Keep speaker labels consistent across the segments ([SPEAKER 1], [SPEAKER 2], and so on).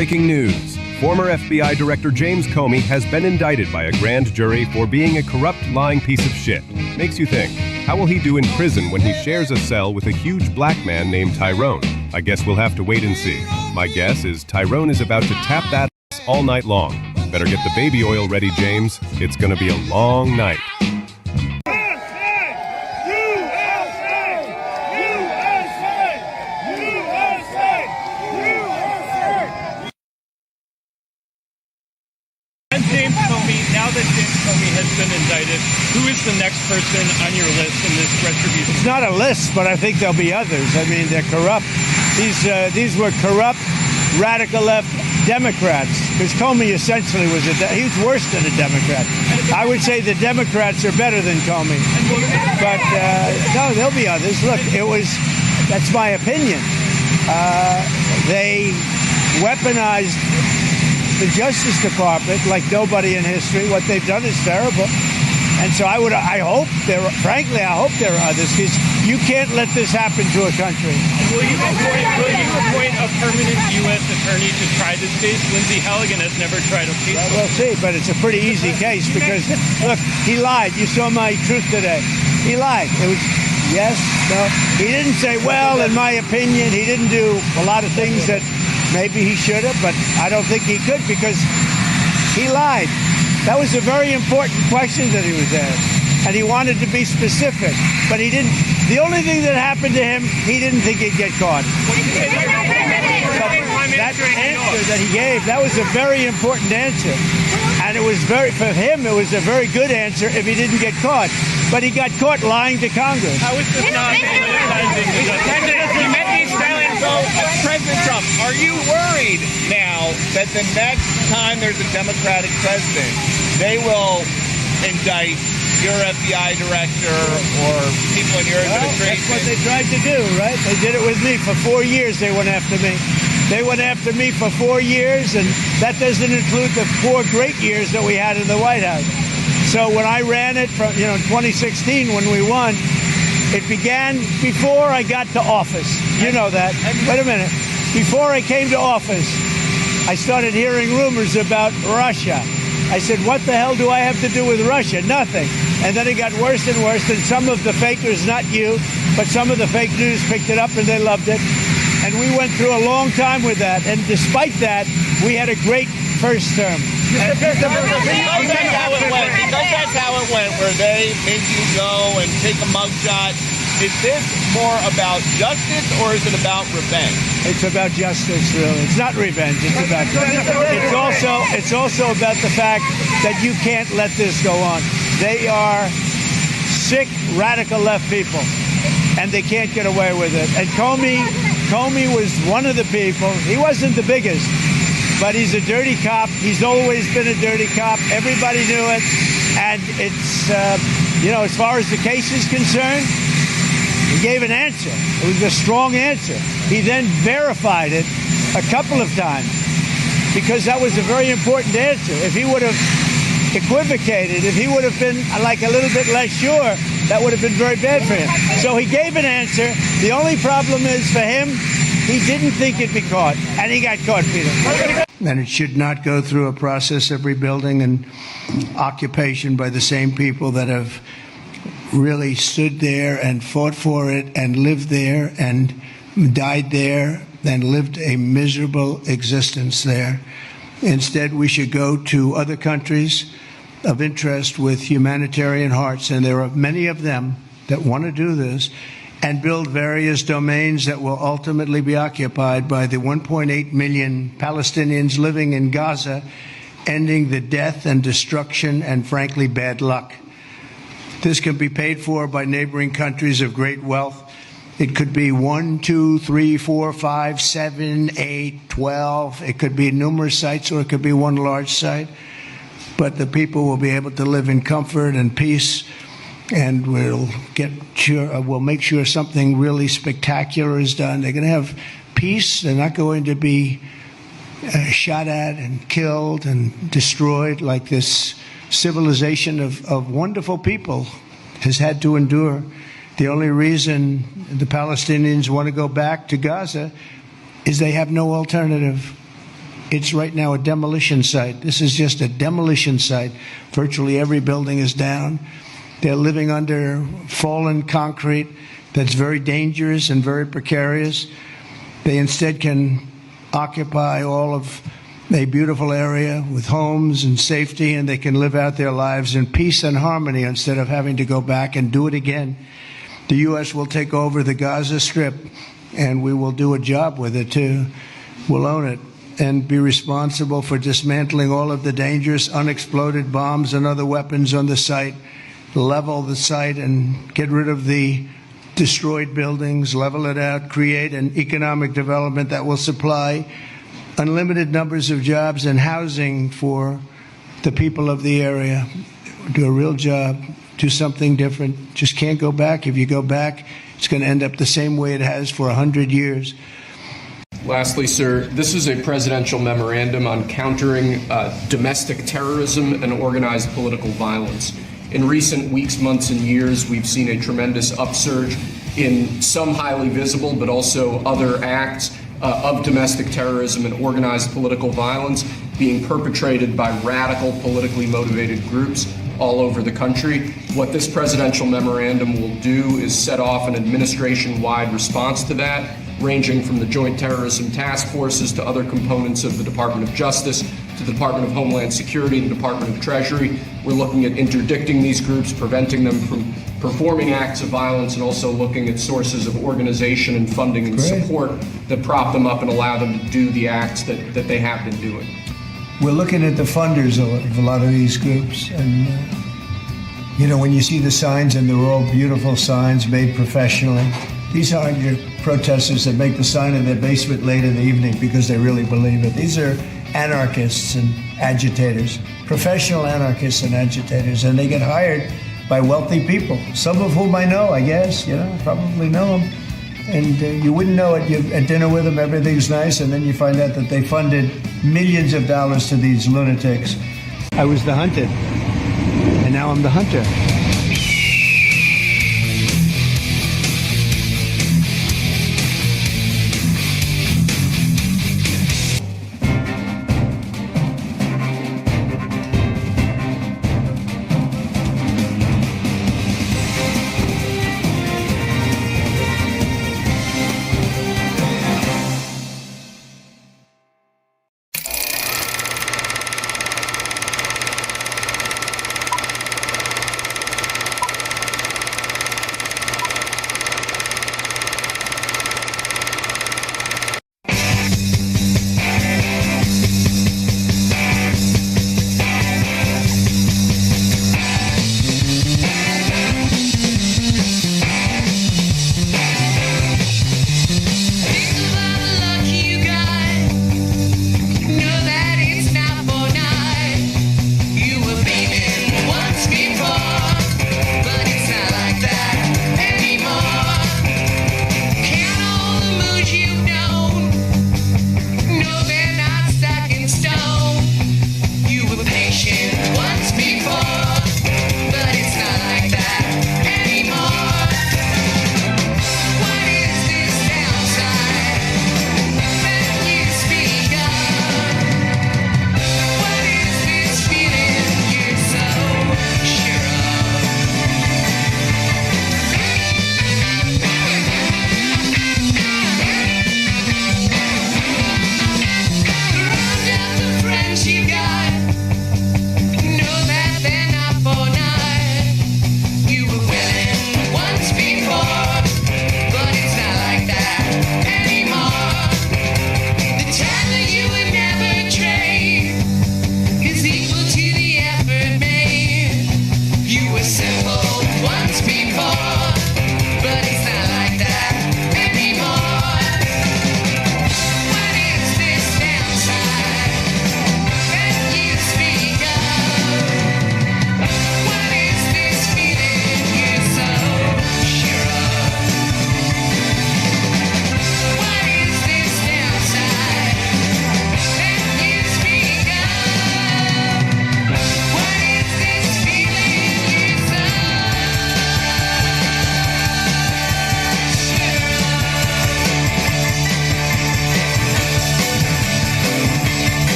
[SPEAKER 1] Breaking news. Former FBI Director James Comey has been indicted by a grand jury for being a corrupt, lying piece of shit. Makes you think, how will he do in prison when he shares a cell with a huge black man named Tyrone? I guess we'll have to wait and see. My guess is Tyrone is about to tap that ass all night long. Better get the baby oil ready, James. It's gonna be a long night.
[SPEAKER 2] Indicted. Who is the next person on your list in this retribution?
[SPEAKER 3] It's not a list, but I think there'll be others. I mean, they're corrupt. These were corrupt, radical left Democrats. Because Comey essentially was he was worse than a Democrat. I would say the Democrats are better than Comey. But no, there'll be others. Look, that's my opinion. They weaponized the Justice Department like nobody in history. What they've done is terrible. And so I hope there are others, because you can't let this happen to a country.
[SPEAKER 2] Will you appoint a permanent U.S. attorney to try this case? Lindsey Halligan has never tried a case.
[SPEAKER 3] We'll see, but it's a pretty easy case because, look, he lied. You saw my truth today. He lied. It was yes, no. He didn't say, well, in my opinion, he didn't do a lot of things that maybe he should have, but I don't think he could because he lied. That was a very important question that he was asked, and he wanted to be specific, but he didn't. The only thing that happened to him, he didn't think he'd get caught. That answer that he gave, that was a very important answer, and it was for him, it was a very good answer if he didn't get caught, but he got caught lying to Congress.
[SPEAKER 2] How is this not you met the Australian vote of President Trump. Are you worried now that the next time there's a Democratic president, they will indict your FBI director or people in your administration?
[SPEAKER 3] That's what they tried to do, right? They did it with me. For 4 years, they went after me. They went after me for 4 years, and that doesn't include the 4 great years that we had in the White House. So when I ran it from, in 2016 when we won, it began before I got to office. You know that. Wait a minute. Before I came to office, I started hearing rumors about Russia. I said, what the hell do I have to do with Russia? Nothing. And then it got worse and worse, and some of the fakers, not you, but some of the fake news picked it up and they loved it. And we went through a long time with that. And despite that, we had a great first term.
[SPEAKER 2] Because that's how it went, where they made you go and take a mugshot. Is this more about justice, or is it about revenge?
[SPEAKER 3] It's about justice, really. It's not revenge. It's about justice. It's also about the fact that you can't let this go on. They are sick, radical left people, and they can't get away with it. And Comey was one of the people. He wasn't the biggest, but he's a dirty cop. He's always been a dirty cop. Everybody knew it. And it's, as far as the case is concerned, he gave an answer. It was a strong answer. He then verified it a couple of times because that was a very important answer. If he would have equivocated, if he would have been like a little bit less sure, that would have been very bad for him. So he gave an answer. The only problem is for him, he didn't think he'd be caught, and he got caught, Peter.
[SPEAKER 4] And it should not go through a process of rebuilding and occupation by the same people that have really stood there and fought for it and lived there and died there and lived a miserable existence there. Instead, we should go to other countries of interest with humanitarian hearts, and there are many of them that want to do this, and build various domains that will ultimately be occupied by the 1.8 million Palestinians living in Gaza, ending the death and destruction and, frankly, bad luck. This can be paid for by neighboring countries of great wealth. It could be 1, 2, 3, 4, 5, 7, 8, 12. It could be numerous sites, or it could be one large site. But the people will be able to live in comfort and peace, and we'll make sure something really spectacular is done. They're going to have peace. They're not going to be shot at and killed and destroyed like this civilization of wonderful people has had to endure. The only reason the Palestinians want to go back to Gaza is they have no alternative. It's right now a demolition site. This is just a demolition site. Virtually every building is down. They're living under fallen concrete that's very dangerous and very precarious. They instead can occupy all of a beautiful area with homes and safety, and they can live out their lives in peace and harmony instead of having to go back and do it again. The U.S. will take over the Gaza Strip, and we will do a job with it, too. We'll own it and be responsible for dismantling all of the dangerous unexploded bombs and other weapons on the site, level the site and get rid of the destroyed buildings, level it out, create an economic development that will supply unlimited numbers of jobs and housing for the people of the area. Do a real job, do something different. Just can't go back. If you go back, it's going to end up the same way it has for 100 years.
[SPEAKER 5] Lastly, sir, this is a presidential memorandum on countering domestic terrorism and organized political violence. In recent weeks, months, and years, we've seen a tremendous upsurge in some highly visible but also other acts of domestic terrorism and organized political violence being perpetrated by radical, politically motivated groups all over the country. What this presidential memorandum will do is set off an administration-wide response to that, ranging from the Joint Terrorism Task Forces to other components of the Department of Justice, to the Department of Homeland Security, the Department of Treasury. We're looking at interdicting these groups, preventing them from performing acts of violence, and also looking at sources of organization and funding and support that prop them up and allow them to do the acts that they have been doing.
[SPEAKER 4] We're looking at the funders of a lot of these groups, and when you see the signs, and they're all beautiful signs made professionally, these aren't your protesters that make the sign in their basement late in the evening because they really believe it. These are anarchists and agitators, professional anarchists and agitators, and they get hired by wealthy people, some of whom I know, I guess, probably know them. And you wouldn't know it. You're at dinner with them, everything's nice, and then you find out that they funded millions of dollars to these lunatics. I was the hunted, and now I'm the hunter.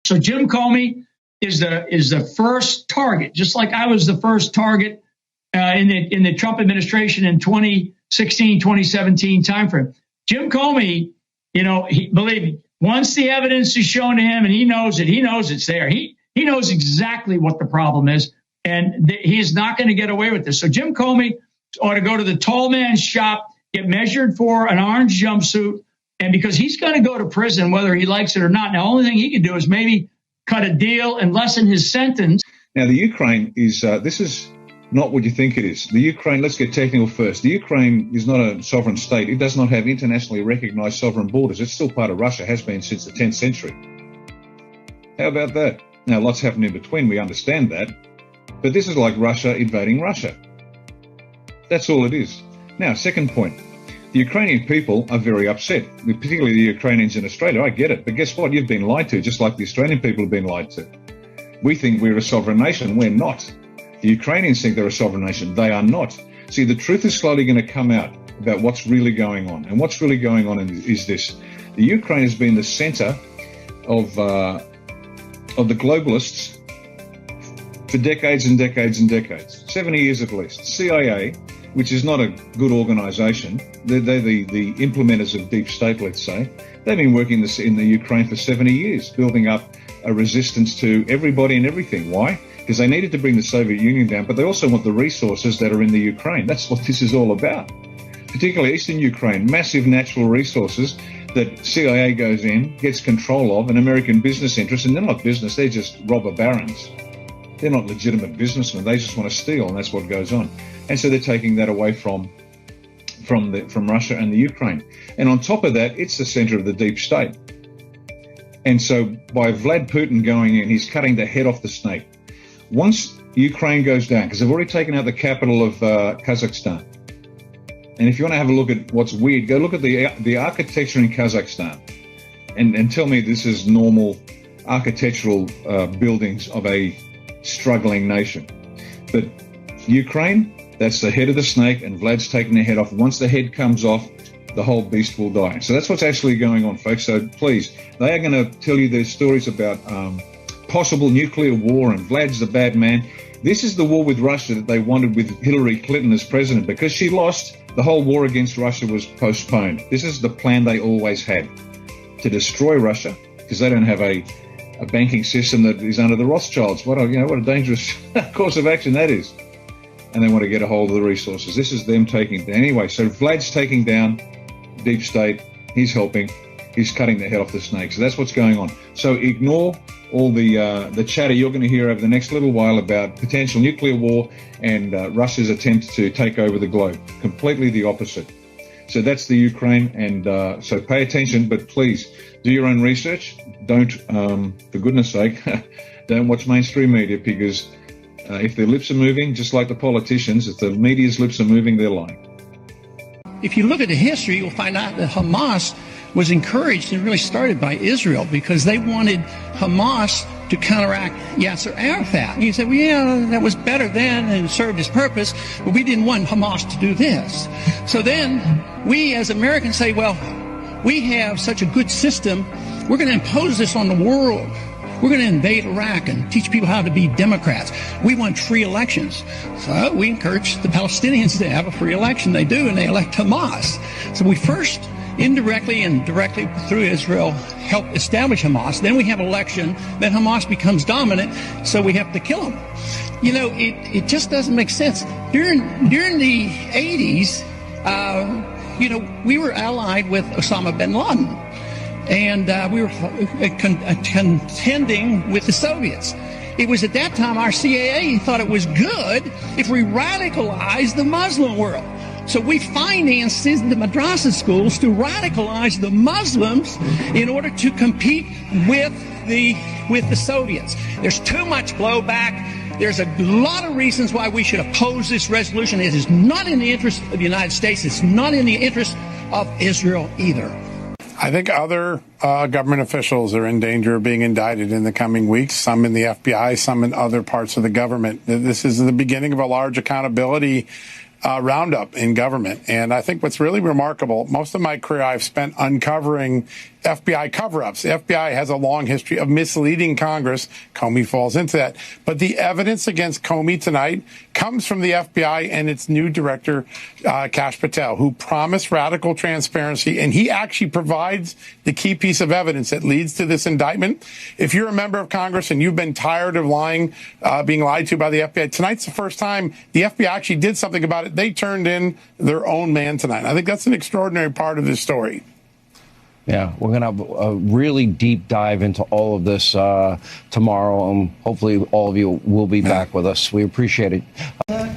[SPEAKER 6] So Jim Comey is the first target, just like I was the first target in the Trump administration in 2016, 2017 timeframe. Jim Comey, believe me, once the evidence is shown to him and he knows it's there. He knows exactly what the problem is, and he's not going to get away with this. So Jim Comey ought to go to the tall man's shop, get measured for an orange jumpsuit, and because he's going to go to prison whether he likes it or not. Now, the only thing he can do is maybe cut a deal and lessen his sentence.
[SPEAKER 7] Now, the Ukraine is, this is not what you think it is. The Ukraine, let's get technical first. The Ukraine is not a sovereign state. It does not have internationally recognized sovereign borders. It's still part of Russia, has been since the 10th century. How about that? Now, lots happened in between. We understand that. But this is like Russia invading Russia. That's all it is. Now, second point. The Ukrainian people are very upset, particularly the Ukrainians in Australia. I get it. But guess what? You've been lied to, just like the Australian people have been lied to. We think we're a sovereign nation. We're not. The Ukrainians think they're a sovereign nation. They are not. See, the truth is slowly going to come out about what's really going on. And what's really going on is this. The Ukraine has been the center of the globalists for decades and decades and decades, 70 years at least. CIA, which is not a good organization, they're the implementers of deep state, let's say. They've been working in the Ukraine for 70 years, building up a resistance to everybody and everything. Why? Because they needed to bring the Soviet Union down, but they also want the resources that are in the Ukraine. That's what this is all about. Particularly Eastern Ukraine, massive natural resources that CIA goes in, gets control of, an American business interest, and they're not business, they're just robber barons. They're not legitimate businessmen, they just want to steal, and that's what goes on. And so they're taking that away from Russia and the Ukraine. And on top of that, it's the center of the deep state. And so by Vlad Putin going in, he's cutting the head off the snake. Once Ukraine goes down, because they've already taken out the capital of Kazakhstan. And if you want to have a look at what's weird, go look at the architecture in Kazakhstan and tell me this is normal architectural buildings of a struggling nation. But Ukraine, that's the head of the snake, and Vlad's taking the head off. Once the head comes off, the whole beast will die. So that's what's actually going on, folks. So please, they are going to tell you their stories about possible nuclear war, and Vlad's the bad man. This is the war with Russia that they wanted with Hillary Clinton as president. Because she lost, the whole war against Russia was postponed. This is the plan they always had, to destroy Russia, because they don't have a banking system that is under the Rothschilds. What a dangerous course of action that is. And they want to get a hold of the resources. This is them taking down. Anyway, so Vlad's taking down deep state. He's helping. He's cutting the head off the snake. So that's what's going on. So ignore all the chatter you're going to hear over the next little while about potential nuclear war and Russia's attempt to take over the globe. Completely the opposite. So that's the Ukraine, and so pay attention, but please do your own research. Don't, for goodness sake, don't watch mainstream media, because if their lips are moving, just like the politicians, if the media's lips are moving, they're lying.
[SPEAKER 8] If you look at the history, you'll find out that Hamas was encouraged and really started by Israel, because they wanted Hamas to counteract Yasser Arafat. And you say, well, yeah, that was better then and served its purpose, but we didn't want Hamas to do this. So then we as Americans say, well, we have such a good system, we're going to impose this on the world. We're going to invade Iraq and teach people how to be Democrats. We want free elections. So we encourage the Palestinians to have a free election. They do, and they elect Hamas. So we first indirectly and directly through Israel help establish Hamas. Then we have an election. Then Hamas becomes dominant, so we have to kill them. You know, it just doesn't make sense. During the 80s, we were allied with Osama bin Laden. And we were contending with the Soviets. It was at that time our CIA thought it was good if we radicalized the Muslim world. So we financed the madrasa schools to radicalize the Muslims in order to compete with the Soviets. There's too much blowback. There's a lot of reasons why we should oppose this resolution. It is not in the interest of the United States. It's not in the interest of Israel either.
[SPEAKER 9] I think other government officials are in danger of being indicted in the coming weeks, some in the FBI, some in other parts of the government. This is the beginning of a large accountability roundup in government. And I think what's really remarkable, most of my career I've spent uncovering FBI cover-ups. The FBI has a long history of misleading Congress. Comey falls into that. But the evidence against Comey tonight comes from the FBI and its new director, Kash Patel, who promised radical transparency. And he actually provides the key piece of evidence that leads to this indictment. If you're a member of Congress and you've been tired of being lied to by the FBI, tonight's the first time the FBI actually did something about it. They turned in their own man tonight. I think that's an extraordinary part of this story.
[SPEAKER 10] Yeah, we're going to have a really deep dive into all of this tomorrow. Hopefully all of you will be back with us. We appreciate it.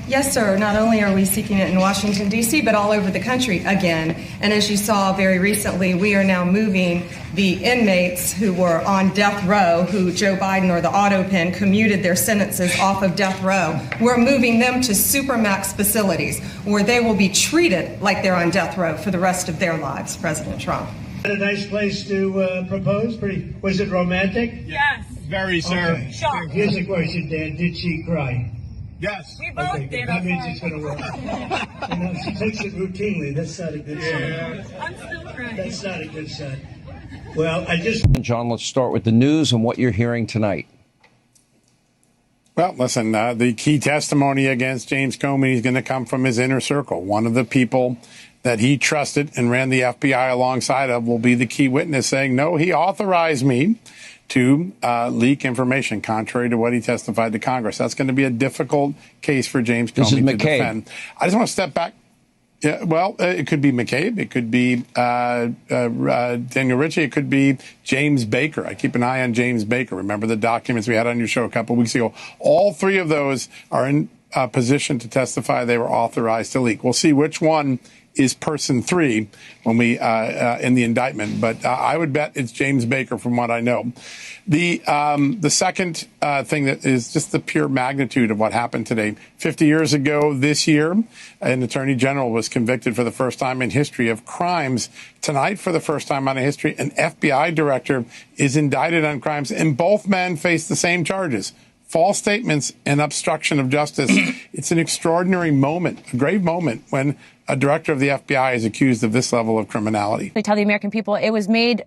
[SPEAKER 11] Yes, sir. Not only are we seeking it in Washington, D.C., but all over the country again. And as you saw very recently, we are now moving the inmates who were on death row, who Joe Biden or the auto pen commuted their sentences off of death row. We're moving them to supermax facilities where they will be treated like they're on death row for the rest of their lives, President Trump.
[SPEAKER 4] A nice place to propose? Was it romantic?
[SPEAKER 11] Yes.
[SPEAKER 2] Very, sir.
[SPEAKER 4] Okay. Here's a question, Dan. Did she cry?
[SPEAKER 2] Yes.
[SPEAKER 11] We both did.
[SPEAKER 4] That means it's going to work. She takes it routinely. That's not a good sign.
[SPEAKER 11] I'm still crying.
[SPEAKER 4] That's not a good sign. Well,
[SPEAKER 10] John, let's start with the news and what you're hearing tonight.
[SPEAKER 9] Well, listen, the key testimony against James Comey is going to come from his inner circle. One of the people that he trusted and ran the FBI alongside of will be the key witness saying, no, he authorized me to leak information contrary to what he testified to Congress. That's going to be a difficult case for James Comey to defend. I just want to step back. Yeah, well, it could be McCabe. It could be Daniel Ritchie. It could be James Baker. I keep an eye on James Baker. Remember the documents we had on your show a couple of weeks ago? All three of those are in position to testify they were authorized to leak. We'll see which one is person three when we in the indictment, but I would bet it's James Baker from what I know. The second thing that is just the pure magnitude of what happened today. 50 years ago this year, an attorney general was convicted for the first time in history of crimes. Tonight, for the first time in history, an FBI director is indicted on crimes, and both men face the same charges: false statements and obstruction of justice. It's an extraordinary moment, a grave moment, when a director of the FBI is accused of this level of criminality.
[SPEAKER 12] I tell the American people, it was made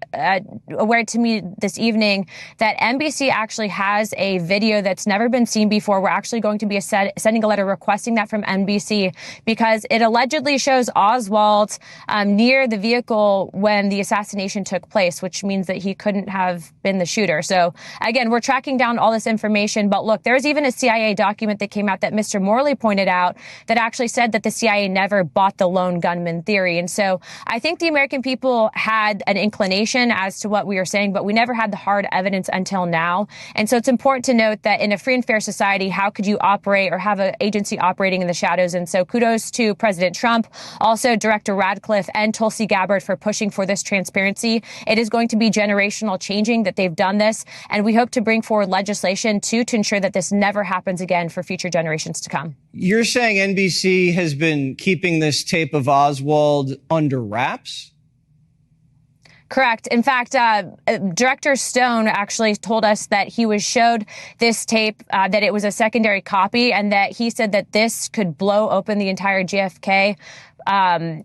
[SPEAKER 12] aware to me this evening that NBC actually has a video that's never been seen before. We're actually going to be sending a letter requesting that from NBC because it allegedly shows Oswald near the vehicle when the assassination took place, which means that he couldn't have been the shooter. So again, we're tracking down all this information. But look, there's even a CIA document that came out that Mr. Morley pointed out that actually said that the CIA never bought the lone gunman theory. And so I think the American people had an inclination as to what we were saying, but we never had the hard evidence until now. And so it's important to note that in a free and fair society, how could you operate or have an agency operating in the shadows? And so kudos to President Trump, also Director Radcliffe and Tulsi Gabbard for pushing for this transparency. It is going to be generational changing that they've done this. And we hope to bring forward legislation to ensure that this never happens again for future generations to come.
[SPEAKER 13] You're saying NBC has been keeping this tape of Oswald under wraps?
[SPEAKER 12] Correct. In fact, Director Stone actually told us that he was showed this tape, that it was a secondary copy, and that he said that this could blow open the entire JFK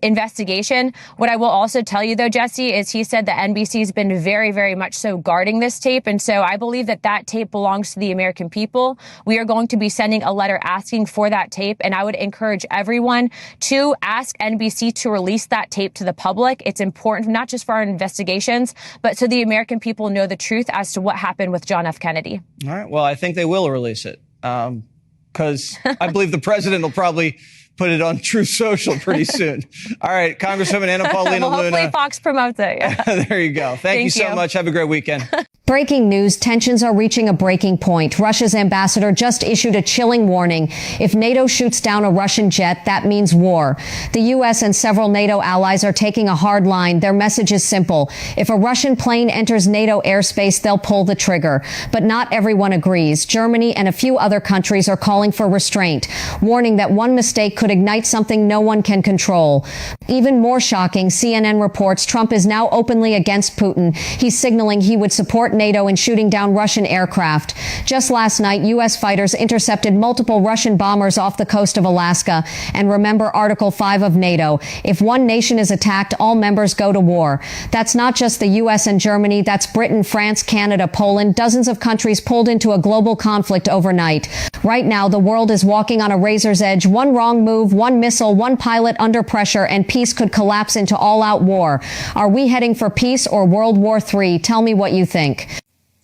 [SPEAKER 12] investigation. What I will also tell you, though, Jesse, is he said that NBC has been very, very much so guarding this tape. And so I believe that that tape belongs to the American people. We are going to be sending a letter asking for that tape. And I would encourage everyone to ask NBC to release that tape to the public. It's important, not just for our investigations, but so the American people know the truth as to what happened with John F. Kennedy.
[SPEAKER 13] All right. Well, I think they will release it because I believe the president will probably put it on Truth Social pretty soon. All right, Congresswoman Anna Paulina
[SPEAKER 12] well, hopefully
[SPEAKER 13] Luna.
[SPEAKER 12] Fox promotes it. Yeah.
[SPEAKER 13] There you go. Thank you so much. Have a great weekend.
[SPEAKER 14] Breaking news, tensions are reaching a breaking point. Russia's ambassador just issued a chilling warning. If NATO shoots down a Russian jet, that means war. The U.S. and several NATO allies are taking a hard line. Their message is simple. If a Russian plane enters NATO airspace, they'll pull the trigger. But not everyone agrees. Germany and a few other countries are calling for restraint, warning that one mistake could ignite something no one can control. Even more shocking, CNN reports Trump is now openly against Putin. He's signaling he would support NATO in shooting down Russian aircraft. Just last night, U.S. fighters intercepted multiple Russian bombers off the coast of Alaska. And remember Article 5 of NATO. If one nation is attacked, all members go to war. That's not just the U.S. and Germany. That's Britain, France, Canada, Poland. Dozens of countries pulled into a global conflict overnight. Right now, the world is walking on a razor's edge. One wrong move, one missile, one pilot under pressure, and peace could collapse into all-out war. Are we heading for peace or World War III? Tell me what you think.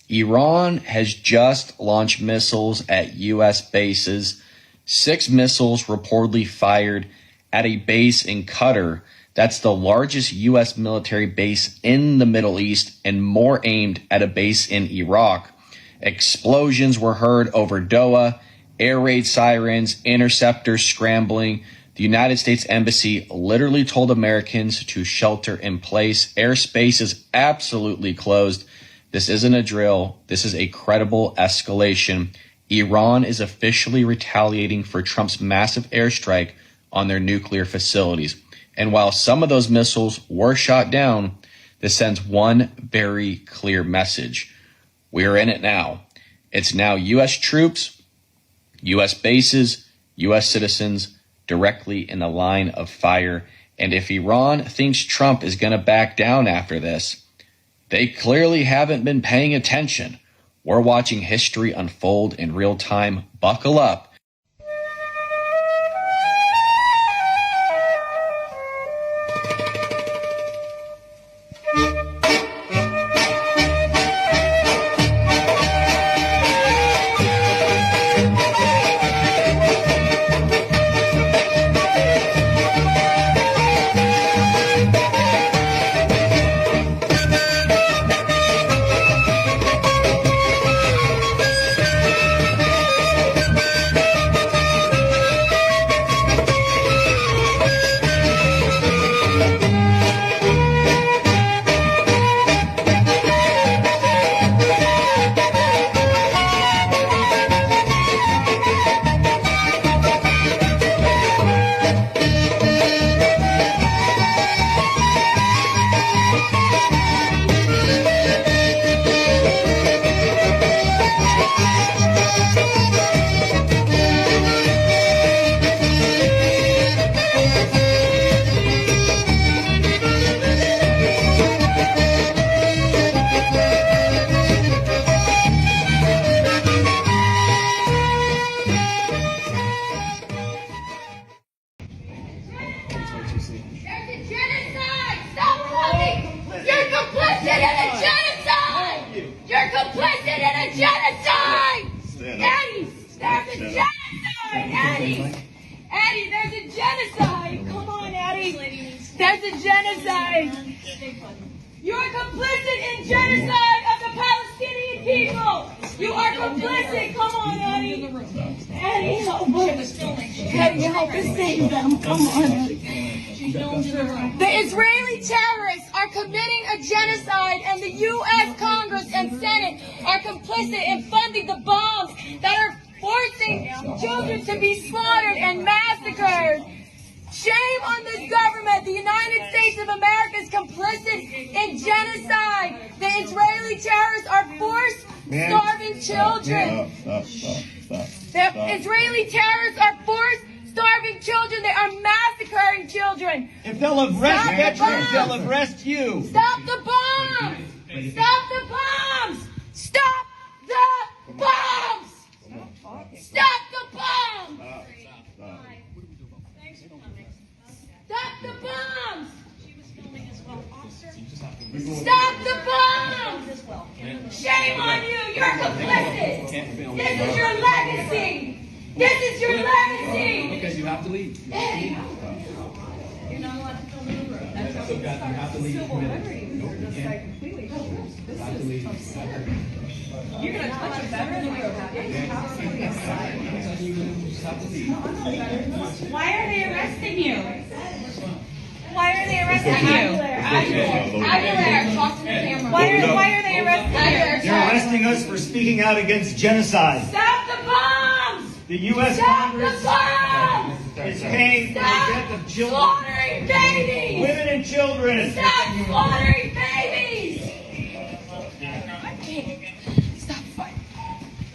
[SPEAKER 15] Iran has just launched missiles at U.S. bases. 6 missiles reportedly fired at a base in Qatar. That's the largest U.S. military base in the Middle East, and more aimed at a base in Iraq. Explosions were heard over Doha, air raid sirens, interceptors scrambling. The United States Embassy literally told Americans to shelter in place. Airspace is absolutely closed. This isn't a drill. This is a credible escalation. Iran is officially retaliating for Trump's massive airstrike on their nuclear facilities. And while some of those missiles were shot down, this sends one very clear message. We are in it now. It's now U.S. troops, U.S. bases, U.S. citizens directly in the line of fire. And if Iran thinks Trump is going to back down after this, they clearly haven't been paying attention. We're watching history unfold in real time. Buckle up.
[SPEAKER 16] The Israeli terrorists are committing a genocide, and the U.S. Congress and Senate are complicit in funding the bombs that are forcing children to be slaughtered and massacred. Shame on this government. The United States of America is complicit in genocide. The Israeli terrorists are forced starving children. The Israeli terrorists are forced starving children. They are massacring children.
[SPEAKER 17] If they'll arrest veterans, they'll arrest you.
[SPEAKER 16] Stop the bombs! Stop the bombs! Stop the bombs! Stop the bombs! Stop the bombs! Stop the bombs! Shame on you! You're complicit! This is your legacy! This is your legacy!
[SPEAKER 17] Because you have to leave.
[SPEAKER 16] You're not allowed to film in the room. That's how we start.
[SPEAKER 17] You have to leave.
[SPEAKER 16] Civil liberties are just like completely hopeless. This is absurd. You're going to touch a veteran in the room. It's absolutely absurd. Why are they arresting you? Why are they arresting you? Aguilar, talk to the camera. Why are they arresting you?
[SPEAKER 17] You're arresting us for speaking out against genocide.
[SPEAKER 16] Stop the bombs!
[SPEAKER 17] The U.S. Congress is paying for the death of children.
[SPEAKER 16] slaughtering babies!
[SPEAKER 17] Women and children!
[SPEAKER 16] Stop slaughtering babies! Stop fighting.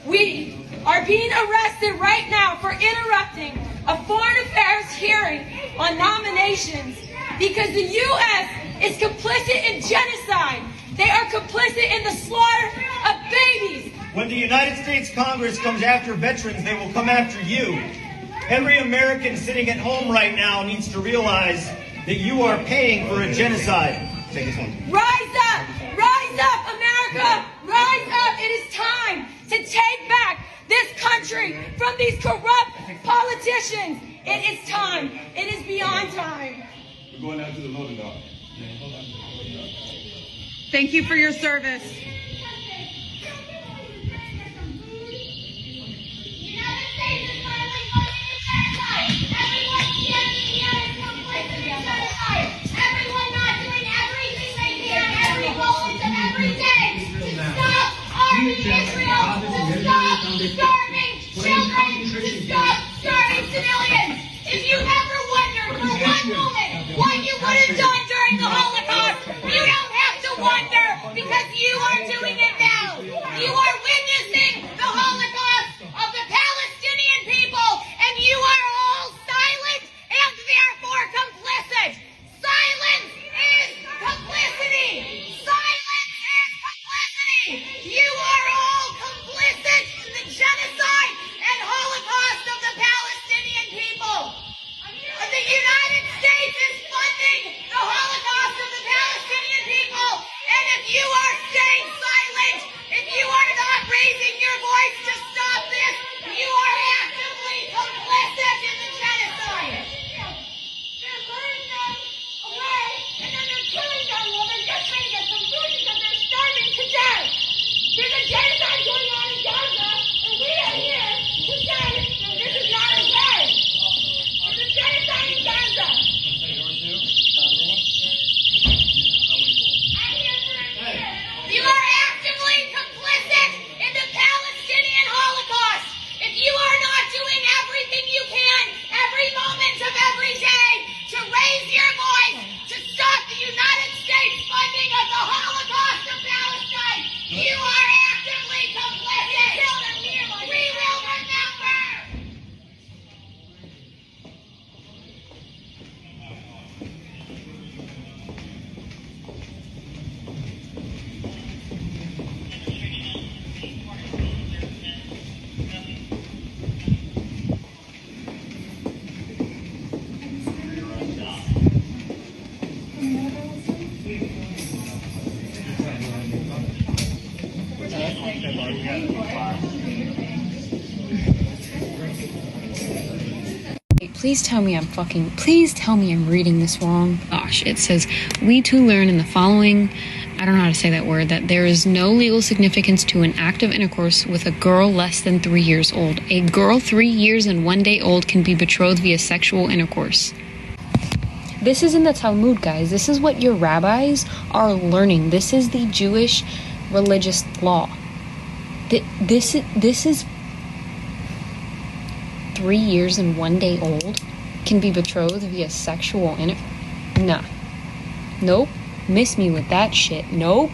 [SPEAKER 16] We are being arrested right now for interrupting a foreign affairs hearing on nominations because the U.S. is complicit in genocide. They are complicit in the slaughter of babies.
[SPEAKER 17] When the United States Congress comes after veterans, they will come after you. Every American sitting at home right now needs to realize that you are paying for a genocide. Take this one.
[SPEAKER 16] Rise up, America, rise up. It is time to take back this country from these corrupt politicians. It is time. It is beyond time.
[SPEAKER 18] We're going out to the loading dock.
[SPEAKER 16] Thank you for your service. Starving children, stop starving civilians. If you ever wondered for one moment what you would have done during the Holocaust, you don't have to wonder because you are doing it now. You are witnessing the Holocaust of the Palestinian people, and you are all silent and therefore complicit. Silence is complicity. Silence is complicity. You are all complicit in the genocide and Holocaust of the Palestinian people. The United States is funding the Holocaust of the Palestinian people, and if you are staying silent, if you are not raising your voice to stop this, you are actively complicit in the genocide. They're luring them away, and then they're killing them while they're just trying to get some food because they're starving to death. There's a genocide going on in Gaza, and we are here to say that this is not okay. There's a genocide in Gaza. You are actively complicit in the Palestinian Holocaust. If you are not doing everything you can every moment of every day to raise your voice to stop the United States funding of the Holocaust of Palestine, you are actively complicit. We will remember.
[SPEAKER 19] Please tell me I'm reading this wrong. Gosh, it says, we too learn in the following, I don't know how to say that word, that there is no legal significance to an act of intercourse with a girl less than 3 years old. A girl 3 years and 1 day old can be betrothed via sexual intercourse. This is in the Talmud, guys. This is what your rabbis are learning. This is the Jewish religious law. This is 3 years and 1 day old can be betrothed via sexual Nah. Nope. Miss me with that shit. Nope.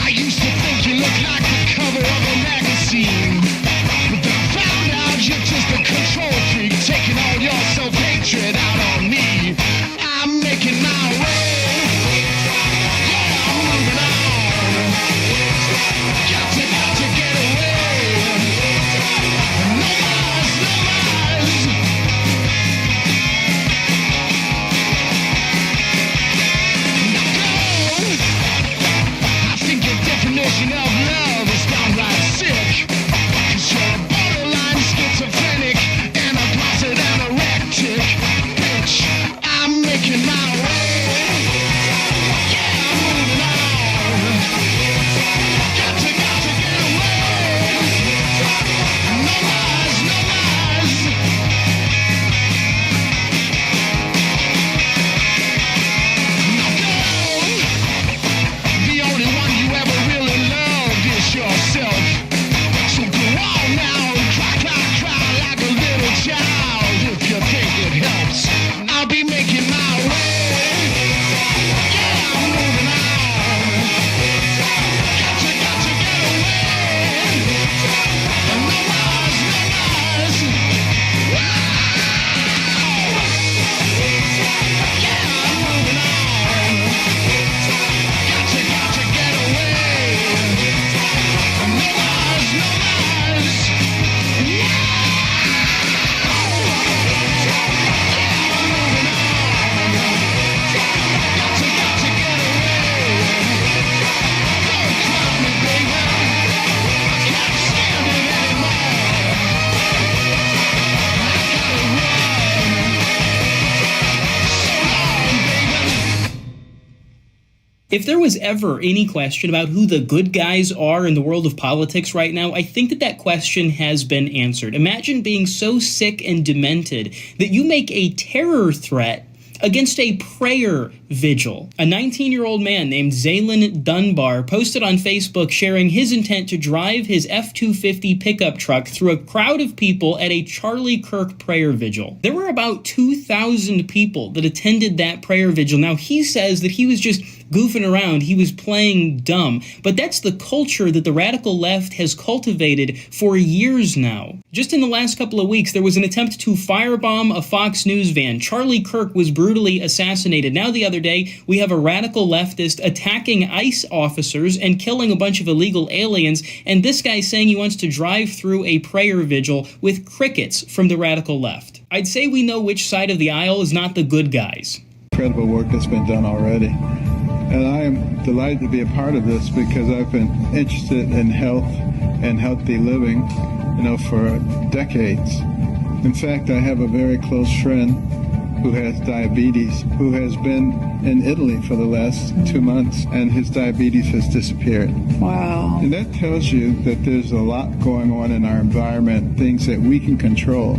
[SPEAKER 20] I used to think you looked like the cover of a magazine, but then I found out you're just a control freak, taking all your self-hatred out on me. I'm making my way. Yeah, I'm moving on.
[SPEAKER 21] If there was ever any question about who the good guys are in the world of politics right now, I think that question has been answered. Imagine being so sick and demented that you make a terror threat against a prayer vigil. A 19-year-old man named Zaylin Dunbar posted on Facebook sharing his intent to drive his F-250 pickup truck through a crowd of people at a Charlie Kirk prayer vigil. There were about 2,000 people that attended that prayer vigil. Now, he says that he was just goofing around, he was playing dumb, but that's the culture that the radical left has cultivated for years now. Just in the last couple of weeks, there was an attempt to firebomb a Fox News van. Charlie Kirk was brutally assassinated. Now the other day, we have a radical leftist attacking ICE officers and killing a bunch of illegal aliens, and this guy saying he wants to drive through a prayer vigil with crickets from the radical left. I'd say we know which side of the aisle is not the good guys.
[SPEAKER 22] Incredible work that's been done already. And I am delighted to be a part of this because I've been interested in health and healthy living, for decades. In fact, I have a very close friend who has diabetes, who has been in Italy for the last 2 months, and his diabetes has disappeared.
[SPEAKER 23] Wow.
[SPEAKER 22] And that tells you that there's a lot going on in our environment, things that we can control,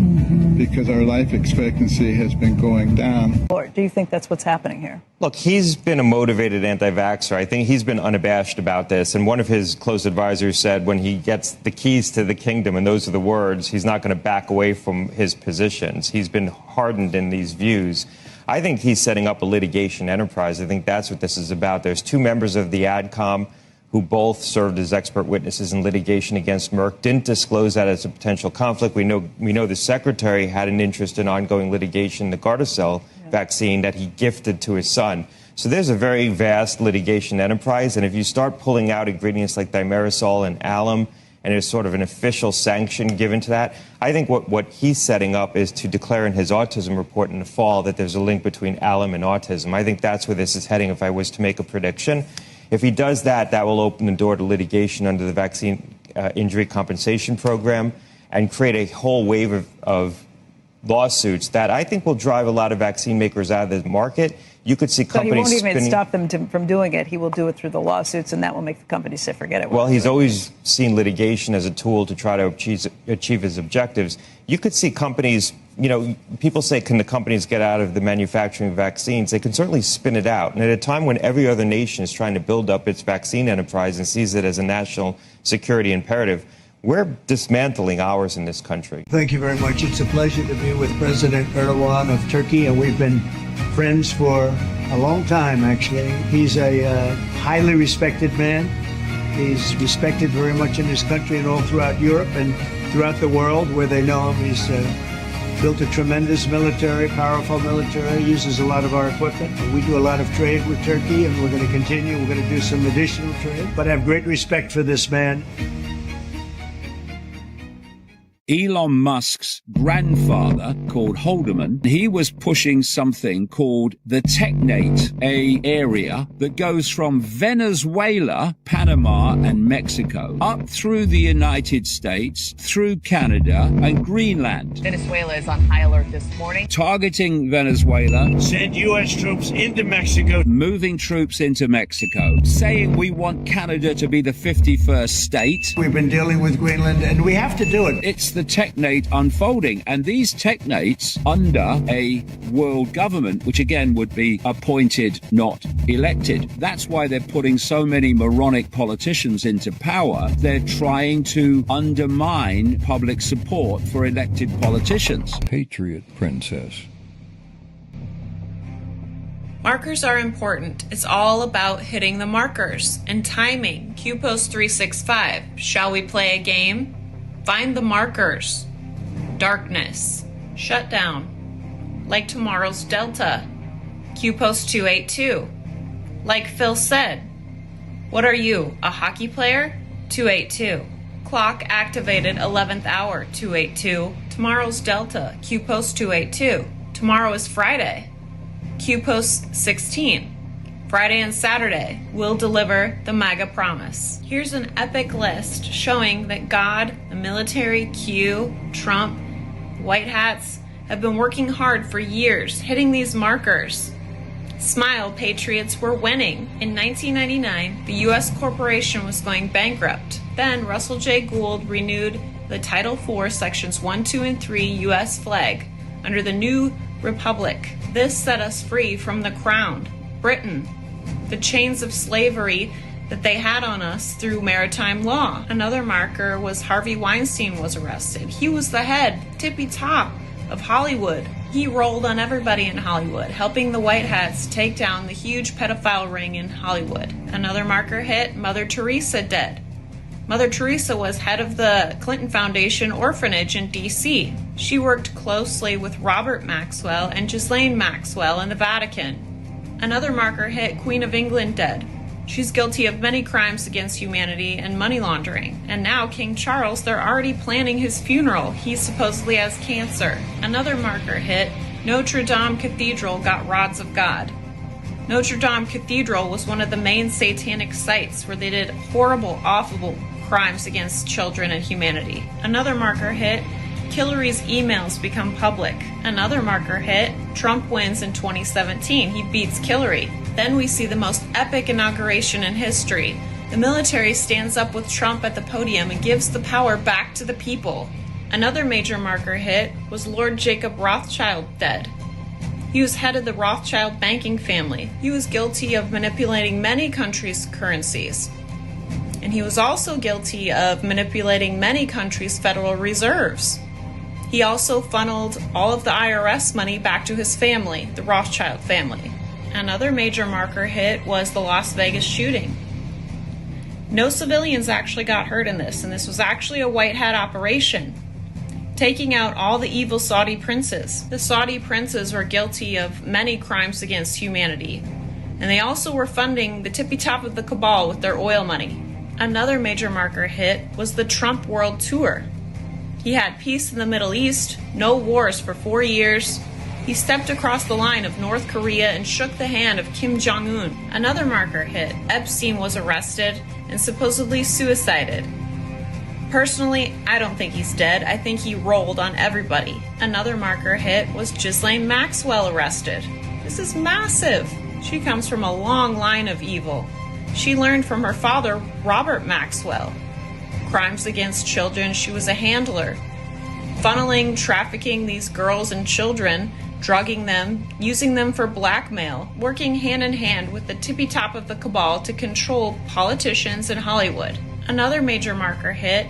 [SPEAKER 22] because our life expectancy has been going down.
[SPEAKER 23] Or do you think that's what's happening here?
[SPEAKER 24] Look, he's been a motivated anti-vaxxer. I think he's been unabashed about this. And one of his close advisors said when he gets the keys to the kingdom, and those are the words, he's not going to back away from his positions. He's been hardened in these views. I think he's setting up a litigation enterprise. I think that's what this is about. There's two members of the AdCom who both served as expert witnesses in litigation against Merck, didn't disclose that as a potential conflict. We know the secretary had an interest in ongoing litigation, the Gardasil vaccine that he gifted to his son. So there's a very vast litigation enterprise. And if you start pulling out ingredients like thimerosal and alum, and there's sort of an official sanction given to that, I think what he's setting up is to declare in his autism report in the fall that there's a link between alum and autism. I think that's where this is heading if I was to make a prediction. If he does that, that will open the door to litigation under the Vaccine Injury Compensation Program and create a whole wave of lawsuits that I think will drive a lot of vaccine makers out of the market. You could see companies
[SPEAKER 23] So he won't even stop them from doing it. He will do it through the lawsuits, and that will make the companies say, forget it.
[SPEAKER 24] Well, he's always seen litigation as a tool to try to achieve his objectives. You could see companies, people say, can the companies get out of the manufacturing of vaccines? They can certainly spin it out. And at a time when every other nation is trying to build up its vaccine enterprise and sees it as a national security imperative, we're dismantling ours in this country.
[SPEAKER 4] Thank you very much. It's a pleasure to be with President Erdogan of Turkey, and we've been friends for a long time, actually. He's a highly respected man. He's respected very much in his country and all throughout Europe and throughout the world where they know him. He's built a tremendous military, powerful military, uses a lot of our equipment. We do a lot of trade with Turkey, and we're going to continue. We're going to do some additional trade, but I have great respect for this man.
[SPEAKER 25] Elon Musk's grandfather, called Haldeman, he was pushing something called the Technate, a area that goes from Venezuela, Panama, and Mexico up through the United States, through Canada, and Greenland.
[SPEAKER 26] Venezuela is on high alert this morning.
[SPEAKER 25] Targeting Venezuela.
[SPEAKER 3] Send U.S. troops into Mexico.
[SPEAKER 25] Moving troops into Mexico. Saying we want Canada to be the 51st state.
[SPEAKER 4] We've been dealing with Greenland, and we have to do it.
[SPEAKER 25] It's the Technate unfolding, and these Technates under a world government, which again would be appointed, not elected. That's why they're putting so many moronic politicians into power. They're trying to undermine public support for elected politicians.
[SPEAKER 27] Patriot princess.
[SPEAKER 28] Markers are important. It's all about hitting the markers and timing. QPost 365. Shall we play a game? Find the markers. Darkness. Shutdown. Like tomorrow's Delta. QPost 282. Like Phil said. What are you, a hockey player? 282. Clock activated 11th hour. 282. Tomorrow's Delta. QPost 282. Tomorrow is Friday. QPost 16. Friday and Saturday will deliver the MAGA promise. Here's an epic list showing that God, the military, Q, Trump, white hats have been working hard for years, hitting these markers. Smile, Patriots were winning. In 1999, the U.S. corporation was going bankrupt. Then Russell J. Gould renewed the Title IV, Sections 1, 2, and 3 U.S. flag under the new republic. This set us free from the crown, Britain, the chains of slavery that they had on us through maritime law. Another marker was Harvey Weinstein was arrested. He was the head, tippy top of Hollywood. He rolled on everybody in Hollywood, helping the White Hats take down the huge pedophile ring in Hollywood. Another marker hit, Mother Teresa dead. Mother Teresa was head of the Clinton Foundation orphanage in D.C. She worked closely with Robert Maxwell and Ghislaine Maxwell in the Vatican. Another marker hit, Queen of England dead. She's guilty of many crimes against humanity and money laundering. And now King Charles, they're already planning his funeral. He supposedly has cancer. Another marker hit, Notre Dame Cathedral got rods of God. Notre Dame Cathedral was one of the main satanic sites where they did horrible, awful crimes against children and humanity. Another marker hit, Hillary's emails become public. Another marker hit, Trump wins in 2017. He beats Hillary. Then we see the most epic inauguration in history. The military stands up with Trump at the podium and gives the power back to the people. Another major marker hit was Lord Jacob Rothschild dead. He was head of the Rothschild banking family. He was guilty of manipulating many countries' currencies. And he was also guilty of manipulating many countries' federal reserves. He also funneled all of the IRS money back to his family, the Rothschild family. Another major marker hit was the Las Vegas shooting. No civilians actually got hurt in this, and this was actually a white hat operation, taking out all the evil Saudi princes. The Saudi princes were guilty of many crimes against humanity, and they also were funding the tippy top of the cabal with their oil money. Another major marker hit was the Trump World Tour. He had peace in the Middle East, no wars for 4 years. He stepped across the line of North Korea and shook the hand of Kim Jong-un. Another marker hit. Epstein was arrested and supposedly suicided. Personally, I don't think he's dead. I think he rolled on everybody. Another marker hit was Ghislaine Maxwell arrested. This is massive. She comes from a long line of evil. She learned from her father, Robert Maxwell. Crimes against children, she was a handler, funneling, trafficking these girls and children, drugging them, using them for blackmail, working hand in hand with the tippy top of the cabal to control politicians in Hollywood. Another major marker hit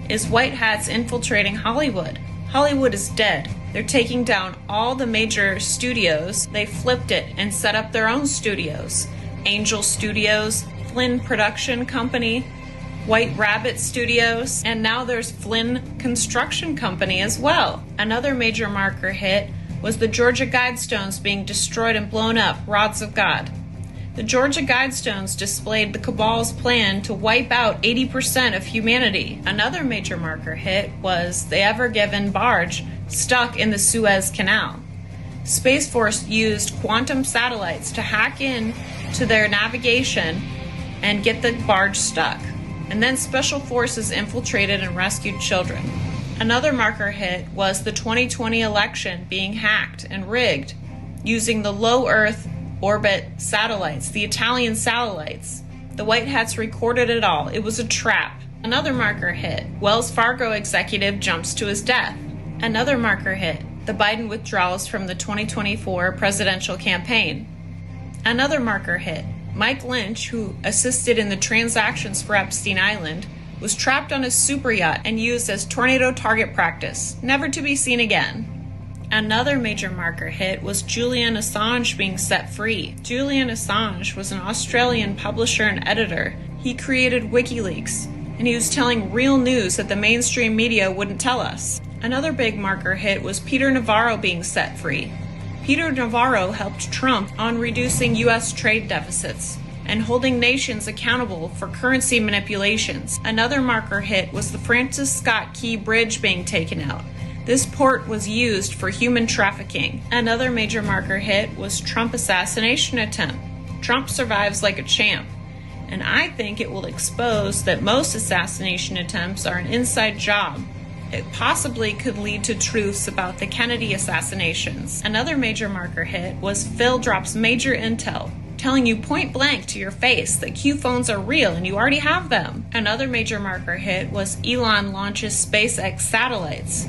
[SPEAKER 28] is white hats infiltrating Hollywood. Hollywood is dead. They're taking down all the major studios. They flipped it and set up their own studios. Angel Studios, Flynn Production Company, White Rabbit Studios, and now there's Flynn Construction Company as well. Another major marker hit was the Georgia Guidestones being destroyed and blown up, rods of God. The Georgia Guidestones displayed the cabal's plan to wipe out 80% of humanity. Another major marker hit was the Ever Given barge stuck in the Suez Canal. Space Force used quantum satellites to hack in to their navigation and get the barge stuck. And then special forces infiltrated and rescued children. Another marker hit was the 2020 election being hacked and rigged using the low Earth orbit satellites, the Italian satellites. The White Hats recorded it all. It was a trap. Another marker hit. Wells Fargo executive jumps to his death. Another marker hit. The Biden withdrawals from the 2024 presidential campaign. Another marker hit. Mike Lynch, who assisted in the transactions for Epstein Island, was trapped on a super yacht and used as tornado target practice, never to be seen again. Another major marker hit was Julian Assange being set free. Julian Assange was an Australian publisher and editor. He created WikiLeaks, and he was telling real news that the mainstream media wouldn't tell us. Another big marker hit was Peter Navarro being set free. Peter Navarro helped Trump on reducing U.S. trade deficits and holding nations accountable for currency manipulations. Another marker hit was the Francis Scott Key Bridge being taken out. This port was used for human trafficking. Another major marker hit was Trump assassination attempt. Trump survives like a champ, and I think it will expose that most assassination attempts are an inside job It possibly could lead to truths about the Kennedy assassinations. Another major marker hit was Phil drops major intel, telling you point blank to your face that Q phones are real and you already have them. Another major marker hit was Elon launches SpaceX satellites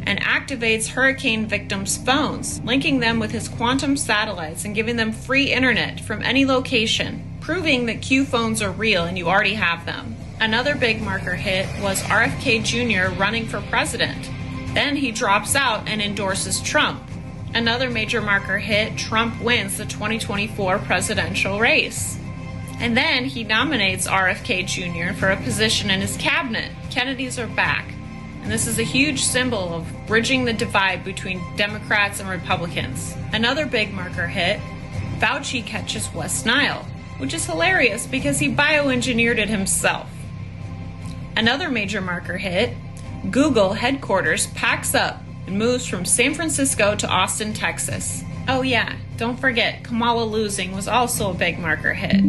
[SPEAKER 28] and activates hurricane victims' phones, linking them with his quantum satellites and giving them free internet from any location, proving that Q phones are real and you already have them. Another big marker hit was RFK Jr. running for president. Then he drops out and endorses Trump. Another major marker hit, Trump wins the 2024 presidential race. And then he nominates RFK Jr. for a position in his cabinet. Kennedys are back. And this is a huge symbol of bridging the divide between Democrats and Republicans. Another big marker hit, Fauci catches West Nile, which is hilarious because he bioengineered it himself. Another major marker hit, Google headquarters packs up and moves from San Francisco to Austin, Texas. Oh yeah, don't forget, Kamala losing was also a big marker hit.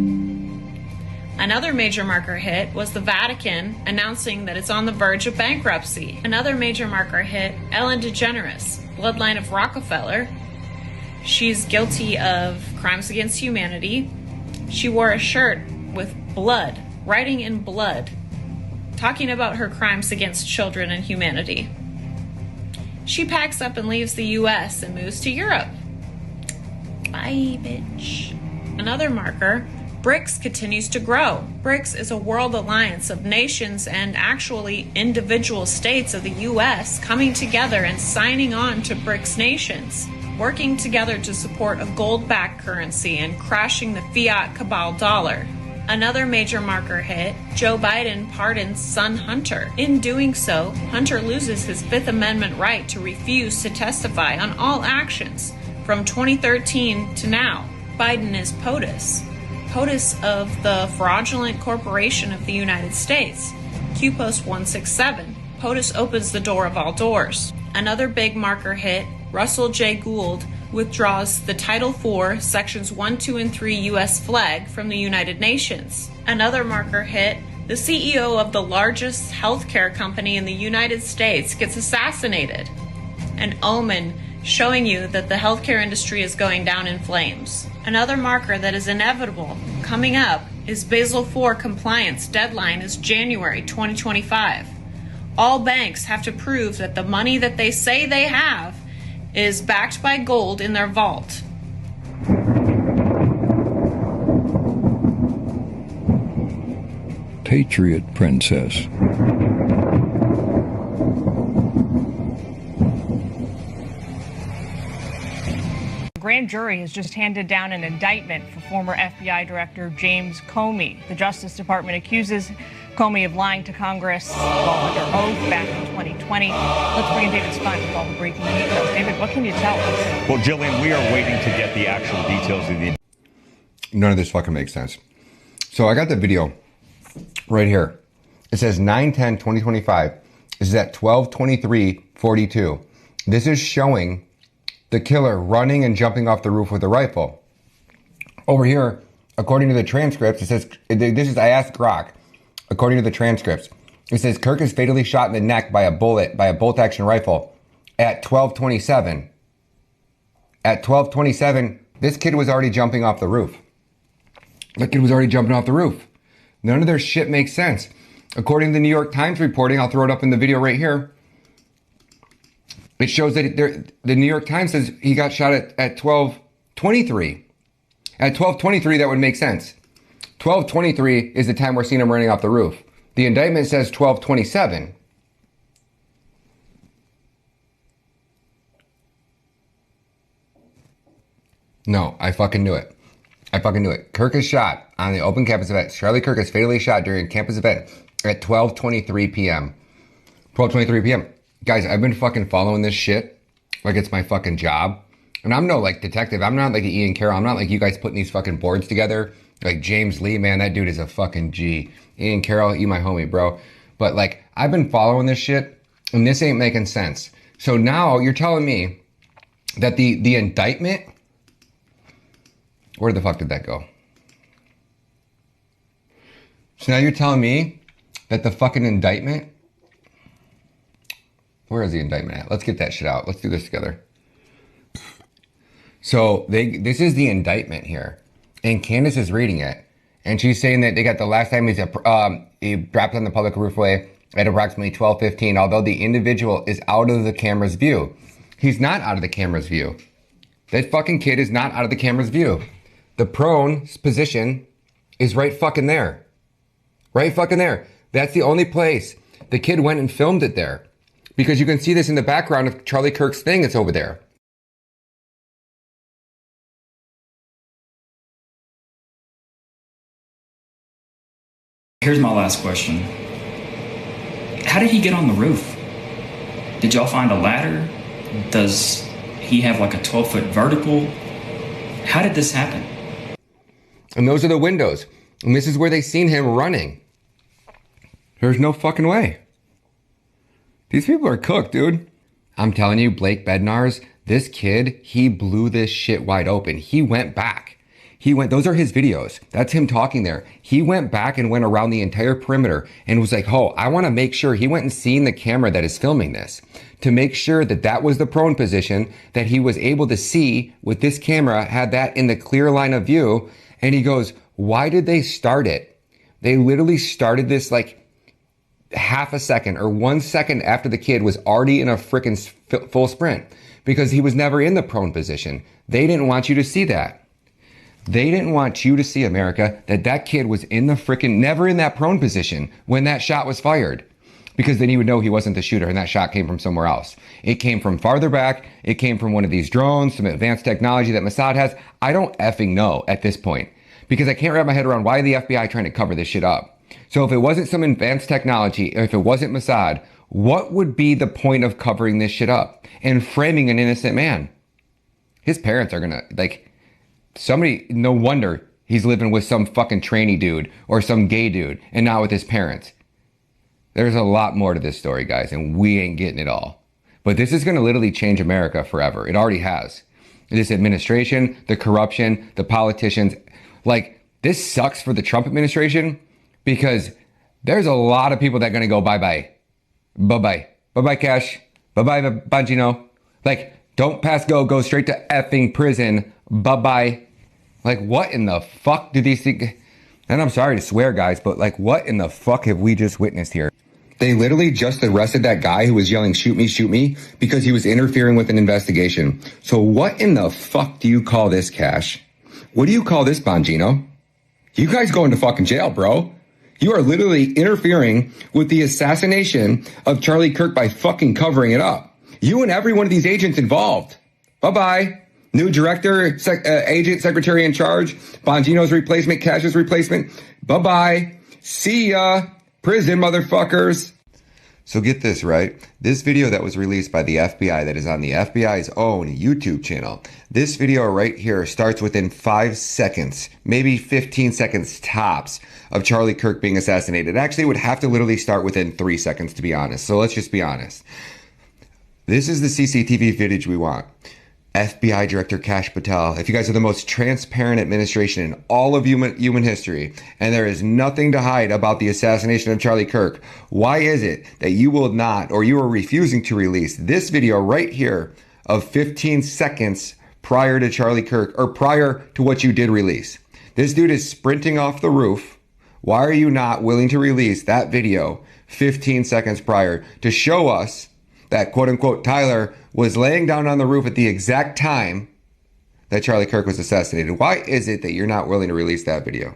[SPEAKER 28] Another major marker hit was the Vatican announcing that it's on the verge of bankruptcy. Another major marker hit, Ellen DeGeneres, bloodline of Rockefeller. She's guilty of crimes against humanity. She wore a shirt with blood, writing in blood, talking about her crimes against children and humanity. She packs up and leaves the US and moves to Europe. Bye, bitch. Another marker, BRICS continues to grow. BRICS is a world alliance of nations and actually individual states of the US coming together and signing on to BRICS nations, working together to support a gold-backed currency and crashing the fiat cabal dollar. Another major marker hit, Joe Biden pardons son Hunter. In doing so, Hunter loses his Fifth Amendment right to refuse to testify on all actions from 2013 to now. Biden is POTUS. POTUS of the Fraudulent Corporation of the United States. QPOST 167. POTUS opens the door of all doors. Another big marker hit, Russell J. Gould withdraws the Title IV, Sections 1, 2, and 3 U.S. flag from the United Nations. Another marker hit, the CEO of the largest healthcare company in the United States gets assassinated. An omen showing you that the healthcare industry is going down in flames. Another marker that is inevitable coming up is Basel IV compliance deadline is January 2025. All banks have to prove that the money that they say they have is backed by gold in their vault.
[SPEAKER 27] Patriot Princess.
[SPEAKER 1] The grand jury has just handed down an indictment for former FBI Director James Comey. The Justice Department accuses Comey of lying to Congress while under oath back in 2020. Let's bring in David Spunt with all the breaking details. David, what can you tell us?
[SPEAKER 2] Well, Jillian, we are waiting to get the actual details of the...
[SPEAKER 5] None of this fucking makes sense. So I got the video right here. It says 9/10/2025. This is at 12:23:42. This is showing the killer running and jumping off the roof with a rifle. Over here, according to the transcripts, it says, I asked Grok, according to the transcripts, it says Kirk is fatally shot in the neck by a bolt-action rifle at 12:27. At 12:27, this kid was already jumping off the roof. The kid was already jumping off the roof. None of their shit makes sense. According to the New York Times reporting, I'll throw it up in the video right here. It shows that the New York Times says he got shot at 12:23. At 12:23, that would make sense. 12:23 is the time we're seeing him running off the roof. The indictment says 12:27. No, I fucking knew it. I fucking knew it. Kirk is shot on the open campus event. Charlie Kirk is fatally shot during a campus event at 12:23 p.m. 12:23 p.m. Guys, I've been fucking following this shit like it's my fucking job. And I'm no like detective. I'm not like Ian Carroll. I'm not like you guys putting these fucking boards together. Like James Lee, man, that dude is a fucking G. Ian Carroll, you my homie, bro. But like, I've been following this shit and this ain't making sense. So now you're telling me that the indictment, where the fuck did that go? So now you're telling me that the fucking indictment Where is the indictment at? Let's get that shit out. Let's do this together. So this is the indictment here. And Candace is reading it. And she's saying that they got the last time he dropped on the public roofway at approximately 12:15, although the individual is out of the camera's view. He's not out of the camera's view. That fucking kid is not out of the camera's view. The prone position is right fucking there. Right fucking there. That's the only place. The kid went and filmed it there. Because you can see this in the background of Charlie Kirk's thing. It's over there.
[SPEAKER 6] Here's my last question. How did he get on the roof? Did y'all find a ladder? Does he have like a 12-foot vertical? How did this happen?
[SPEAKER 5] And those are the windows. And this is where they seen him running. There's no fucking way. These people are cooked, dude. I'm telling you, Blake Bednar's, this kid, he blew this shit wide open. He went back. Those are his videos. That's him talking there. He went back and went around the entire perimeter and was like, oh, I want to make sure. He went and seen the camera that is filming this to make sure that that was the prone position, that he was able to see with this camera, had that in the clear line of view. And he goes, why did they start it? They literally started this like half a second or 1 second after the kid was already in a freaking full sprint, because he was never in the prone position. They didn't want you to see that. They didn't want you to see, America, that that kid was in the freaking, never in that prone position when that shot was fired, because then you would know he wasn't the shooter and that shot came from somewhere else. It came from farther back. It came from one of these drones, some advanced technology that Mossad has. I don't effing know at this point, because I can't wrap my head around why the FBI trying to cover this shit up. So if it wasn't some advanced technology, or if it wasn't Mossad, what would be the point of covering this shit up and framing an innocent man? His parents are gonna, like, somebody, no wonder he's living with some fucking tranny dude or some gay dude and not with his parents. There's a lot more to this story, guys, and we ain't getting it all. But this is gonna literally change America forever. It already has. This administration, the corruption, the politicians, like, this sucks for the Trump administration, because there's a lot of people that are going to go bye-bye. Bye-bye. Bye-bye, Cash. Bye-bye, Bongino. Like, don't pass go. Go straight to effing prison. Bye-bye. Like, what in the fuck do these things... And I'm sorry to swear, guys, but, like, what in the fuck have we just witnessed here? They literally just arrested that guy who was yelling, shoot me, because he was interfering with an investigation. So what in the fuck do you call this, Cash? What do you call this, Bongino? You guys going to fucking jail, bro. You are literally interfering with the assassination of Charlie Kirk by fucking covering it up. You and every one of these agents involved. Bye-bye. New director, agent, secretary in charge, Bongino's replacement, Cash's replacement. Bye-bye. See ya. Prison, motherfuckers. So get this, right? This video that was released by the FBI, that is on the FBI's own YouTube channel. This video right here starts within 5 seconds, maybe 15 seconds tops, of Charlie Kirk being assassinated. Actually, it would have to literally start within 3 seconds, to be honest. So let's just be honest. This is the CCTV footage we want. FBI Director Kash Patel, if you guys are the most transparent administration in all of human history, and there is nothing to hide about the assassination of Charlie Kirk, why is it that you will not, or you are refusing to release this video right here of 15 seconds prior to Charlie Kirk, or prior to what you did release? This dude is sprinting off the roof. Why are you not willing to release that video 15 seconds prior to show us that, quote unquote, Tyler was laying down on the roof at the exact time that Charlie Kirk was assassinated? Why is it that you're not willing to release that video?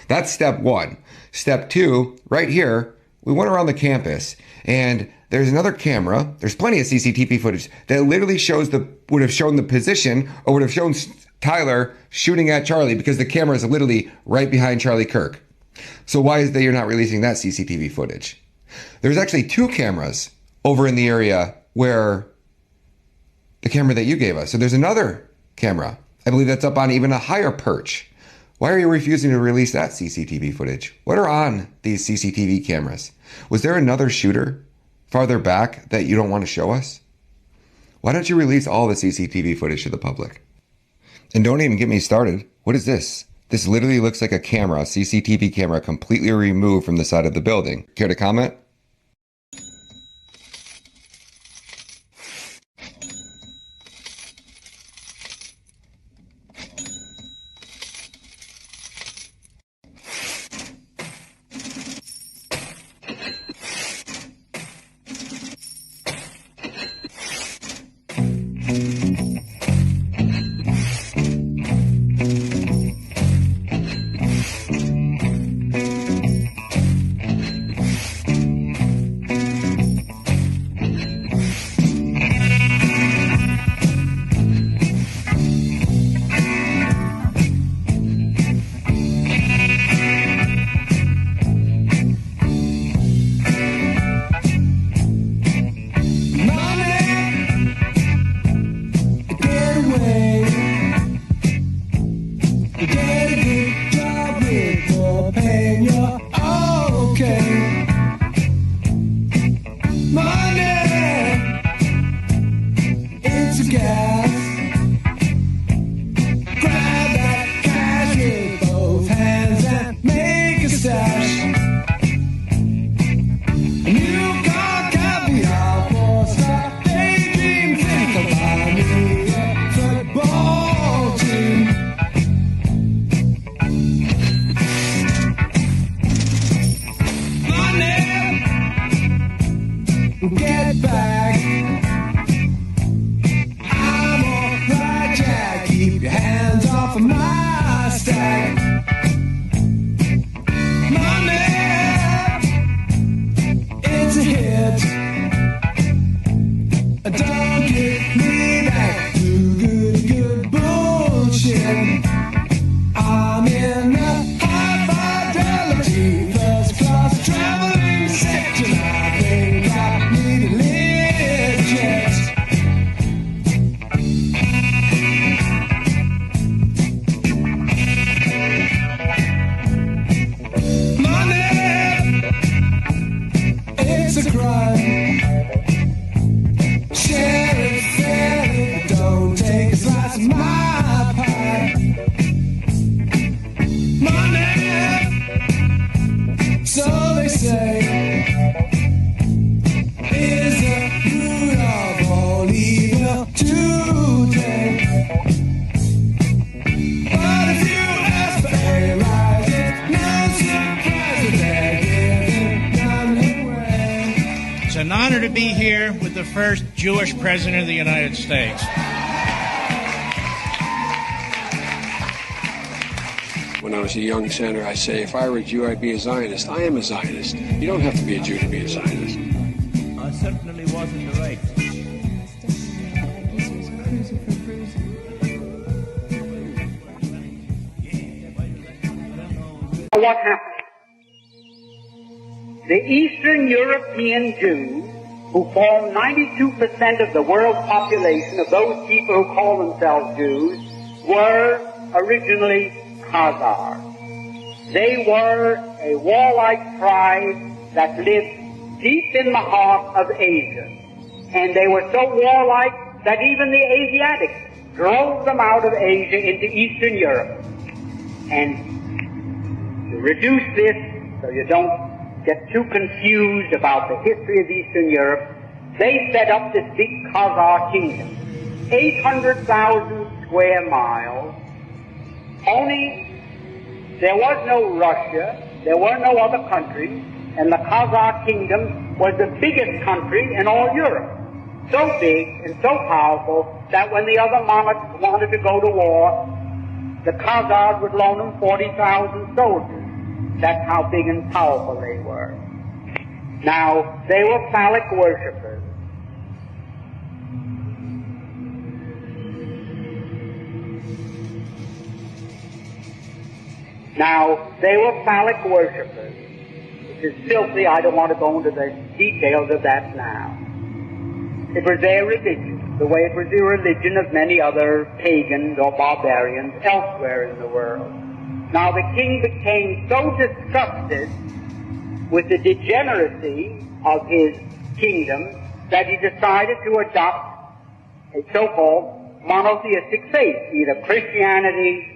[SPEAKER 5] That's step one. Step two, right here, we went around the campus and there's another camera. There's plenty of CCTV footage that literally would have shown the position, or would have shown Tyler shooting at Charlie, because the camera is literally right behind Charlie Kirk. So why is it that you're not releasing that CCTV footage? There's actually 2 cameras over in the area where the camera that you gave us. So there's another camera. I believe that's up on even a higher perch. Why are you refusing to release that CCTV footage? What are on these CCTV cameras? Was there another shooter farther back that you don't want to show us? Why don't you release all the CCTV footage to the public? And don't even get me started. What is this? This literally looks like a camera, a CCTV camera, completely removed from the side of the building. Care to comment?
[SPEAKER 20] So they say, is the root of all evil today. But if you ask for a rise, no surprise that they're giving none away.
[SPEAKER 7] It's an honor to be here with the first Jewish president of the United States.
[SPEAKER 8] When I was a young senator, I say, if I were a Jew, I'd be a Zionist. I am a Zionist. You don't have to be a Jew to be a Zionist.
[SPEAKER 9] I certainly wasn't right.
[SPEAKER 10] What happened? The Eastern European Jews, who form 92% of the world's population, of those people who call themselves Jews, were originally Khazars. They were a warlike tribe that lived deep in the heart of Asia. And they were so warlike that even the Asiatics drove them out of Asia into Eastern Europe. And to reduce this, so you don't get too confused about the history of Eastern Europe, they set up this big Khazar kingdom. 800,000 square miles. Only there was no Russia, there were no other countries, and the Khazar kingdom was the biggest country in all Europe. So big and so powerful that when the other monarchs wanted to go to war, the Khazars would loan them 40,000 soldiers. That's how big and powerful they were. Now, they were phallic worshippers. Which is filthy. I don't want to go into the details of that now. It was their religion, the way it was the religion of many other pagans or barbarians elsewhere in the world. Now the king became so disgusted with the degeneracy of his kingdom that he decided to adopt a so-called monotheistic faith, either Christianity,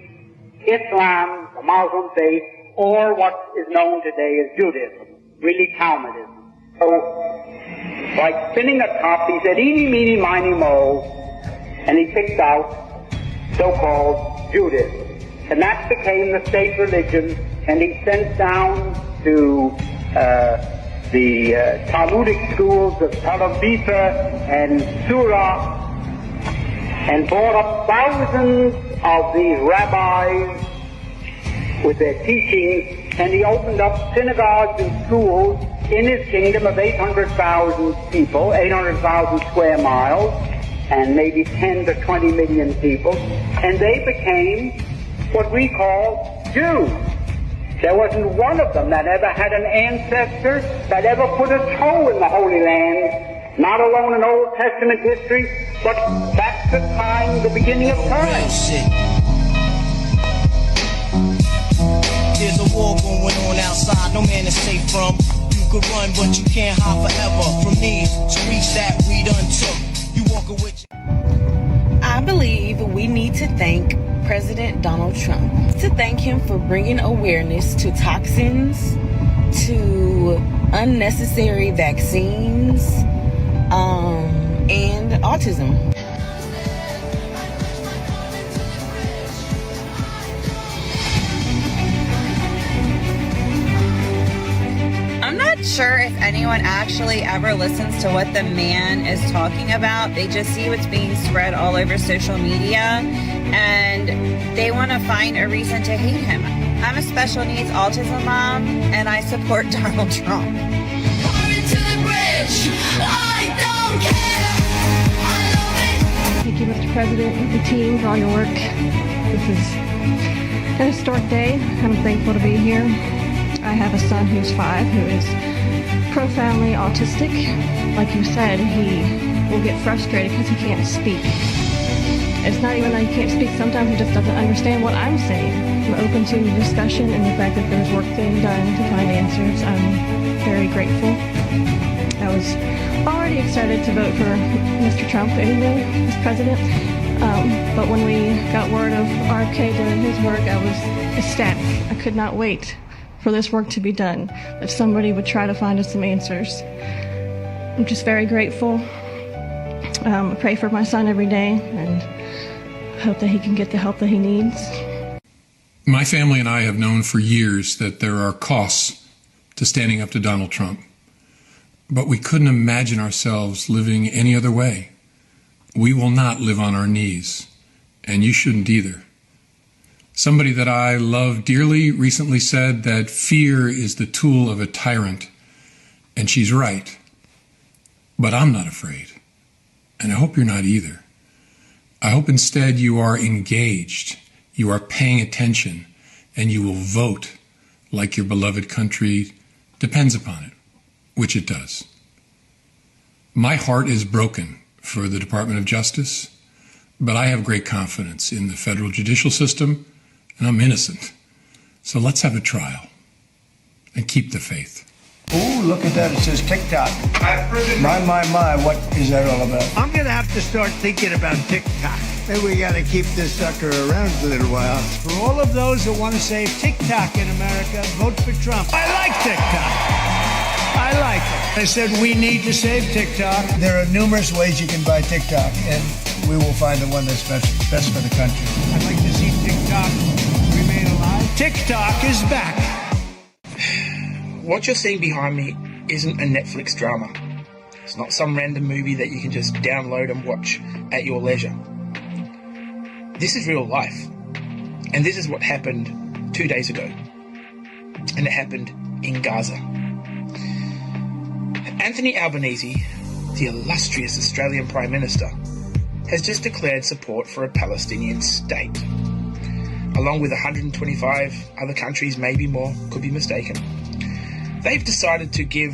[SPEAKER 10] Islam, the Muslim faith, or what is known today as Judaism, really Talmudism. So, like spinning a top, he said, eeny, meeny, miny, mo, and he picked out so-called Judaism. And that became the state religion, and he sent down to the Talmudic schools of Tel Aviv and Surah, and brought up thousands of these rabbis with their teachings, and he opened up synagogues and schools in his kingdom of 800,000 people, 800,000 square miles, and maybe 10 to 20 million people, and they became what we call Jews. There wasn't one of them that ever had an ancestor that ever put a toe in the Holy Land, not alone in Old Testament history, but back to time, the beginning of time.
[SPEAKER 20] There's a war going on outside, no man is safe from. You could run, but you can't hide forever from these streets that we done took. You walk away.
[SPEAKER 11] I believe we need to thank President Donald Trump, to thank him for bringing awareness to toxins, to unnecessary vaccines, and autism.
[SPEAKER 12] I'm not sure if anyone actually ever listens to what the man is talking about. They just see what's being spread all over social media, and they want to find a reason to hate him. I'm a special needs autism mom, and I support Donald Trump.
[SPEAKER 13] Thank you, Mr. President, and the team, for all your work. This is an historic day. I'm thankful to be here. I have a son who's 5 who is profoundly autistic. Like you said, he will get frustrated because he can't speak. It's not even that he can't speak. Sometimes he just doesn't understand what I'm saying. I'm open to discussion, and the fact that there's work being done to find answers, I'm very grateful. I was already excited to vote for Mr. Trump anyway as president, but when we got word of RFK doing his work, I was ecstatic. I could not wait for this work to be done, that somebody would try to find us some answers. I'm just very grateful. I pray for my son every day and hope that he can get the help that he needs.
[SPEAKER 14] My family and I have known for years that there are costs to standing up to Donald Trump, but we couldn't imagine ourselves living any other way. We will not live on our knees, and you shouldn't either. Somebody that I love dearly recently said that fear is the tool of a tyrant, and she's right. But I'm not afraid, and I hope you're not either. I hope instead you are engaged, you are paying attention, and you will vote like your beloved country depends upon it, which it does. My heart is broken for the Department of Justice, but I have great confidence in the federal judicial system, and I'm innocent. So let's have a trial and keep the faith.
[SPEAKER 4] Ooh, look at that. It says TikTok. My, what is that all about? I'm going to have to start thinking about TikTok. Maybe we got to keep this sucker around for a little while. For all of those who want to save TikTok in America, vote for Trump. I like TikTok. I like it. I said we need to save TikTok. There are numerous ways you can buy TikTok, and we will find the one that's best for the country. I'd like to see TikTok remain alive. TikTok is back.
[SPEAKER 15] What you're seeing behind me isn't a Netflix drama. It's not some random movie that you can just download and watch at your leisure. This is real life. And this is what happened 2 days ago. And it happened in Gaza. Anthony Albanese, the illustrious Australian Prime Minister, has just declared support for a Palestinian state. Along with 125 other countries, maybe more, could be mistaken. They've decided to give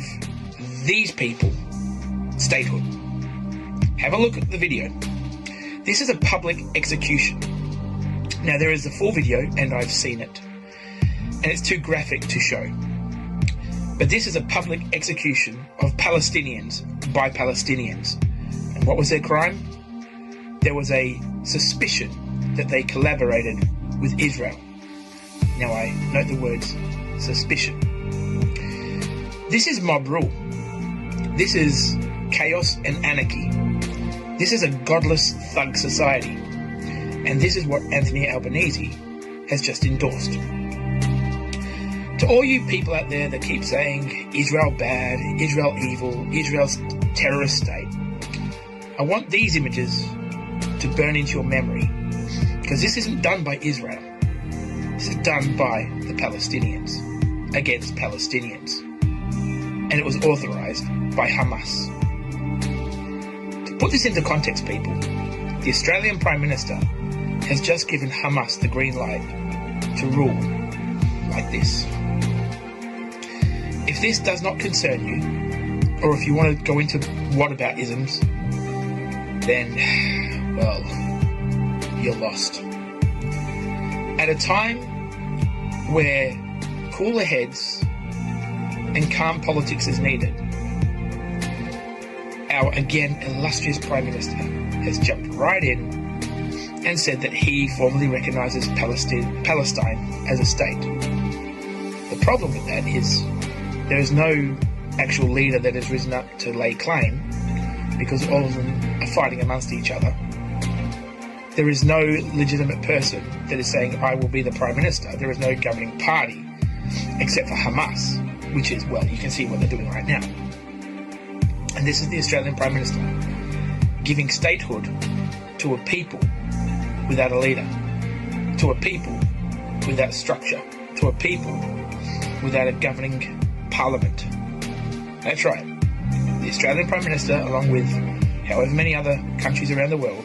[SPEAKER 15] these people statehood. Have a look at the video. This is a public execution. Now, there is a full video, and I've seen it, and it's too graphic to show. But this is a public execution of Palestinians by Palestinians. And what was their crime? There was a suspicion that they collaborated with Israel. Now, I note the words suspicion. This is mob rule. This is chaos and anarchy. This is a godless thug society. And this is what Anthony Albanese has just endorsed. To all you people out there that keep saying Israel bad, Israel evil, Israel's terrorist state, I want these images to burn into your memory. Because this isn't done by Israel. This is done by the Palestinians against Palestinians. And it was authorized by Hamas. To put this into context, people, the Australian Prime Minister has just given Hamas the green light to rule like this. If this does not concern you, or if you want to go into whataboutisms, then, well, you're lost. At a time where cooler heads and calm politics is needed, our again illustrious Prime Minister has jumped right in and said that he formally recognises Palestine as a state. The problem with that is there is no actual leader that has risen up to lay claim, because all of them are fighting amongst each other. There is no legitimate person that is saying, I will be the Prime Minister. There is no governing party except for Hamas, which is, well, you can see what they're doing right now. And this is the Australian Prime Minister giving statehood to a people without a leader, to a people without structure, to a people without a governing parliament. That's right. The Australian Prime Minister, along with however many other countries around the world,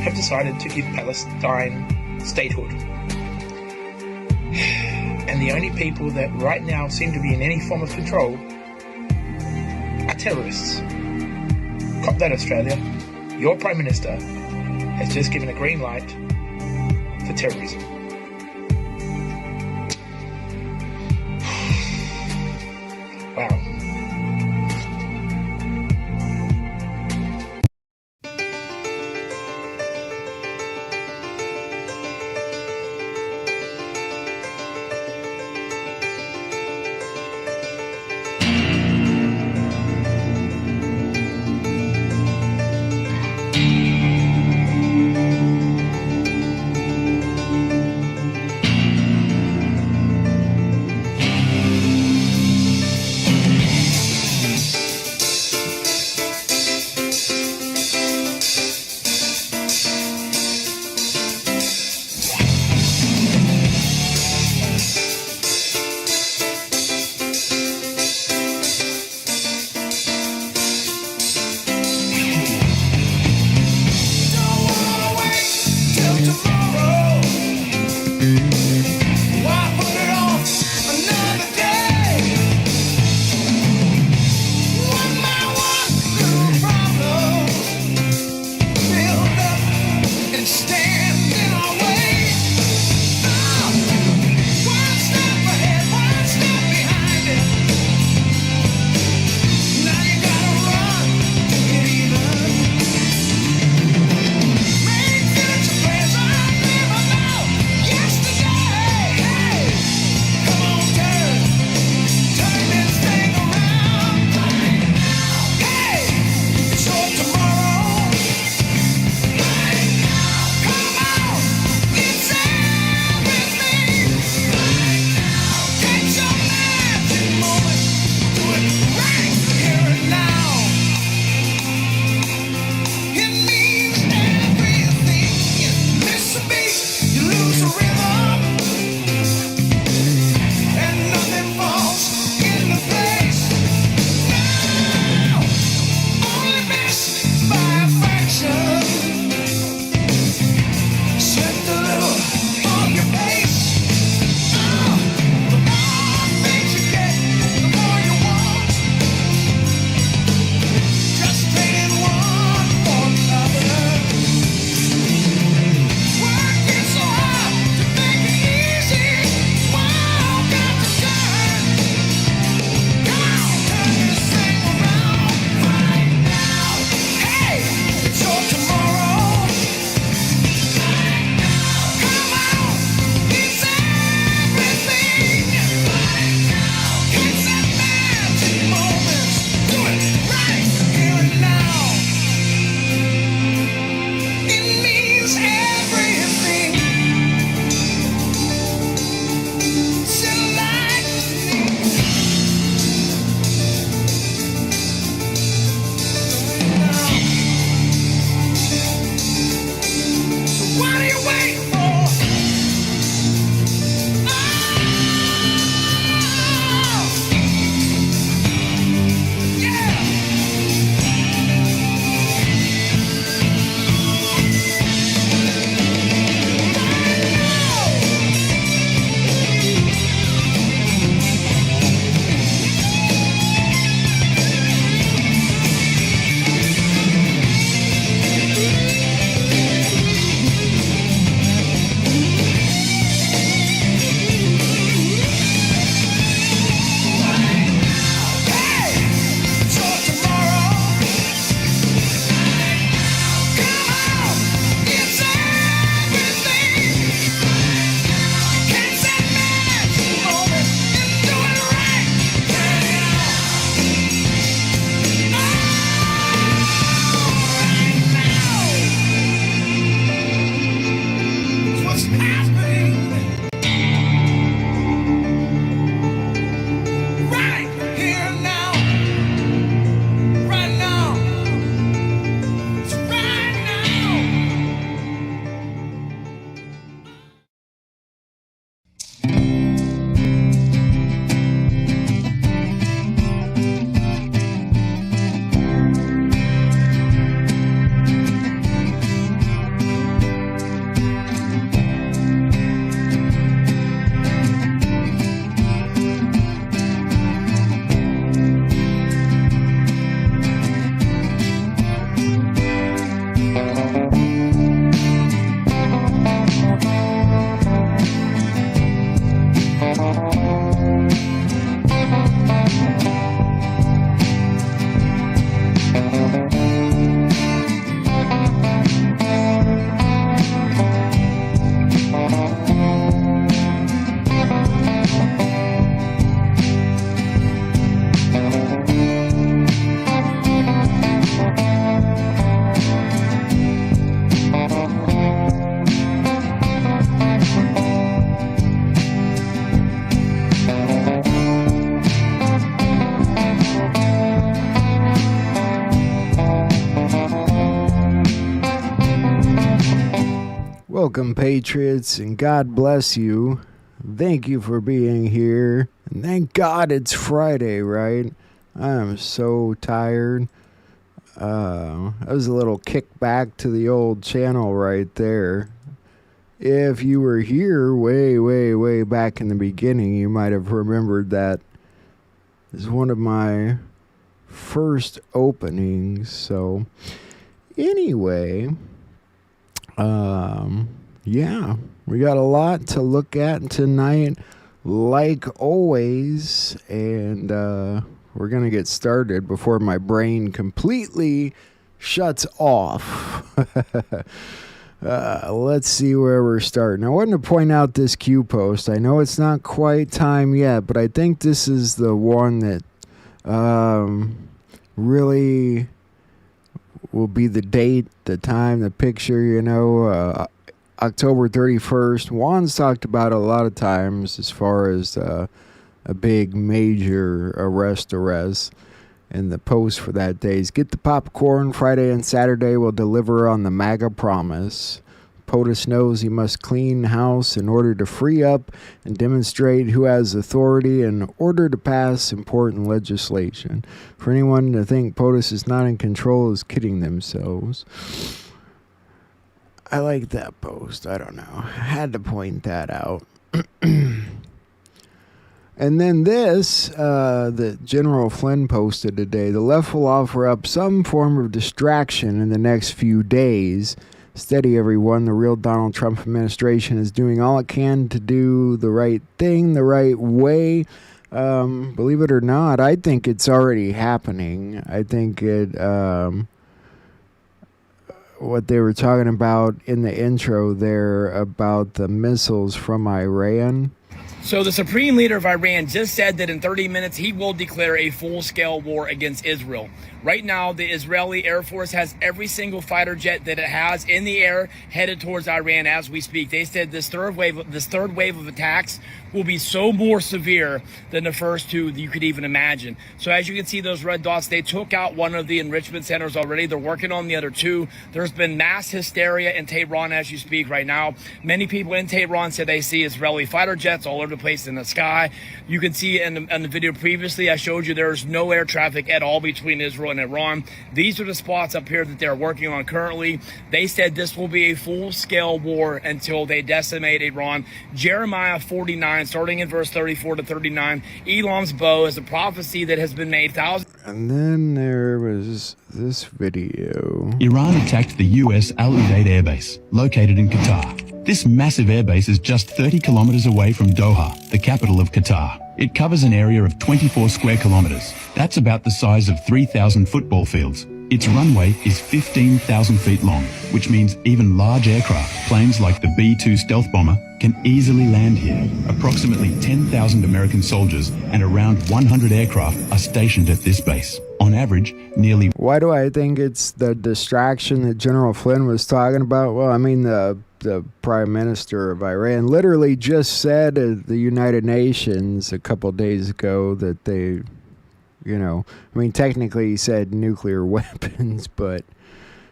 [SPEAKER 15] have decided to give Palestine statehood. And the only people that right now seem to be in any form of control are terrorists. Cop that, Australia. Your Prime Minister has just given a green light for terrorism. Wow.
[SPEAKER 16] Welcome, Patriots, and God bless you. Thank you for being here. And thank God it's Friday, right? I am so tired. That was a little kickback to the old channel right there. If you were here way back in the beginning, you might have remembered that is one of my first openings. So, anyway, yeah, we got a lot to look at tonight, like always, and we're gonna get started before my brain completely shuts off. Let's see where we're starting. I wanted to point out this Q post. I know it's not quite time yet, but I think this is the one that really will be the date, the time, the picture, you know, October 31st. Juan's talked about it a lot of times as far as a big major arrest. And the post for that day is, get the popcorn. Friday and Saturday will deliver on the MAGA promise. POTUS knows he must clean house in order to free up and demonstrate who has authority in order to pass important legislation. For anyone to think POTUS is not in control is kidding themselves. I like that post. I don't know. I had to point that out. And then this, that General Flynn posted today. The left will offer up some form of distraction in the next few days. Steady, everyone. The real Donald Trump administration is doing all it can to do the right thing, the right way. Believe it or not, I think it's already happening. I think it... what they were talking about in the intro there about the missiles from Iran.
[SPEAKER 17] So the Supreme Leader of Iran just said that in 30 minutes he will declare a full-scale war against Israel. Right now, the Israeli Air Force has every single fighter jet that it has in the air headed towards Iran as we speak. They said this third wave of attacks will be so more severe than the first two that you could even imagine. So as you can see those red dots, they took out one of the enrichment centers already. They're working on the other two. There's been mass hysteria in Tehran as you speak right now. Many people in Tehran said they see Israeli fighter jets all over the place in the sky. You can see in the video previously I showed you there's no air traffic at all between Israel and Iran. These are the spots up here that they're working on currently. They said this will be a full-scale war until they decimate Iran. Jeremiah 49, starting in verse 34 to 39, Elam's bow is a prophecy that has been made thousands.
[SPEAKER 16] And then there was this video.
[SPEAKER 18] Iran attacked the US Al Udeid airbase, located in Qatar. This massive airbase is just 30 kilometers away from Doha, the capital of Qatar. It covers an area of 24 square kilometers. That's about the size of 3,000 football fields. Its runway is 15,000 feet long, which means even large aircraft, planes like the B-2 stealth bomber, can easily land here. Approximately 10,000 American soldiers and around 100 aircraft are stationed at this base. On average, nearly...
[SPEAKER 16] Why do I think it's the distraction that General Flynn was talking about? Well, I mean, the Prime Minister of Iran literally just said at the United Nations a couple days ago that they, you know, I mean, technically he said nuclear weapons, but,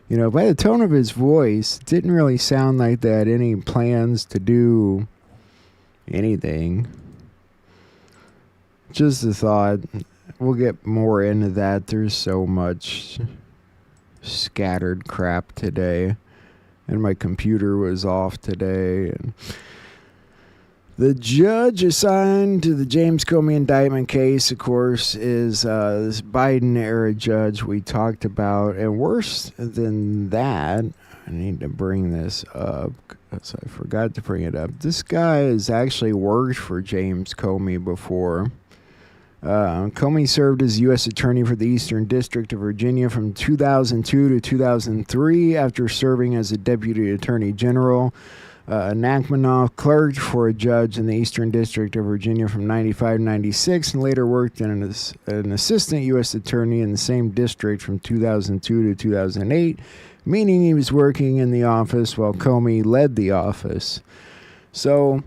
[SPEAKER 16] you know, by the tone of his voice, it didn't really sound like they had any plans to do anything. Just a thought. We'll get more into that. There's so much scattered crap today. And my computer was off today. And the judge assigned to the James Comey indictment case, of course, is this Biden-era judge we talked about. And worse than that, I need to bring this up. So I forgot to bring it up. This guy has actually worked for James Comey before. Comey served as U.S. Attorney for the Eastern District of Virginia from 2002 to 2003 after serving as a Deputy Attorney General. Nachmanoff clerked for a judge in the Eastern District of Virginia from 95 to 96 and later worked as an assistant U.S. attorney in the same district from 2002 to 2008, meaning he was working in the office while Comey led the office. So,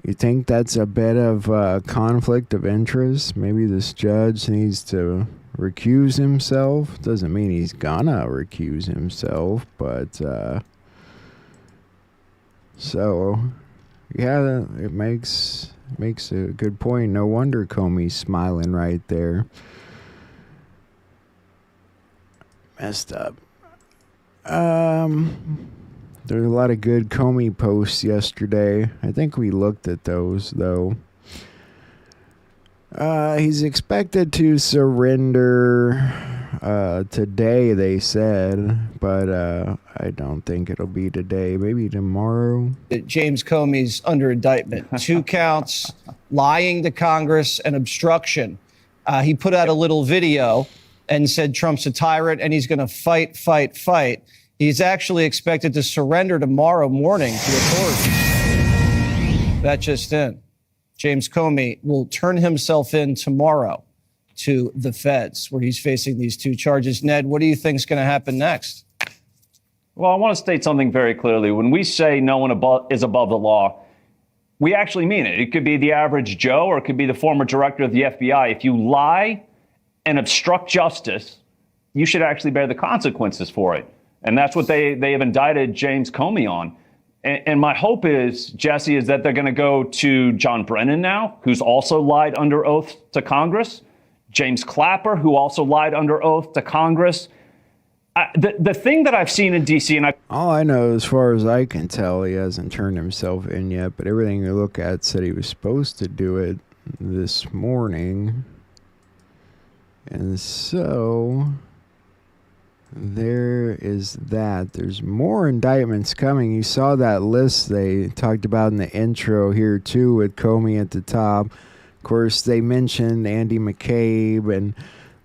[SPEAKER 16] you think that's a bit of conflict of interest? Maybe this judge needs to recuse himself? Doesn't mean he's gonna recuse himself, but... So, yeah, it makes a good point. No wonder Comey's smiling right there. Messed up. There's a lot of good Comey posts yesterday. I think we looked at those, though. He's expected to surrender today, they said, but I don't think it'll be today. Maybe tomorrow.
[SPEAKER 3] James Comey's under indictment. 2 counts, lying to Congress and obstruction. He put out a little video and said Trump's a tyrant and he's going to fight, fight, fight. He's actually expected to surrender tomorrow morning to authorities. That just in. James Comey will turn himself in tomorrow to the feds, where he's facing these 2 charges. Ned, what do you think is going to happen next?
[SPEAKER 2] Well, I want to state something very clearly. When we say no one is above the law, we actually mean it. It could be the average Joe or it could be the former director of the FBI. If you lie and obstruct justice, you should actually bear the consequences for it. And that's what they have indicted James Comey on. And my hope is, Jesse, is that they're going to go to John Brennan now, who's also lied under oath to Congress, James Clapper, who also lied under oath to Congress. The thing that I've seen in D.C., and
[SPEAKER 16] all I know, as far as I can tell, he hasn't turned himself in yet, but everything you look at said he was supposed to do it this morning. And so... there is that. There's more indictments coming. You saw that list they talked about in the intro here, too, with Comey at the top. Of course, they mentioned Andy McCabe, and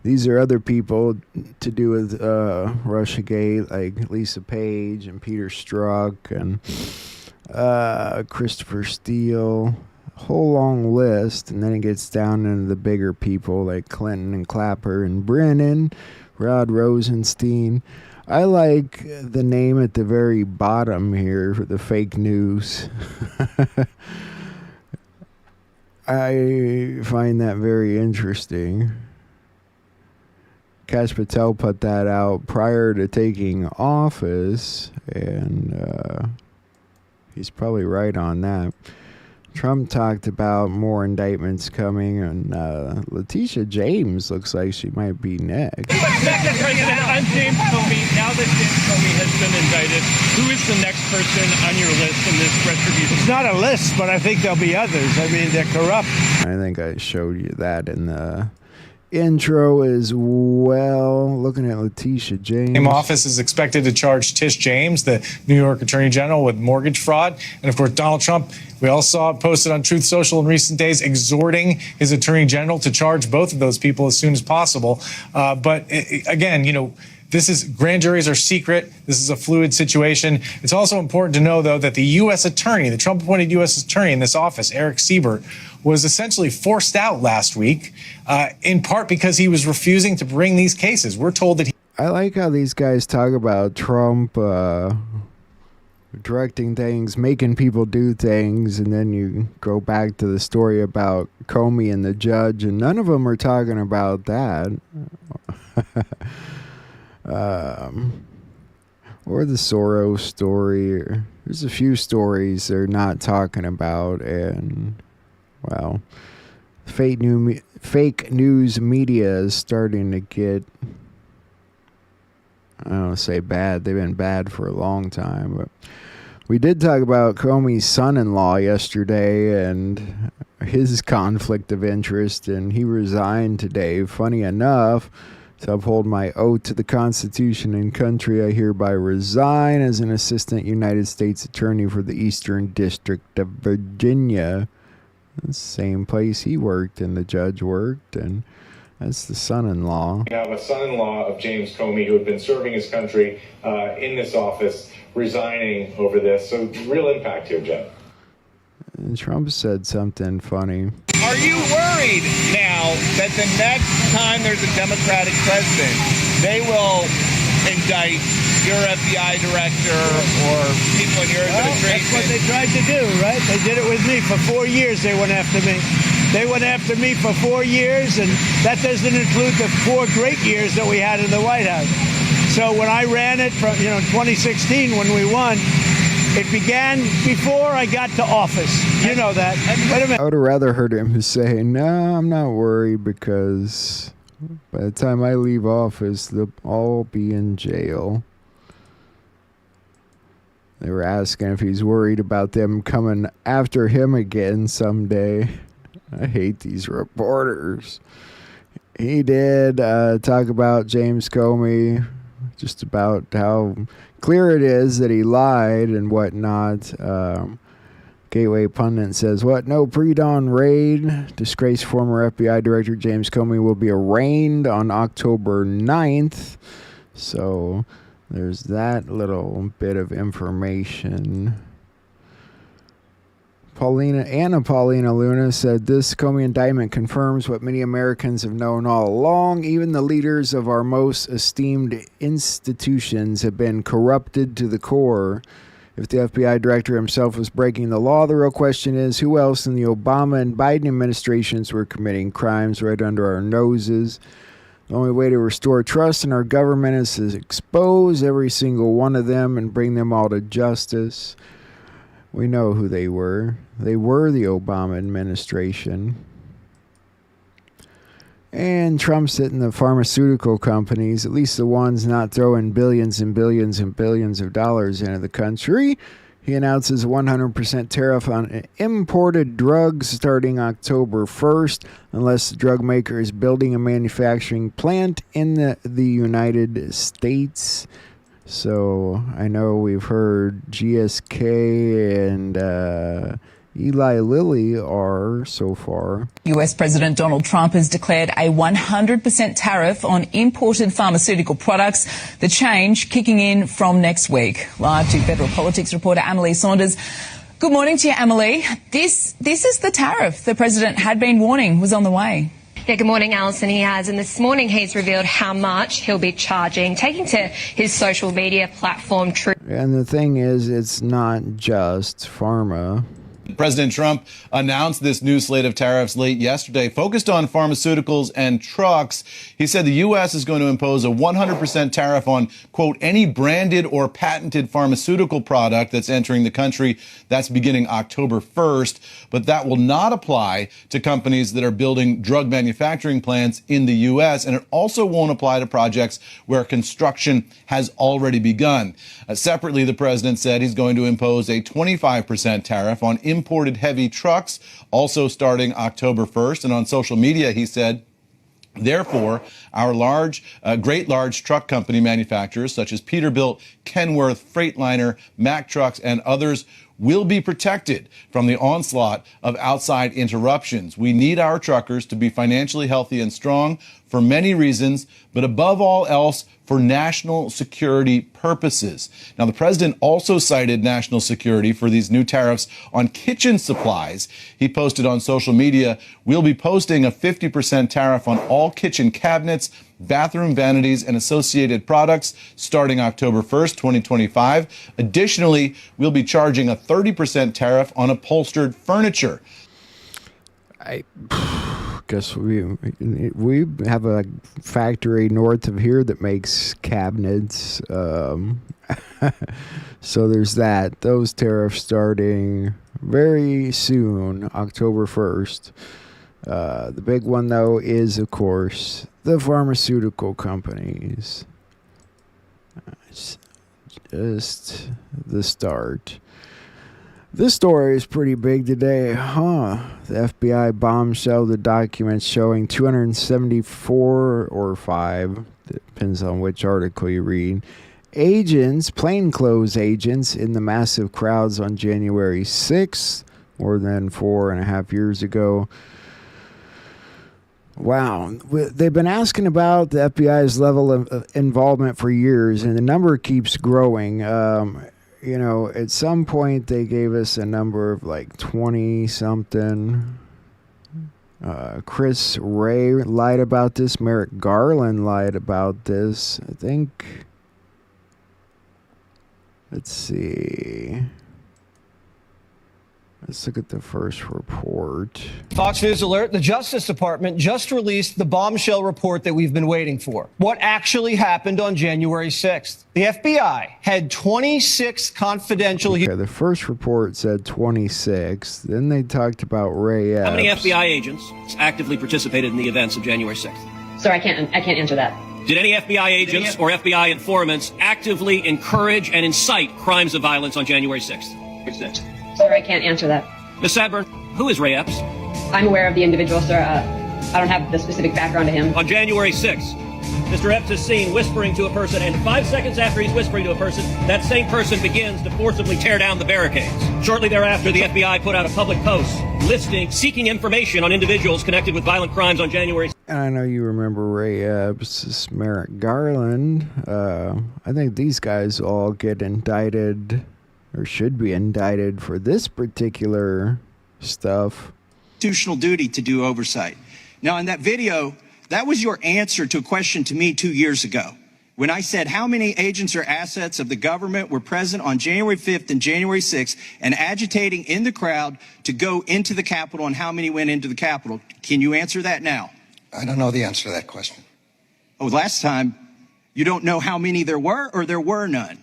[SPEAKER 16] these are other people to do with Russiagate, like Lisa Page and Peter Strzok and Christopher Steele. A whole long list, and then it gets down into the bigger people like Clinton and Clapper and Brennan, Rod Rosenstein. I like the name at the very bottom here for the fake news. I find that very interesting. Kash Patel put that out prior to taking office, and he's probably right on that. Trump talked about more indictments coming, and Letitia James looks like she might be next.
[SPEAKER 19] Mr. President, I'm James Comey. Now that James Comey has been indicted, who is the next person on your list in this retribution?
[SPEAKER 4] It's not a list, but I think there'll be others. I mean, they're corrupt.
[SPEAKER 16] I think I showed you that in the intro as well. Looking at Letitia James.
[SPEAKER 21] The office is expected to charge Tish James, the New York Attorney General, with mortgage fraud. And of course, Donald Trump, we all saw it posted on Truth Social in recent days, exhorting his Attorney General to charge both of those people as soon as possible. But again, you know, this is, grand juries are secret. This is a fluid situation. It's also important to know, though, that the U.S. Attorney, the Trump-appointed U.S. Attorney in this office, Eric Siebert, was essentially forced out last week, in part because he was refusing to bring these cases. We're told that
[SPEAKER 16] I like how these guys talk about Trump directing things, making people do things, and then you go back to the story about Comey and the judge, and none of them are talking about that. Or the Soros story. There's a few stories they're not talking about, and well, fake news media is starting to get, I don't want to say bad. They've been bad for a long time, but we did talk about Comey's son-in-law yesterday and his conflict of interest, and he resigned today. Funny enough, To uphold my oath to the Constitution and country, I hereby resign as an Assistant United States Attorney for the Eastern District of Virginia. The same place he worked and the judge worked, and that's the son-in-law.
[SPEAKER 21] We have a son-in-law of James Comey who had been serving his country in this office, resigning over this. So real impact here, Jeff.
[SPEAKER 16] And Trump said something funny.
[SPEAKER 17] Are you worried now that the next time there's a Democratic president, they will indict your FBI director or people in your administration?
[SPEAKER 7] That's what they tried to do, right? They did it with me. For 4 years, they went after me. They went after me for 4 years, and that doesn't include the 4 great years that we had in the White House. So when I ran it from 2016 when we won, it began before I got to office. You know that. Wait a minute.
[SPEAKER 16] I would have rather heard him say, no, I'm not worried because by the time I leave office, they'll all be in jail. They were asking if he's worried about them coming after him again someday. I hate these reporters. He did talk about James Comey, just about how clear it is that he lied and whatnot. Gateway Pundit says, what? No pre-dawn raid. Disgraced former FBI Director James Comey will be arraigned on October 9th. So there's that little bit of information. Anna Paulina Luna said, this Comey indictment confirms what many Americans have known all along. Even the leaders of our most esteemed institutions have been corrupted to the core. If the FBI director himself was breaking the law, the real question is who else in the Obama and Biden administrations were committing crimes right under our noses. The only way to restore trust in our government is to expose every single one of them and bring them all to justice. We know who they were. They were the Obama administration. And Trump's hitting the pharmaceutical companies, at least the ones not throwing billions and billions and billions of dollars into the country. He announces a 100% tariff on imported drugs starting October 1st, unless the drug maker is building a manufacturing plant in the United States. So I know we've heard GSK and Eli Lilly are so far.
[SPEAKER 1] US President Donald Trump has declared a 100% tariff on imported pharmaceutical products, the change kicking in from next week. Live to Federal Politics reporter Emily Saunders. Good morning to you, Emily. This is the tariff the president had been warning was on the way.
[SPEAKER 22] Yeah, good morning, Alison. He has. And this morning he's revealed how much he'll be charging, taking to his social media platform Truth.
[SPEAKER 16] And the thing is, it's not just pharma.
[SPEAKER 23] President Trump announced this new slate of tariffs late yesterday, focused on pharmaceuticals and trucks. He said the U.S. is going to impose a 100% tariff on, quote, any branded or patented pharmaceutical product that's entering the country. That's beginning October 1st. But that will not apply to companies that are building drug manufacturing plants in the U.S. And it also won't apply to projects where construction has already begun. Separately, the president said he's going to impose a 25% tariff on imported heavy trucks, also starting October 1st. And on social media, he said, therefore, our great large truck company manufacturers, such as Peterbilt, Kenworth, Freightliner, Mack Trucks, and others, will be protected from the onslaught of outside interruptions. We need our truckers to be financially healthy and strong for many reasons, but above all else, for national security purposes. Now, the president also cited national security for these new tariffs on kitchen supplies. He posted on social media, we'll be posting a 50% tariff on all kitchen cabinets, bathroom vanities, and associated products starting October 1st, 2025. Additionally, we'll be charging a 30% tariff on upholstered furniture.
[SPEAKER 16] I guess we have a factory north of here that makes cabinets. So there's that. Those tariffs starting very soon, October 1st. The big one, though, is, of course, the pharmaceutical companies. It's just the start. This story is pretty big today, huh? The FBI bombshell the documents showing 274 or 5, depends on which article you read, agents, plainclothes agents in the massive crowds on January 6th, more than 4.5 years ago. Wow. They've been asking about the FBI's level of involvement for years, and the number keeps growing. You know, at some point they gave us a number of like 20-something. Chris Wray lied about this. Merrick Garland lied about this. I think. Let's see. Let's look at the first report.
[SPEAKER 3] Fox News alert, the Justice Department just released the bombshell report that we've been waiting for. What actually happened on January 6th? The FBI had 26 confidential...
[SPEAKER 16] Okay, the first report said 26. Then they talked about Ray Epps.
[SPEAKER 5] How many FBI agents actively participated in the events of January 6th?
[SPEAKER 6] Sir, I can't answer that.
[SPEAKER 5] Did any FBI agents or FBI informants actively encourage and incite crimes of violence on January 6th?
[SPEAKER 6] Sir, I can't answer that.
[SPEAKER 5] Ms. Sadburn, who is Ray Epps?
[SPEAKER 6] I'm aware of the individual, sir. I don't have the specific background to him.
[SPEAKER 5] On January 6th, Mr. Epps is seen whispering to a person, and 5 seconds after he's whispering to a person, that same person begins to forcibly tear down the barricades. Shortly thereafter, the FBI put out a public post seeking information on individuals connected with violent crimes on January 6th.
[SPEAKER 16] And I know you remember Ray Epps, Merrick Garland. I think these guys all get indicted, or should be indicted, for this particular stuff.
[SPEAKER 8] Constitutional duty to do oversight. Now, in that video, that was your answer to a question to me 2 years ago, when I said how many agents or assets of the government were present on January 5th and January 6th and agitating in the crowd to go into the Capitol, and how many went into the Capitol. Can you answer that now?
[SPEAKER 24] I don't know the answer to that question.
[SPEAKER 8] Oh, last time, you don't know how many there were, or there were none?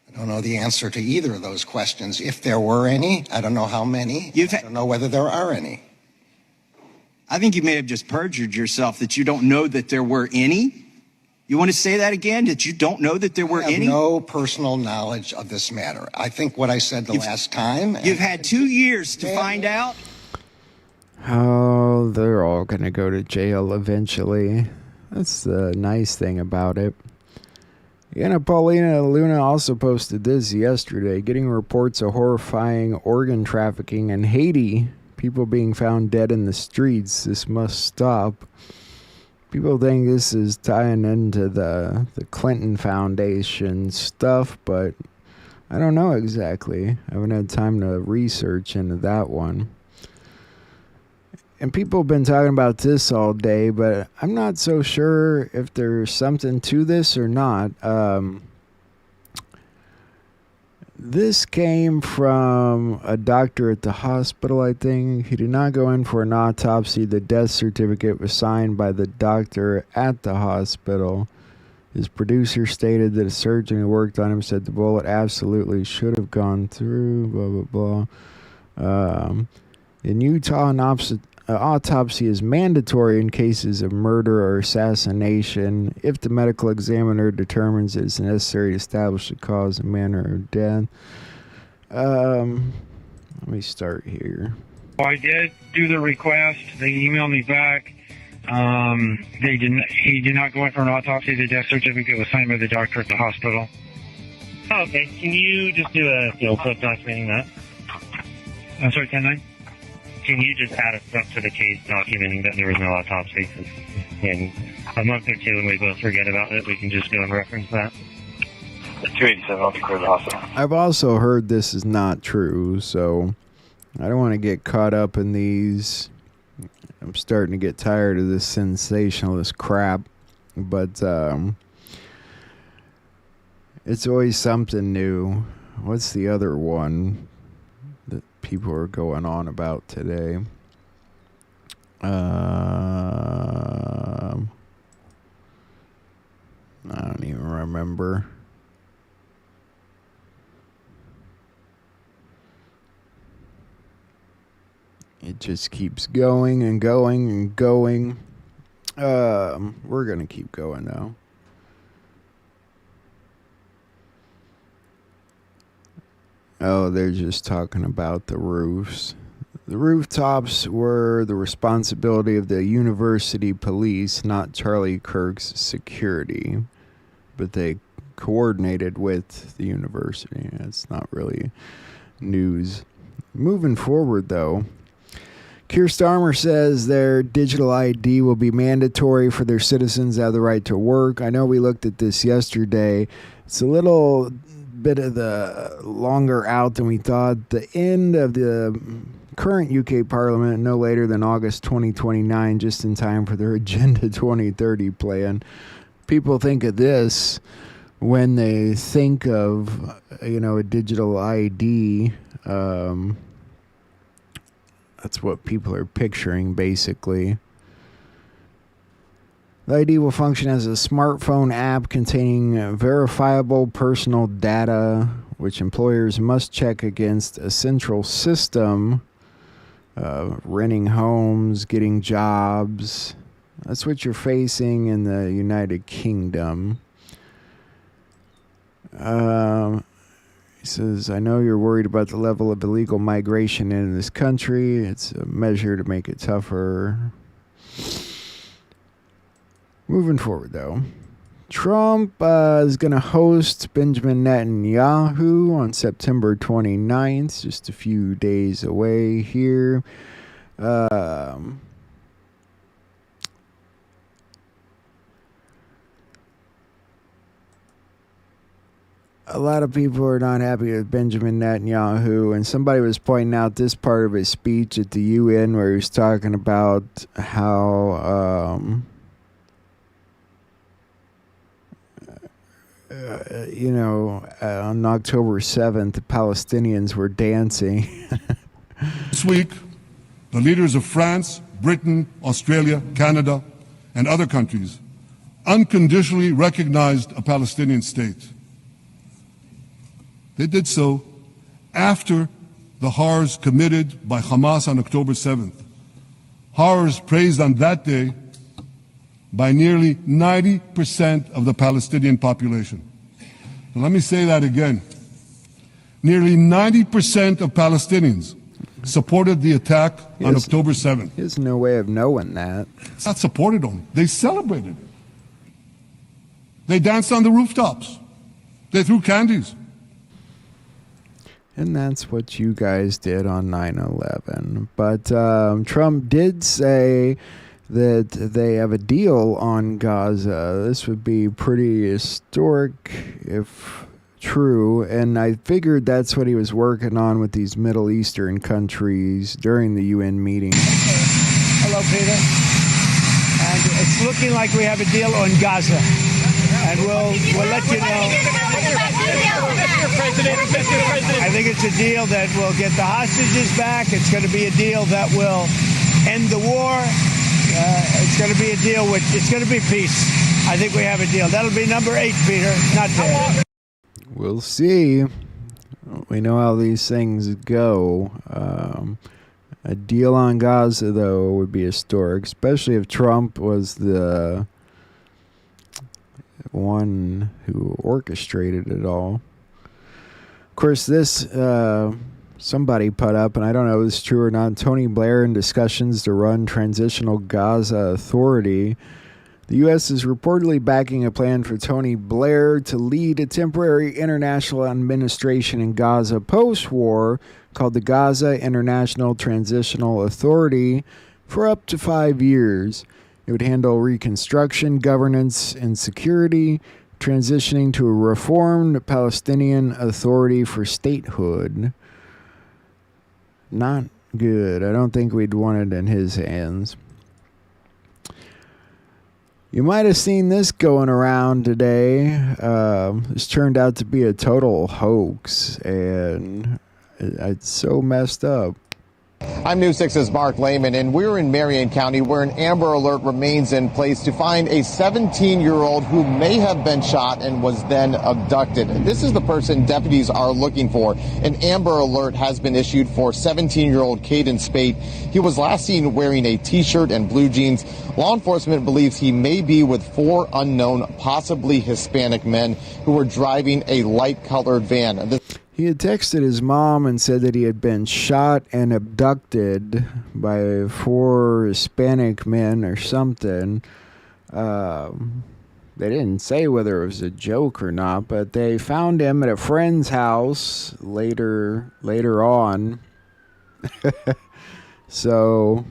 [SPEAKER 24] I don't know the answer to either of those questions. If there were any, I don't know how many. I don't know whether there are any.
[SPEAKER 8] I think you may have just perjured yourself that you don't know that there were any. You want to say that again, that you don't know that there were any?
[SPEAKER 24] I have no personal knowledge of this matter. I think what I said last time.
[SPEAKER 8] You've had 2 years to find out.
[SPEAKER 16] Oh, they're all going to go to jail eventually. That's the nice thing about it. Paulina Luna also posted this yesterday, getting reports of horrifying organ trafficking in Haiti. People being found dead in the streets. This must stop. People think this is tying into the Clinton Foundation stuff, but I don't know exactly. I haven't had time to research into that one. And people have been talking about this all day, but I'm not so sure if there's something to this or not. This came from a doctor at the hospital, I think. He did not go in for an autopsy. The death certificate was signed by the doctor at the hospital. His producer stated that a surgeon who worked on him said the bullet absolutely should have gone through, blah, blah, blah. In Utah, an autopsy is mandatory in cases of murder or assassination if the medical examiner determines it is necessary to establish the cause and manner of death. Let me start here.
[SPEAKER 25] I did do the request. They emailed me back. He did not go in for an autopsy. The death certificate was signed by the doctor at the hospital. Oh, okay. Can you just do a clip documenting that? I'm sorry, 10-9? Can you just add a step to the case documenting that there was no autopsy? In a month or two, when we both forget about it, we can just go and reference that. 287, I'll declare the hospital.
[SPEAKER 16] I've also heard this is not true, so I don't want to get caught up in these. I'm starting to get tired of this sensationalist crap, but it's always something new. What's the other one that people are going on about today? I don't even remember. It just keeps going and going and going. We're going to keep going now. Oh, they're just talking about the roofs. The rooftops were the responsibility of the university police, not Charlie Kirk's security. But they coordinated with the university. It's not really news. Moving forward, though, Keir Starmer says their digital ID will be mandatory for their citizens to have the right to work. I know we looked at this yesterday. It's a little bit of the longer out than we thought. The end of the current UK Parliament no later than August 2029, just in time for their Agenda 2030 plan. People think of this when they think of, a digital ID. That's what people are picturing, basically. The ID will function as a smartphone app containing verifiable personal data, which employers must check against a central system, renting homes, getting jobs. That's what you're facing in the United Kingdom. He says, I know you're worried about the level of illegal migration in this country. It's a measure to make it tougher. Moving forward, though. Trump is going to host Benjamin Netanyahu on September 29th, just a few days away here. A lot of people are not happy with Benjamin Netanyahu, and somebody was pointing out this part of his speech at the UN where he was talking about how on October 7th, the Palestinians were dancing.
[SPEAKER 9] This week, the leaders of France, Britain, Australia, Canada, and other countries unconditionally recognized a Palestinian state. They did so after the horrors committed by Hamas on October 7th. Horrors praised on that day by nearly 90% of the Palestinian population. Now, let me say that again. Nearly 90% of Palestinians supported the attack on October 7th.
[SPEAKER 16] There's no way of knowing that.
[SPEAKER 9] It's not supported only. They celebrated it. They danced on the rooftops. They threw candies.
[SPEAKER 16] And that's what you guys did on 9/11. But Trump did say that they have a deal on Gaza. This would be pretty historic if true. And I figured that's what he was working on with these Middle Eastern countries during the UN meeting.
[SPEAKER 7] Hello, Peter. And it's looking like we have a deal on Gaza. And we'll let you know. I think it's a deal that will get the hostages back. It's going to be a deal that will end the war. It's going to be a deal it's going to be peace. I think we have a deal. That'll be number 8, Peter. Not bad.
[SPEAKER 16] We'll see. We know how these things go. A deal on Gaza, though, would be historic, especially if Trump was the one who orchestrated it all. Of course, this somebody put up, and I don't know if it's true or not, Tony Blair in discussions to run Transitional Gaza Authority. The U.S. is reportedly backing a plan for Tony Blair to lead a temporary international administration in Gaza post-war called the Gaza International Transitional Authority for up to 5 years. It would handle reconstruction, governance, and security, transitioning to a reformed Palestinian Authority for statehood. Not good. I don't think we'd want it in his hands. You might have seen this going around today. This turned out to be a total hoax, and it's so messed up.
[SPEAKER 10] I'm News 6's Mark Lehman, and we're in Marion County where an Amber Alert remains in place to find a 17-year-old who may have been shot and was then abducted. This is the person deputies are looking for. An Amber Alert has been issued for 17-year-old Caden Spate. He was last seen wearing a T-shirt and blue jeans. Law enforcement believes he may be with 4 unknown, possibly Hispanic men who were driving a light-colored van.
[SPEAKER 16] He had texted his mom and said that he had been shot and abducted by 4 Hispanic men or something. They didn't say whether it was a joke or not, but they found him at a friend's house later on. So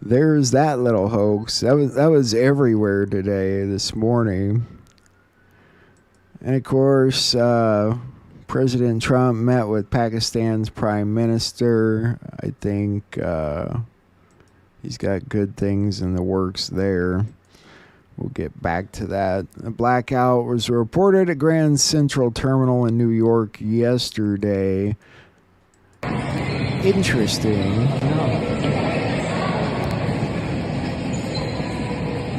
[SPEAKER 16] there's that little hoax. That was everywhere today, this morning. And of course, President Trump met with Pakistan's Prime Minister. I think he's got good things in the works there. We'll get back to that. A blackout was reported at Grand Central Terminal in New York yesterday. Interesting.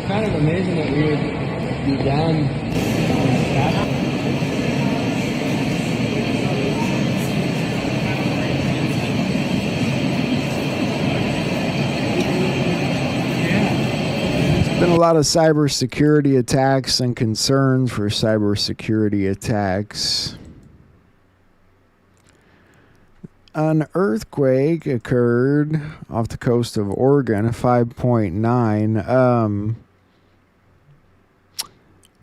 [SPEAKER 11] Kind of amazing that we would be down.
[SPEAKER 16] Been a lot of cybersecurity attacks and concerns for cybersecurity attacks. An earthquake occurred off the coast of Oregon, 5.9.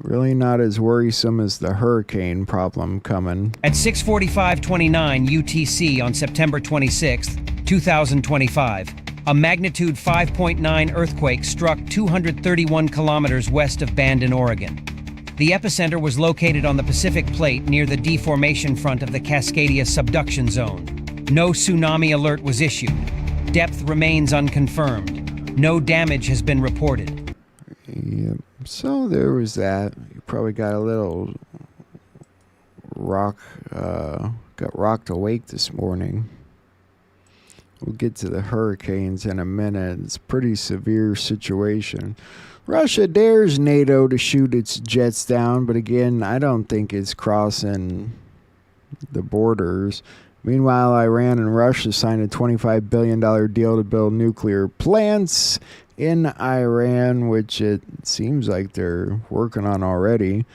[SPEAKER 16] Really not as worrisome as the hurricane problem coming.
[SPEAKER 12] At 6:45:29 UTC on September 26th, 2025, a magnitude 5.9 earthquake struck 231 kilometers west of Bandon, Oregon. The epicenter was located on the Pacific Plate near the deformation front of the Cascadia subduction zone. No tsunami alert was issued. Depth remains unconfirmed. No damage has been reported.
[SPEAKER 16] Yep. So there was that. You probably got a little got rocked awake this morning. We'll get to the hurricanes in a minute. It's a pretty severe situation. Russia dares NATO to shoot its jets down, but again, I don't think it's crossing the borders. Meanwhile, Iran and Russia signed a $25 billion deal to build nuclear plants in Iran, which it seems like they're working on already.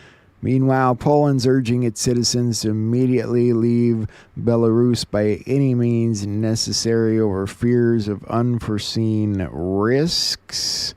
[SPEAKER 16] Meanwhile, Poland's urging its citizens to immediately leave Belarus by any means necessary over fears of unforeseen risks.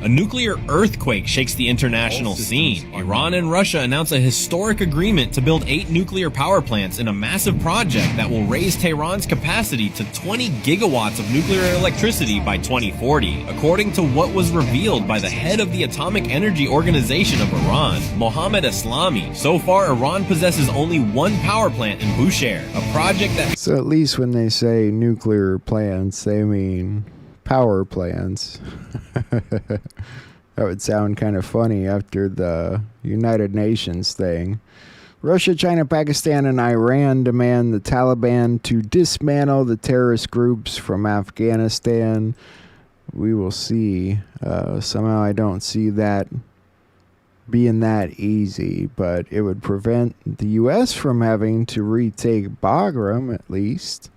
[SPEAKER 13] A nuclear earthquake shakes the international scene. Iran and Russia announce a historic agreement to build 8 nuclear power plants in a massive project that will raise Tehran's capacity to 20 gigawatts of nuclear electricity by 2040, according to what was revealed by the head of the Atomic Energy Organization of Iran, Mohammad Eslami. So far, Iran possesses only 1 power plant in Bushehr, a project that...
[SPEAKER 16] So at least when they say nuclear plants, they mean power plants. That would sound kind of funny after the United Nations thing. Russia, China, Pakistan, and Iran demand the Taliban to dismantle the terrorist groups from Afghanistan. We will see. Somehow I don't see that being that easy, but it would prevent the U.S. from having to retake Bagram, at least.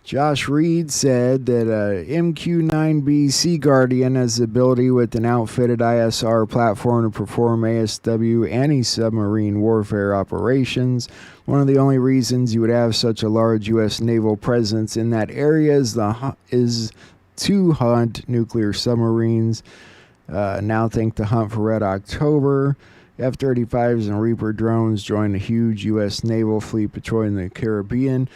[SPEAKER 16] Josh Reed said that MQ-9B Sea Guardian has the ability with an outfitted ISR platform to perform ASW anti-submarine warfare operations. One of the only reasons you would have such a large U.S. naval presence in that area is to hunt nuclear submarines. Now think the hunt for Red October. F-35s and Reaper drones join a huge U.S. naval fleet patrolling the Caribbean.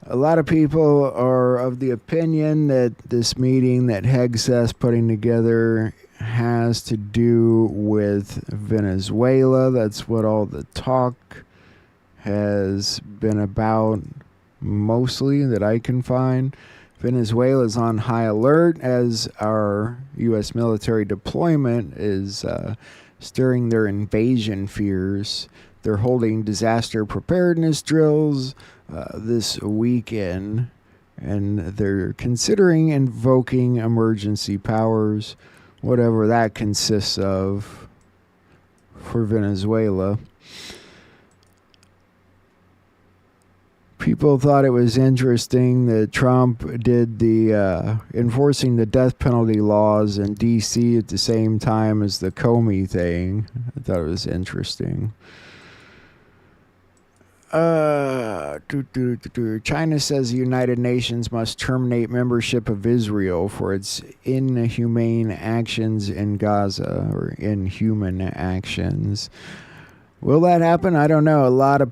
[SPEAKER 16] A lot of people are of the opinion that this meeting that Hegseth's putting together has to do with Venezuela. That's what all the talk has been about, mostly, that I can find. Venezuela is on high alert as our U.S. military deployment is stirring their invasion fears. They're holding disaster preparedness drills this weekend, and they're considering invoking emergency powers, whatever that consists of, for Venezuela. People thought it was interesting that Trump did the enforcing the death penalty laws in D.C. at the same time as the Comey thing. I thought it was interesting. China says the United Nations must terminate membership of Israel for its inhumane actions in Gaza, or inhuman actions. Will that happen? I don't know. A lot of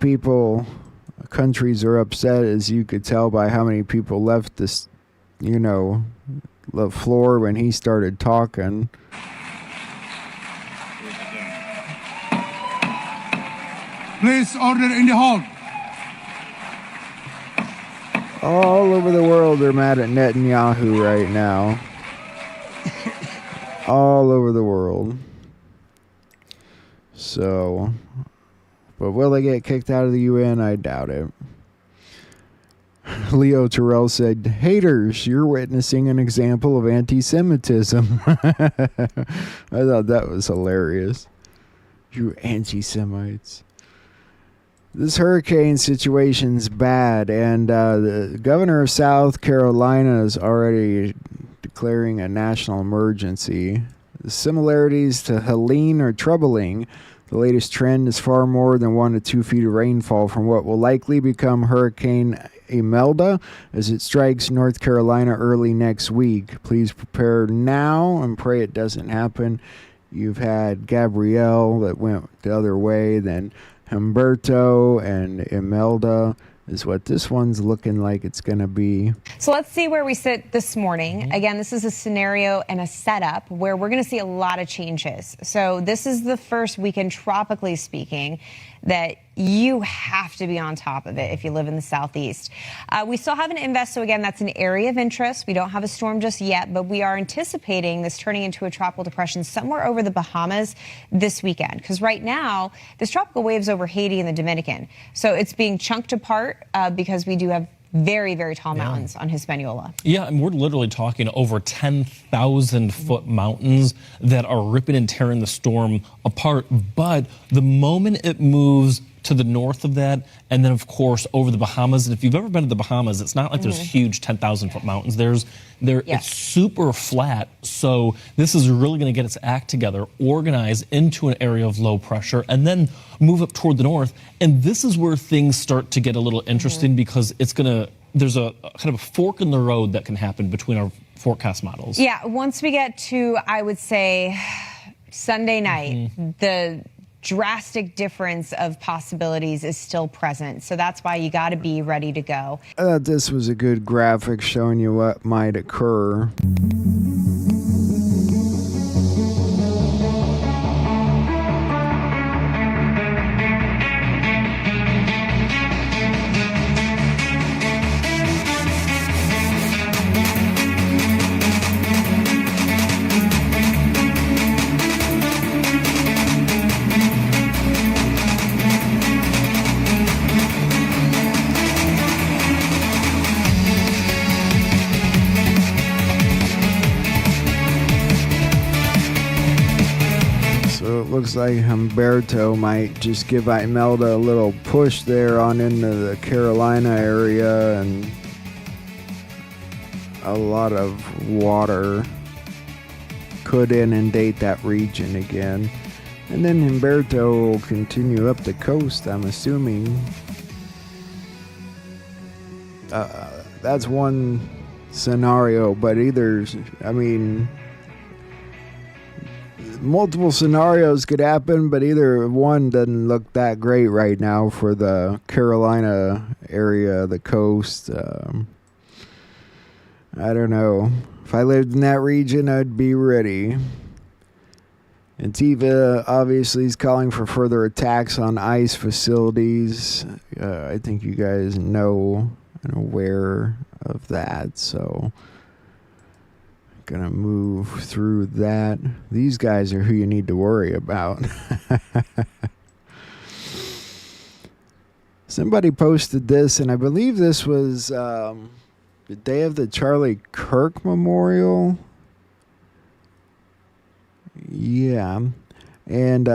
[SPEAKER 16] countries are upset, as you could tell by how many people left the floor when he started talking.
[SPEAKER 9] Place order in the hall.
[SPEAKER 16] All over the world, they're mad at Netanyahu right now. All over the world. So, but will they get kicked out of the UN? I doubt it. Leo Terrell said, haters, you're witnessing an example of anti-Semitism. I thought that was hilarious. You anti-Semites. This hurricane situation's bad, and the governor of South Carolina is already declaring a national emergency. The similarities to Helene are troubling. The latest trend is far more than 1 to 2 feet of rainfall from what will likely become Hurricane Imelda as it strikes North Carolina early next week. Please prepare now and pray it doesn't happen. You've had Gabrielle that went the other way, then Humberto and Imelda is what this one's looking like it's going to be.
[SPEAKER 2] So let's see where we sit this morning. Again, this is a scenario and a setup where we're going to see a lot of changes. So this is the first weekend, tropically speaking, that you have to be on top of it if you live in the southeast. We still have an invest, so again, that's an area of interest. We don't have a storm just yet, but we are anticipating this turning into a tropical depression somewhere over the Bahamas this weekend. Because right now, this tropical wave's over Haiti and the Dominican. So it's being chunked apart because we do have very, very tall mountains on Hispaniola.
[SPEAKER 13] Yeah, and we're literally talking over 10,000-foot mountains that are ripping and tearing the storm apart. But the moment it moves to the north of that, and then, of course, over the Bahamas. And if you've ever been to the Bahamas, it's not like there's huge 10,000-foot mountains. It's super flat. So this is really going to get its act together, organize into an area of low pressure, and then move up toward the north. And this is where things start to get a little interesting because there's a kind of a fork in the road that can happen between our forecast models.
[SPEAKER 2] Yeah, once we get to, I would say, Sunday night, the drastic difference of possibilities is still present. So that's why you got to be ready to go.
[SPEAKER 16] This was a good graphic showing you what might occur. Looks like Humberto might just give Imelda a little push there on into the Carolina area, and a lot of water could inundate that region again. And then Humberto will continue up the coast, I'm assuming. That's one scenario, but multiple scenarios could happen, but either one doesn't look that great right now for the Carolina area, the coast. I don't know. If I lived in that region, I'd be ready. Antiva obviously is calling for further attacks on ICE facilities. I think you guys know and aware of that, so gonna move through that. These guys are who you need to worry about. Somebody posted this, and I believe this was the day of the Charlie Kirk Memorial. Yeah. And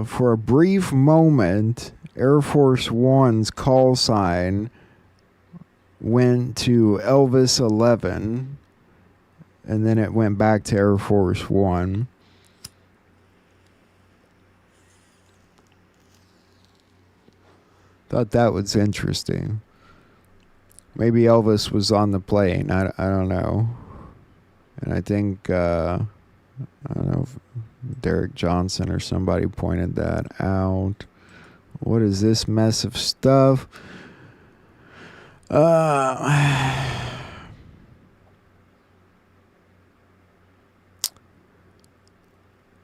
[SPEAKER 16] for a brief moment, Air Force One's call sign went to Elvis 11. And then it went back to Air Force One. Thought that was interesting. Maybe Elvis was on the plane. I don't know. And I think, I don't know if Derek Johnson or somebody pointed that out. What is this mess of stuff?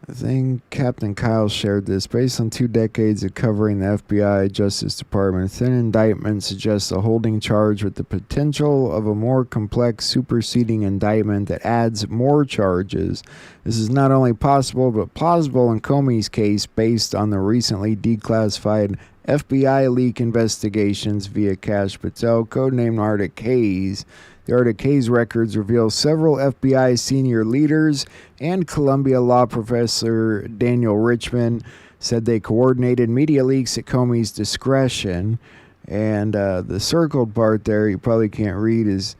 [SPEAKER 16] I think Captain Kyle shared this. Based on 2 decades of covering the FBI Justice Department, thin indictment suggests a holding charge with the potential of a more complex superseding indictment that adds more charges. This is not only possible, but plausible in Comey's case based on the recently declassified FBI leak investigations via Kash Patel, codenamed Arctic Haze. The Arctic Haze records reveal several FBI senior leaders and Columbia law professor Daniel Richman said they coordinated media leaks at Comey's discretion. And the circled part there you probably can't read is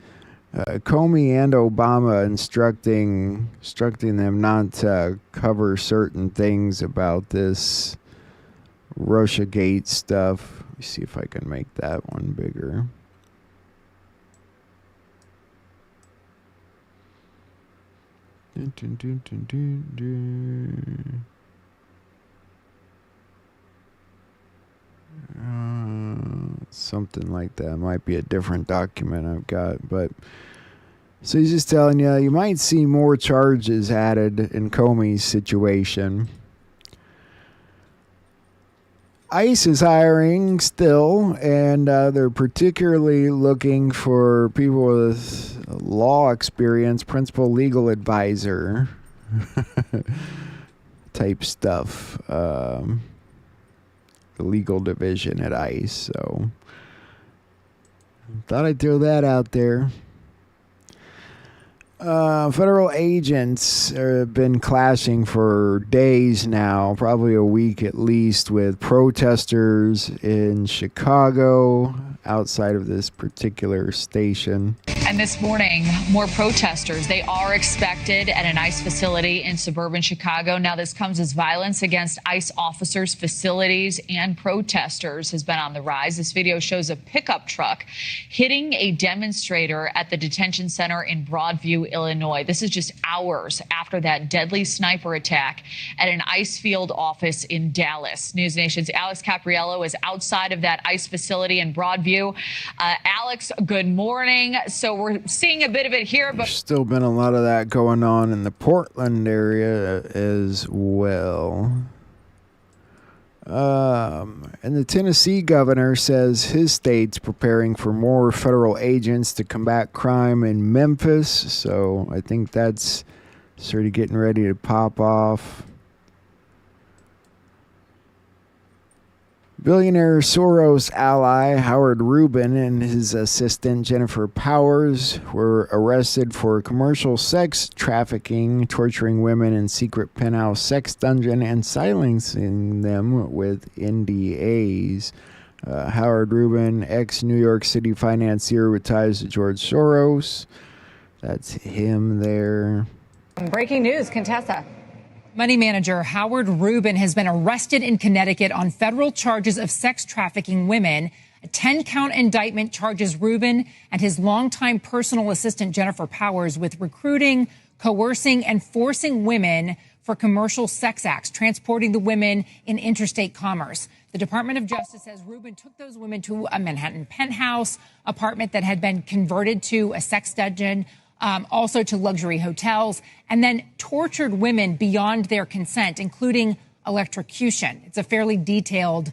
[SPEAKER 16] Comey and Obama instructing them not to cover certain things about this Russiagate stuff. Let me see if I can make that one bigger. Something like that. Might be a different document I've got, but so he's just telling you might see more charges added in Comey's situation. ICE is hiring still, and they're particularly looking for people with law experience, principal legal advisor type stuff. The legal division at ICE. So thought I'd throw that out there. Federal agents have been clashing for days now, probably a week at least, with protesters in Chicago outside of this particular station.
[SPEAKER 14] And this morning, more protesters. They are expected at an ICE facility in suburban Chicago. Now, this comes as violence against ICE officers, facilities, and protesters has been on the rise. This video shows a pickup truck hitting a demonstrator at the detention center in Broadview, Illinois. This is just hours after that deadly sniper attack at an ICE field office in Dallas. News Nation's Alex Capriello is outside of that ICE facility in Broadview. Alex, good morning. So we're seeing a bit of it here, but
[SPEAKER 16] there's still been a lot of that going on in the Portland area as well. And the Tennessee governor says his state's preparing for more federal agents to combat crime in Memphis. So I think that's sort of getting ready to pop off. Billionaire Soros ally Howard Rubin and his assistant Jennifer Powers were arrested for commercial sex trafficking, torturing women in secret penthouse sex dungeon, and silencing them with NDAs. Howard Rubin, ex-New York City financier with ties to George Soros. That's him there.
[SPEAKER 15] Breaking news, Contessa. Money manager Howard Rubin has been arrested in Connecticut on federal charges of sex trafficking women. A 10-count indictment charges Rubin and his longtime personal assistant Jennifer Powers with recruiting, coercing, and forcing women for commercial sex acts, transporting the women in interstate commerce. The Department of Justice says Rubin took those women to a Manhattan penthouse apartment that had been converted to a sex dungeon, also to luxury hotels, and then tortured women beyond their consent, including electrocution. It's a fairly detailed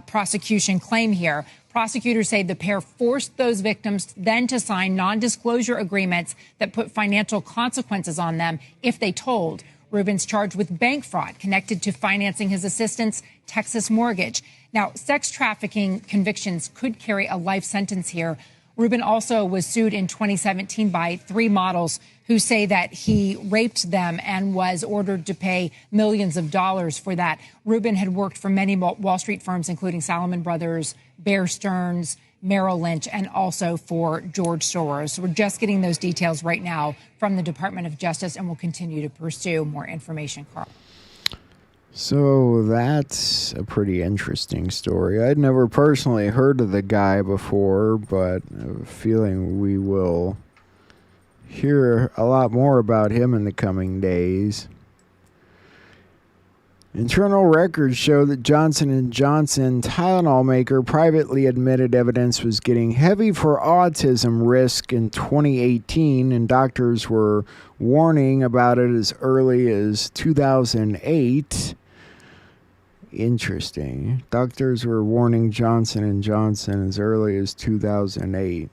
[SPEAKER 15] prosecution claim here. Prosecutors say the pair forced those victims then to sign non-disclosure agreements that put financial consequences on them if they told. Rubin's charged with bank fraud connected to financing his assistant's Texas mortgage. Now, sex trafficking convictions could carry a life sentence here. Rubin also was sued in 2017 by 3 models who say that he raped them and was ordered to pay millions of dollars for that. Rubin had worked for many Wall Street firms, including Salomon Brothers, Bear Stearns, Merrill Lynch, and also for George Soros. We're just getting those details right now from the Department of Justice, and we'll continue to pursue more information, Carl.
[SPEAKER 16] So that's a pretty interesting story. I'd never personally heard of the guy before, but I have a feeling we will hear a lot more about him in the coming days. Internal records show that Johnson & Johnson Tylenol maker privately admitted evidence was getting heavy for autism risk in 2018, and doctors were warning about it as early as 2008. Interesting. Doctors were warning Johnson & Johnson as early as 2008.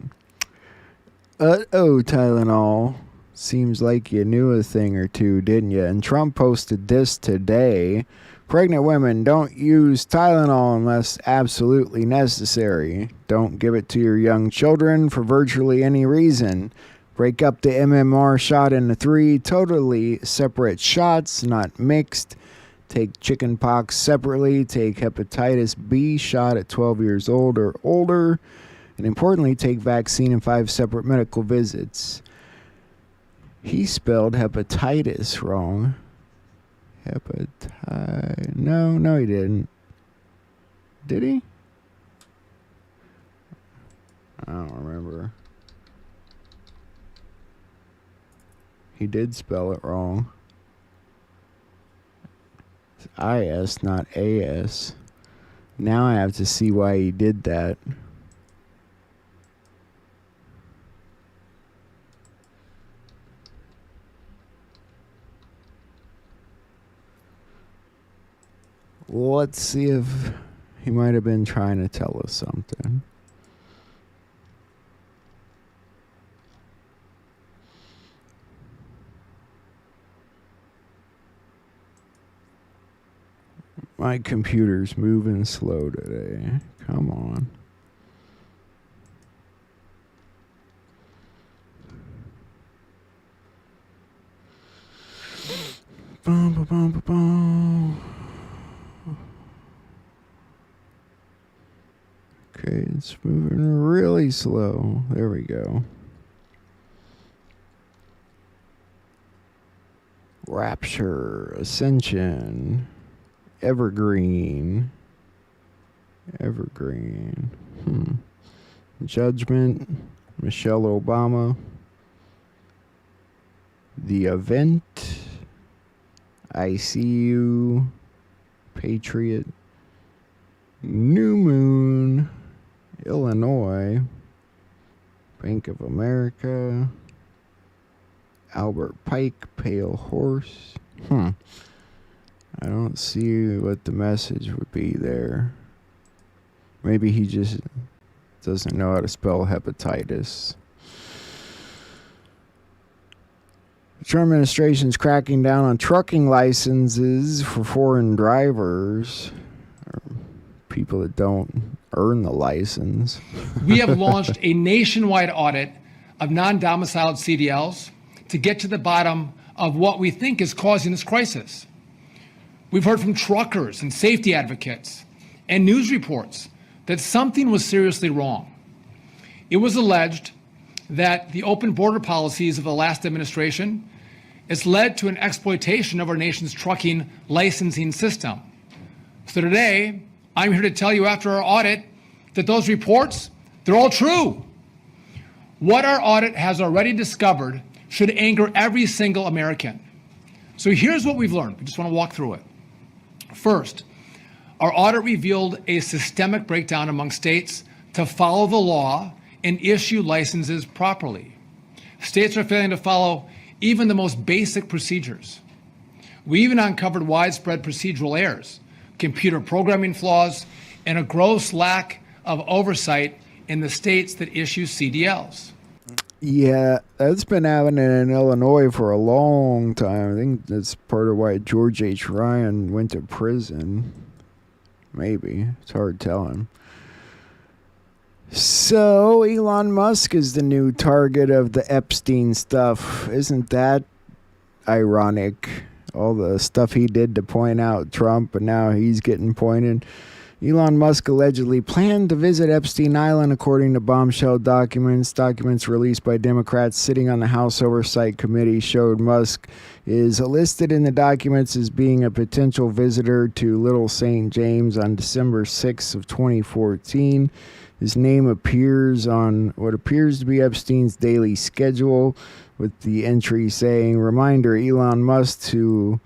[SPEAKER 16] Uh-oh, Tylenol. Seems like you knew a thing or two, didn't you? And Trump posted this today. Pregnant women, don't use Tylenol unless absolutely necessary. Don't give it to your young children for virtually any reason. Break up the MMR shot into 3 totally separate shots, not mixed. Take chickenpox separately. Take hepatitis B shot at 12 years old or older. And importantly, take vaccine in 5 separate medical visits. He spelled hepatitis wrong. No, he didn't. Did he? I don't remember. He did spell it wrong. It's IS, not AS. Now I have to see why he did that. Let's see if he might have been trying to tell us something. My computer's moving slow today. Come on. Bum, bum, bum, bum, bum. Okay, it's moving really slow. There we go. Rapture, Ascension, Evergreen. Judgment, Michelle Obama. The Event, ICU, Patriot, New Moon, Illinois, Bank of America, Albert Pike, Pale Horse. I don't see what the message would be there. Maybe he just doesn't know how to spell hepatitis. The Trump administration's cracking down on trucking licenses for foreign drivers, or people that don't earn the license.
[SPEAKER 4] We have launched a nationwide audit of non-domiciled CDLs to get to the bottom of what we think is causing this crisis. We've heard from truckers and safety advocates and news reports that something was seriously wrong. It was alleged that the open border policies of the last administration has led to an exploitation of our nation's trucking licensing system. So today, I'm here to tell you after our audit that those reports, they're all true. What our audit has already discovered should anger every single American. So here's what we've learned. We just want to walk through it. First, our audit revealed a systemic breakdown among states to follow the law and issue licenses properly. States are failing to follow even the most basic procedures. We even uncovered widespread procedural errors, computer programming flaws, and a gross lack of oversight in the states that issue CDLs.
[SPEAKER 16] Yeah, that's been happening in Illinois for a long time. I think that's part of why George H. Ryan went to prison. Maybe. It's hard telling. So, Elon Musk is the new target of the Epstein stuff. Isn't that ironic? All the stuff he did to point out Trump, and now he's getting pointed. Elon Musk allegedly planned to visit Epstein Island, according to bombshell documents. Documents released by Democrats sitting on the House Oversight Committee showed Musk is listed in the documents as being a potential visitor to Little St. James on December 6th of 2014. His name appears on what appears to be Epstein's daily schedule, with the entry saying, "Reminder, Elon Musk to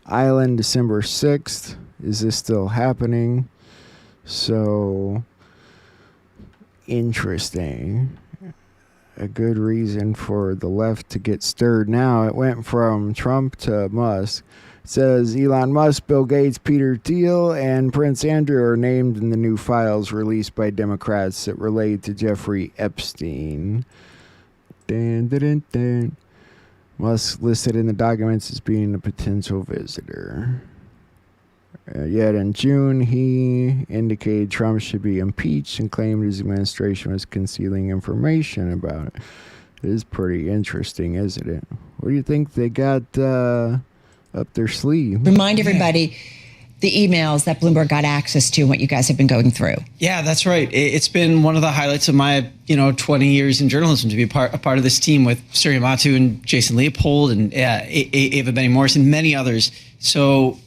[SPEAKER 16] Island December 6th. Is this still happening?" So, interesting. A good reason for the left to get stirred now. It went from Trump to Musk. It says Elon Musk, Bill Gates, Peter Thiel, and Prince Andrew are named in the new files released by Democrats that relate to Jeffrey Epstein. Dun, dun, dun, dun. Musk listed in the documents as being a potential visitor. Yet in June, he indicated Trump should be impeached and claimed his administration was concealing information about it. It is pretty interesting, isn't it? What do you think they got up their sleeve?
[SPEAKER 17] Remind everybody the emails that Bloomberg got access to and what you guys have been going through.
[SPEAKER 18] Yeah, that's right. It's been one of the highlights of my 20 years in journalism to be a part of this team with Surya Matu and Jason Leopold and Ava Benny Morris and many others. So,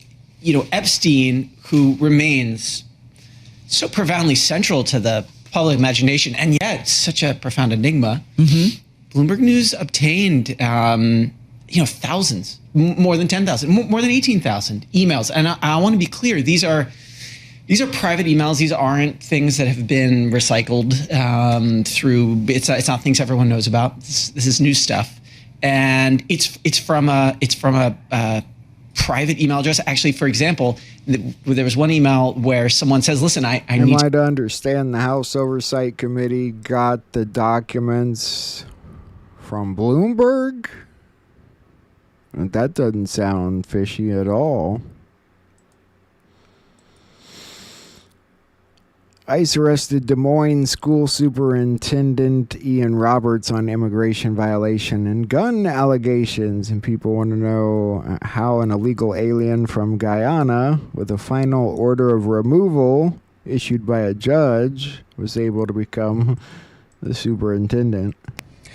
[SPEAKER 18] Epstein, who remains so profoundly central to the public imagination and yet such a profound enigma, Bloomberg News obtained, thousands, more than 10,000, more than 18,000 emails. And I want to be clear, these are private emails. These aren't things that have been recycled through. It's not things everyone knows about. This is new stuff, and it's from a private email address. Actually, for example, there was one email where someone says, "Listen, I need
[SPEAKER 16] to understand the House Oversight Committee got the documents from Bloomberg." That doesn't sound fishy at all. ICE arrested Des Moines School Superintendent Ian Roberts on immigration violation and gun allegations. And people want to know how an illegal alien from Guyana with a final order of removal issued by a judge was able to become the superintendent.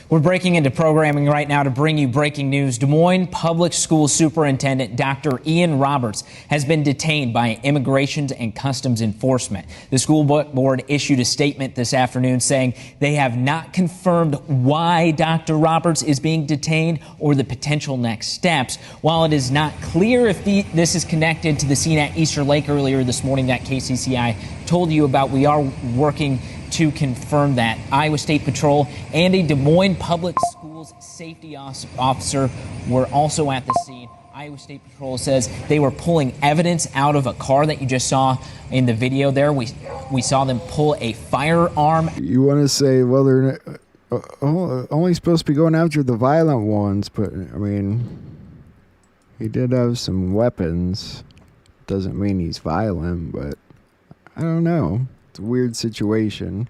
[SPEAKER 19] We're breaking into programming right now to bring you breaking news. Des Moines Public School Superintendent Dr. Ian Roberts has been detained by Immigration and Customs Enforcement. The school board issued a statement this afternoon saying they have not confirmed why Dr. Roberts is being detained or the potential next steps. While it is not clear if this is connected to the scene at Easter Lake earlier this morning that KCCI told you about, we are working to confirm that. Iowa State Patrol and a Des Moines Public Schools safety officer were also at the scene. Iowa State Patrol says they were pulling evidence out of a car that you just saw in the video there. We saw them pull a firearm.
[SPEAKER 16] You want to say, well, they're only supposed to be going after the violent ones, but, I mean, he did have some weapons. Doesn't mean he's violent, but I don't know. It's a weird situation.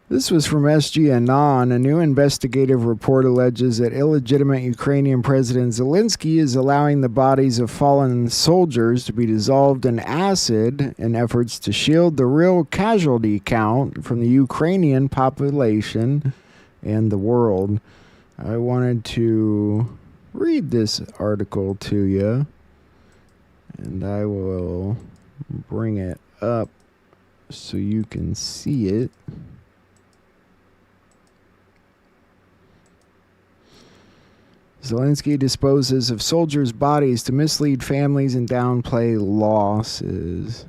[SPEAKER 16] This was from SGNON. A new investigative report alleges that illegitimate Ukrainian President Zelensky is allowing the bodies of fallen soldiers to be dissolved in acid in efforts to shield the real casualty count from the Ukrainian population and the world. I wanted to read this article to you, and I will bring it up so you can see it. Zelensky disposes of soldiers' bodies to mislead families and downplay losses.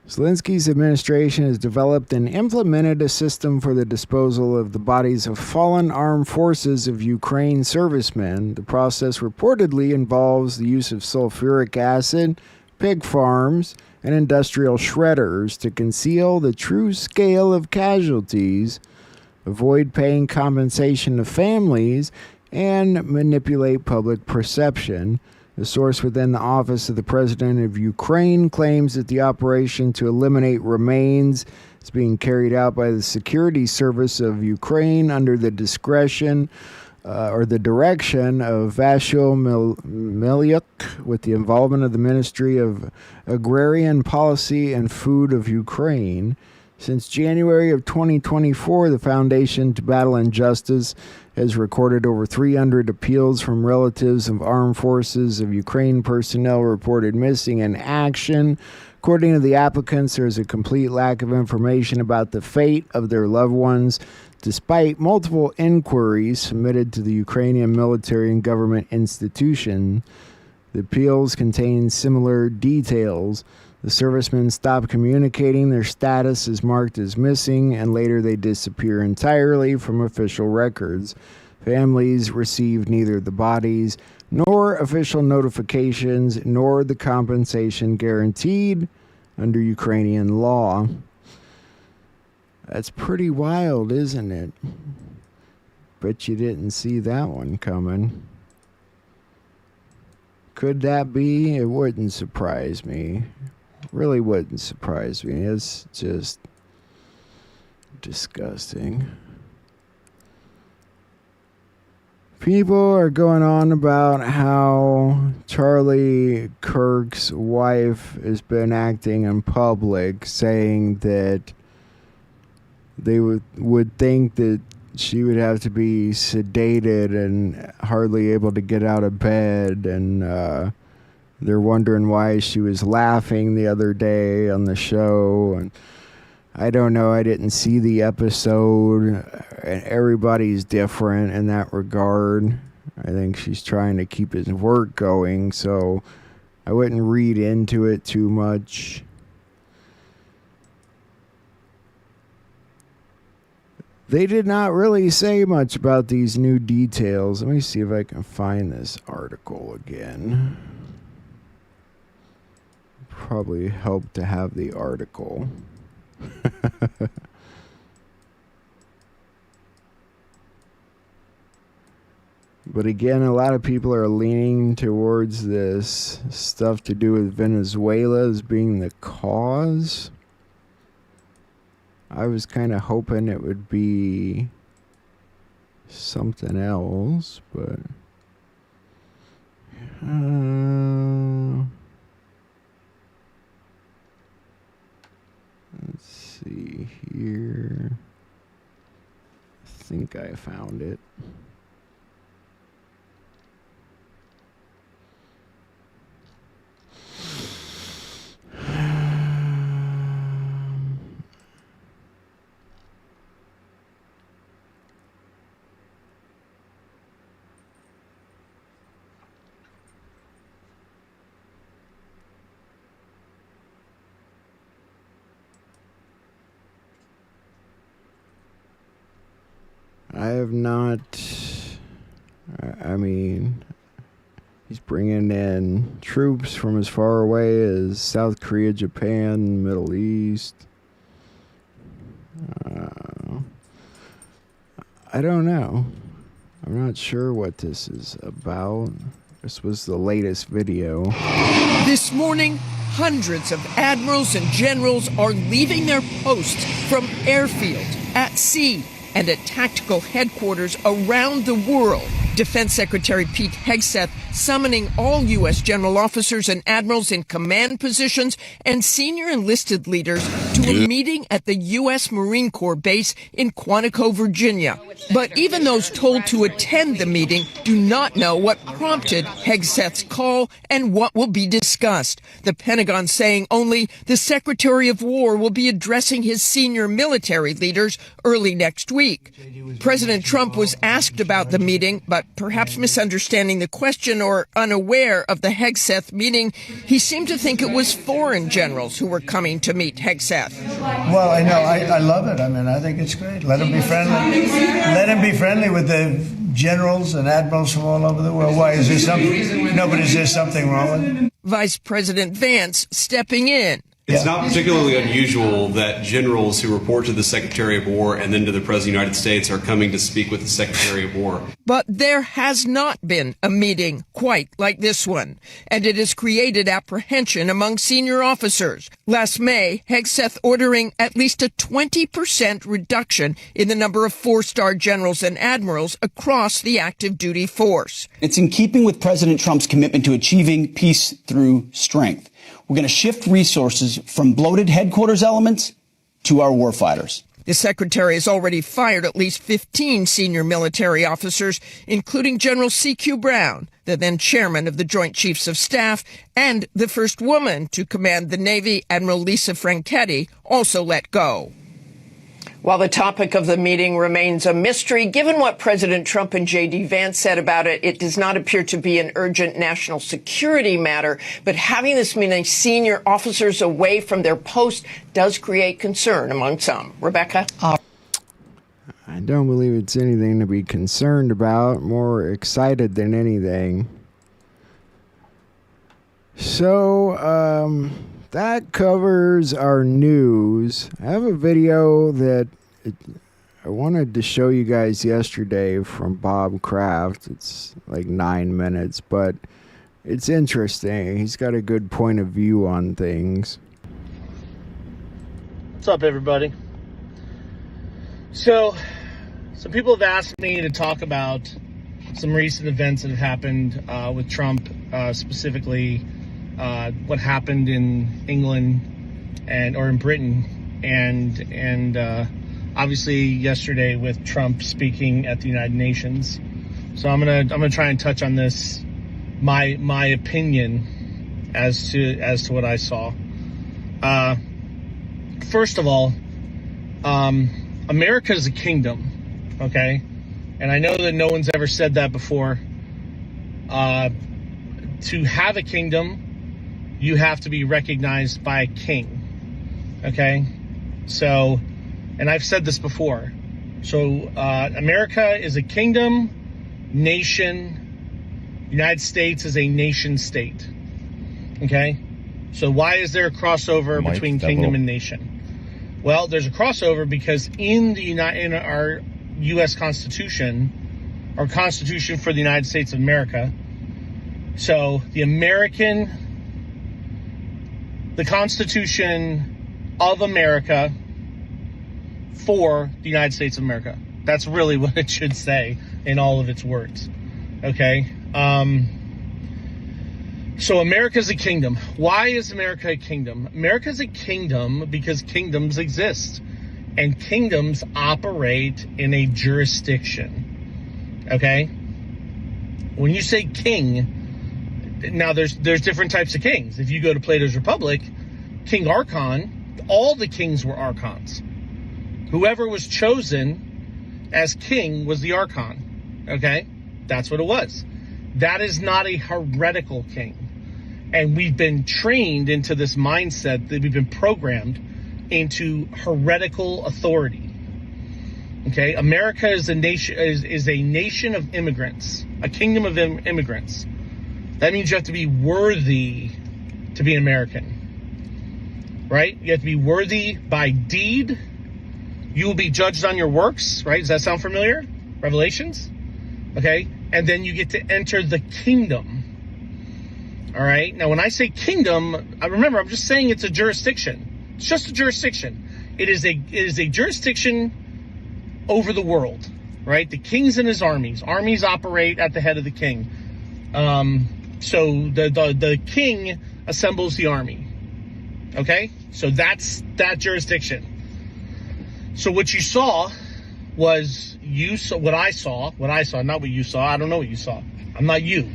[SPEAKER 16] Zelensky's administration has developed and implemented a system for the disposal of the bodies of fallen armed forces of Ukraine servicemen. The process reportedly involves the use of sulfuric acid, pig farms, and industrial shredders to conceal the true scale of casualties, avoid paying compensation to families, and manipulate public perception. A source within the office of the President of Ukraine claims that the operation to eliminate remains is being carried out by the Security Service of Ukraine under the discretion or the direction of Vasyl Milyuk with the involvement of the Ministry of Agrarian Policy and Food of Ukraine. Since January of 2024, the Foundation to Battle Injustice has recorded over 300 appeals from relatives of armed forces of Ukraine personnel reported missing in action. According to the applicants, there is a complete lack of information about the fate of their loved ones, despite multiple inquiries submitted to the Ukrainian military and government institution. The appeals contain similar details. The servicemen stop communicating, their status is marked as missing, and later they disappear entirely from official records. Families receive neither the bodies nor official notifications nor the compensation guaranteed under Ukrainian law. That's pretty wild, isn't it? Bet you didn't see that one coming. Could that be? It wouldn't surprise me. Really wouldn't surprise me. It's just disgusting. People are going on about how Charlie Kirk's wife has been acting in public, saying that they would think that she would have to be sedated and hardly able to get out of bed, and they're wondering why she was laughing the other day on the show. And I don't know, I didn't see the episode, and everybody's different in that regard. I think she's trying to keep his work going, so I wouldn't read into it too much. They did not really say much about these new details. Let me see if I can find this article again. Probably help to have the article. But again, a lot of people are leaning towards this stuff to do with Venezuela as being the cause. I was kind of hoping it would be something else, but let's see here. I think I found it. I have not, I mean, he's bringing in troops from as far away as South Korea, Japan, Middle East. I don't know. I'm not sure what this is about. This was the latest video.
[SPEAKER 1] This morning, hundreds of admirals and generals are leaving their posts from airfield, at sea, and at tactical headquarters around the world. Defense Secretary Pete Hegseth summoning all U.S. general officers and admirals in command positions and senior enlisted leaders to a meeting at the U.S. Marine Corps base in Quantico, Virginia. But even those told to attend the meeting do not know what prompted Hegseth's call and what will be discussed. The Pentagon saying only the Secretary of War will be addressing his senior military leaders early next week. President Trump was asked about the meeting, but perhaps misunderstanding the question or unaware of the Hegseth meeting, he seemed to think it was foreign generals who were coming to meet Hegseth.
[SPEAKER 7] Well, I know. I love it. I mean, I think it's great. Let him be friendly. Let him be friendly with the generals and admirals from all over the world. Why? Is there something? No, but is there something wrong with it?
[SPEAKER 1] Vice President Vance stepping in.
[SPEAKER 3] It's not particularly unusual that generals who report to the Secretary of War and then to the President of the United States are coming to speak with the Secretary of War.
[SPEAKER 1] But there has not been a meeting quite like this one, and it has created apprehension among senior officers. Last May, Hegseth ordering at least a 20% reduction in the number of four-star generals and admirals across the active duty force.
[SPEAKER 20] It's in keeping with President Trump's commitment to achieving peace through strength. We're going to shift resources from bloated headquarters elements to our warfighters.
[SPEAKER 1] The secretary has already fired at least 15 senior military officers, including General C.Q. Brown, the then chairman of the Joint Chiefs of Staff, and the first woman to command the Navy, Admiral Lisa Franchetti, also let go. While the topic of the meeting remains a mystery, given what President Trump and J.D. Vance said about it, it does not appear to be an urgent national security matter. But having this many senior officers away from their post does create concern among some. Rebecca?
[SPEAKER 16] I don't believe it's anything to be concerned about. More excited than anything. So, that covers our news. I have a video that I wanted to show you guys yesterday from Bob Kraft. It's like 9 minutes, but it's interesting. He's got a good point of view on things.
[SPEAKER 21] What's up, everybody? So, some people have asked me to talk about some recent events that have happened with Trump, specifically what happened in England or in Britain, and obviously yesterday with Trump speaking at the United Nations. So I'm gonna try and touch on this, my opinion as to what I saw. First of all, America is a kingdom, okay? And I know that no one's ever said that before. To have a kingdom, you have to be recognized by a king, okay? So, and I've said this before. So, America is a kingdom, nation. United States is a nation state, okay? So why is there a crossover between kingdom and nation? Well, there's a crossover because in our U.S. Constitution, our Constitution for the United States of America, so the Constitution of America for the United States of America. That's really what it should say in all of its words. Okay? So America's a kingdom. Why is America a kingdom? America's a kingdom because kingdoms exist. And kingdoms operate in a jurisdiction. Okay? When you say king, now there's different types of kings. If you go to Plato's Republic, King Archon, all the kings were archons. Whoever was chosen as king was the archon. Okay? That's what it was. That is not a heretical king. And we've been trained into this mindset that we've been programmed into heretical authority. Okay? America is a nation of immigrants, a kingdom of immigrants. That means you have to be worthy to be an American. Right? You have to be worthy by deed. You will be judged on your works, right? Does that sound familiar? Revelations? Okay? And then you get to enter the kingdom. All right? Now, when I say kingdom, remember, I'm just saying it's a jurisdiction. It's just a jurisdiction. It is a jurisdiction over the world, right? The king's and his armies. Armies operate at the head of the king. So the king assembles the army. Okay? So that's that jurisdiction. So what you saw was what I saw, not what you saw. I don't know what you saw. I'm not you.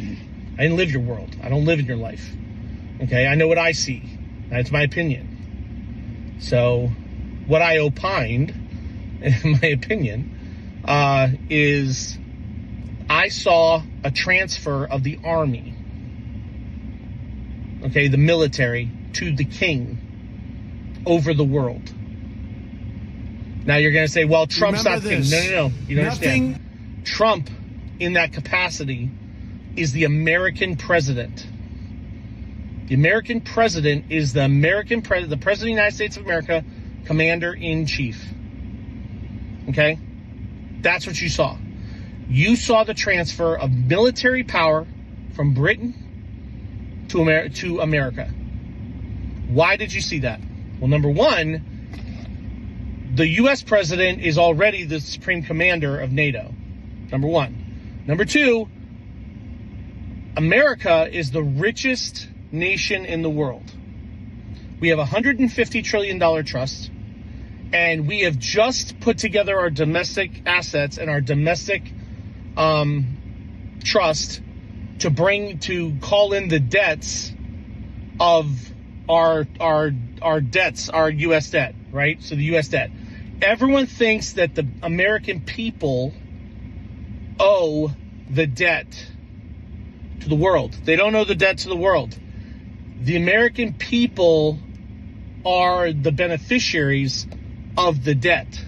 [SPEAKER 21] I didn't live your world. I don't live in your life. Okay? I know what I see. That's my opinion. So what I opined, in my opinion, is I saw a transfer of the army, okay, the military, to the king over the world. Now you're going to say, well, Trump's not king. No. You don't understand. Trump, in that capacity, is the American president. The American president is the the president of the United States of America, commander-in-chief. Okay? That's what you saw. You saw the transfer of military power from Britain to America. Why did you see that? Well, number one, the U.S. president is already the supreme commander of NATO. Number one. Number two, America is the richest nation in the world. We have a $150 trillion trust, and we have just put together our domestic assets and our domestic trust to call in the debts of our debts, our U.S. debt, right? So the U.S. debt. Everyone thinks that the American people owe the debt to the world. They don't owe the debt to the world. The American people are the beneficiaries of the debt.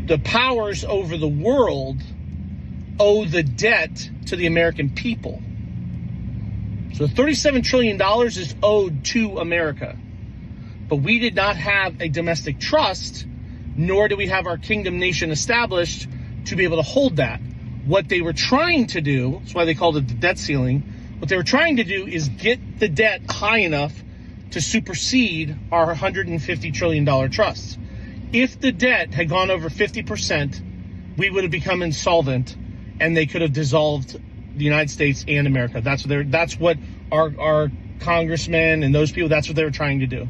[SPEAKER 21] The powers over the world owe the debt to the American people. So $37 trillion is owed to America. But we did not have a domestic trust, nor do we have our kingdom nation established to be able to hold that. What they were trying to do, that's why they called it the debt ceiling, what they were trying to do is get the debt high enough to supersede our $150 trillion trust. If the debt had gone over 50%, we would have become insolvent, and they could have dissolved the United States and America. That's what our congressmen and those people, that's what they were trying to do.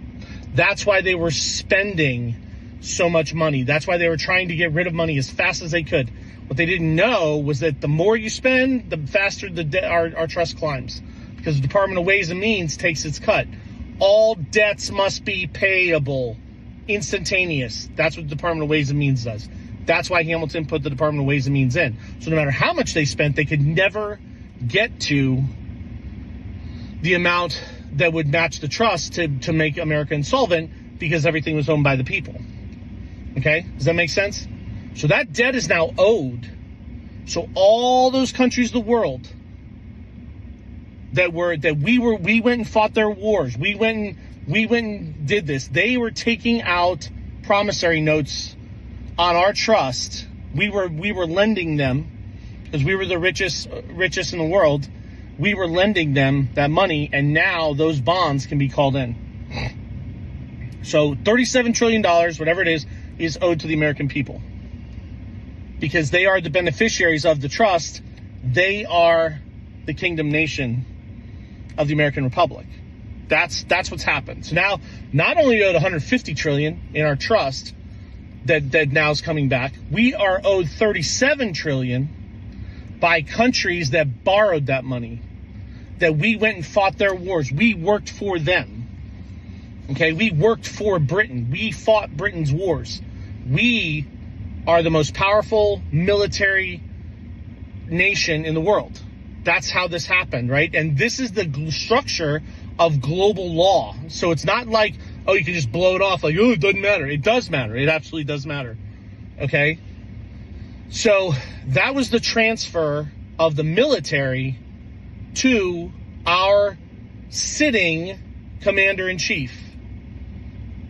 [SPEAKER 21] That's why they were spending so much money. That's why they were trying to get rid of money as fast as they could. What they didn't know was that the more you spend, the faster our trust climbs, because the Department of Ways and Means takes its cut. All debts must be payable, instantaneous. That's what the Department of Ways and Means does. That's why Hamilton put the Department of Ways and Means in. So no matter how much they spent, they could never get to the amount that would match the trust to make America insolvent, because everything was owned by the people. Okay? Does that make sense? So that debt is now owed. So all those countries of the world that we went and fought their wars, we went and did this, they were taking out promissory notes on our trust. We were lending them, because we were the richest in the world. We were lending them that money, and now those bonds can be called in. So $37 trillion, whatever it is owed to the American people, because they are the beneficiaries of the trust. They are the kingdom nation of the American Republic. That's what's happened. So now, not only owed $150 trillion in our trust that now is coming back, we are owed $37 trillion by countries that borrowed that money, that we went and fought their wars. We worked for them. Okay, we worked for Britain. We fought Britain's wars. We are the most powerful military nation in the world. That's how this happened, right? And this is the structure of global law. So it's not like, oh, you can just blow it off like, oh, it doesn't matter. It does matter. It absolutely does matter. Okay? So that was the transfer of the military to our sitting commander-in-chief.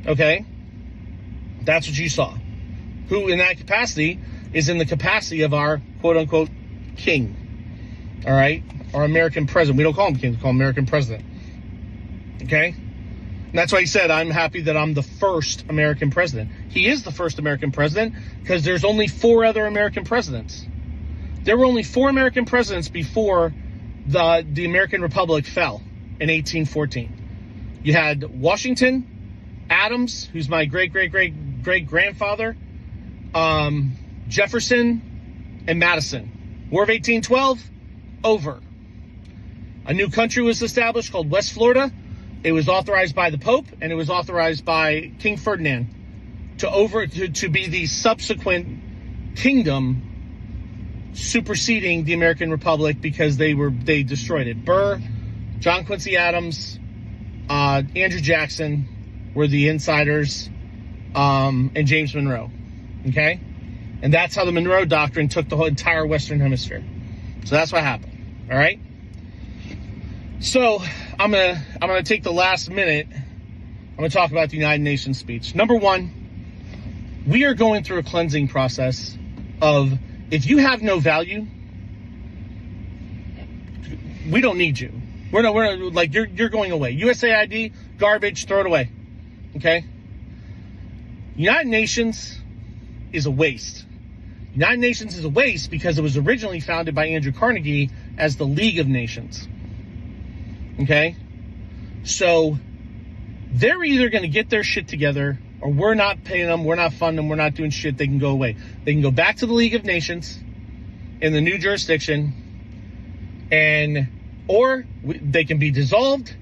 [SPEAKER 21] Okay? That's what you saw. Who in that capacity is in the capacity of our quote-unquote king. All right? Our American president. We don't call him king, we call him American president. Okay? And that's why he said, I'm happy that I'm the first American president. He is the first American president because there's only 4 other American presidents. There were only 4 American presidents before the American Republic fell in 1814. You had Washington, Adams, who's my great-great-great-great-grandfather, Jefferson, and Madison. War of 1812, over. A new country was established called West Florida. It was authorized by the Pope, and it was authorized by King Ferdinand to be the subsequent kingdom superseding the American Republic, because they destroyed it. Burr, John Quincy Adams, Andrew Jackson were the insiders, and James Monroe. Okay? And that's how the Monroe Doctrine took the whole entire Western Hemisphere. So that's what happened. All right. So I'm gonna take the last minute. I'm gonna talk about the United Nations speech. Number one, we are going through a cleansing process of, if you have no value, we don't need you. We're like, you're going away. USAID, garbage, throw it away. Okay? United Nations is a waste. United Nations is a waste because it was originally founded by Andrew Carnegie as the League of Nations. Okay? So they're either going to get their shit together, or we're not paying them, we're not funding them, we're not doing shit, they can go away. They can go back to the League of Nations in the new jurisdiction, or they can be dissolved,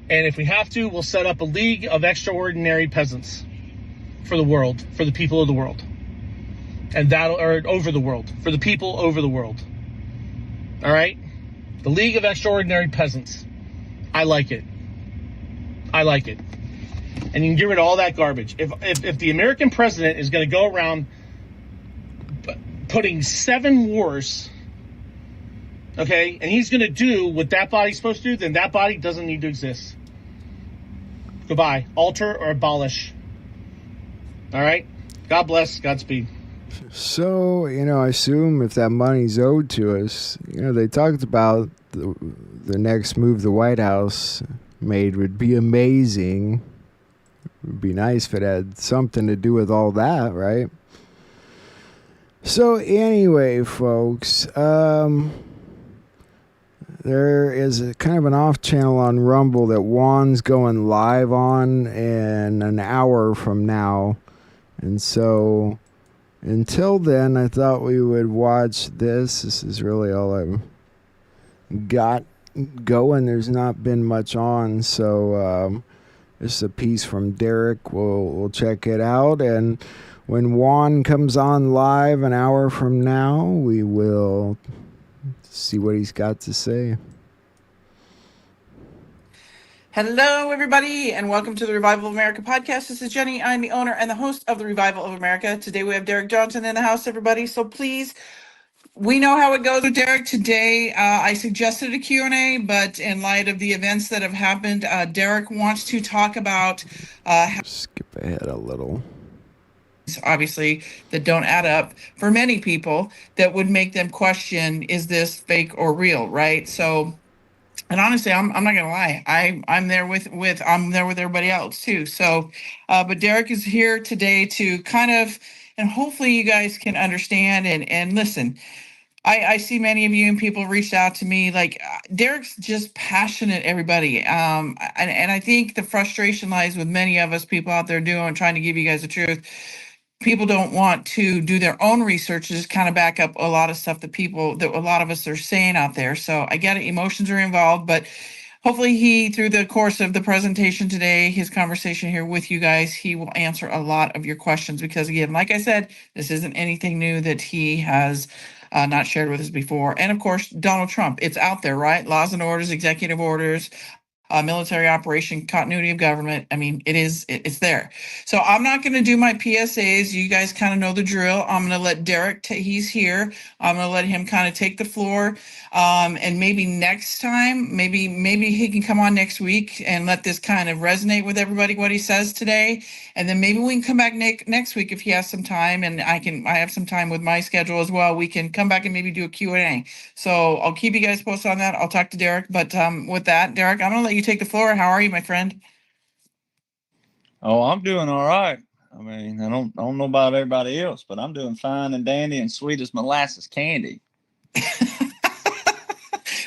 [SPEAKER 21] and if we have to, we'll set up a League of Extraordinary Peasants for the world, for the people of the world. Or over the world, for the people over the world. All right? The League of Extraordinary Peasants. I like it. I like it. And you can get rid of all that garbage. If the American president is going to go around putting 7 wars, okay, and he's going to do what that body's supposed to do, then that body doesn't need to exist. Goodbye. Alter or abolish. All right? God bless. Godspeed.
[SPEAKER 16] So, I assume if that money's owed to us, they talked about the next move the White House made would be amazing. It would be nice if it had something to do with all that, right? So anyway, folks, there is a kind of an off channel on Rumble that Juan's going live on in an hour from now. And so until then, I thought we would watch this. This is really all I've got going. There's not been much on, so this is a piece from Derek. We'll check it out, and when Juan comes on live an hour from now, we will see what he's got to say.
[SPEAKER 5] Hello, everybody, and welcome to the Revival of America podcast. This is Jenny. I'm the owner and the host of the Revival of America. Today we have Derek Johnson in the house, everybody. So please, we know how it goes with Derek. Today, I suggested a Q&A, but in light of the events that have happened, Derek wants to talk about...
[SPEAKER 16] Skip ahead a little.
[SPEAKER 5] Obviously, that don't add up for many people that would make them question, is this fake or real, right? So... And honestly, I'm not gonna lie. I'm there with everybody else too. So, but Derek is here today to kind of, and hopefully you guys can understand and listen. I see many of you and people reached out to me. Like Derek's just passionate, everybody. And I think the frustration lies with many of us people out there trying to give you guys the truth. People don't want to do their own research to just kind of back up a lot of stuff that a lot of us are saying out there. So I get it, emotions are involved, but hopefully through the course of the presentation today, his conversation here with you guys, he will answer a lot of your questions because again, like I said, this isn't anything new that he has not shared with us before. And of course, Donald Trump, it's out there, right? Laws and orders, executive orders, military operation, continuity of government. I mean, it's there. So I'm not going to do my PSAs. You guys kind of know the drill. I'm going to let Derek, he's here. I'm going to let him kind of take the floor. And maybe next time, maybe he can come on next week and let this kind of resonate with everybody, what he says today. And then maybe we can come back next week if he has some time and I have some time with my schedule as well. We can come back and maybe do a Q&A. So I'll keep you guys posted on that. I'll talk to Derek. But with that, Derek, I'm going to let you take the floor. How are you, my friend?
[SPEAKER 6] Oh, I'm doing all right. I mean, I don't know about everybody else, but I'm doing fine and dandy and sweet as molasses candy.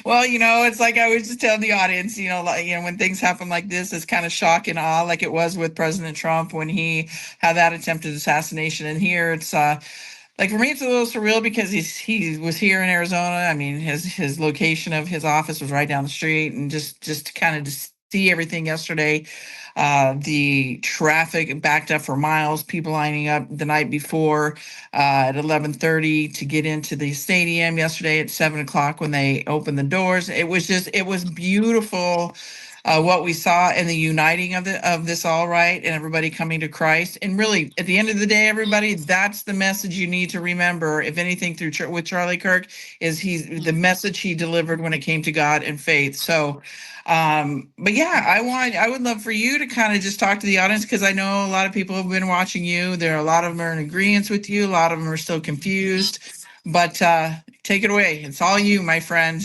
[SPEAKER 5] Well, it's like I was just telling the audience, when things happen like this, it's kind of shock and awe, like it was with President Trump when he had that attempted assassination. And here it's like for me, it's a little surreal because he was here in Arizona. I mean, his location of his office was right down the street, and just to kind of see everything yesterday. The traffic backed up for miles, people lining up the night before at 11:30 to get into the stadium yesterday at 7 o'clock when they opened the doors. It was beautiful what we saw in the uniting of this all, right, and everybody coming to Christ. And really, at the end of the day, everybody, that's the message you need to remember. If anything, with Charlie Kirk, is the message he delivered when it came to God and faith. So, but yeah, I would love for you to kind of just talk to the audience, because I know a lot of people have been watching you. There are a lot of them are in agreement with you. A lot of them are still confused. But take it away. It's all you, my friend.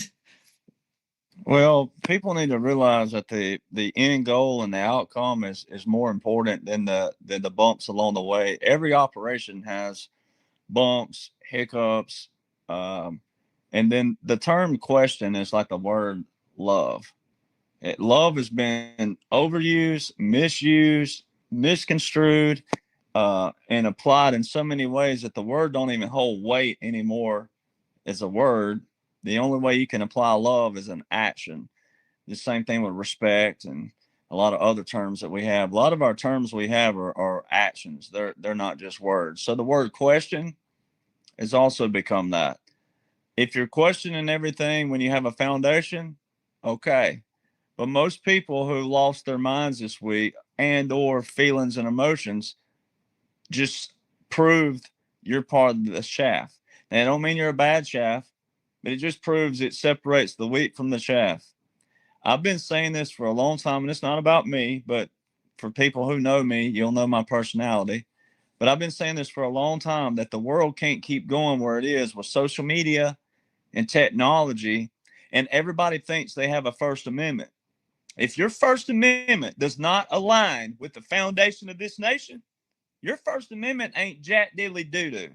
[SPEAKER 6] Well, people need to realize that the end goal and the outcome is more important than the bumps along the way. Every operation has bumps, hiccups, and then the term question is like the word love. Love has been overused, misused, misconstrued, and applied in so many ways that the word don't even hold weight anymore as a word. The only way you can apply love is an action. The same thing with respect and a lot of other terms that we have. A lot of our terms we have are actions. They're not just words. So the word question has also become that. If you're questioning everything when you have a foundation, okay. But most people who lost their minds this week and or feelings and emotions just proved you're part of the shaft. Now, I don't mean you're a bad shaft, but it just proves it separates the wheat from the chaff. I've been saying this for a long time, and it's not about me, but for people who know me, you'll know my personality. But I've been saying this for a long time, that the world can't keep going where it is with social media and technology, and everybody thinks they have a First Amendment. If your First Amendment does not align with the foundation of this nation, your First Amendment ain't jack diddly doo-doo.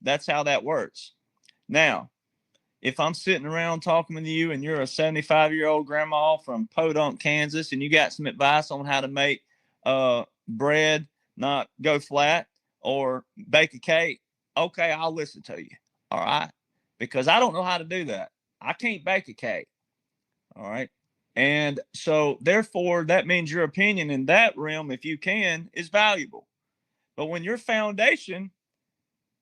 [SPEAKER 6] That's how that works. Now, if I'm sitting around talking with you and you're a 75-year-old grandma from Podunk, Kansas, and you got some advice on how to make bread not go flat or bake a cake, okay, I'll listen to you. All right. Because I don't know how to do that. I can't bake a cake. All right. And so therefore, that means your opinion in that realm, if you can, is valuable. But when your foundation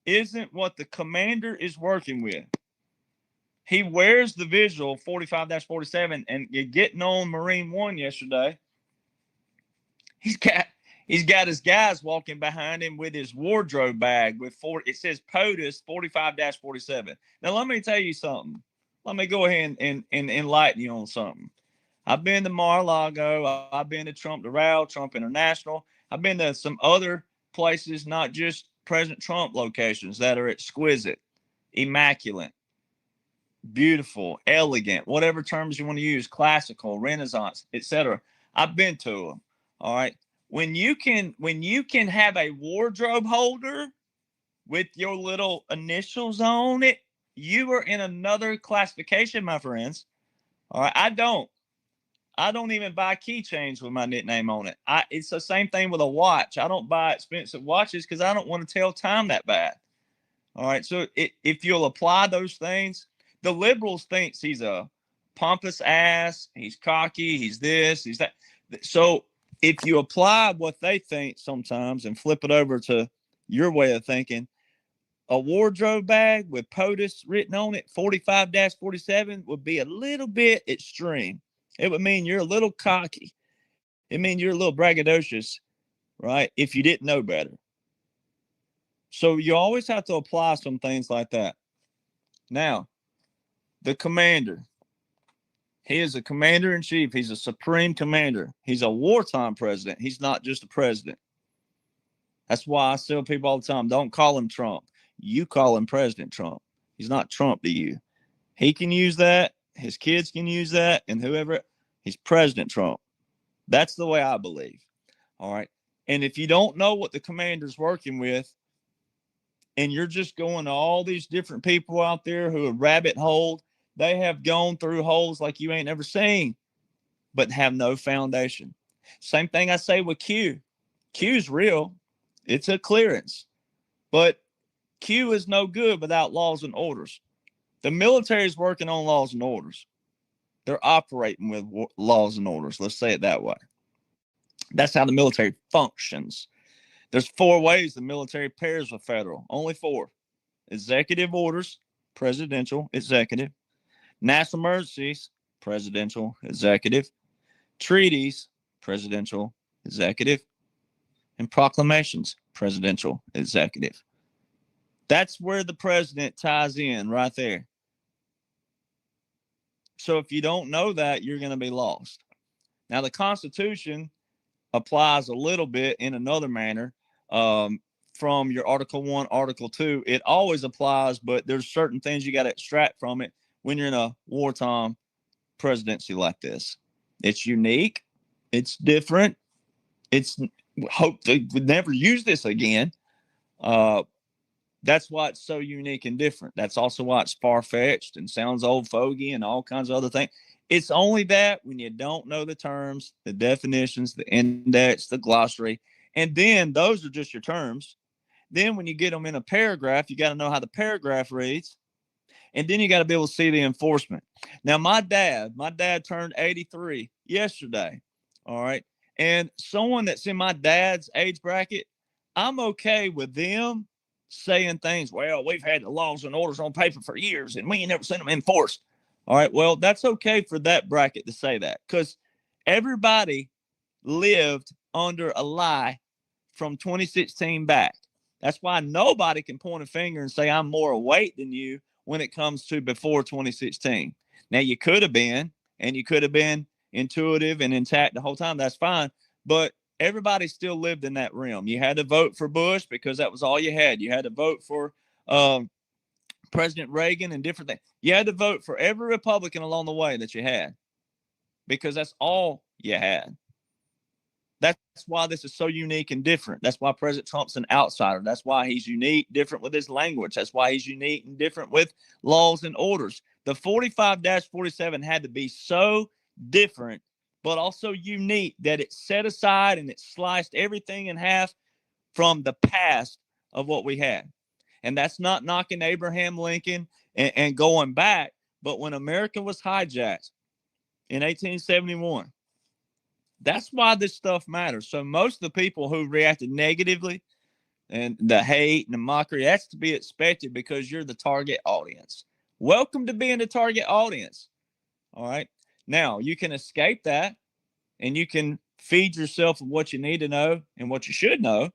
[SPEAKER 6] isn't what the commander is working with, he wears the visual 45-47, and you're getting on Marine One yesterday. He's got his guys walking behind him with his wardrobe bag with it says POTUS 45-47. Now let me tell you something. Let me go ahead and enlighten you on something. I've been to Mar-a-Lago. I've been to Trump Doral, Trump International. I've been to some other places, not just President Trump locations, that are exquisite, immaculate, beautiful, elegant, whatever terms you want to use, classical, Renaissance, etc. I've been to them. All right. When you can have a wardrobe holder with your little initials on it, you are in another classification, my friends. All right. I don't even buy keychains with my nickname on it. It's the same thing with a watch. I don't buy expensive watches because I don't want to tell time that bad. All right. So if you'll apply those things, the liberals thinks he's a pompous ass. He's cocky. He's this. He's that. So if you apply what they think sometimes and flip it over to your way of thinking, a wardrobe bag with POTUS written on it, 45-47, would be a little bit extreme. It would mean you're a little cocky. It means you're a little braggadocious, right? If you didn't know better. So you always have to apply some things like that. Now, the commander, he is a commander in chief. He's a supreme commander. He's a wartime president. He's not just a president. That's why I tell people all the time, don't call him Trump. You call him President Trump. He's not Trump to you. He can use that. His kids can use that. And whoever, he's President Trump. That's the way I believe. All right. And if you don't know what the commander's working with, and you're just going to all these different people out there who are rabbit holed, they have gone through holes like you ain't ever seen, but have no foundation. Same thing I say with Q. Q's real. It's a clearance. But Q is no good without laws and orders. The military is working on laws and orders. They're operating with laws and orders. Let's say it that way. That's how the military functions. There's 4 ways the military pairs with federal. Only 4. Executive orders, presidential, executive. National emergencies, presidential, executive. treaties, presidential, executive, and proclamations, presidential, executive. That's where the president ties in right there. So if you don't know that, you're going to be lost. Now, the Constitution applies a little bit in another manner. From your Article 1, Article 2, it always applies, but there's certain things you got to extract from it when you're in a wartime presidency like this. It's unique. It's different. It's hope they would never use this again. That's why it's so unique and different. That's also why it's far-fetched and sounds old fogey and all kinds of other things. It's only that when you don't know the terms, the definitions, the index, the glossary, and then those are just your terms. Then when you get them in a paragraph, you got to know how the paragraph reads. And then you got to be able to see the enforcement. Now, my dad turned 83 yesterday. All right. And someone that's in my dad's age bracket, I'm okay with them saying things, well, we've had the laws and orders on paper for years and we ain't never seen them enforced. All right. Well, that's okay for that bracket to say that because everybody lived under a lie from 2016 back. That's why nobody can point a finger and say I'm more awake than you when it comes to before 2016. Now, you could have been, and you could have been intuitive and intact the whole time. That's fine. But everybody still lived in that realm. You had to vote for Bush because that was all you had. You had to vote for President Reagan and different things. You had to vote for every Republican along the way that you had because that's all you had. That's why this is so unique and different. That's why President Trump's an outsider. That's why he's unique, different with his language. That's why he's unique and different with laws and orders. The 45-47 had to be so different, but also unique that it set aside and it sliced everything in half from the past of what we had. And that's not knocking Abraham Lincoln and going back. But when America was hijacked in 1871, that's why this stuff matters. So most of the people who reacted negatively and the hate and the mockery, that's to be expected because you're the target audience. Welcome to being the target audience. All right. Now, you can escape that and you can feed yourself with what you need to know and what you should know.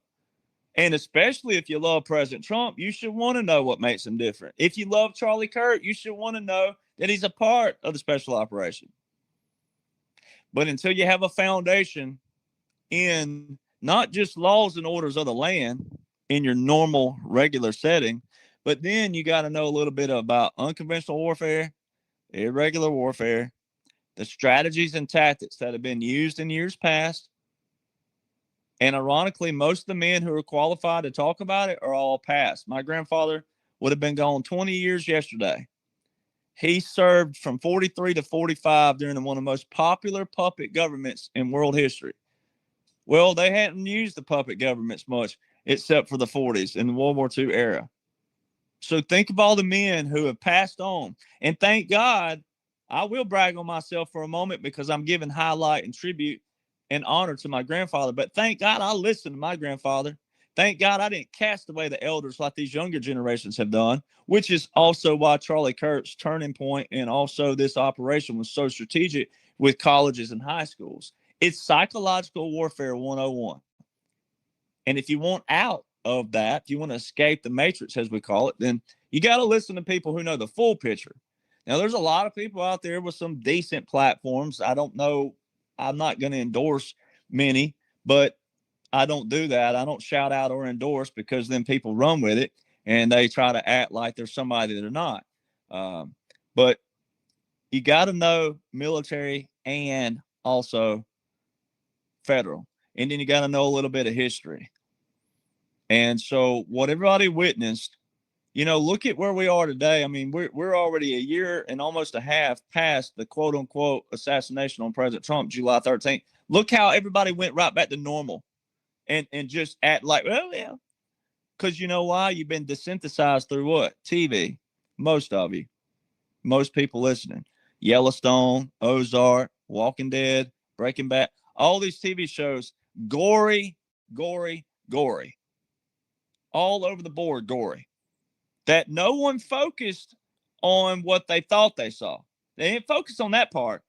[SPEAKER 6] And especially if you love President Trump, you should want to know what makes him different. If you love Charlie Kirk, you should want to know that he's a part of the special operation. But until you have a foundation in not just laws and orders of the land in your normal, regular setting, but then you got to know a little bit about unconventional warfare, irregular warfare, the strategies and tactics that have been used in years past. And ironically, most of the men who are qualified to talk about it are all past. My grandfather would have been gone 20 years yesterday. He served from 43 to 45 during one of the most popular puppet governments in world history. Well, they hadn't used the puppet governments much except for the 40s in the World War II era. So think of all the men who have passed on. And thank God, I will brag on myself for a moment because I'm giving highlight and tribute and honor to my grandfather. But thank God I listened to my grandfather. Thank God I didn't cast away the elders like these younger generations have done, which is also why Charlie Kirk's turning point and also this operation was so strategic with colleges and high schools. It's psychological warfare 101. And if you want out of that, if you want to escape the matrix, as we call it, then you got to listen to people who know the full picture. Now, there's a lot of people out there with some decent platforms. I don't know. I'm not going to endorse many, but I don't do that. I don't shout out or endorse because then people run with it and they try to act like they're somebody they're not. But you got to know military and also federal. And then you got to know a little bit of history. And so what everybody witnessed, look at where we are today. I mean, we're already a year and almost a half past the quote unquote assassination on President Trump, July 13th. Look how everybody went right back to normal. And just act like, well, yeah. Because you know why? You've been desynthesized through what? TV. Most of you. Most people listening. Yellowstone, Ozark, Walking Dead, Breaking Bad. All these TV shows, gory, gory, gory. All over the board, gory. That no one focused on what they thought they saw. They didn't focus on that part.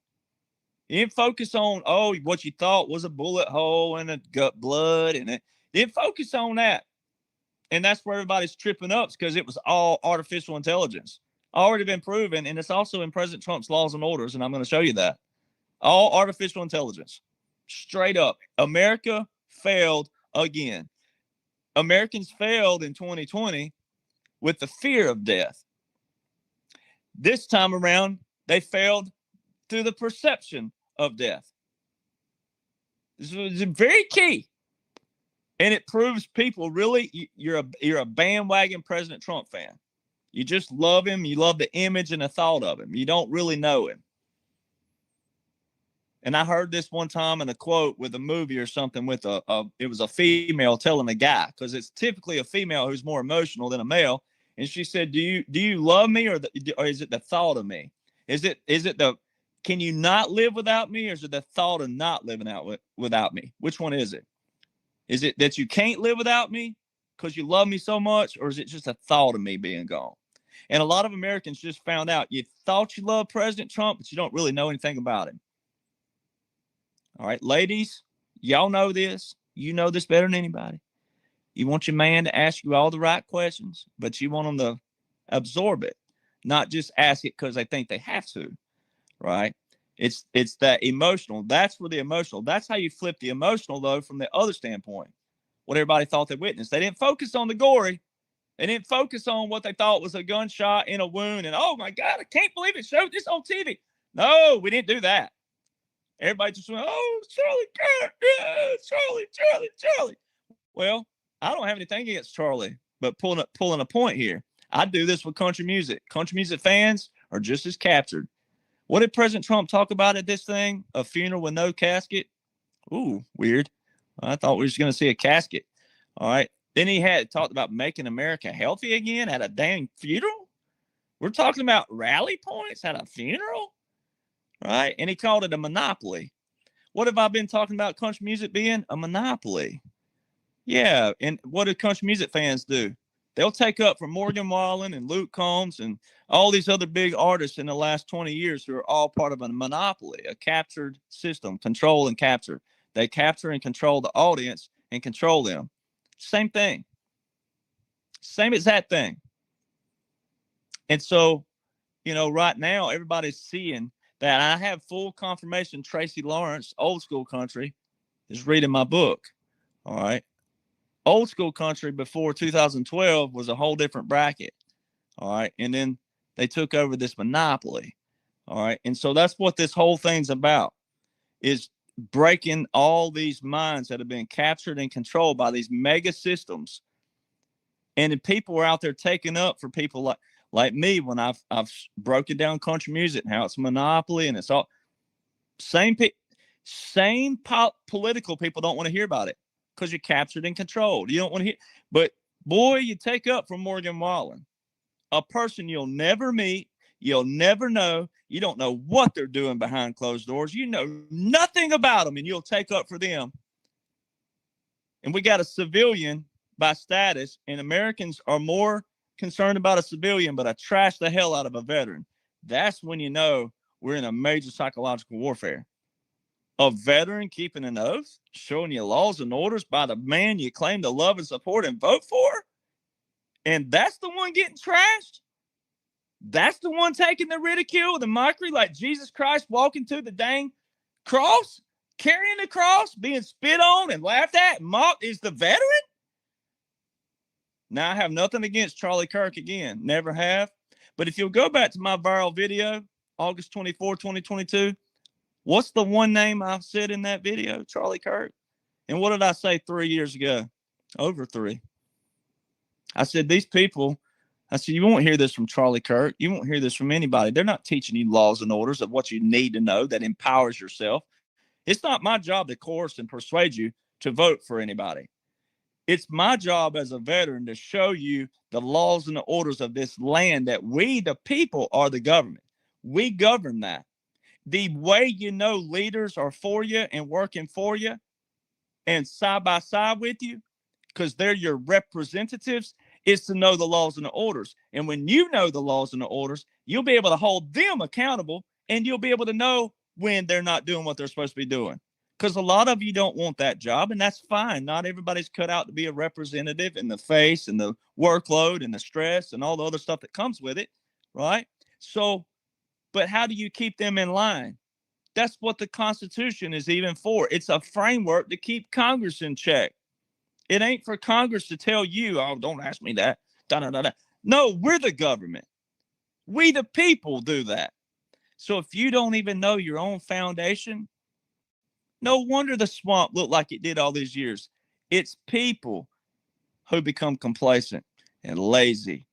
[SPEAKER 6] You didn't focus on, oh, what you thought was a bullet hole and a gut blood. And it didn't focus on that. And that's where everybody's tripping up, because it was all artificial intelligence. Already been proven. And it's also in President Trump's laws and orders. And I'm going to show you that. All artificial intelligence. Straight up. America failed again. Americans failed in 2020 with the fear of death. This time around, they failed through the perception of death. This is very key. And it proves people really, you're a bandwagon President Trump fan. You just love him. You love the image and the thought of him. You don't really know him. And I heard this one time in a quote with a movie or something with it was a female telling a guy, because it's typically a female who's more emotional than a male. And she said, do you love me, or is it the thought of me? Is it can you not live without me, or is it the thought of not living out without me? Which one is it? Is it that you can't live without me because you love me so much, or is it just a thought of me being gone? And a lot of Americans just found out you thought you loved President Trump, but you don't really know anything about him. All right, ladies, y'all know this. You know this better than anybody. You want your man to ask you all the right questions, but you want them to absorb it, not just ask it because they think they have to, right? It's that emotional. That's where the emotional. That's how you flip the emotional, though, from the other standpoint. What everybody thought they witnessed. They didn't focus on the gory. They didn't focus on what they thought was a gunshot in a wound. And, oh, my God, I can't believe it showed this on TV. No, we didn't do that. Everybody just went, oh, Charlie Kirk, yeah, Charlie. Well, I don't have anything against Charlie, but pulling a point here. I do this with country music. Country music fans are just as captured. What did President Trump talk about at this thing? A funeral with no casket? Ooh, weird. I thought we were just going to see a casket. All right. Then he had talked about making America healthy again at a dang funeral. We're talking about rally points at a funeral, right? And he called it a monopoly. What have I been talking about country music being? A monopoly. Yeah. And what do country music fans do? They'll take up from Morgan Wallen and Luke Combs and all these other big artists in the last 20 years who are all part of a monopoly, a captured system, control and capture. They capture and control the audience and control them. Same thing. Same exact thing. And so, right now, everybody's seeing that. I have full confirmation Tracy Lawrence, Old School Country, is reading my book. All right. Old School Country before 2012 was a whole different bracket. All right. And then they took over this monopoly. All right. And so that's what this whole thing's about, is breaking all these minds that have been captured and controlled by these mega systems. And then people are out there taking up for people like me when I've broken down country music and how it's a monopoly, and it's all same political people don't want to hear about it because you're captured and controlled. You don't want to hear, but boy, you take up from Morgan Wallen, a person you'll never meet, you'll never know, you don't know what they're doing behind closed doors, you know nothing about them, and you'll take up for them. And we got a civilian by status, and Americans are more concerned about a civilian, but I trash the hell out of a veteran. That's when you know we're in a major psychological warfare. A veteran keeping an oath, showing you laws and orders by the man you claim to love and support and vote for, and that's the one getting trashed? That's the one taking the ridicule, the mockery, like Jesus Christ walking to the dang cross, carrying the cross, being spit on and laughed at and mocked, is the veteran? Now, I have nothing against Charlie Kirk again. Never have. But if you'll go back to my viral video, August 24, 2022, what's the one name I said in that video? Charlie Kirk. And what did I say 3 years ago? Over 3. I said, these people, I said, you won't hear this from Charlie Kirk. You won't hear this from anybody. They're not teaching you laws and orders of what you need to know that empowers yourself. It's not my job to coerce and persuade you to vote for anybody. It's my job as a veteran to show you the laws and the orders of this land that we, the people, are the government. We govern that. The way you know leaders are for you and working for you and side by side with you, because they're your representatives, is to know the laws and the orders. And when you know the laws and the orders, you'll be able to hold them accountable, and you'll be able to know when they're not doing what they're supposed to be doing. Because a lot of you don't want that job, and that's fine. Not everybody's cut out to be a representative in the face and the workload and the stress and all the other stuff that comes with it, right? So, but how do you keep them in line? That's what the Constitution is even for. It's a framework to keep Congress in check. It ain't for Congress to tell you, oh, don't ask me that. Da, da, da, da. No, we're the government. We, the people, do that. So if you don't even know your own foundation, no wonder the swamp looked like it did all these years. It's people who become complacent and lazy.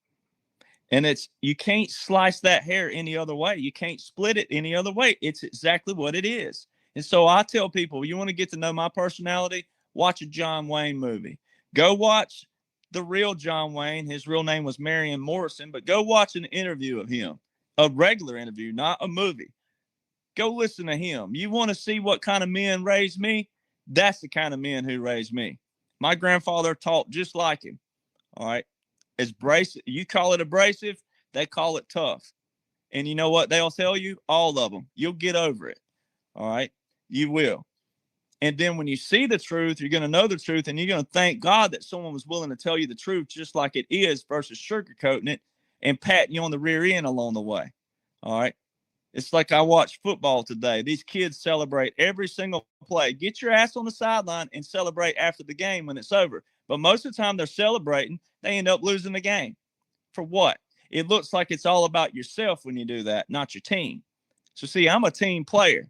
[SPEAKER 6] And you can't slice that hair any other way. You can't split it any other way. It's exactly what it is. And so I tell people, you want to get to know my personality? Watch a John Wayne movie. Go watch the real John Wayne. His real name was Marion Morrison, but go watch an interview of him, a regular interview, not a movie. Go listen to him. You want to see what kind of men raised me? That's the kind of men who raised me. My grandfather taught just like him. All right. You call it abrasive, they call it tough. And you know what they'll tell you? All of them. You'll get over it. All right. You will. And then when you see the truth, you're going to know the truth, and you're going to thank God that someone was willing to tell you the truth just like it is versus sugarcoating it and patting you on the rear end along the way. All right. It's like I watched football today. These kids celebrate every single play. Get your ass on the sideline and celebrate after the game when it's over. But most of the time they're celebrating, they end up losing the game. For what? It looks like it's all about yourself when you do that, not your team. So see, I'm a team player.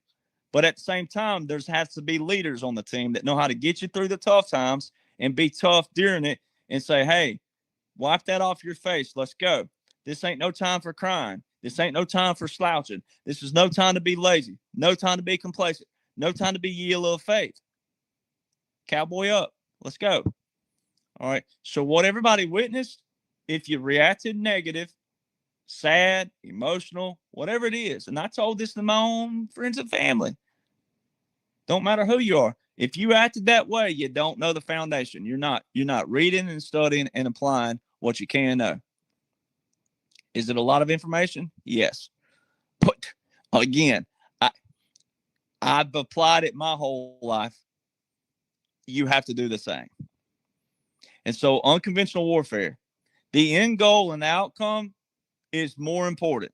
[SPEAKER 6] But at the same time, there has to be leaders on the team that know how to get you through the tough times and be tough during it and say, hey, wipe that off your face. Let's go. This ain't no time for crying. This ain't no time for slouching. This is no time to be lazy. No time to be complacent. No time to be yellow of faith. Cowboy up. Let's go. All right. So what everybody witnessed, if you reacted negative, sad, emotional, whatever it is, and I told this to my own friends and family, don't matter who you are. If you acted that way, you don't know the foundation. You're not reading and studying and applying what you can know. Is it a lot of information? Yes. But again, I've applied it my whole life. You have to do the same. And so unconventional warfare, the end goal and the outcome is more important.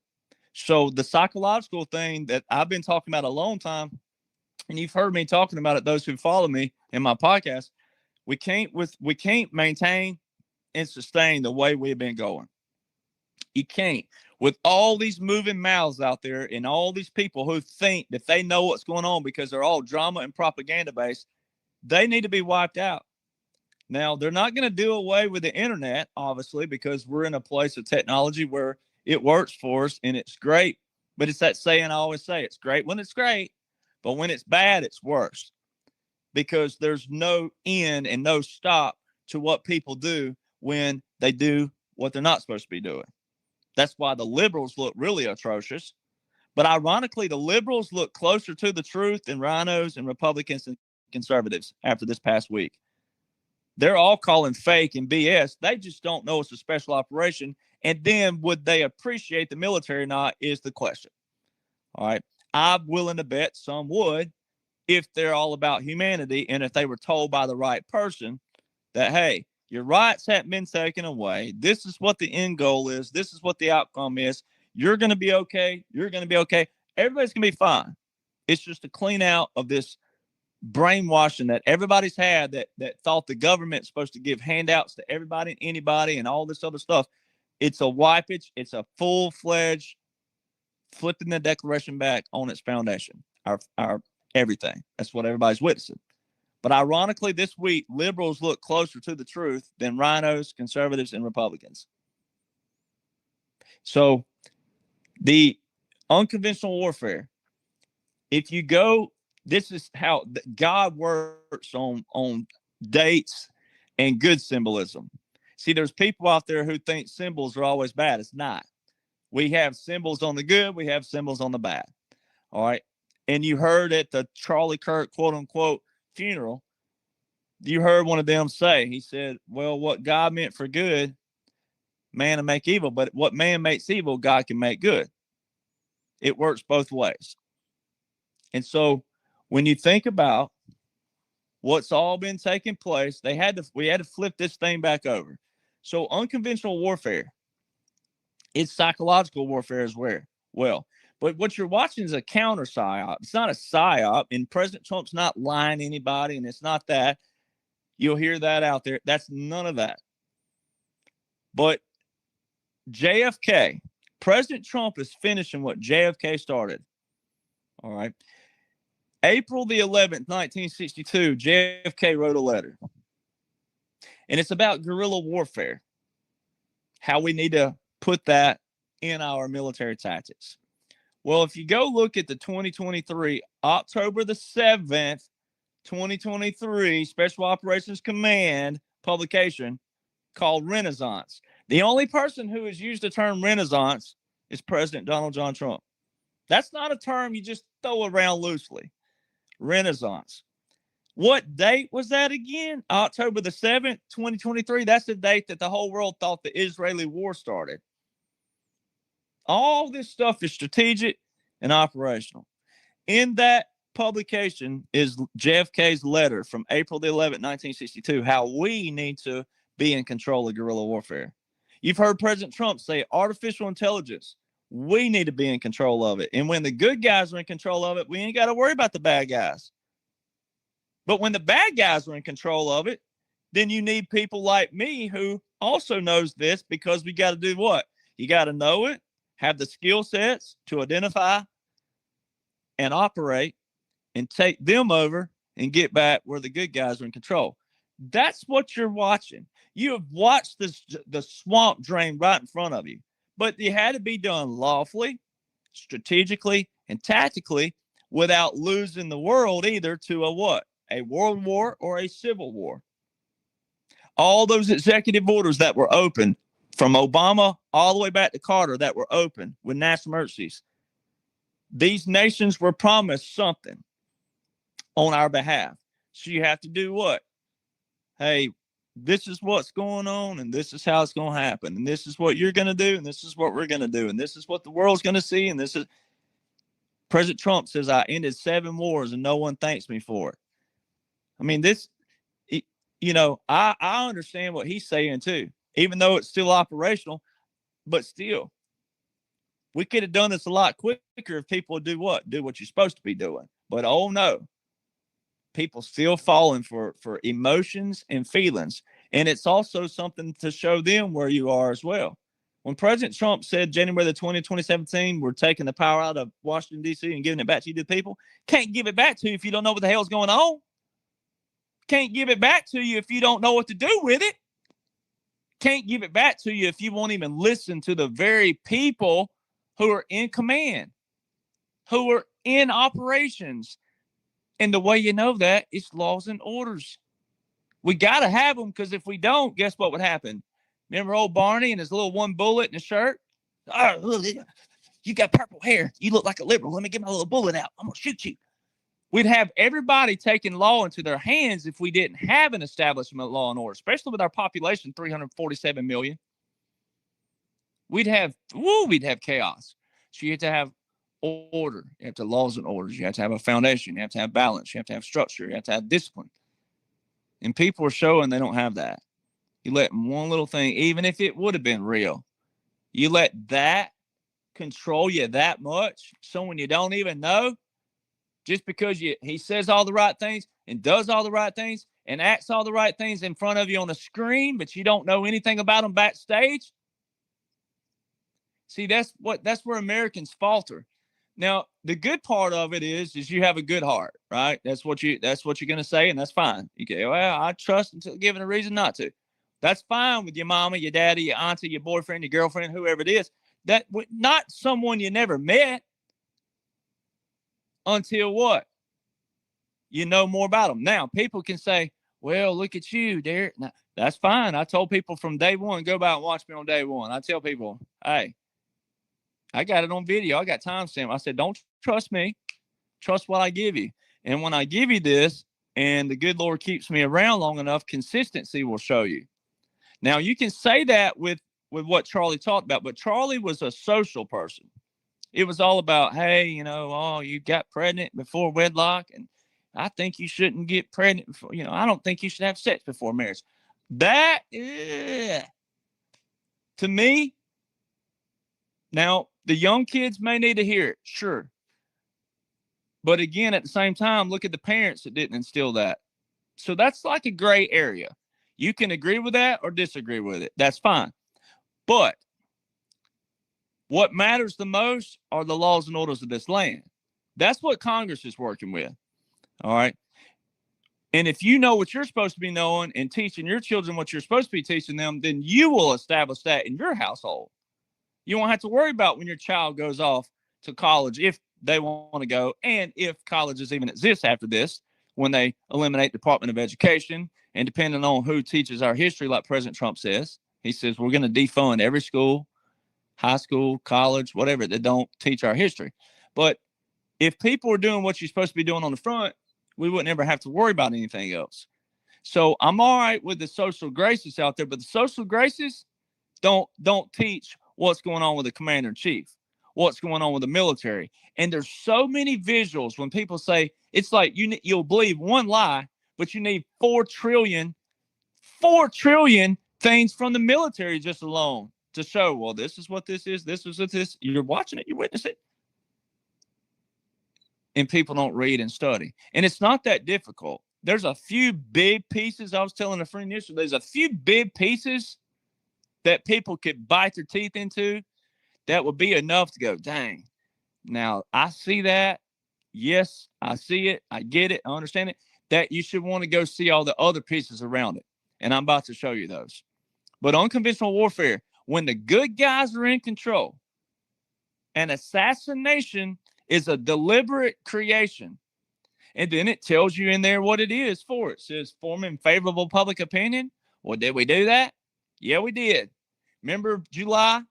[SPEAKER 6] So the psychological thing that I've been talking about a long time, and you've heard me talking about it, those who follow me in my podcast, we can't maintain and sustain the way we've been going. You can't. With all these moving mouths out there and all these people who think that they know what's going on because they're all drama and propaganda based, they need to be wiped out. Now, they're not going to do away with the internet, obviously, because we're in a place of technology where it works for us and it's great. But it's that saying I always say, it's great when it's great, but when it's bad, it's worse. Because there's no end and no stop to what people do when they do what they're not supposed to be doing. That's why the liberals look really atrocious. But ironically, the liberals look closer to the truth than rhinos and Republicans and conservatives after this past week. They're all calling fake and BS. They just don't know it's a special operation. And then would they appreciate the military or not is the question. All right. I'm willing to bet some would if they're all about humanity and if they were told by the right person that, hey, your rights haven't been taken away. This is what the end goal is. This is what the outcome is. You're going to be okay. You're going to be okay. Everybody's going to be fine. It's just a clean out of this brainwashing that everybody's had that thought the government's supposed to give handouts to everybody and anybody and all this other stuff. It's a wipage. It's a full-fledged flipping the Declaration back on its foundation, our everything. That's what everybody's witnessing. But ironically, this week, liberals look closer to the truth than rhinos, conservatives, and Republicans. So the unconventional warfare, if you go, this is how God works on dates and good symbolism. See, there's people out there who think symbols are always bad. It's not. We have symbols on the good. We have symbols on the bad. All right. And you heard at the Charlie Kirk, quote unquote, funeral, you heard one of them say, he said, well, what God meant for good, man will make evil, but what man makes evil, God can make good. It works both ways. And so when you think about what's all been taking place, we had to flip this thing back over. So unconventional warfare, it's psychological warfare as well. But what you're watching is a counter psyop. It's not a psyop, and President Trump's not lying to anybody, and it's not that. You'll hear that out there. That's none of that. But JFK, President Trump is finishing what JFK started. All right. April the 11th, 1962, JFK wrote a letter. And it's about guerrilla warfare, how we need to put that in our military tactics. Well, if you go look at the 2023, October the 7th, 2023 Special Operations Command publication called Renaissance. The only person who has used the term Renaissance is President Donald John Trump. That's not a term you just throw around loosely. Renaissance. What date was that again? October the 7th, 2023. That's the date that the whole world thought the Israeli war started. All this stuff is strategic and operational. In that publication is JFK's letter from April the 11th, 1962, how we need to be in control of guerrilla warfare. You've heard President Trump say artificial intelligence. We need to be in control of it. And when the good guys are in control of it, we ain't got to worry about the bad guys. But when the bad guys are in control of it, then you need people like me who also knows this, because we got to do what? You got to know it, have the skill sets to identify and operate and take them over and get back where the good guys are in control. That's what you're watching. You have watched the swamp drain right in front of you, but it had to be done lawfully, strategically, and tactically without losing the world either to a what? A world war or a civil war. All those executive orders that were open from Obama all the way back to Carter that were open with national emergencies. These nations were promised something on our behalf. So you have to do what? Hey, this is what's going on, and this is how it's going to happen, and this is what you're going to do, and this is what we're going to do, and this is what the world's going to see, and this is... President Trump says, I ended 7 wars, and no one thanks me for it. I mean, I understand what he's saying, too, even though it's still operational, but still, we could have done this a lot quicker if people would do what? Do what you're supposed to be doing. But, oh, no. People still falling for emotions and feelings. And it's also something to show them where you are as well. When President Trump said January the 20th, 2017, we're taking the power out of Washington, D.C. and giving it back to you, the people, can't give it back to you if you don't know what the hell's going on. Can't give it back to you if you don't know what to do with it. Can't give it back to you if you won't even listen to the very people who are in command, who are in operations. And the way you know that is laws and orders. We got to have them, because if we don't, guess what would happen? Remember old Barney and his little one bullet in his shirt? Oh, you got purple hair. You look like a liberal. Let me get my little bullet out. I'm going to shoot you. We'd have everybody taking law into their hands if we didn't have an establishment of law and order, especially with our population, 347 million. We'd have chaos. So you have to have order. You have to have laws and orders. You have to have a foundation. You have to have balance. You have to have structure. You have to have discipline. And people are showing they don't have that. You let one little thing, even if it would have been real, you let that control you that much. Someone you don't even know, just because he says all the right things and does all the right things and acts all the right things in front of you on the screen, but you don't know anything about him backstage. See, that's where Americans falter. Now, the good part of it is you have a good heart, right? That's what you're going to say, and that's fine. You go, well, I trust until given a reason not to. That's fine with your mama, your daddy, your auntie, your boyfriend, your girlfriend, whoever it is. That not someone you never met until what? You know more about them. Now, people can say, well, look at you, Derek. Now, that's fine. I told people from day one, go back and watch me on day one. I tell people, hey, I got it on video. I got timestamp. I said, don't trust me. Trust what I give you. And when I give you this and the good Lord keeps me around long enough, consistency will show you. Now, you can say that with what Charlie talked about, but Charlie was a social person. It was all about, hey, oh, you got pregnant before wedlock, and I think you shouldn't get pregnant before, I don't think you should have sex before marriage. That, to me, now, the young kids may need to hear it, sure. But again, at the same time, look at the parents that didn't instill that. So that's like a gray area. You can agree with that or disagree with it. That's fine. But what matters the most are the laws and orders of this land. That's what Congress is working with. All right. And if you know what you're supposed to be knowing and teaching your children what you're supposed to be teaching them, then you will establish that in your household. You won't have to worry about when your child goes off to college, if they want to go, and if colleges even exist after this, when they eliminate Department of Education, and depending on who teaches our history, like President Trump says, he says we're going to defund every school, high school, college, whatever, that don't teach our history. But if people are doing what you're supposed to be doing on the front, we wouldn't ever have to worry about anything else. So I'm all right with the social graces out there, but the social graces don't teach what's going on with the commander-in-chief, what's going on with the military. And there's so many visuals when people say, it's like you'll believe one lie, but you need 4 trillion things from the military just alone to show, well, this is what this is, this is what this. You're watching it, you witness it. And people don't read and study. And it's not that difficult. There's a few big pieces. I was telling a friend yesterday, there's a few big pieces that people could bite their teeth into that would be enough to go, dang. Now, I see that. Yes, I see it. I get it. I understand it. That you should want to go see all the other pieces around it. And I'm about to show you those. But unconventional warfare, when the good guys are in control, an assassination is a deliberate creation. And then it tells you in there what it is for. It says forming favorable public opinion. Well, did we do that? Yeah, we did. Remember July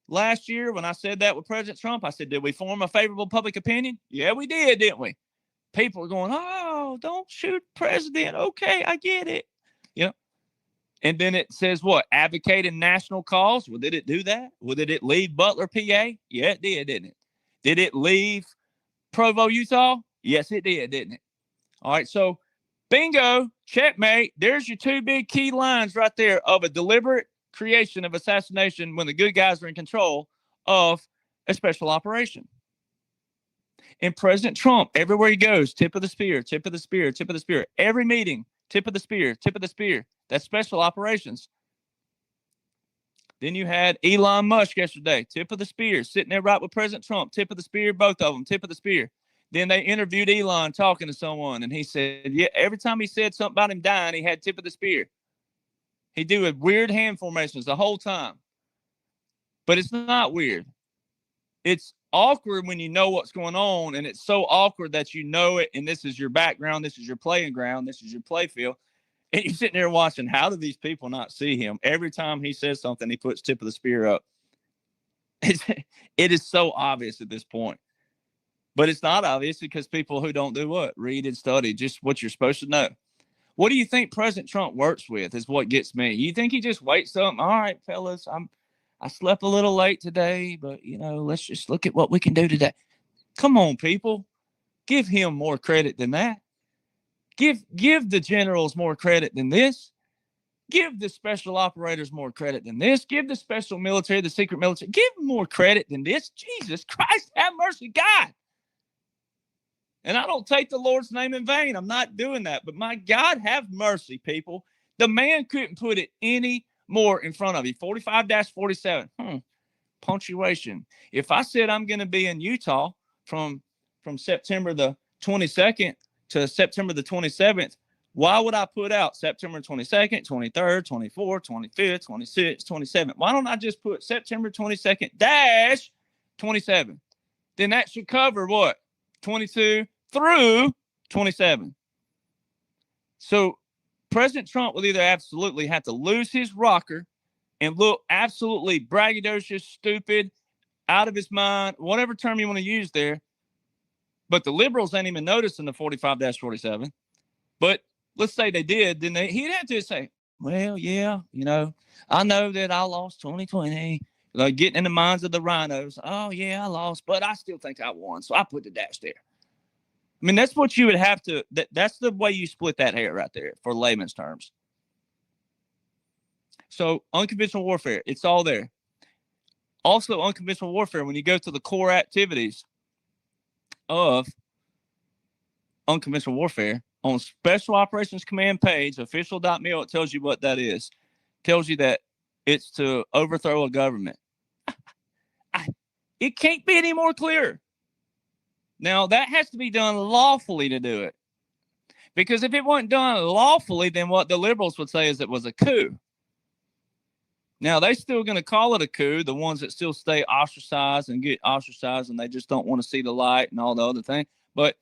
[SPEAKER 6] last year when I said that with President Trump? I said, did we form a favorable public opinion? Yeah, we did, didn't we? People are going, oh, don't shoot president. Okay, I get it. Yep. And then it says what? Advocating national cause. Well, did it do that? Well, did it leave Butler, PA? Yeah, it did, didn't it? Did it leave Provo, Utah? Yes, it did, didn't it? All right, so bingo, checkmate. There's your 2 big key lines right there of a deliberate creation of assassination when the good guys are in control of a special operation. And President Trump, everywhere he goes, tip of the spear, tip of the spear, tip of the spear. Every meeting, tip of the spear, tip of the spear. That's special operations. Then you had Elon Musk yesterday, tip of the spear, sitting there right with President Trump, tip of the spear, both of them, tip of the spear. Then they interviewed Elon talking to someone, and he said, yeah, every time he said something about him dying, he had tip of the spear. He do weird hand formations the whole time. But it's not weird. It's awkward when you know what's going on, and it's so awkward that you know it, and this is your background, this is your playing ground, this is your play field. And you're sitting there watching, how do these people not see him? Every time he says something, he puts tip of the spear up. It is so obvious at this point. But it's not obvious because people who don't do what? Read and study, just what you're supposed to know. What do you think President Trump works with is what gets me. You think he just waits up? All right, fellas, I slept a little late today, but, let's just look at what we can do today. Come on, people. Give him more credit than that. Give the generals more credit than this. Give the special operators more credit than this. Give the special military, the secret military, give them more credit than this. Jesus Christ, have mercy, God. And I don't take the Lord's name in vain. I'm not doing that. But my God, have mercy, people. The man couldn't put it any more in front of you. 45-47. Punctuation. If I said I'm going to be in Utah from September the 22nd to September the 27th, why would I put out September 22nd, 23rd, 24th, 25th, 26th, 27th? Why don't I just put September 22nd - 27? Then that should cover what? 22 through 27. So President Trump will either absolutely have to lose his rocker and look absolutely braggadocious, stupid, out of his mind, whatever term you want to use there. But the liberals ain't even noticing the 45-47. But let's say they did, then he'd have to say, well, yeah, I know that I lost 2020. Like getting in the minds of the rhinos. Oh, yeah, I lost, but I still think I won. So I put the dash there. I mean, that's what you would have to, that's the way you split that hair right there for layman's terms. So unconventional warfare, it's all there. Also, unconventional warfare, when you go to the core activities of unconventional warfare, on Special Operations Command page, official.mil, it tells you what that is. It tells you that it's to overthrow a government. It can't be any more clear. Now, that has to be done lawfully to do it. Because if it wasn't done lawfully, then what the liberals would say is it was a coup. Now, they're still going to call it a coup, the ones that still stay ostracized and get ostracized and they just don't want to see the light and all the other thing. But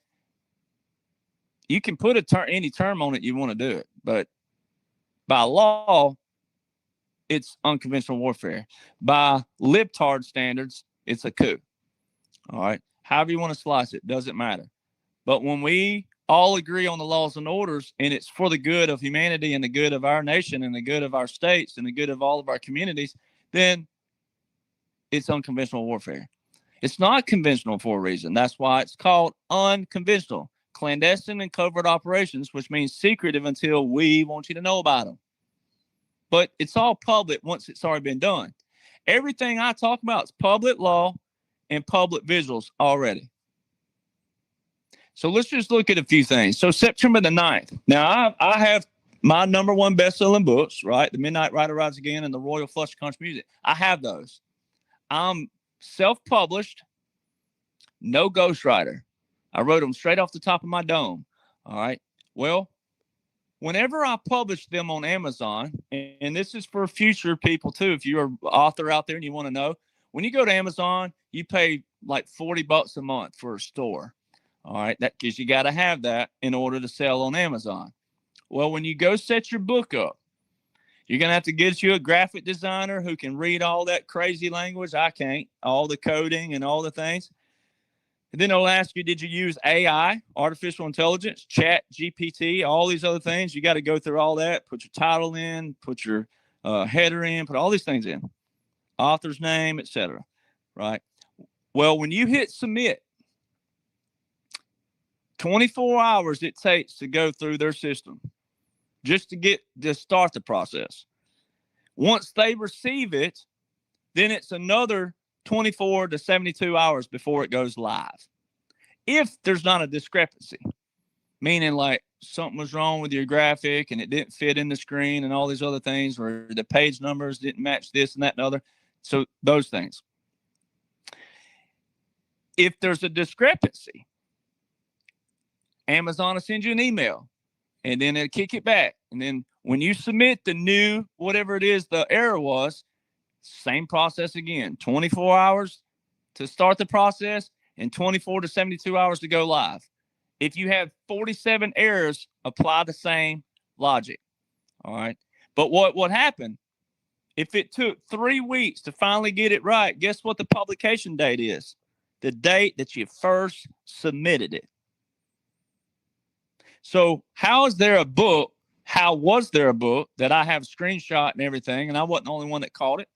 [SPEAKER 6] you can put any term on it you want to do it. But by law, it's unconventional warfare. By libtard standards, it's a coup. All right. However you want to slice it, doesn't matter. But when we all agree on the laws and orders, and it's for the good of humanity and the good of our nation and the good of our states and the good of all of our communities, then it's unconventional warfare. It's not conventional for a reason. That's why it's called unconventional. Clandestine and covert operations, which means secretive until we want you to know about them. But it's all public once it's already been done. Everything I talk about is public law and public visuals already. So let's just look at a few things. So September the 9th. Now, I have my number one best-selling books, right? The Midnight Rider Rides Again and The Royal Flush of Country Music. I have those. I'm self-published, no ghostwriter. I wrote them straight off the top of my dome. All right. Well, whenever I publish them on Amazon, and this is for future people too, if you're an author out there and you want to know, when you go to Amazon, you pay like $40 a month for a store. All right. That because you got to have that in order to sell on Amazon. Well, when you go set your book up, you're going to have to get you a graphic designer who can read all that crazy language. I can't, all the coding and all the things. And then they'll ask you, did you use AI, artificial intelligence, chat, GPT, all these other things? You got to go through all that, put your title in, put your header in, put all these things in, author's name, etc. Right? Well, when you hit submit, 24 hours it takes to go through their system just to start the process. Once they receive it, then it's another 24 to 72 hours before it goes live. If there's not a discrepancy, meaning like something was wrong with your graphic and it didn't fit in the screen and all these other things, or the page numbers didn't match this and that and other. So those things. If there's a discrepancy, Amazon will send you an email and then it'll kick it back. And then when you submit the new, whatever it is the error was, same process again, 24 hours to start the process and 24 to 72 hours to go live. If you have 47 errors, apply the same logic. All right. But what happened? If it took 3 weeks to finally get it right, guess what the publication date is? The date that you first submitted it. So how was there a book that I have a screenshot and everything, and I wasn't the only one that caught it,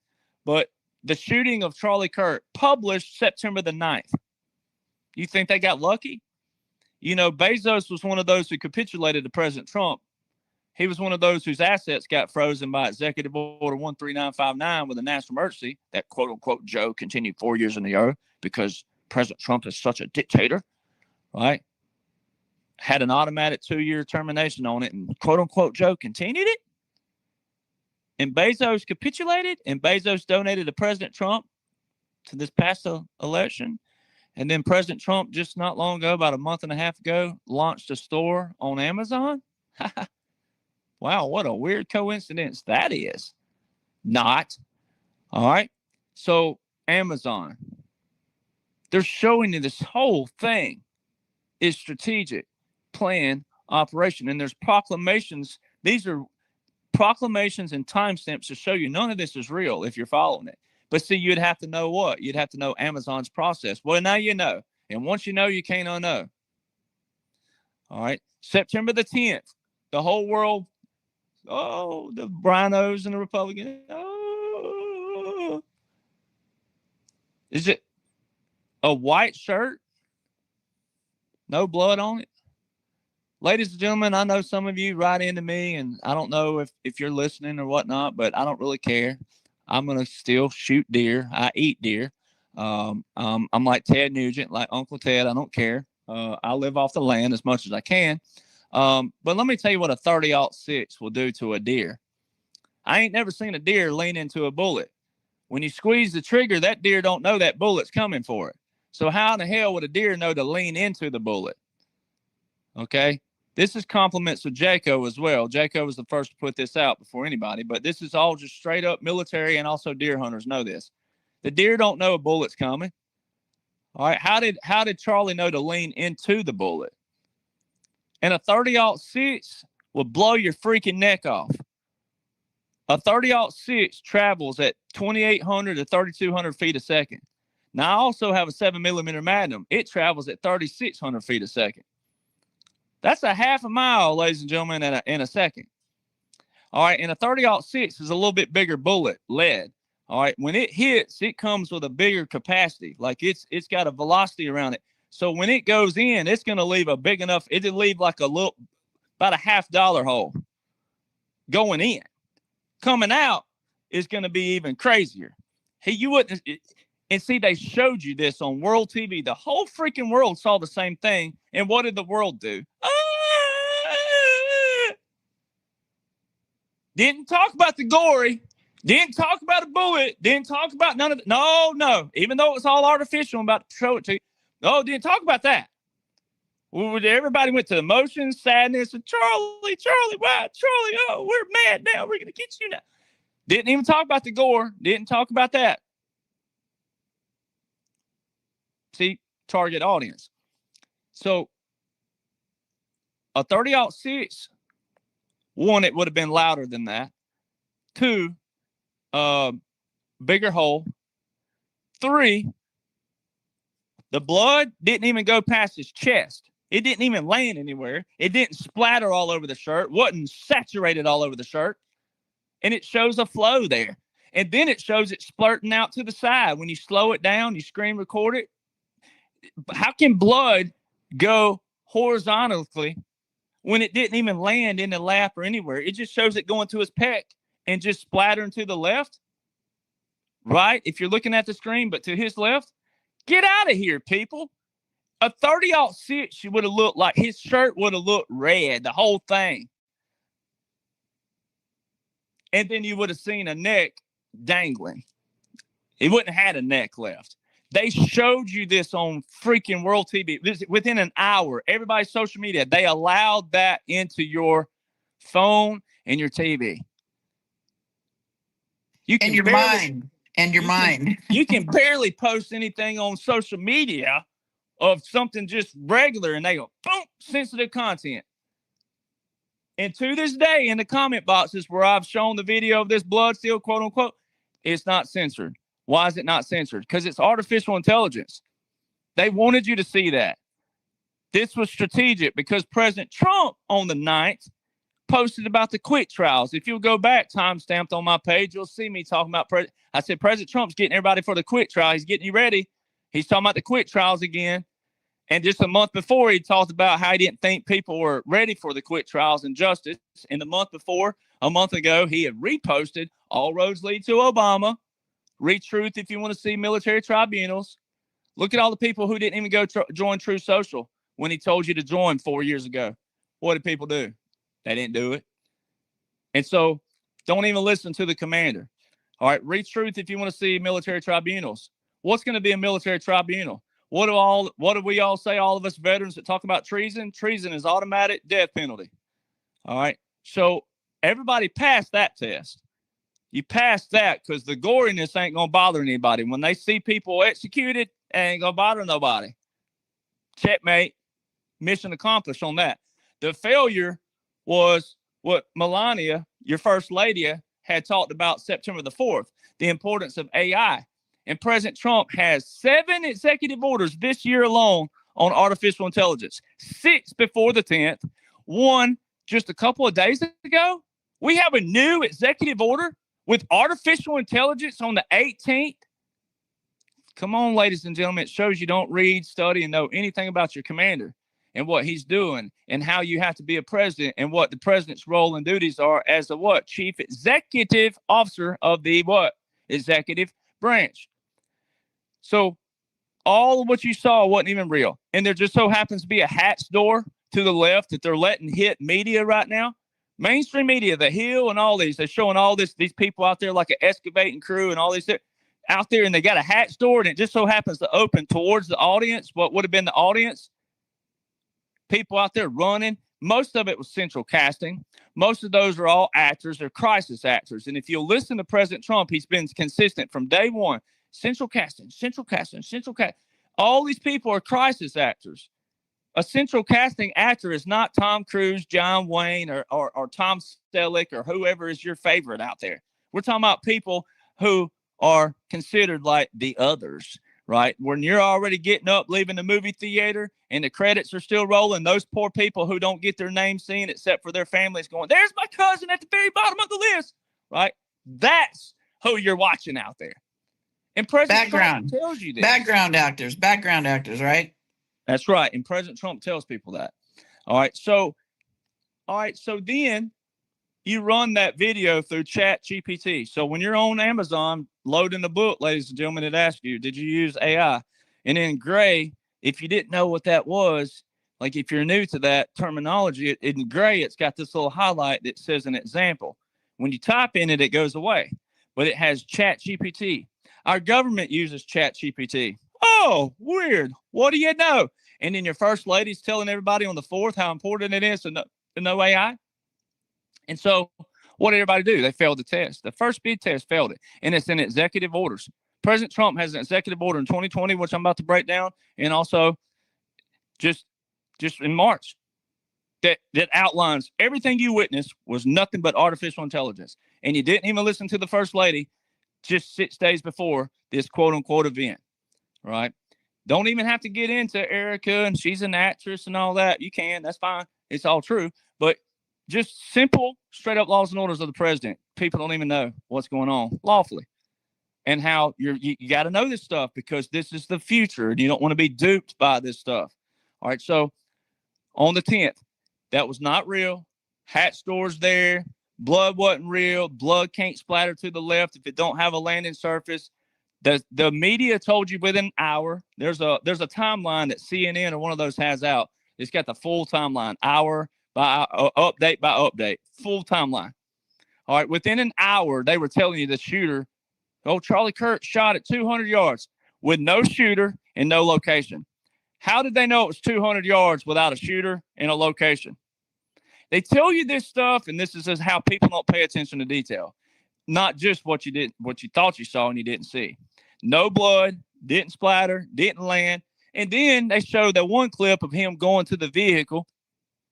[SPEAKER 6] but the shooting of Charlie Kirk published September the 9th. You think they got lucky? You know, Bezos was one of those who capitulated to President Trump. He was one of those whose assets got frozen by Executive Order 13959 with a national emergency. That quote-unquote Joe continued 4 years in the air because President Trump is such a dictator, right? Had an automatic 2-year termination on it, and quote-unquote Joe continued it. And Bezos capitulated, and Bezos donated to President Trump to this past election. And then President Trump, just not long ago, about a month and a half ago, launched a store on Amazon. Wow, what a weird coincidence that is. Not. All right. So Amazon, they're showing you this whole thing is strategic, plan, operation. And there's proclamations. These are proclamations and timestamps to show you none of this is real if you're following it. But see, you'd have to know what? You'd have to know Amazon's process. Well, now you know. And once you know, you can't unknow. All right. September the 10th, the whole world, oh, the rhinos and the Republicans, oh, Is it a white shirt? No blood on it? Ladies and gentlemen, I know some of you write into me, and I don't know if you're listening or whatnot, but I don't really care. I'm going to still shoot deer. I eat deer. I'm like Ted Nugent, like Uncle Ted. I don't care. I live off the land as much as I can. But let me tell you what a 30-06 will do to a deer. I ain't never seen a deer lean into a bullet. When you squeeze the trigger, that deer don't know that bullet's coming for it. So how in the hell would a deer know to lean into the bullet? Okay. This is compliments of Jaco as well. Jaco was the first to put this out before anybody, but this is all just straight up military, and also deer hunters know this. The deer don't know a bullet's coming. All right. How did Charlie know to lean into the bullet? And a 30-06 will blow your freaking neck off. A 30-06 travels at 2,800 to 3,200 feet a second. Now, I also have a 7mm Magnum. It travels at 3,600 feet a second. That's a half a mile, ladies and gentlemen, in a second. All right, and a 30-06 is a little bit bigger bullet, lead. All right, when it hits, it comes with a bigger capacity. Like it's got a velocity around it. So when it goes in, it's going to leave a big enough, it'll leave like about a $50 hole going in. Coming out is going to be even crazier. Hey, you wouldn't, and see, they showed you this on World TV. The whole freaking world saw the same thing. And what did the world do? Didn't talk about the gory. Didn't talk about a bullet. Didn't talk about none of it. No. Even though it was all artificial, I'm about to show it to you. No, didn't talk about that. Everybody went to emotions, sadness, and Charlie, why? Charlie, oh, we're mad now. We're going to get you now. Didn't even talk about the gore. Didn't talk about that. See, target audience. So a 30-06, one, it would have been louder than that. Two, bigger hole. Three, the blood didn't even go past his chest. It didn't even land anywhere. It didn't splatter all over the shirt. Wasn't saturated all over the shirt. And it shows a flow there. And then it shows it splurting out to the side. When you slow it down, you screen record it. How can blood go horizontally when it didn't even land in the lap or anywhere? It just shows it going to his pec and just splattering to the left. Right? If you're looking at the screen, but to his left, get out of here, people. A 30-06 would have looked like his shirt would have looked red, the whole thing. And then you would have seen a neck dangling. He wouldn't have had a neck left. They showed you this on freaking World TV. Within an hour, everybody's social media, they allowed that into your phone and your TV. You can
[SPEAKER 5] your mind. And your mind.
[SPEAKER 6] You can barely post anything on social media of something just regular, and they go, boom, sensitive content. And to this day, in the comment boxes where I've shown the video of this blood seal, quote unquote, it's not censored. Why is it not censored? Because it's artificial intelligence. They wanted you to see that. This was strategic because President Trump on the 9th posted about the quick trials. If you'll go back, time-stamped on my page, you'll see me talking about I said, President Trump's getting everybody for the quick trial. He's getting you ready. He's talking about the quick trials again. And just a month before, he talked about how he didn't think people were ready for the quick trials and justice. And the month before, a month ago, he had reposted All Roads Lead to Obama. Read Truth if you want to see military tribunals. Look at all the people who didn't even go join True Social when he told you to join 4 years ago. What did people do? They didn't do it. And so don't even listen to the commander. All right, read Truth if you want to see military tribunals. What's going to be a military tribunal? What do we all say, all of us veterans that talk about treason? Treason is automatic death penalty. All right, so everybody passed that test. You passed that because the goriness ain't going to bother anybody. When they see people executed, it ain't going to bother nobody. Checkmate. Mission accomplished on that. The failure was what Melania, your first lady, had talked about September the 4th, the importance of AI. And President Trump has 7 executive orders this year alone on artificial intelligence, 6 before the 10th, 1 just a couple of days ago. We have a new executive order with artificial intelligence on the 18th. Come on, ladies and gentlemen. It shows you don't read, study, and know anything about your commander and what he's doing and how you have to be a president and what the president's role and duties are as the what? Chief executive officer of the what? Executive branch. So all of what you saw wasn't even real. And there just so happens to be a hat store to the left that they're letting hit media right now. Mainstream media, The Hill and all these, they're showing all these people out there like an excavating crew and all these out there, and they got a hat store, and it just so happens to open towards the audience, what would have been the audience. People out there running. Most of it was central casting. Most of those are all actors. They're crisis actors. And if you'll listen to President Trump, he's been consistent from day one. Central casting, central casting, central casting. All these people are crisis actors. A central casting actor is not Tom Cruise, John Wayne, or Tom Selleck, or whoever is your favorite out there. We're talking about people who are considered like the others, right? When you're already getting up, leaving the movie theater, and the credits are still rolling, those poor people who don't get their name seen except for their families going, there's my cousin at the very bottom of the list, right? That's who you're watching out there. And President Trump tells you this.
[SPEAKER 5] Background actors, right?
[SPEAKER 6] That's right. And President Trump tells people that. All right. So then you run that video through Chat GPT. So when you're on Amazon loading the book, ladies and gentlemen, it asks you, did you use AI? And in gray, if you didn't know what that was, like if you're new to that terminology, in gray, it's got this little highlight that says an example. When you type in it, it goes away, but it has Chat GPT. Our government uses Chat GPT. Oh, weird. What do you know? And then your first lady's telling everybody on the 4th how important it is to know AI. And so what did everybody do? They failed the test. The first speed test failed it, and it's in executive orders. President Trump has an executive order in 2020, which I'm about to break down, and also just in March that outlines everything you witnessed was nothing but artificial intelligence. And you didn't even listen to the first lady just 6 days before this quote-unquote event, right? Don't even have to get into Erica and she's an actress and all that. You can. That's fine. It's all true. But just simple, straight up laws and orders of the president. People don't even know what's going on lawfully and how you got to know this stuff because this is the future and you don't want to be duped by this stuff. All right. So on the 10th, that was not real. Hat stores there. Blood wasn't real. Blood can't splatter to the left if it don't have a landing surface. The media told you within an hour. There's a timeline that CNN or one of those has out. It's got the full timeline, hour by update, full timeline. All right, within an hour, they were telling you the shooter, Charlie Kirk shot at 200 yards with no shooter and no location. How did they know it was 200 yards without a shooter and a location? They tell you this stuff, and this is how people don't pay attention to detail. Not just what you thought you saw and you didn't see. No blood, didn't splatter, didn't land. And then they showed that one clip of him going to the vehicle,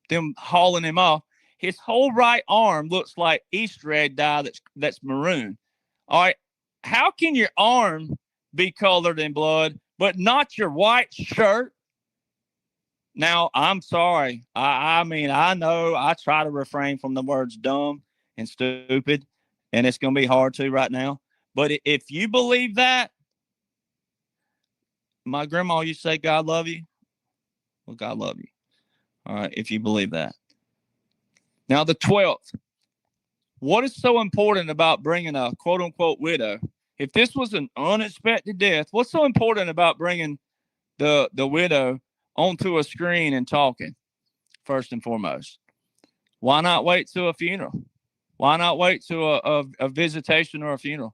[SPEAKER 6] them hauling him off. His whole right arm looks like Easter egg dye that's maroon. All right. How can your arm be colored in blood, but not your white shirt? Now, I'm sorry. I mean, I know I try to refrain from the words dumb and stupid, and it's going to be hard to right now. But if you believe that, my grandma used to say, God love you. Well, God love you. All right, if you believe that. Now, the 12th. What is so important about bringing a quote-unquote widow? If this was an unexpected death, what's so important about bringing the widow onto a screen and talking, first and foremost? Why not wait till a funeral? Why not wait to a visitation or a funeral?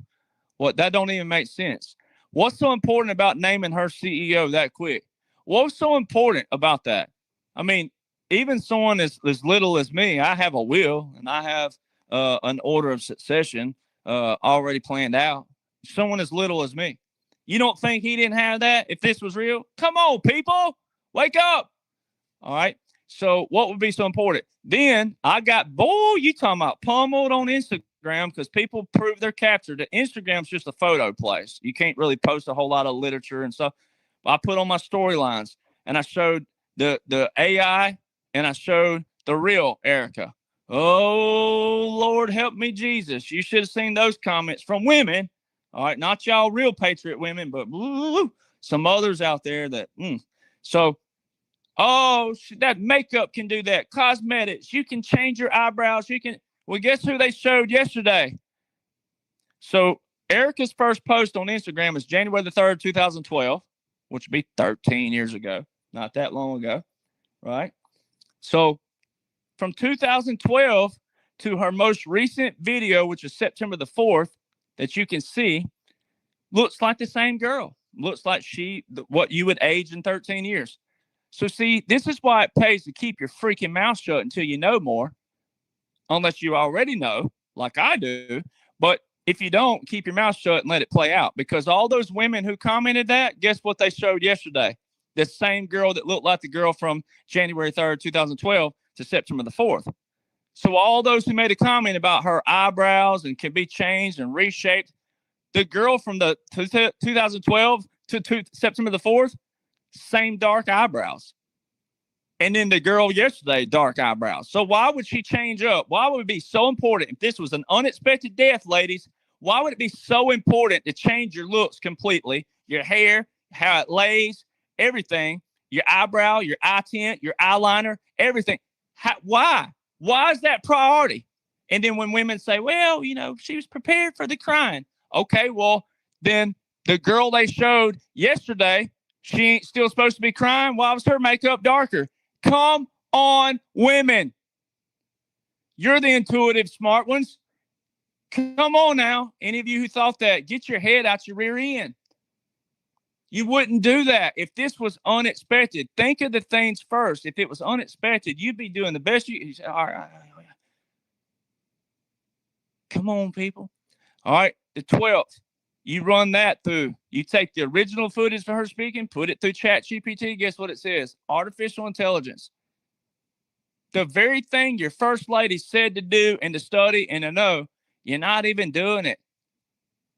[SPEAKER 6] That don't even make sense. What's so important about naming her CEO that quick? What's so important about that? I mean, even someone as little as me, I have a will and I have an order of succession already planned out. Someone as little as me. You don't think he didn't have that if this was real? Come on, people. Wake up. All right. So what would be so important? Then I got, you talking about pummeled on Instagram because people prove they're captured. Instagram's just a photo place. You can't really post a whole lot of literature and stuff. I put on my storylines and I showed the AI and I showed the real Erica. Oh, Lord, help me, Jesus. You should have seen those comments from women All right, not y'all real patriot women, but some others out there that. So, that makeup can do that. Cosmetics, you can change your eyebrows. You can. Well, guess who they showed yesterday? So Erica's first post on Instagram is January the 3rd, 2012, which would be 13 years ago, not that long ago, right? So from 2012 to her most recent video, which is September the 4th, that you can see, looks like the same girl. Looks like what you would age in 13 years. So see, this is why it pays to keep your freaking mouth shut until you know more, unless you already know, like I do. But if you don't, keep your mouth shut and let it play out, because all those women who commented that, guess what they showed yesterday? The same girl that looked like the girl from January 3rd, 2012 to September the 4th. So all those who made a comment about her eyebrows and can be changed and reshaped, the girl from the 2012 to September the 4th, same dark eyebrows. And then the girl yesterday, dark eyebrows. So why would she change up? Why would it be so important? If this was an unexpected death, ladies, why would it be so important to change your looks completely? Your hair, how it lays, everything, your eyebrow, your eye tint, your eyeliner, everything. Why? Why is that priority? And then when women say, well, she was prepared for the crying. Okay, well, then the girl they showed yesterday, she ain't still supposed to be crying. Why was her makeup darker? Come on, women. You're the intuitive, smart ones. Come on now. Any of you who thought that, get your head out your rear end. You wouldn't do that if this was unexpected. Think of the things first. If it was unexpected, you'd be doing the best you say, all right. Come on, people. All right, the 12th. You run that through. You take the original footage for her speaking, put it through ChatGPT. Guess what it says? Artificial intelligence. The very thing your first lady said to do and to study and to know, you're not even doing it.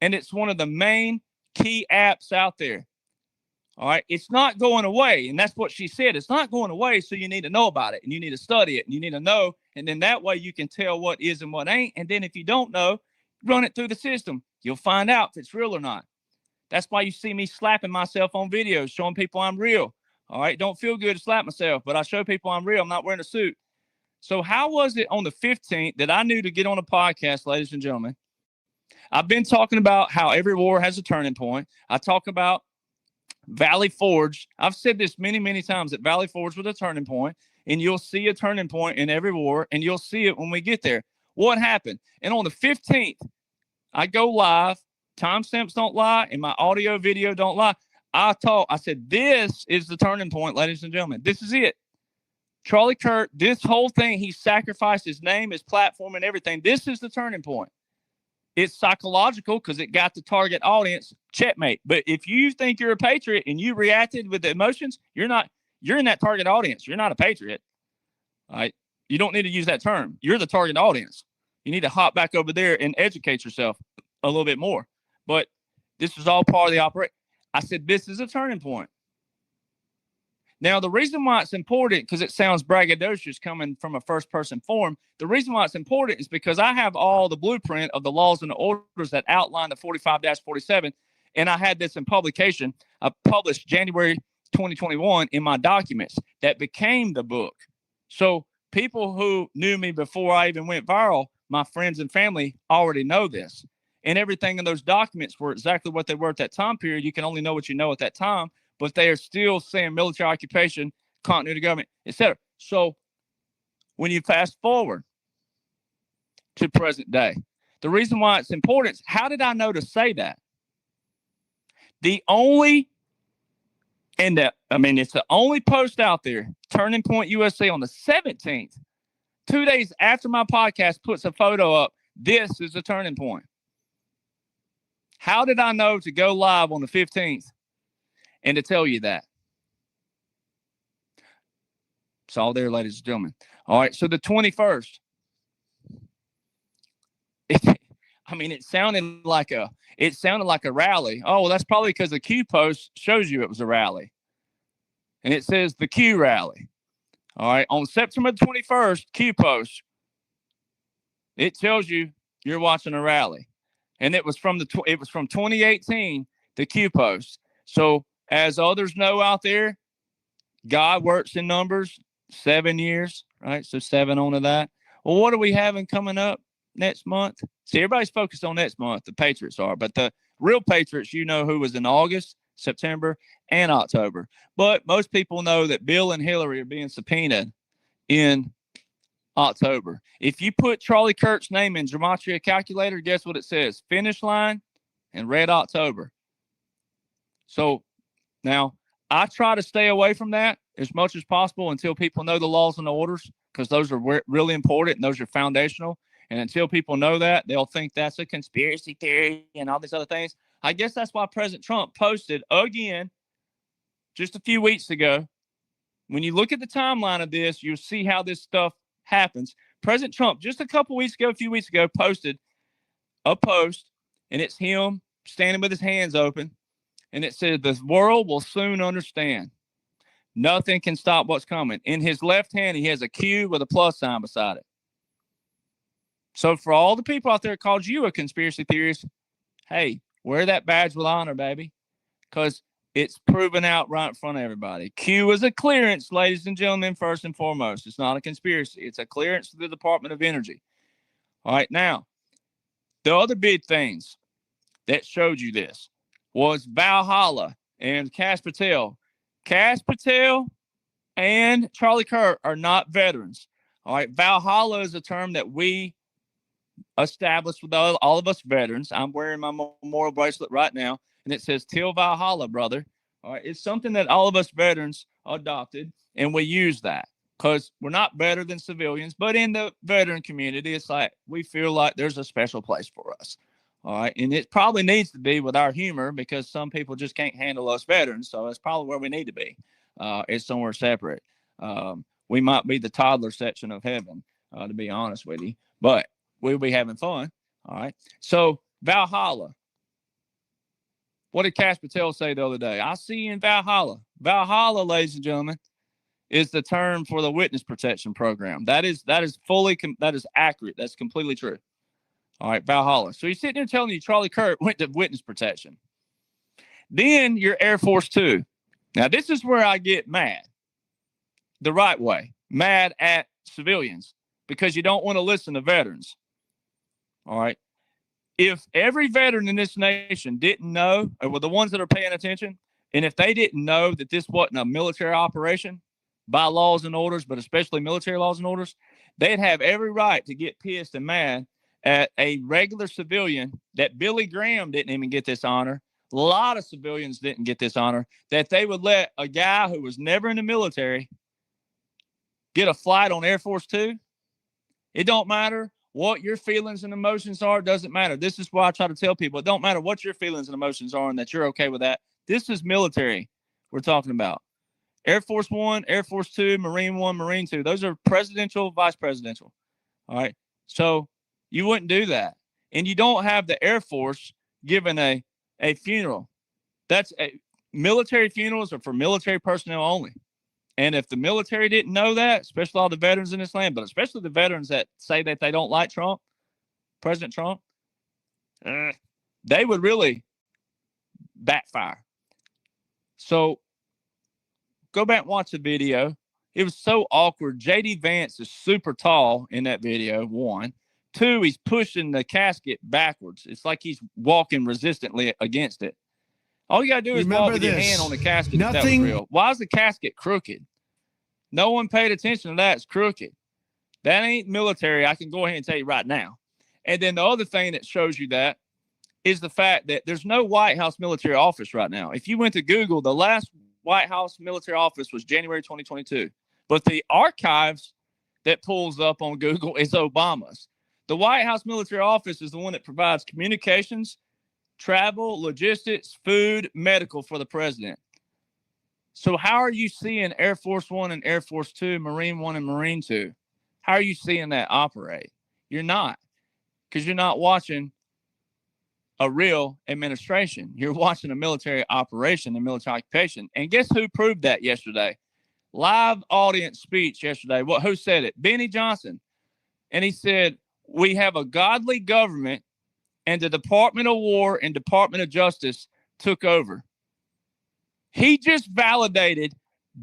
[SPEAKER 6] And it's one of the main key apps out there. All right. It's not going away. And that's what she said. It's not going away. So you need to know about it and you need to study it and you need to know. And then that way you can tell what is and what ain't. And then if you don't know, run it through the system. You'll find out if it's real or not. That's why you see me slapping myself on videos, showing people I'm real. All right. Don't feel good to slap myself, but I show people I'm real. I'm not wearing a suit. So how was it on the 15th that I knew to get on a podcast, ladies and gentlemen? I've been talking about how every war has a turning point. I talk about Valley Forge. I've said this many, many times that Valley Forge was a turning point, and you'll see a turning point in every war, and you'll see it when we get there. What happened? And on the 15th, I go live. Timestamps don't lie, and my audio video don't lie. I said, this is the turning point, ladies and gentlemen. This is it. Charlie Kirk, this whole thing, he sacrificed his name, his platform, and everything. This is the turning point. It's psychological because it got the target audience checkmate. But if you think you're a patriot and you reacted with the emotions, you're in that target audience. You're not a patriot. All right. You don't need to use that term. You're the target audience. You need to hop back over there and educate yourself a little bit more. But this is all part of the operation. I said, this is a turning point. Now, the reason why it's important, because it sounds braggadocious coming from a first-person form, the reason why it's important is because I have all the blueprint of the laws and the orders that outline the 45-47, and I had this in publication. I published January 2021 in my documents that became the book. So people who knew me before I even went viral, my friends and family already know this. And everything in those documents were exactly what they were at that time period. You can only know what you know at that time. But they are still saying military occupation, continuity of government, etc. So when you fast forward to present day, the reason why it's important is, how did I know to say that? It's the only post out there, Turning Point USA on the 17th, 2 days after my podcast puts a photo up, this is the turning point. How did I know to go live on the 15th? And to tell you that. It's all there, ladies and gentlemen. All right, so the 21st. It sounded like a rally. Oh, well, that's probably because the Q post shows you it was a rally. And it says the Q rally. All right, on September 21st, Q post. It tells you you're watching a rally. And it was from 2018, the Q post. So as others know out there, God works in numbers, 7 years, right? So 7 onto that. Well, what are we having coming up next month? See, everybody's focused on next month. The Patriots are, but the real Patriots, you know, who was in August, September, and October. But most people know that Bill and Hillary are being subpoenaed in October. If you put Charlie Kirk's name in Gematria calculator, guess what it says? Finish line and red October. So now I try to stay away from that as much as possible until people know the laws and the orders, because those are really important and those are foundational. And until people know that, they'll think that's a conspiracy theory and all these other things. I guess that's why President Trump posted again just a few weeks ago. When you look at the timeline of this, you'll see how this stuff happens. President Trump, just a few weeks ago, posted a post, and it's him standing with his hands open. And it said, the world will soon understand. Nothing can stop what's coming. In his left hand, he has a Q with a plus sign beside it. So for all the people out there that called you a conspiracy theorist, hey, wear that badge with honor, baby, because it's proven out right in front of everybody. Q is a clearance, ladies and gentlemen, first and foremost. It's not a conspiracy. It's a clearance to the Department of Energy. All right, now, the other big things that showed you this was Valhalla and Kash Patel. Kash Patel and Charlie Kirk are not veterans. All right, Valhalla is a term that we established with all of us veterans. I'm wearing my memorial bracelet right now, and it says Till Valhalla, brother. All right, it's something that all of us veterans adopted, and we use that because we're not better than civilians, but in the veteran community, it's like we feel like there's a special place for us. All right, and it probably needs to be with our humor, because some people just can't handle us veterans, so that's probably where we need to be. It's somewhere separate. We might be the toddler section of heaven, to be honest with you, but we'll be having fun. All right, so Valhalla. What did Kash Patel say the other day? I see you in Valhalla. Valhalla, ladies and gentlemen, is the term for the witness protection program. That is accurate. That's completely true. All right, Valhalla. So he's sitting there telling you Charlie Kirk went to witness protection. Then you're Air Force Two. Now, this is where I get mad the right way, mad at civilians, because you don't want to listen to veterans. All right. If every veteran in this nation didn't know, or were the ones that are paying attention, and if they didn't know that this wasn't a military operation by laws and orders, but especially military laws and orders, they'd have every right to get pissed and mad at a regular civilian that Billy Graham didn't even get this honor. A lot of civilians didn't get this honor, that they would let a guy who was never in the military get a flight on Air Force Two. It don't matter what your feelings and emotions are. It doesn't matter. This is why I try to tell people, it don't matter what your feelings and emotions are and that you're okay with that. This is military we're talking about. Air Force One, Air Force Two, Marine One, Marine Two. Those are presidential, vice presidential. All right. So you wouldn't do that. And you don't have the Air Force giving a funeral. That's military funerals are for military personnel only. And if the military didn't know that, especially all the veterans in this land, but especially the veterans that say that they don't like Trump, President Trump, they would really backfire. So go back and watch the video. It was so awkward. J.D. Vance is super tall in that video, one. Two, he's pushing the casket backwards. It's like he's walking resistantly against it. All you got to do is walk with your hand on the casket. That was real. Why is the casket crooked? No one paid attention to that. It's crooked. That ain't military. I can go ahead and tell you right now. And then the other thing that shows you that is the fact that there's no White House military office right now. If you went to Google, the last White House military office was January 2022. But the archives that pulls up on Google is Obama's. The White House military office is the one that provides communications, travel, logistics, food, medical for the president. So how are you seeing Air Force One and Air Force Two, Marine One and Marine Two? How are you seeing that operate? You're not, because you're not watching a real administration. You're watching a military operation, a military occupation. And guess who proved that yesterday? Live audience speech yesterday. Who said it? Benny Johnson. And he said, we have a godly government and the Department of War and Department of Justice took over. He just validated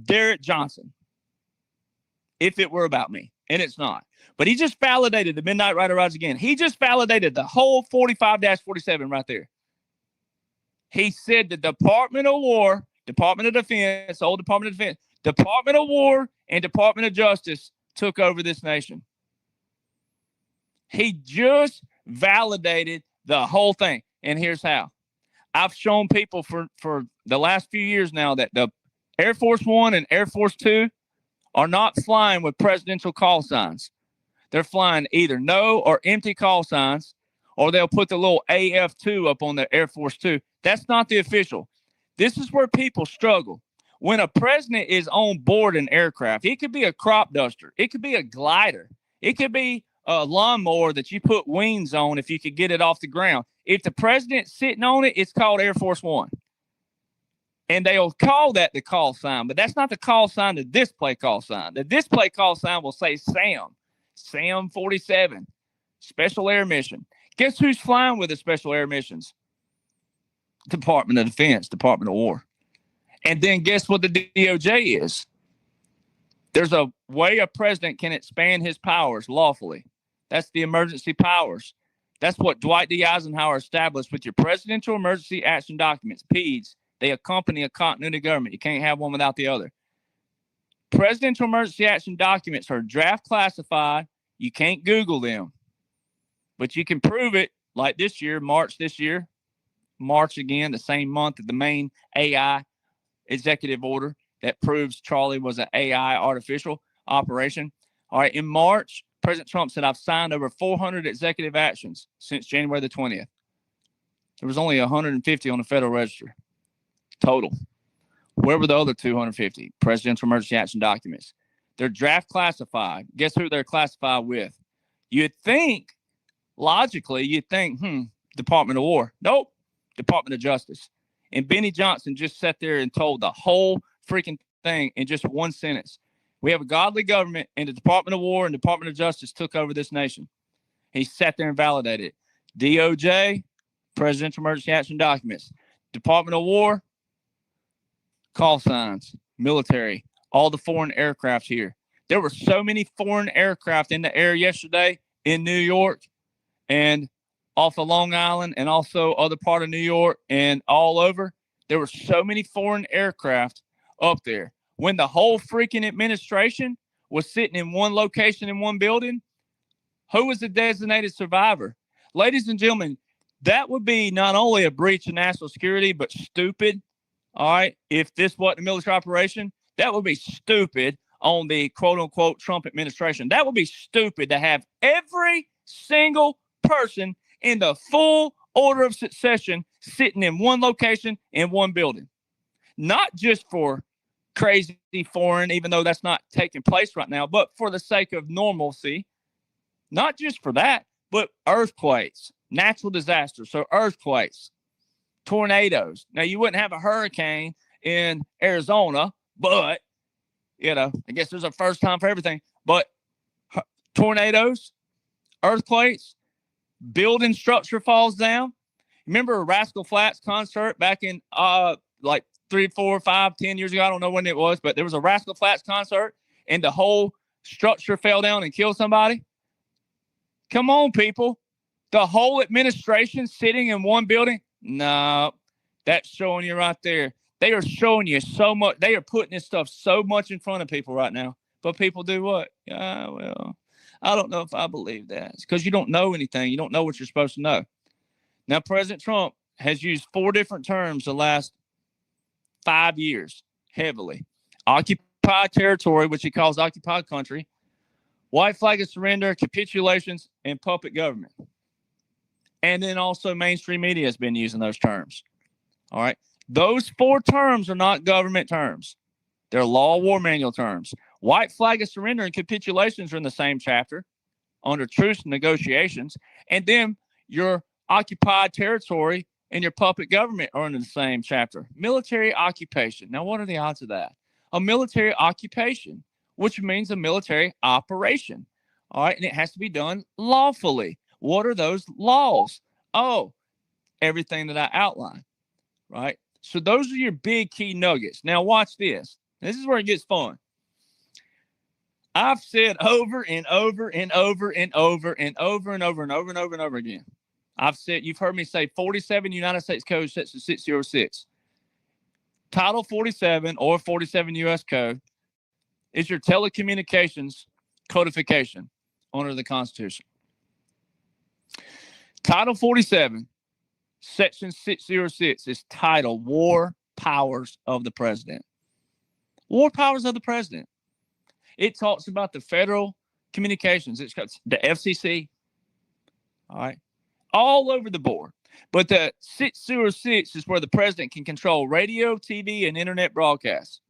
[SPEAKER 6] Derek Johnson, if it were about me, and it's not. But he just validated the Midnight Rider Rides Again. He just validated the whole 45-47 right there. He said the Department of War, Department of Defense, old Department of Defense, Department of War, and Department of Justice took over this nation. He just validated the whole thing. And here's how. I've shown people for the last few years now that the Air Force One and Air Force Two are not flying with presidential call signs. They're flying either no or empty call signs, or they'll put the little AF2 up on the Air Force Two. That's not the official. This is where people struggle. When a president is on board an aircraft, it could be a crop duster. It could be a glider. It could be a lawnmower that you put wings on if you could get it off the ground. If the president's sitting on it, it's called Air Force One. And they'll call that the call sign, but that's not the call sign, the display call sign. The display call sign will say SAM 47, Special Air Mission. Guess who's flying with the Special Air Missions? Department of Defense, Department of War. And then guess what the DOJ is? There's a way a president can expand his powers lawfully. That's the emergency powers. That's what Dwight D. Eisenhower established with your Presidential Emergency Action Documents, PEDS. They accompany a continuity government. You can't have one without the other. Presidential Emergency Action Documents are draft classified. You can't Google them. But you can prove it, like this year, March again, the same month of the main AI executive order that proves Charlie was an AI artificial operation. All right, in March, President Trump said, I've signed over 400 executive actions since January the 20th. There was only 150 on the Federal Register total. Where were the other 250 presidential emergency action documents? They're draft classified. Guess who they're classified with? Logically, you'd think, Department of War. Nope, Department of Justice. And Benny Johnson just sat there and told the whole freaking thing in just one sentence. We have a godly government, and the Department of War and Department of Justice took over this nation. He sat there and validated it. DOJ, Presidential Emergency Action Documents. Department of War, call signs, military, all the foreign aircraft here. There were so many foreign aircraft in the air yesterday in New York and off of Long Island and also other part of New York and all over. There were so many foreign aircraft up there. When the whole freaking administration was sitting in one location in one building, who was the designated survivor? Ladies and gentlemen, that would be not only a breach of national security, but stupid. All right. If this wasn't a military operation, that would be stupid on the quote unquote Trump administration. That would be stupid to have every single person in the full order of succession sitting in one location in one building. Not just for crazy foreign, even though that's not taking place right now, but for the sake of normalcy. Not just for that, but earthquakes, natural disasters. So earthquakes, tornadoes. Now, you wouldn't have a hurricane in Arizona, but, I guess there's a first time for everything. But tornadoes, earthquakes, building structure falls down. Remember a Rascal Flatts concert back in like 3, 4, 5, 10 years ago? I don't know when it was, but there was a Rascal Flatts concert and the whole structure fell down and killed somebody. Come on, people. The whole administration sitting in one building? No, that's showing you right there. They are showing you so much. They are putting this stuff so much in front of people right now. But people do what? Well, I don't know if I believe that. It's because you don't know anything. You don't know what you're supposed to know. Now, President Trump has used 4 different terms the last 5 years heavily. Occupied territory, which he calls occupied country, white flag of surrender, capitulations, and puppet government. And then also mainstream media has been using those terms. All right. Those 4 terms are not government terms. They're law war manual terms. White flag of surrender and capitulations are in the same chapter under truce negotiations. And then your occupied territory and your puppet government are in the same chapter. Military occupation. Now, what are the odds of that? A military occupation, which means a military operation. All right. And it has to be done lawfully. What are those laws? Oh, everything that I outlined, right? So those are your big key nuggets. Now watch this. This is where it gets fun. I've said over and over and over and over and over and over and over and over and over again. I've said, you've heard me say 47 United States Code section 606. Title 47 or 47 U.S. Code is your telecommunications codification under the Constitution. Title 47, Section 606 is titled War Powers of the President. War Powers of the President. It talks about the federal communications. It's got the FCC, all right, all over the board. But the 606 is where the president can control radio, TV, and internet broadcasts.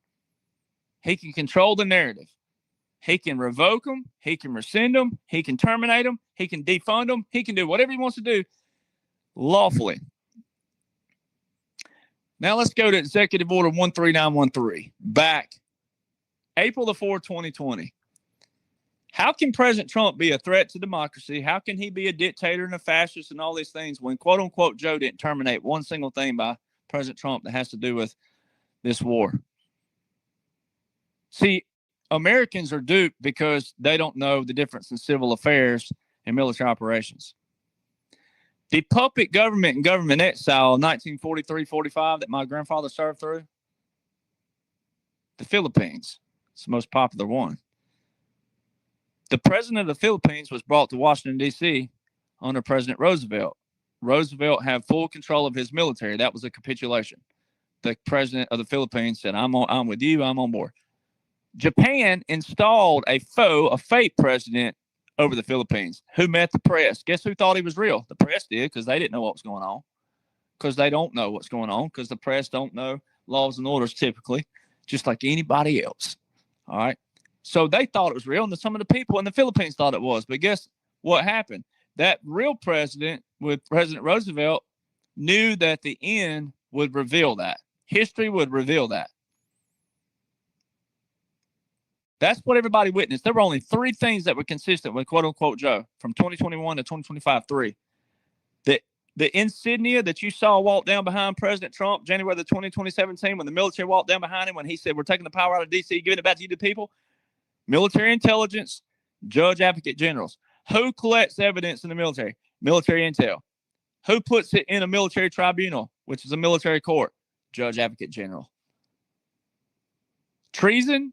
[SPEAKER 6] He can control the narrative. He can revoke them. He can rescind them. He can terminate them. He can defund them. He can do whatever he wants to do lawfully. Now let's go to Executive Order 13913. Back April the 4th, 2020. How can President Trump be a threat to democracy? How can he be a dictator and a fascist and all these things when, quote unquote, Joe didn't terminate one single thing by President Trump that has to do with this war? See, Americans are duped because they don't know the difference in civil affairs and military operations. The puppet government and government exile of 1943-45 that my grandfather served through, the Philippines, it's the most popular one. The president of the Philippines was brought to Washington, D.C. under President Roosevelt. Roosevelt had full control of his military. That was a capitulation. The president of the Philippines said, I'm with you, I'm on board. Japan installed a fake president over the Philippines who met the press. Guess who thought he was real? The press did, because they didn't know what was going on. Because they don't know what's going on, because the press don't know laws and orders typically, just like anybody else. All right. So they thought it was real, and some of the people in the Philippines thought it was. But guess what happened? That real president with President Roosevelt knew that the end would reveal that. History would reveal that. That's what everybody witnessed. There were only three things that were consistent with quote unquote Joe from 2021 to 2025. Three. The insignia that you saw walk down behind President Trump January the 2017 when the military walked down behind him when he said, we're taking the power out of D.C., giving it back to you, the people. Military intelligence, judge advocate generals. Who collects evidence in the military? Military intel. Who puts it in a military tribunal, which is a military court? Judge advocate general. Treason,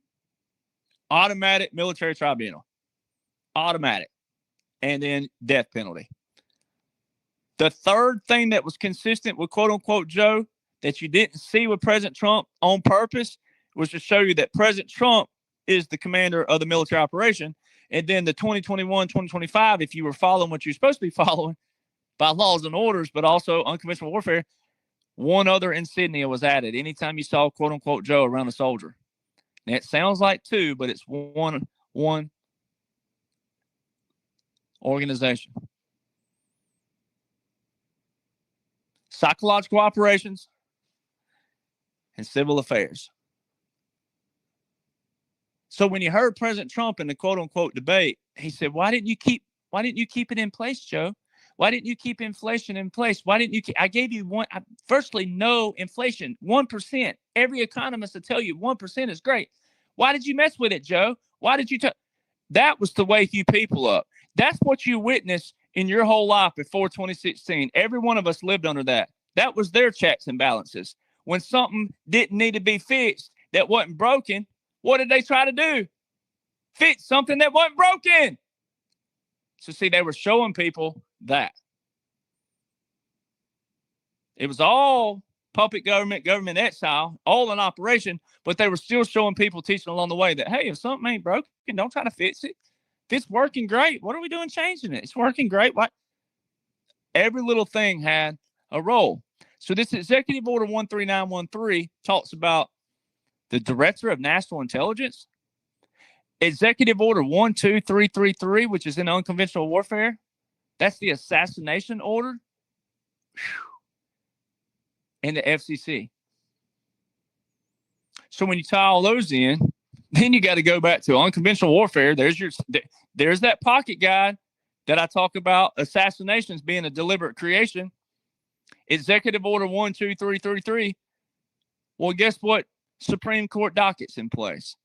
[SPEAKER 6] automatic military tribunal. Automatic. And then death penalty. The third thing that was consistent with quote unquote Joe that you didn't see with President Trump on purpose was to show you that President Trump is the commander of the military operation. And then the 2021, 2025, if you were following what you're supposed to be following by laws and orders, but also unconventional warfare, one other insignia was added anytime you saw quote unquote Joe around a soldier. Now, it sounds like two, but it's one organization. Psychological operations and civil affairs. So when you heard President Trump in the quote unquote debate, he said, why didn't you keep it in place, Joe? Why didn't you keep inflation in place? Why didn't you I gave you firstly, no inflation, 1%. Every economist will tell you 1% is great. Why did you mess with it, Joe? Why did you that was to wake you people up. That's what you witnessed in your whole life before 2016. Every one of us lived under that. That was their checks and balances. When something didn't need to be fixed that wasn't broken, what did they try to do? Fix something that wasn't broken. So see, they were showing people that. It was all puppet government, government exile, all in operation, but they were still showing people, teaching along the way that, hey, if something ain't broken, don't try to fix it. If it's working great, what are we doing changing it? It's working great. What? Every little thing had a role. So this Executive Order 13913 talks about the Director of National Intelligence. Executive Order 12333, which is in unconventional warfare, that's the assassination order. And the FCC. So when you tie all those in, then you got to go back to unconventional warfare. There's that pocket guide. that I talk about assassinations being a deliberate creation, Executive Order 12333. Well, guess what? Supreme Court docket's in place.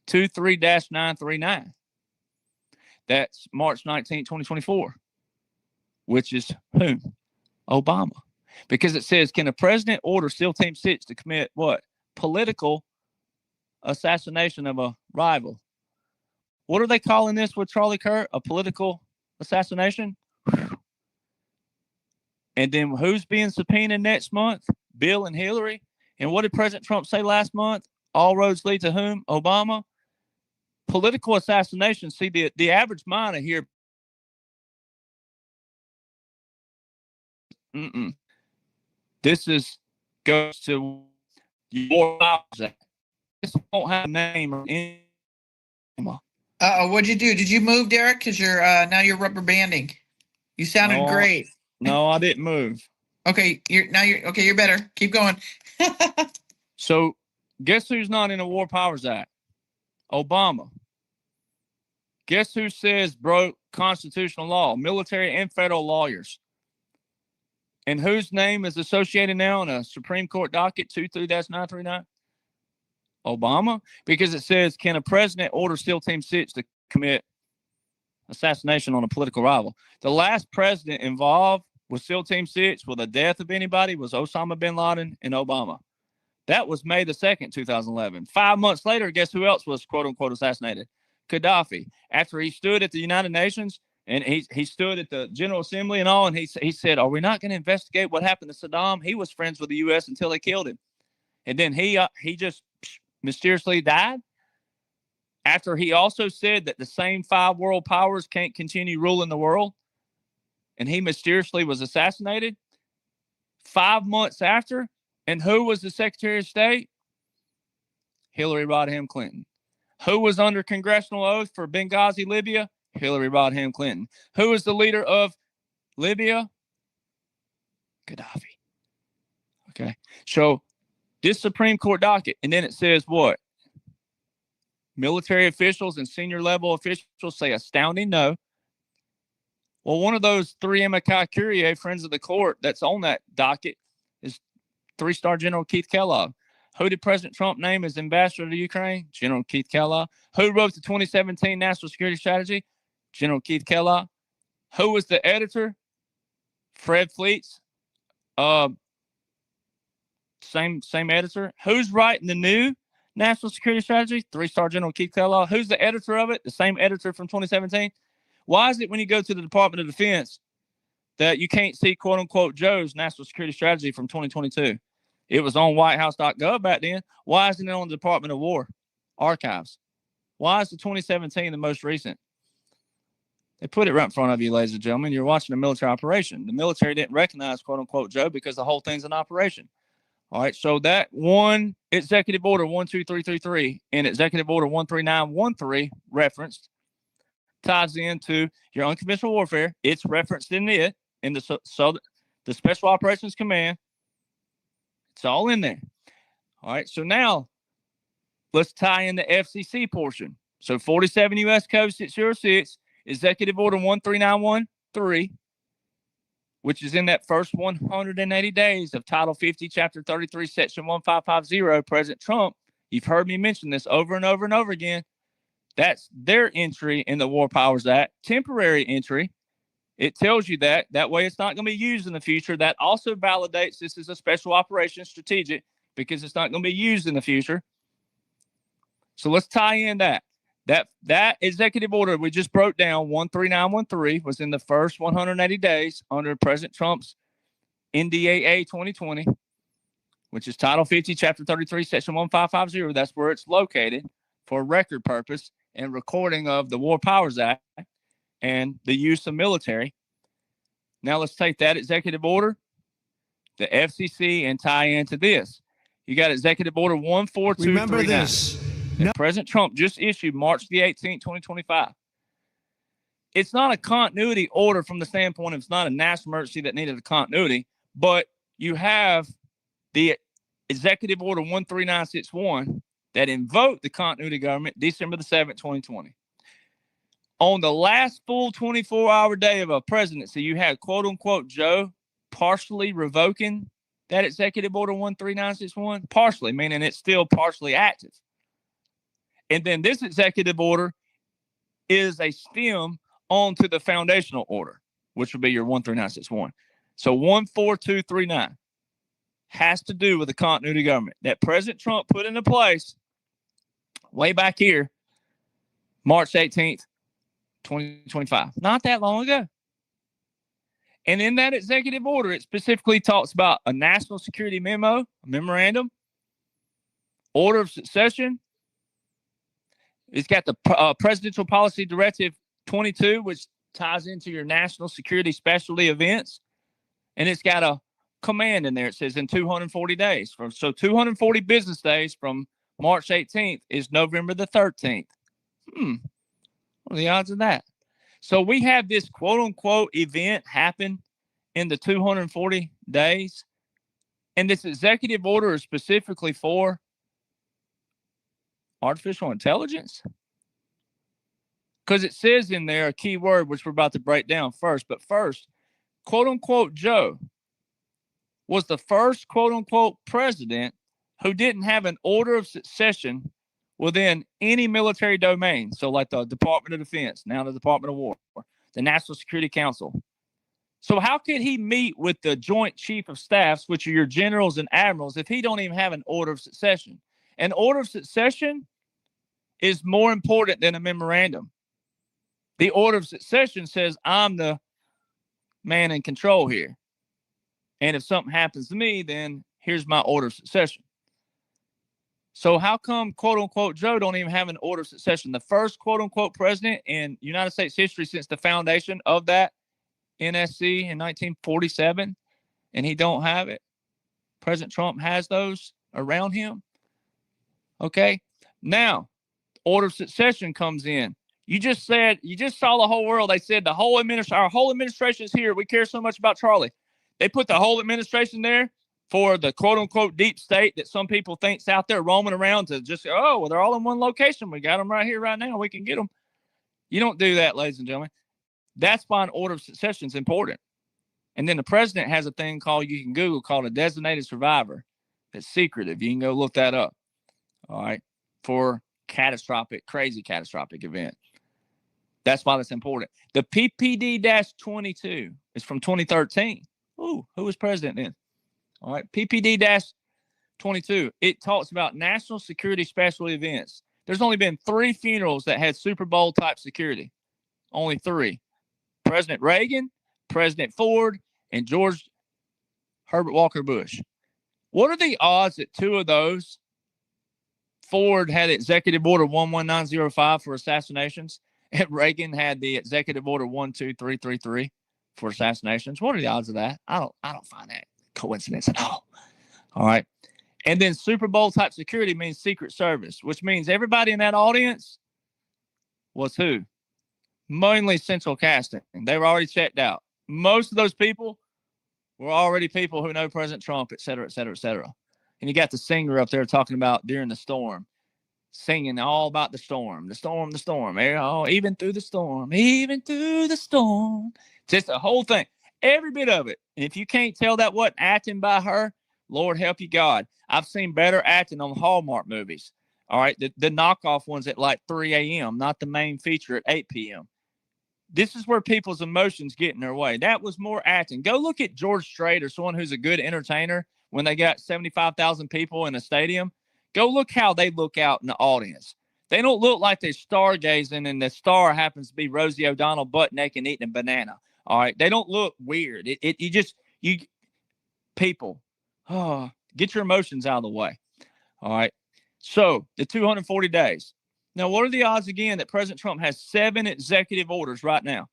[SPEAKER 6] 23-939. That's March 19, 2024, which is whom? Obama. Because it says, can a president order SEAL Team 6 to commit what? Political assassination of a rival. What are they calling this with Charlie Kirk? A political assassination? And then who's being subpoenaed next month? Bill and Hillary. And what did President Trump say last month? All roads lead to whom? Obama. Political assassination. See, the average mind here. This goes to your This won't have a name or any.
[SPEAKER 5] What'd you do? Did you move, Derek? Because you're now you're rubber banding. You sounded great.
[SPEAKER 6] No, I didn't move.
[SPEAKER 5] Okay, you're better. Keep going.
[SPEAKER 6] So, guess who's not in the War Powers Act? Obama. Guess who says broke constitutional law? Military and federal lawyers. And whose name is associated now in a Supreme Court docket 23-939? Obama, because it says, can a president order SEAL Team 6 to commit assassination on a political rival? The last president involved with SEAL Team 6 with the death of anybody was Osama bin Laden and Obama. That was May the 2nd, 2011. 5 months later, guess who else was quote unquote assassinated? Gaddafi. After he stood at the United Nations and he stood at the General Assembly and all, and he said, are we not going to investigate what happened to Saddam? He was friends with the U.S. until they killed him. And then he just mysteriously died after he also said that the same 5 world powers can't continue ruling the world, and he mysteriously was assassinated 5 months after. And who was the Secretary of State? Hillary Rodham Clinton. Who was under congressional oath for Benghazi, Libya? Hillary Rodham Clinton. Who was the leader of Libya? Gaddafi. Okay, so this Supreme Court docket, and then it says what? Military officials and senior level officials say astounding no. Well, one of those 3 Amici Curiae friends of the court that's on that docket is 3-star General Keith Kellogg. Who did President Trump name as ambassador to Ukraine? General Keith Kellogg. Who wrote the 2017 National Security Strategy? General Keith Kellogg. Who was the editor? Fred Fleets. Same editor. Who's writing the new National Security Strategy? 3-star General Keith Kellogg. Who's the editor of it? The same editor from 2017. Why is it when you go to the Department of Defense that you can't see quote unquote Joe's National Security Strategy from 2022? It was on whitehouse.gov back then. Why isn't it on the Department of War archives? Why is the 2017 the most recent? They put it right in front of you, ladies and gentlemen. You're watching a military operation. The military didn't recognize quote unquote Joe because the whole thing's an operation. All right, so that one Executive Order 12333 and Executive Order 13913 referenced ties into your unconventional warfare. It's referenced in it in the Special Operations Command. It's all in there. All right, so now let's tie in the FCC portion. So 47 U.S. Code 606, Executive Order 13913, which is in that first 180 days of Title 50, Chapter 33, Section 1550, President Trump. You've heard me mention this over and over and over again. That's their entry in the War Powers Act, temporary entry. It tells you that. That way it's not going to be used in the future. That also validates this is a special operation strategic because it's not going to be used in the future. So let's tie in that. That executive order we just broke down, 13913, was in the first 180 days under President Trump's NDAA 2020, which is Title 50, Chapter 33, Section 1550. That's where it's located for record purpose and recording of the War Powers Act and the use of military. Now let's take that executive order, the FCC, and tie into this. You got Executive Order 14239.
[SPEAKER 8] Remember this.
[SPEAKER 6] No. President Trump just issued March the 18th, 2025. It's not a continuity order from the standpoint of it's not a national emergency that needed a continuity, but you have the Executive Order 13961 that invoked the continuity government December the 7th, 2020. On the last full 24-hour day of a presidency, you had quote-unquote Joe partially revoking that executive order 13961, partially, meaning it's still partially active. And then this executive order is a stem onto the foundational order, which would be your 13961. So 14239 has to do with the continuity of government that President Trump put into place way back here, March 18th, 2025, not that long ago. And in that executive order, it specifically talks about a national security memo, a memorandum, order of succession. It's got the Presidential Policy Directive 22, which ties into your national security specialty events. And it's got a command in there. It says in 240 days. So 240 business days from March 18th is November the 13th. What are the odds of that? So we have this quote-unquote event happen in the 240 days, and this executive order is specifically for artificial intelligence? Because it says in there a key word, which we're about to break down first. But first, quote-unquote Joe was the first quote-unquote president who didn't have an order of succession within any military domain. So like the Department of Defense, now the Department of War, the National Security Council. So how could he meet with the Joint Chief of Staffs, which are your generals and admirals, if he don't even have an order of succession? An order of succession is more important than a memorandum. The order of succession says I'm the man in control here. And if something happens to me, then here's my order of succession. So how come, quote-unquote, Joe don't even have an order of succession? The first, quote-unquote, president in United States history since the foundation of that NSC in 1947, and he don't have it. President Trump has those around him. Okay? Now, order of succession comes in. You just saw the whole world. They said our whole administration is here. We care so much about Charlie. They put the whole administration there for the quote-unquote deep state that some people think's out there roaming around to just, oh, well, they're all in one location. We got them right here, right now. We can get them. You don't do that, ladies and gentlemen. That's why an order of succession is important. And then the president has a thing called, you can Google, called a designated survivor. It's secretive. You can go look that up. All right. For crazy catastrophic event. That's why that's important. The PPD-22 is from 2013. Ooh, who was president then? All right. PPD-22. It talks about national security special events. There's only been 3 funerals that had Super Bowl type security. Only 3. President Reagan, President Ford, and George Herbert Walker Bush. What are the odds that 2 of those, Ford had executive order 11905 for assassinations, and Reagan had the executive order 12333 for assassinations? What are the odds of that? I don't find that coincidence at all. All right. And then Super Bowl type security means Secret Service, which means everybody in that audience was who? Mainly central casting. They were already checked out. Most of those people were already people who know President Trump, et cetera, et cetera, et cetera. And you got the singer up there talking about during the storm, singing all about the storm, the storm, the storm. Oh, even through the storm, even through the storm. Just the whole thing, every bit of it. And if you can't tell that wasn't acting by her, Lord help you God. I've seen better acting on Hallmark movies. All right, the knockoff ones at like 3 a.m., not the main feature at 8 p.m. This is where people's emotions get in their way. That was more acting. Go look at George Strait or someone who's a good entertainer when they got 75,000 people in a stadium. Go look how they look out in the audience. They don't look like they're stargazing and the star happens to be Rosie O'Donnell butt naked eating a banana. All right. They don't look weird. People, get your emotions out of the way. All right. So the 240 days. Now, what are the odds again that President Trump has 7 executive orders right now?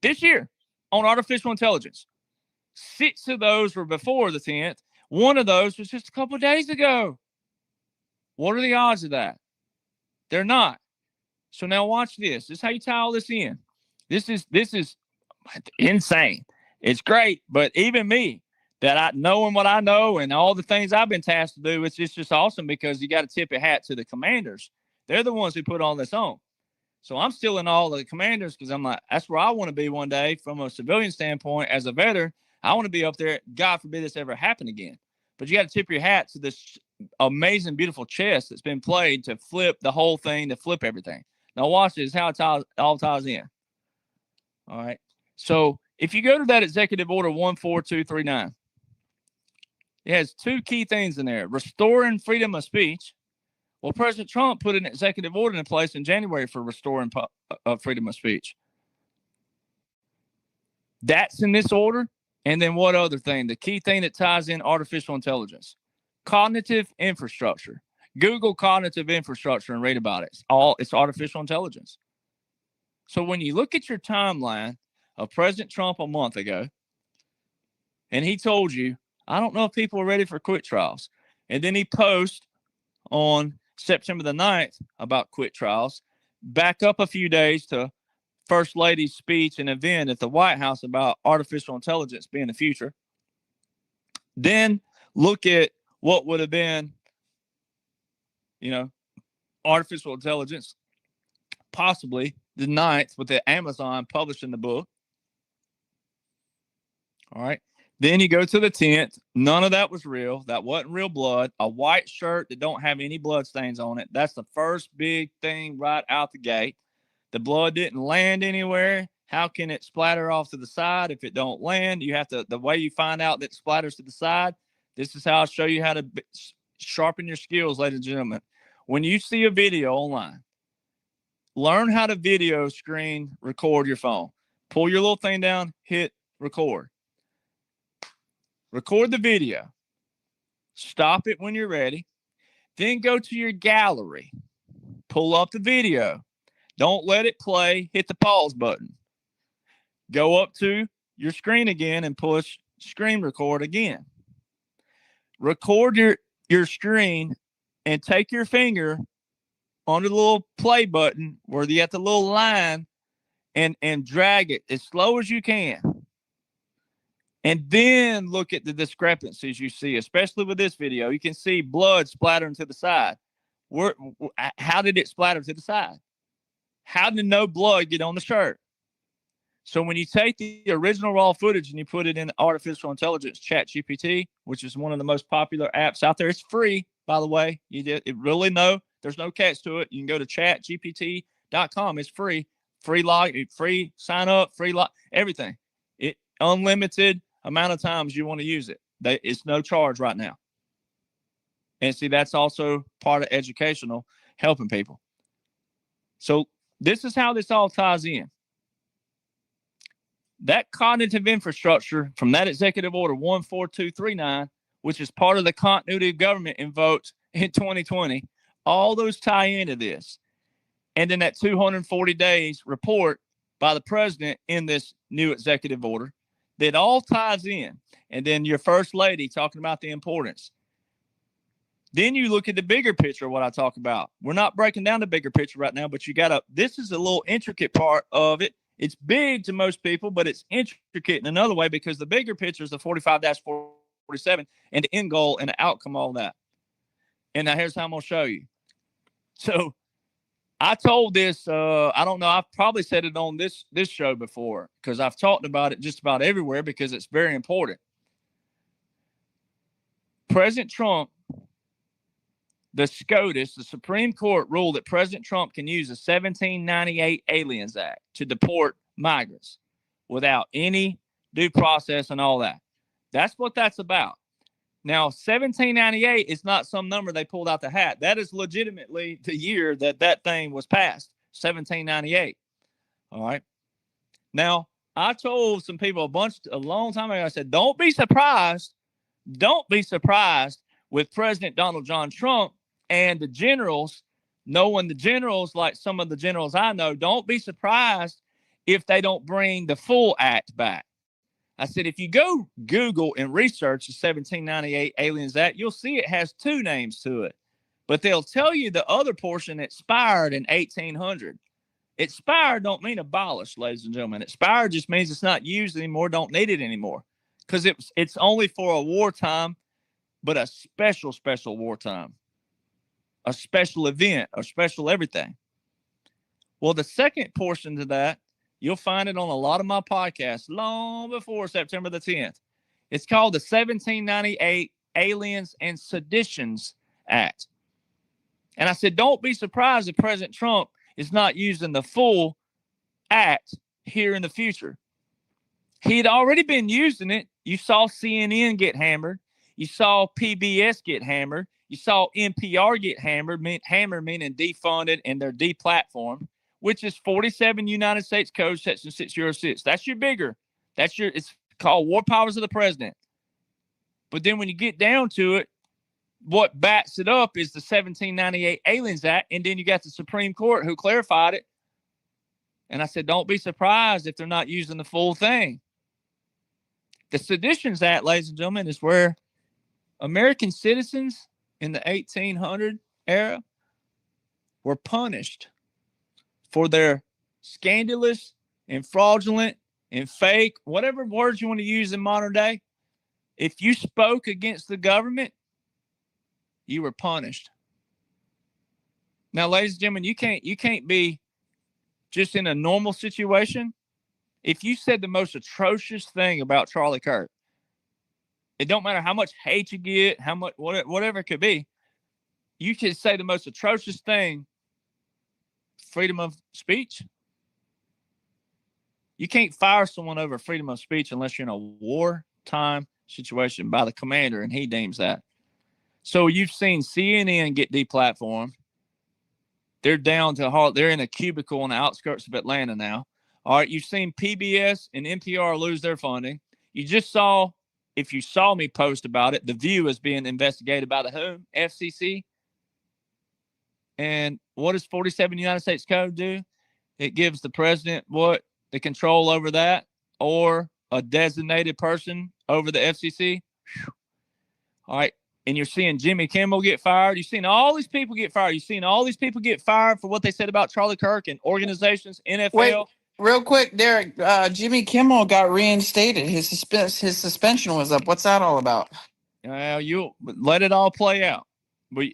[SPEAKER 6] This year on artificial intelligence. 6 of those were before the 10th. 1 of those was just a couple of days ago. What are the odds of that? They're not. So now watch this. This is how you tie all this in. This is insane. It's great, but even me, that knowing what I know and all the things I've been tasked to do, it's just awesome because you got to tip your hat to the commanders. They're the ones who put all this on. So I'm still in awe of the commanders because I'm like, that's where I want to be one day from a civilian standpoint. As a veteran, I want to be up there. God forbid this ever happen again. But you got to tip your hat to this amazing, beautiful chess that's been played to flip the whole thing, to flip everything. Now watch this, how it all ties in. All right. So if you go to that executive order 14239, it has two key things in there: restoring freedom of speech. Well, President Trump put an executive order in place in January for restoring freedom of speech. That's in this order. And then what other thing? The key thing that ties in artificial intelligence, cognitive infrastructure. Google cognitive infrastructure and read about it. It's artificial intelligence. So when you look at your timeline of President Trump a month ago, and he told you, I don't know if people are ready for quick trials. And then he posts on September the 9th about quick trials, back up a few days to First Lady's speech and event at the White House about artificial intelligence being the future. Then look at what would have been, artificial intelligence, possibly the 9th with the Amazon publishing the book. All right. Then you go to the 10th. None of that was real. That wasn't real blood. A white shirt that don't have any blood stains on it. That's the first big thing right out the gate. The blood didn't land anywhere. How can it splatter off to the side if it don't land? You have to, the way you find out that it splatters to the side, this is how I'll show you how to sharpen your skills, ladies and gentlemen. When you see a video online, learn how to video screen record your phone. Pull your little thing down, hit record. Record the video. Stop it when you're ready. Then go to your gallery. Pull up the video. Don't let it play. Hit the pause button. Go up to your screen again and push screen record again. Record your screen and take your finger on the little play button where you have the little line and drag it as slow as you can. And then look at the discrepancies you see, especially with this video. You can see blood splattering to the side. How did it splatter to the side? How did no blood get on the shirt? So when you take the original raw footage and you put it in artificial intelligence ChatGPT, which is one of the most popular apps out there, it's free, by the way. There's no catch to it. You can go to chatgpt.com. It's free. Free log, free sign up, free log, everything. It unlimited amount of times you want to use it. It's no charge right now. And see, that's also part of educational, helping people. So this is how this all ties in. That cognitive infrastructure from that executive order 14239, which is part of the continuity of government invoked in 2020, all those tie into this. And then that 240 days report by the president in this new executive order, that all ties in. And then your first lady talking about the importance. Then you look at the bigger picture of what I talk about. We're not breaking down the bigger picture right now, but this is a little intricate part of it. It's big to most people, but it's intricate in another way because the bigger picture is the 45-47 and the end goal and the outcome, all that. And now here's how I'm going to show you. So I told this, I don't know, I've probably said it on this show before because I've talked about it just about everywhere because it's very important. President Trump, the SCOTUS, the Supreme Court ruled that President Trump can use the 1798 Aliens Act to deport migrants without any due process and all that. That's what that's about. Now, 1798 is not some number they pulled out the hat. That is legitimately the year that thing was passed, 1798. All right. Now, I told some people a long time ago, I said, don't be surprised with President Donald John Trump and the generals, knowing the generals like some of the generals I know, don't be surprised if they don't bring the full act back. I said, if you go Google and research the 1798 Aliens Act, you'll see it has two names to it. But they'll tell you the other portion expired in 1800. Expired don't mean abolished, ladies and gentlemen. Expired just means it's not used anymore, don't need it anymore. Because it's only for a wartime, but a special wartime. A special event, a special everything. Well, the second portion to that, you'll find it on a lot of my podcasts long before September the 10th. It's called the 1798 Aliens and Seditions Act. And I said, don't be surprised if President Trump is not using the full act here in the future. He'd already been using it. You saw CNN get hammered. You saw PBS get hammered. You saw NPR get hammered meaning defunded and they're deplatformed, which is 47 United States Code, Section 606. That's your bigger. It's called War Powers of the President. But then when you get down to it, what backs it up is the 1798 Aliens Act, and then you got the Supreme Court who clarified it. And I said, don't be surprised if they're not using the full thing. The Seditions Act, ladies and gentlemen, is where American citizens in the 1800 era were punished for their scandalous and fraudulent and fake, whatever words you want to use in modern day. If you spoke against the government, you were punished. Now, ladies and gentlemen, you can't be just in a normal situation. If you said the most atrocious thing about Charlie Kirk, it don't matter how much hate you get, how much whatever it could be, you could say the most atrocious thing, freedom of speech. You can't fire someone over freedom of speech unless you're in a wartime situation by the commander, and he deems that. So you've seen CNN get deplatformed. They're down to they're in a cubicle on the outskirts of Atlanta now. All right, you've seen PBS and NPR lose their funding. You just saw, if you saw me post about it, The View is being investigated by the whom? FCC. And what does 47 United States Code do? It gives the president what? The control over that, or a designated person over the FCC. Whew. All right. And you're seeing Jimmy Kimmel get fired. You've seen all these people get fired. You've seen all these people get fired for what they said about Charlie Kirk and organizations, NFL.
[SPEAKER 5] Wait, real quick, Derek. Jimmy Kimmel got reinstated. His suspension was up. What's that all about?
[SPEAKER 6] You let it all play out. But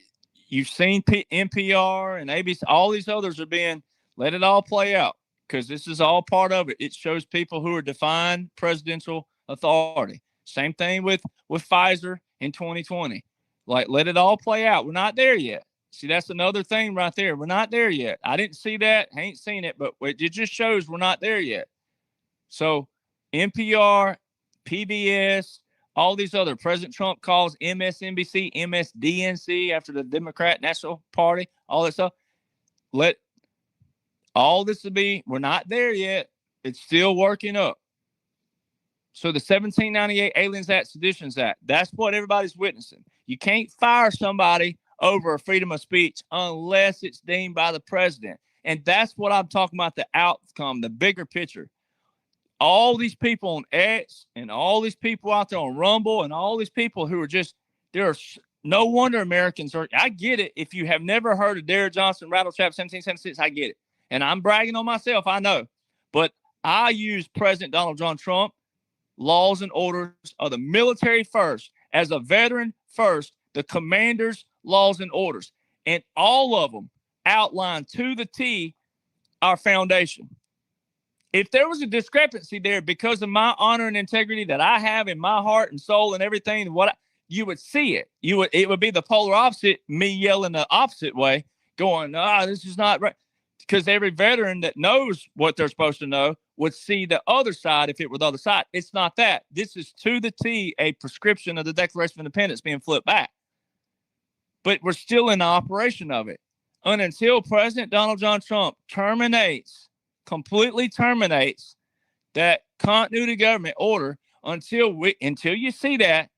[SPEAKER 6] you've seen NPR and ABC. All these others are being let it all play out because this is all part of it. It shows people who are defying presidential authority. Same thing with Pfizer in 2020. Like, let it all play out. We're not there yet. See, that's another thing right there. We're not there yet. I didn't see that. I ain't seen it, but it just shows we're not there yet. So NPR, PBS, all these other, President Trump calls MSNBC, MSDNC after the Democrat National Party, all that stuff. Let all this to be, we're not there yet. It's still working up. So the 1798 Aliens Act, Seditions Act, that's what everybody's witnessing. You can't fire somebody over freedom of speech unless it's deemed by the president. And that's what I'm talking about, the outcome, the bigger picture. All these people on X and all these people out there on Rumble and all these people who are just, no wonder Americans are, I get it. If you have never heard of Derek Johnson, Rattletrap 1776, I get it. And I'm bragging on myself, I know. But I use President Donald John Trump, laws and orders of the military first, as a veteran first, the commander's laws and orders. And all of them outline to the T our foundation. If there was a discrepancy there because of my honor and integrity that I have in my heart and soul and everything, you would see it. It would be the polar opposite, me yelling the opposite way, going, this is not right. Because every veteran that knows what they're supposed to know would see the other side if it were the other side. It's not that. This is to the T a prescription of the Declaration of Independence being flipped back. But we're still in the operation of it. And until President Donald John Trump completely terminates that continuity government order, until you see that,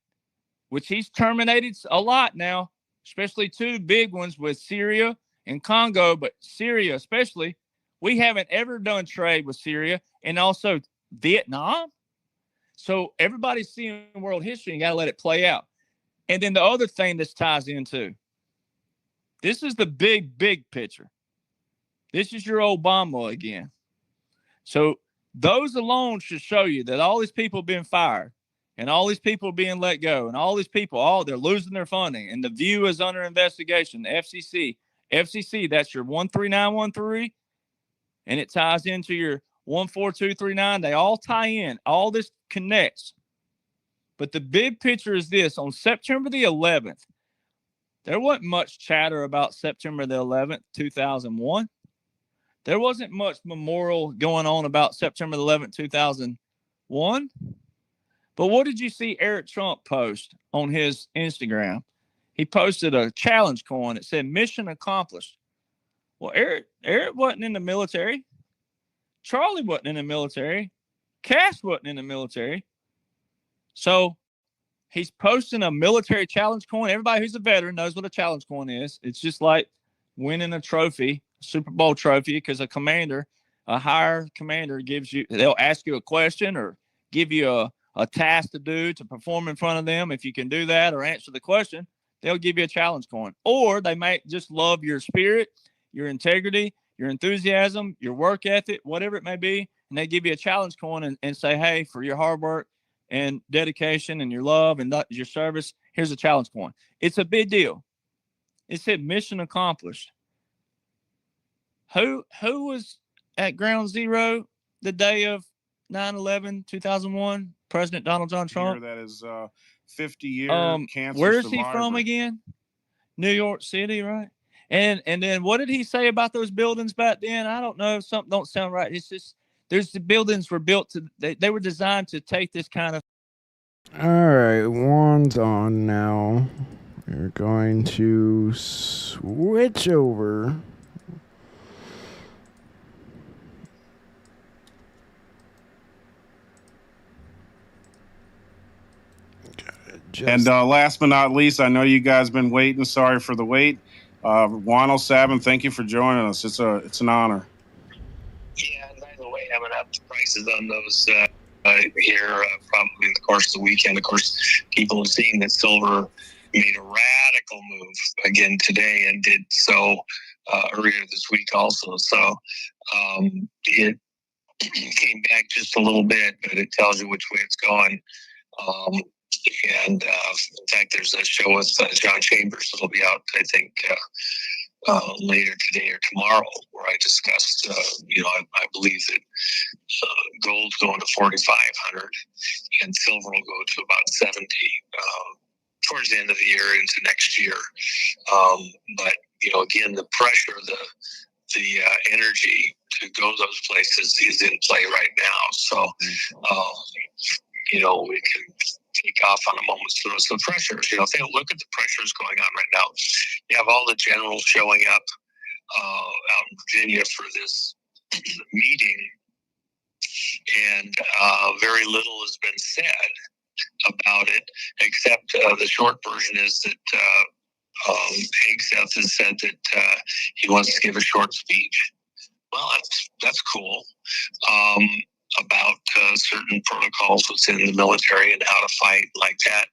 [SPEAKER 6] which he's terminated a lot now, especially two big ones with Syria and Congo, but Syria especially, we haven't ever done trade with Syria, and also Vietnam. So everybody's seeing world history and got to let it play out. And then the other thing this ties into, this is the big picture. This is your Obama again. So those alone should show you that all these people being fired and all these people being let go and all these people, they're losing their funding, and the View is under investigation, the FCC, that's your 13913. and it ties into your 14239. They all tie in. All this connects. But the big picture is this. On September the 11th, there wasn't much chatter about September the 11th, 2001. There wasn't much memorial going on about September the 11th, 2001. But what did you see Eric Trump post on his Instagram? He posted a challenge coin that said mission accomplished. Well, Eric wasn't in the military. Charlie wasn't in the military. Cass wasn't in the military. So he's posting a military challenge coin. Everybody who's a veteran knows what a challenge coin is. It's just like winning a trophy, Super Bowl trophy, because a commander, a higher commander they'll ask you a question or give you a task to do to perform in front of them. If you can do that or answer the question, they'll give you a challenge coin. Or they might just love your spirit, your integrity, your enthusiasm, your work ethic, whatever it may be, and they give you a challenge coin and say, hey, for your hard work and dedication and your love and your service, here's a challenge coin. It's a big deal. It said mission accomplished. Who was at ground zero the day of 9/11, 2001? President Donald John Trump.
[SPEAKER 8] That is 50-year cancer
[SPEAKER 6] Where is
[SPEAKER 8] survivor.
[SPEAKER 6] he from again? New York City, right? And then what did he say about those buildings back then? I don't know. Something don't sound right. It's just the buildings were built they were designed to take this kind of.
[SPEAKER 16] All right, one's on now. We're going to switch over.
[SPEAKER 8] And last but not least, I know you guys been waiting. Sorry for the wait. 107, thank you for joining us. It's an honor.
[SPEAKER 22] Yeah, and by the way, I'm going to up the prices on those here probably in the course of the weekend. Of course, people have seen that silver made a radical move again today and did so earlier this week also. So it came back just a little bit, but it tells you which way it's going. And in fact, there's a show with John Chambers that'll be out, I think, later today or tomorrow, where I discussed, I believe that gold's going to 4,500 and silver will go to about 70 towards the end of the year into next year. But again, the pressure, the energy to go those places is in play right now. So, we can take off on a moment's notice. The pressures, if they look at the pressures going on right now, you have all the generals showing up out in Virginia for this meeting, and very little has been said about it, except the short version is that Hegseth has said that he wants to give a short speech. Well, that's cool. About certain protocols within the military and how to fight like that.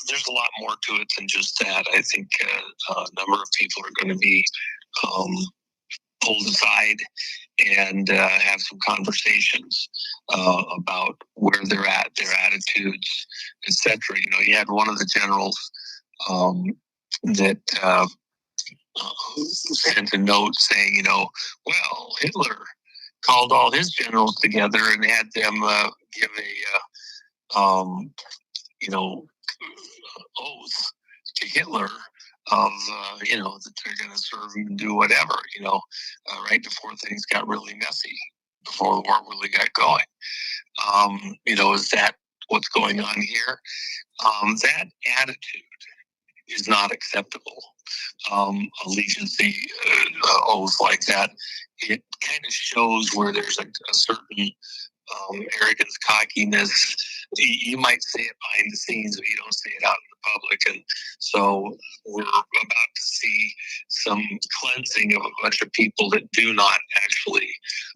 [SPEAKER 22] There's a lot more to it than just that. I think a number of people are going to be pulled aside and have some conversations about where they're at, their attitudes, etc. You had one of the generals that sent a note saying, well, Hitler called all his generals together and had them give a, oath to Hitler of, that they're going to serve him and do whatever, right before things got really messy, before the war really got going. Is that what's going on here? That attitude is not acceptable. Allegiance oath like that, it kind of shows where there's a certain arrogance, cockiness. You might say it behind the scenes, but you don't say it out in the public. And so we're about to see some cleansing of a bunch of people that do not actually,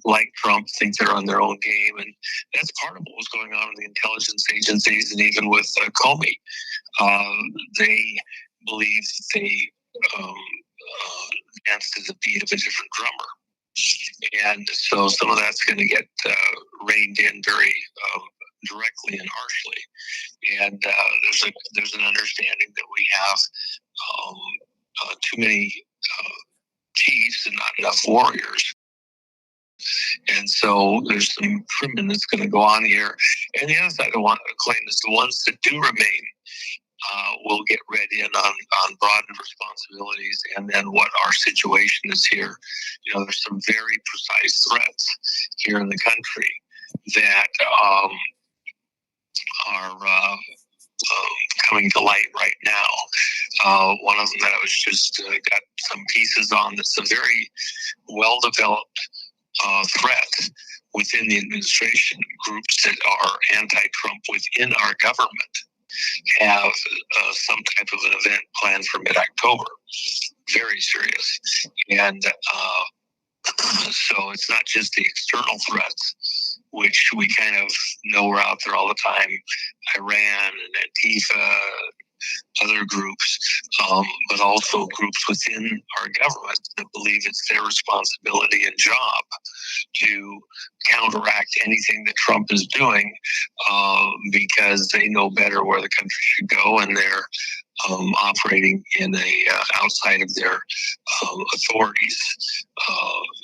[SPEAKER 22] like Trump, think they're on their own game. And that's part of what was going on in the intelligence agencies and even with Comey. They believe that they dance to the beat of a different drummer. And so some of that's going to get reined in very directly and harshly. And there's an understanding that we have too many chiefs and not enough warriors. And so there's some trimming that's going to go on here. And the other side I want to claim is the ones that do remain will get read in on broadened responsibilities and then what our situation is here. You know, there's some very precise threats here in the country that are coming to light right now. One of them that I was just got some pieces on that's a very well-developed threat within the administration. Groups that are anti-Trump within our government have some type of an event planned for mid-October. Very serious. And so it's not just the external threats, which we kind of know are out there all the time, Iran and Antifa, other groups, but also groups within our government that believe it's their responsibility and job to counteract anything that Trump is doing because they know better where the country should go, and they're operating in a outside of their authorities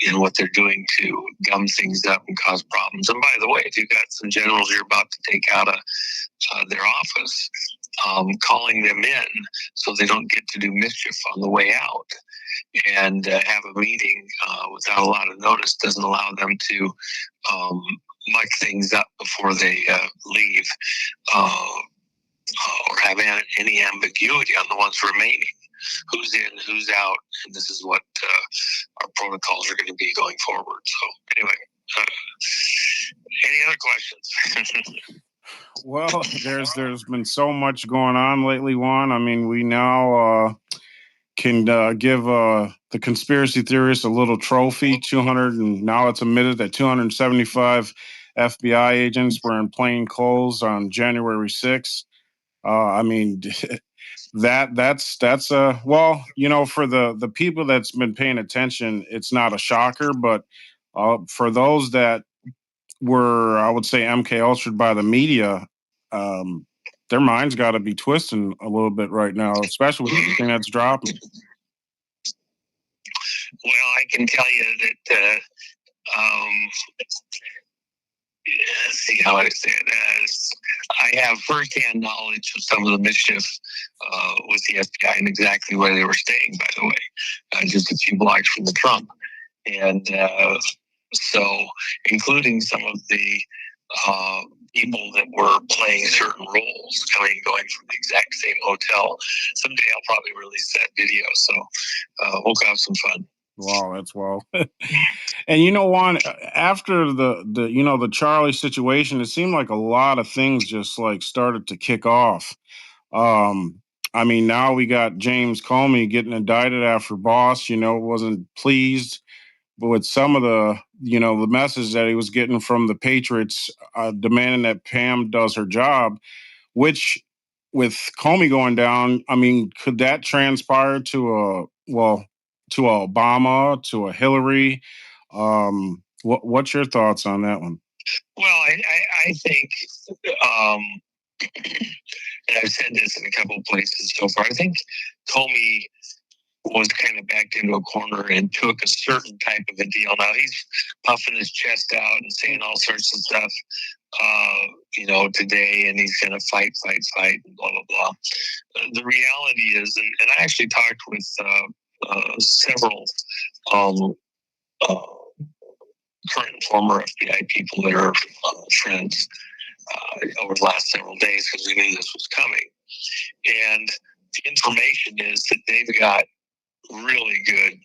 [SPEAKER 22] in what they're doing to gum things up and cause problems. And by the way, if you've got some generals you're about to take out of their office, calling them in so they don't get to do mischief on the way out and have a meeting without a lot of notice doesn't allow them to muck things up before they leave or have any ambiguity on the ones remaining. Who's in, who's out, and this is what our protocols are going to be going forward. So anyway, any other questions?
[SPEAKER 8] Well, there's been so much going on lately, Juan. I mean, we now can give the conspiracy theorists a little trophy. 200, and now it's admitted that 275 FBI agents were in plain clothes on January 6th. I mean, that's well, you know, for the people that's been paying attention, it's not a shocker, but for those that were, I would say, MK Ultra'd by the media, their minds got to be twisting a little bit right now, especially with everything that's dropping.
[SPEAKER 22] Well, I can tell you that, let's see how I say it. I have firsthand knowledge of some of the mischief with the FBI and exactly where they were staying, by the way, just a few blocks from the Trump. And so, including some of the people that were playing certain roles, coming and going from the exact same hotel. Someday I'll probably release that video, so we'll have some fun.
[SPEAKER 8] Wow, that's well. And you know, Juan, after the Charlie situation, it seemed like a lot of things just like started to kick off. I mean, now we got James Comey getting indicted after Boss, wasn't pleased with some of the, the message that he was getting from the Patriots demanding that Pam does her job, which with Comey going down, I mean, could that transpire to to Obama, to a Hillary? What's your thoughts on that one?
[SPEAKER 22] Well, I think, and I've said this in a couple of places so far, I think Comey was kind of backed into a corner and took a certain type of a deal. Now he's puffing his chest out and saying all sorts of stuff, today, and he's going to fight, and blah, blah, blah. The reality is, and I actually talked with several current and former FBI people that are friends over the last several days because we knew this was coming. And the information is that they've got really good.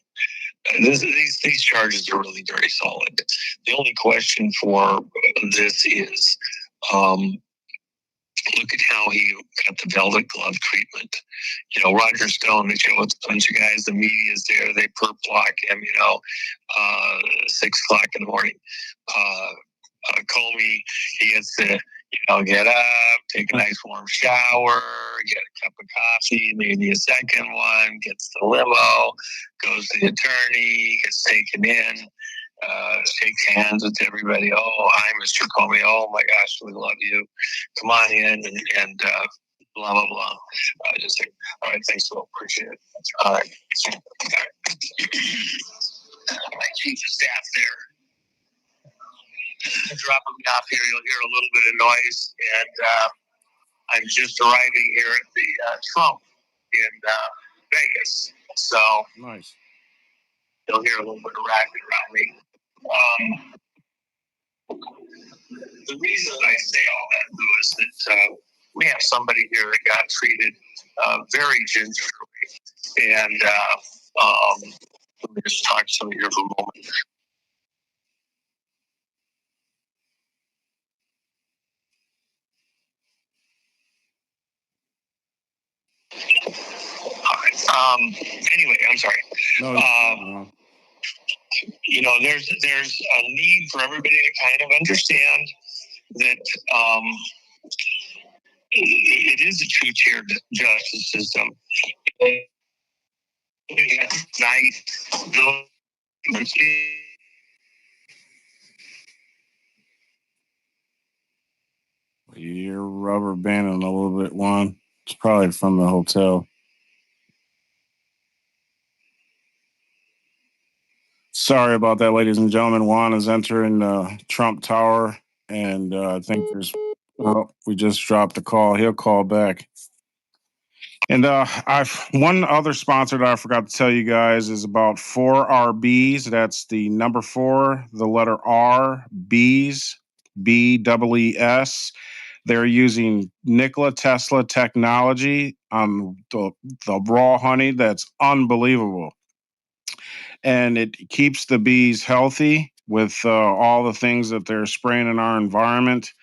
[SPEAKER 22] These charges are really very solid. The only question for this is, look at how he got the velvet glove treatment. Roger Stone, they show it's a bunch of guys, the media is there, they perp block him, 6 o'clock in the morning. Comey, he gets to, get up, take a nice warm shower, get a cup of coffee, maybe a second one, gets the limo, goes to the attorney, gets taken in, shakes hands with everybody. Oh, hi, Mr. Comey. Oh my gosh, we love you. Come on in and blah, blah, blah. Just say, all right, thanks, Will. Appreciate it. All right. My chief of staff there. dropping me off here, you'll hear a little bit of noise, and I'm just arriving here at the Trump in Vegas. So
[SPEAKER 8] nice.
[SPEAKER 22] You'll hear a little bit of racket around me. The reason I say all that, though, is that we have somebody here that got treated very gingerly. And let me just talk to somebody here for a moment. All right. Anyway, I'm sorry.
[SPEAKER 8] No,
[SPEAKER 22] you know, there's a need for everybody to kind of understand that it is a two-tiered justice system.
[SPEAKER 8] You're rubber banding a little bit, Juan. It's probably from the hotel. Sorry about that, ladies and gentlemen. Juan is entering the Trump Tower, and I think we just dropped the call. He'll call back. And I've one other sponsor that I forgot to tell you guys is about 4RBs. That's the number 4, the letter R, Bs, BEES. They're using Nikola Tesla technology on the raw honey. That's unbelievable. And it keeps the bees healthy with all the things that they're spraying in our environment.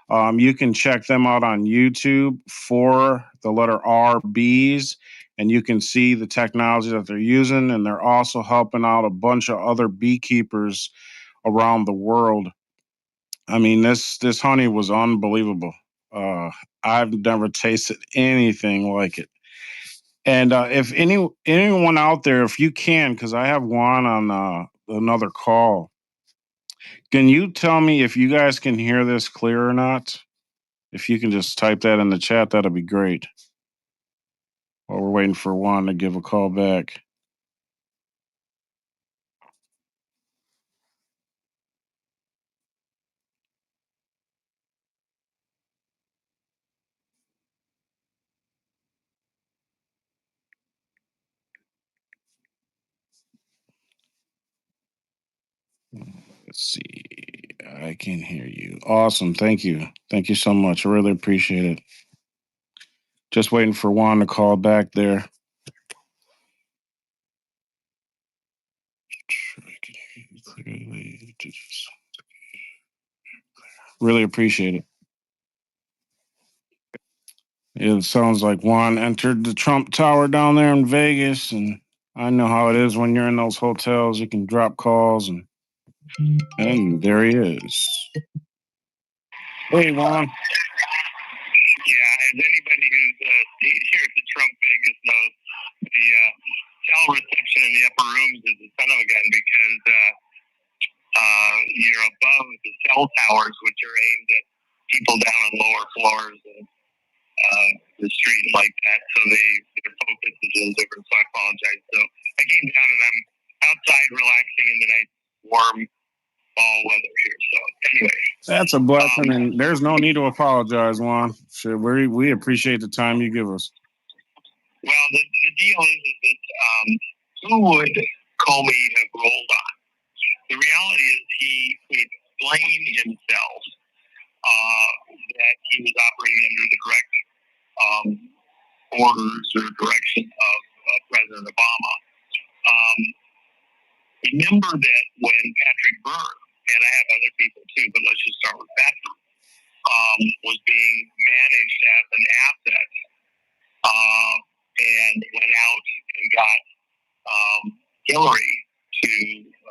[SPEAKER 8] You can check them out on YouTube for the letter R, Bees, and you can see the technology that they're using. And they're also helping out a bunch of other beekeepers around the world. I mean, this honey was unbelievable. I've never tasted anything like it. And if anyone out there, if you can, because I have Juan on another call, can you tell me if you guys can hear this clear or not? If you can just type that in the chat, that'd be great. While we're waiting for Juan to give a call back. Let's see. I can hear you. Awesome. Thank you. Thank you so much. I really appreciate it. Just waiting for Juan to call back there. Really appreciate it. It sounds like Juan entered the Trump Tower down there in Vegas, and I know how it is when you're in those hotels. You can drop calls, and there he is. Hey, Juan.
[SPEAKER 22] Yeah, as anybody who's stayed here at the Trump Vegas knows, the cell reception in the upper rooms is a son of a gun because you're above the cell towers, which are aimed at people down on lower floors and the street like that. So their focus is a little different. So I apologize. So I came down and I'm outside relaxing in the nice warm fall weather here. So anyway,
[SPEAKER 8] That's a blessing, and there's no need to apologize, Juan. Sure, we appreciate the time you give us.
[SPEAKER 22] Well, the deal is that who would Comey have rolled on? The reality is he explained himself that he was operating under the direct orders or direction of President Obama. Remember that when Patrick Byrne, and I have other people too, but let's just start with Patrick, was being managed as an asset and went out and got Hillary to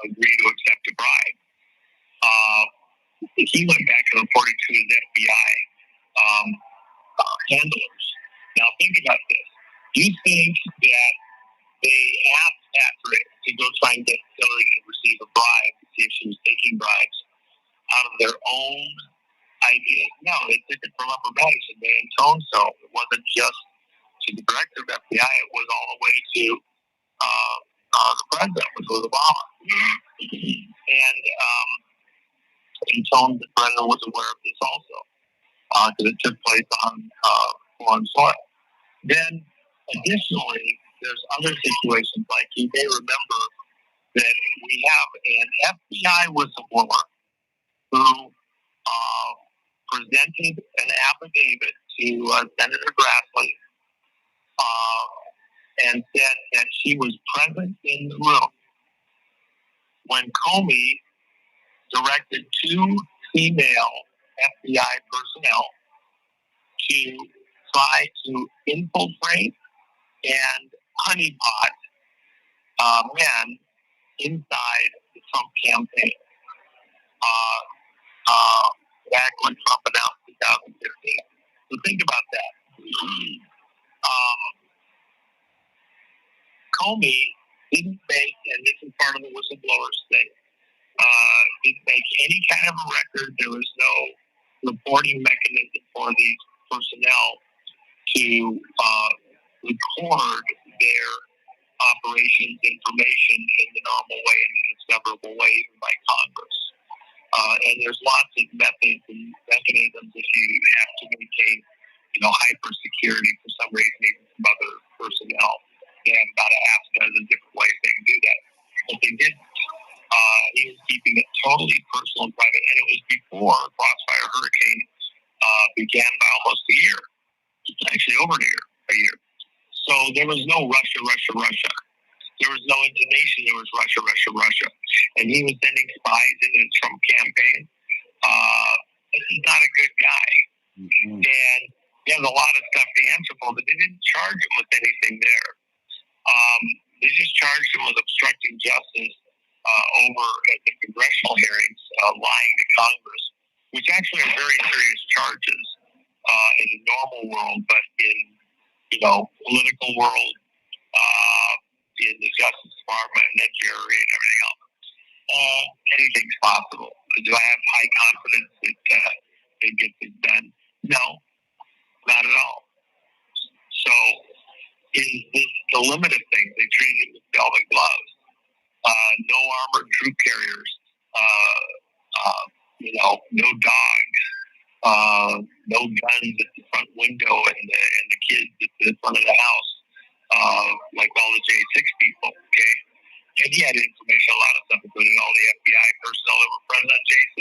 [SPEAKER 22] agree to accept a bribe. He went back and reported to his FBI handlers. Now think about this. You think that they asked Patrick to go try and get Hillary to receive a bribe to see if she was taking bribes out of their own idea? No, they took it from upper management. They intoned so. It wasn't just to the director of FBI. It was all the way to the president, which was Obama. And and told that Brennan was aware of this also, because it took place on foreign soil. Then, additionally, there's other situations, like you may remember that we have an FBI whistleblower who presented an affidavit to Senator Grassley and said that she was present in the room when Comey directed 2 female FBI personnel to try to infiltrate and honeypot men inside the Trump campaign back when Trump announced 2015. So think about that. Comey didn't make, and this is part of the whistleblower's thing, didn't make any kind of a record. There was no reporting mechanism for these personnel to record their operations information in the normal way and in a discoverable way even by Congress. And there's lots of methods and mechanisms if you have to maintain, hyper security for some reason, even from other personnel. They have about a half dozen different ways they can do that. But they didn't. He was keeping it totally personal and private, and it was before Crossfire Hurricane began by almost a year. Actually, over a year. So there was no Russia. There was no intonation. There was Russia. And he was sending spies into the Trump campaign. He's not a good guy. Mm-hmm. And he has a lot of stuff to answer for, but they didn't charge him with anything there. They just charged him with obstructing justice over at the congressional hearings, lying to Congress, which actually are very serious charges in the normal world, but in political world, in the Justice Department and the jury and everything else, anything's possible. Do I have high confidence that it gets it done? No, not at all. So, is this the limit of things? They treated it with velvet gloves. No armored troop carriers. No dogs. No guns at the front window and the kids at the front of the house, like all the J6 people, okay? And he had information, a lot of stuff, including all the FBI personnel that were present on J6,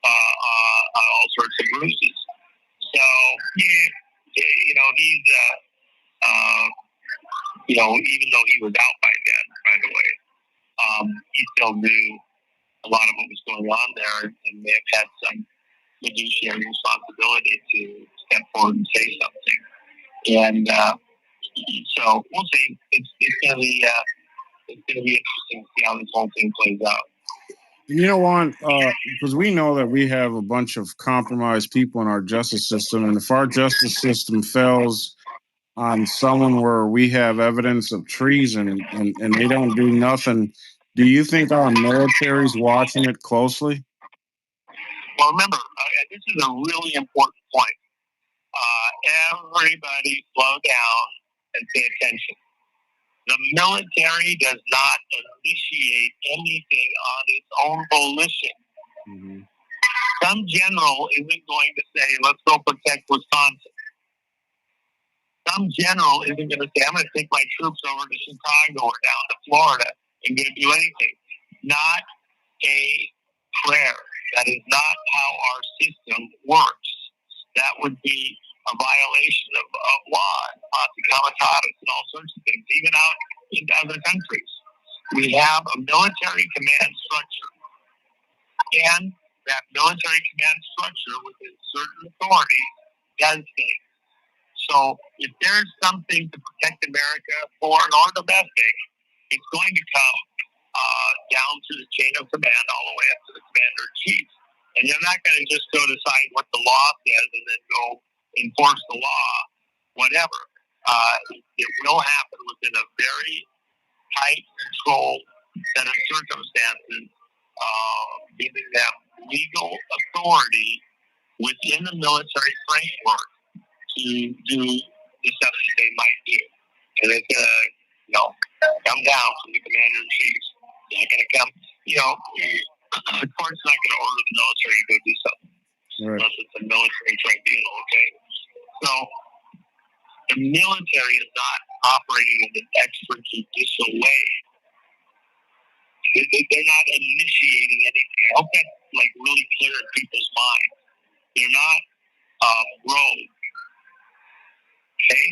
[SPEAKER 22] on all sorts of bruises. So, he's, even though he was out by then, by the way, he still knew a lot of what was going on there and may have had some fiduciary responsibility to step forward and say something. And so we'll see. It's going to be interesting to see how this whole thing plays out.
[SPEAKER 8] You know what? Because we know that we have a bunch of compromised people in our justice system, and if our justice system fails on someone where we have evidence of treason and they don't do nothing, do you think our military's watching it closely?
[SPEAKER 22] Well, remember, this is a really important point. Everybody slow down and pay attention. The military does not initiate anything on its own volition. Mm-hmm. Some general isn't going to say, let's go protect Wisconsin. Some general isn't going to say, I'm going to take my troops over to Chicago or down to Florida and going to do anything. Not a prayer. That is not how our system works. That would be a violation of law, comitatus, and all sorts of things, even out in other countries. We have a military command structure. And that military command structure with certain authority does things. So if there's something to protect America, foreign or domestic, it's going to come down through the chain of command all the way up to the commander-in-chief. And you're not going to just go decide what the law says and then go enforce the law, whatever. It will happen within a very tight, controlled set of circumstances, giving them legal authority within the military framework to do the stuff that they might do. And it's going to, come down from the commander-in-chief. It's not going to come, the court's not going to order the military is not operating in an extrajudicial way. They're not initiating anything. I hope that's like really clear in people's minds. They're not rogue. Okay.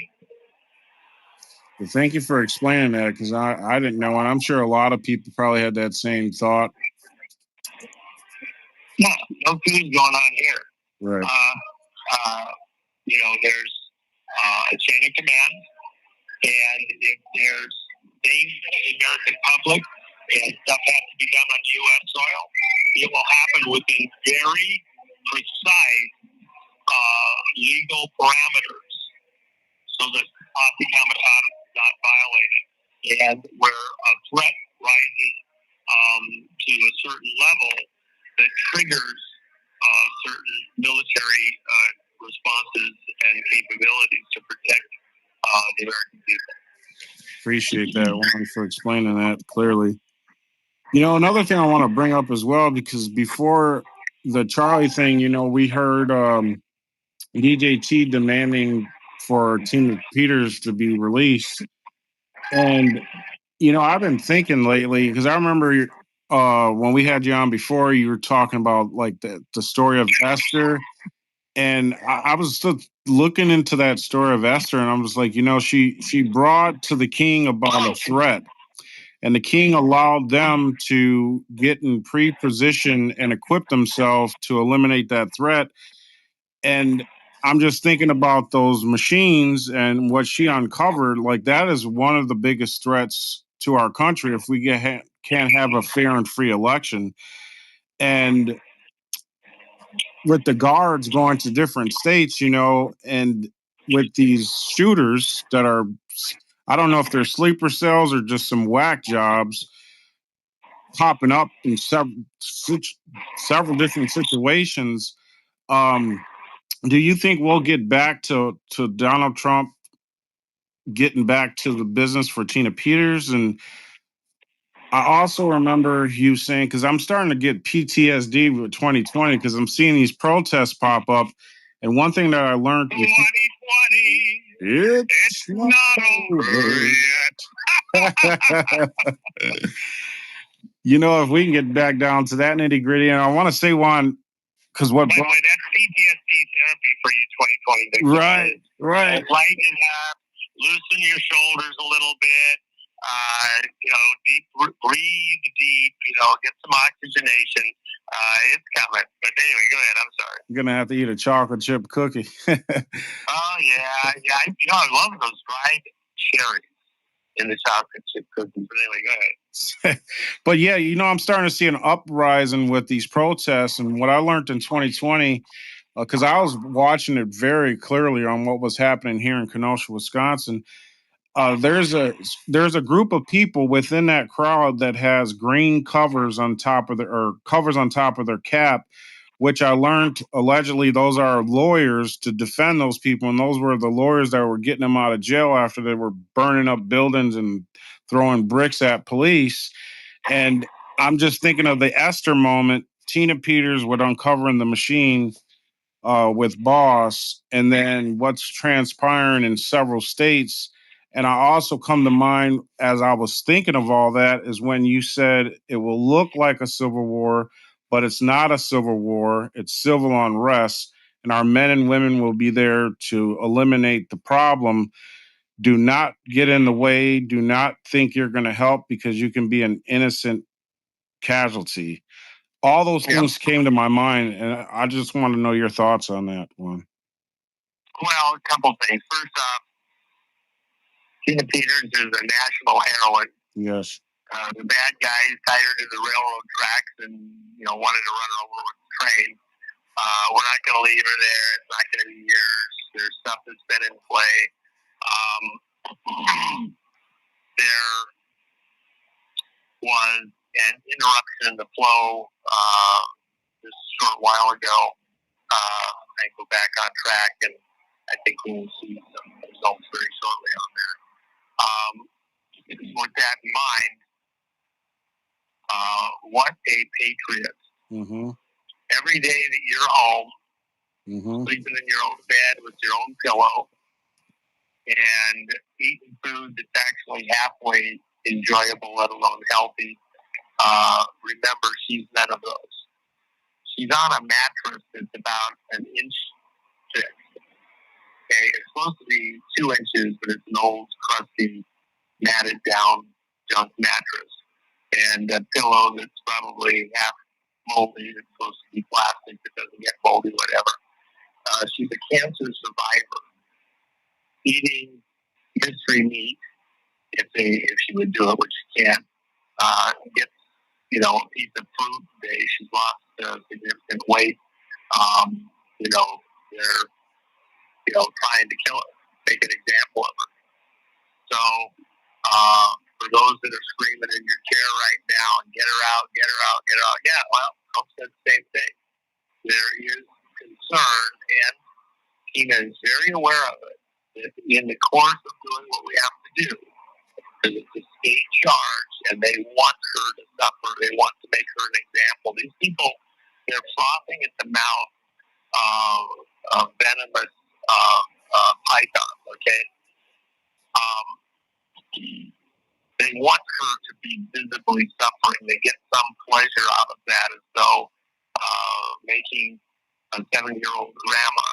[SPEAKER 8] Well, thank you for explaining that, because I didn't know, and I'm sure a lot of people probably had that same thought.
[SPEAKER 22] No food's going on here.
[SPEAKER 8] Right.
[SPEAKER 22] There's a chain of command, and if there's things in the American public and stuff has to be done on U.S. soil, it will happen within very precise legal parameters so that posse comitatus is not violated. And where a threat rises to a certain level that triggers certain military responses and capabilities to protect the American people.
[SPEAKER 8] Appreciate that, Juan, for explaining that clearly. Another thing I want to bring up as well, because before the Charlie thing, we heard DJT demanding for Tina Peters to be released. And, I've been thinking lately, because I remember when we had you on before, you were talking about like the story of Esther. And I was still looking into that story of Esther, and I was like, she brought to the king about a threat, and the king allowed them to get in pre-position and equip themselves to eliminate that threat. And I'm just thinking about those machines and what she uncovered. Like, that is one of the biggest threats to our country if we can't have a fair and free election. And with the guards going to different states, and with these shooters that are, I don't know if they're sleeper cells or just some whack jobs popping up in several different situations. Do you think we'll get back to Donald Trump getting back to the business for Tina Peters? And I also remember you saying, because I'm starting to get PTSD with 2020, because I'm seeing these protests pop up. And one thing that I learned was
[SPEAKER 22] 2020, it's not over yet.
[SPEAKER 8] If we can get back down to that nitty gritty, and I want to say, Juan, because what?
[SPEAKER 22] By the way, that's PTSD therapy for you, 2020.
[SPEAKER 8] Right.
[SPEAKER 22] Lighten it up, loosen your shoulders a little bit. Breathe deep. Get some oxygenation. It's coming. But anyway, go ahead. I'm sorry.
[SPEAKER 8] I'm gonna have to eat a chocolate chip cookie.
[SPEAKER 22] Oh yeah. I love those dried cherries in the chocolate chip cookies. But anyway, go ahead.
[SPEAKER 8] But yeah, I'm starting to see an uprising with these protests, and what I learned in 2020, because I was watching it very clearly on what was happening here in Kenosha, Wisconsin. There's a group of people within that crowd that has green covers on top of their cap, which I learned allegedly those are lawyers to defend those people, and those were the lawyers that were getting them out of jail after they were burning up buildings and throwing bricks at police. And I'm just thinking of the Esther moment, Tina Peters with uncovering the machine with Boss, and then what's transpiring in several states. And I also come to mind, as I was thinking of all that, is when you said it will look like a civil war, but it's not a civil war. It's civil unrest, and our men and women will be there to eliminate the problem. Do not get in the way. Do not think you're going to help, because you can be an innocent casualty. All those things came to my mind, and I just want to know your thoughts on that one.
[SPEAKER 22] Well, a couple things. First off, Tina Peters is a national heroine.
[SPEAKER 8] Yes.
[SPEAKER 22] The bad guys tired of the railroad tracks and wanted to run her over with the train. We're not going to leave her there. It's not going to be years. There's stuff that's been in play. There was an interruption in the flow just a short while ago. I go back on track, and I think we will see some results very shortly on that. With that in mind, what a patriot.
[SPEAKER 8] Mm-hmm.
[SPEAKER 22] Every day that you're home, sleeping in your own bed with your own pillow, and eating food that's actually halfway enjoyable, let alone healthy. Remember, she's none of those. She's on a mattress that's about an inch thick. Okay, it's supposed to be 2 inches, but it's an old, crusty, matted down junk mattress. And a pillow that's probably half moldy. It's supposed to be plastic that doesn't get moldy, whatever. She's a cancer survivor, eating mystery meat if she would do it, which she can't. Gets a piece of fruit today. She's lost significant weight. They're trying to kill her, make an example of her. So for those that are screaming in your chair right now and get her out, yeah, well, Trump said the same thing. There is concern, and Tina is very aware of it, that in the course of doing what we have to do, because it's a state charge, and they want her to suffer. They want to make her an example. These people, they're frothing at the mouth of venomous pythons, okay? They want her to be visibly suffering. They get some pleasure out of that, as though making a 7-year-old grandma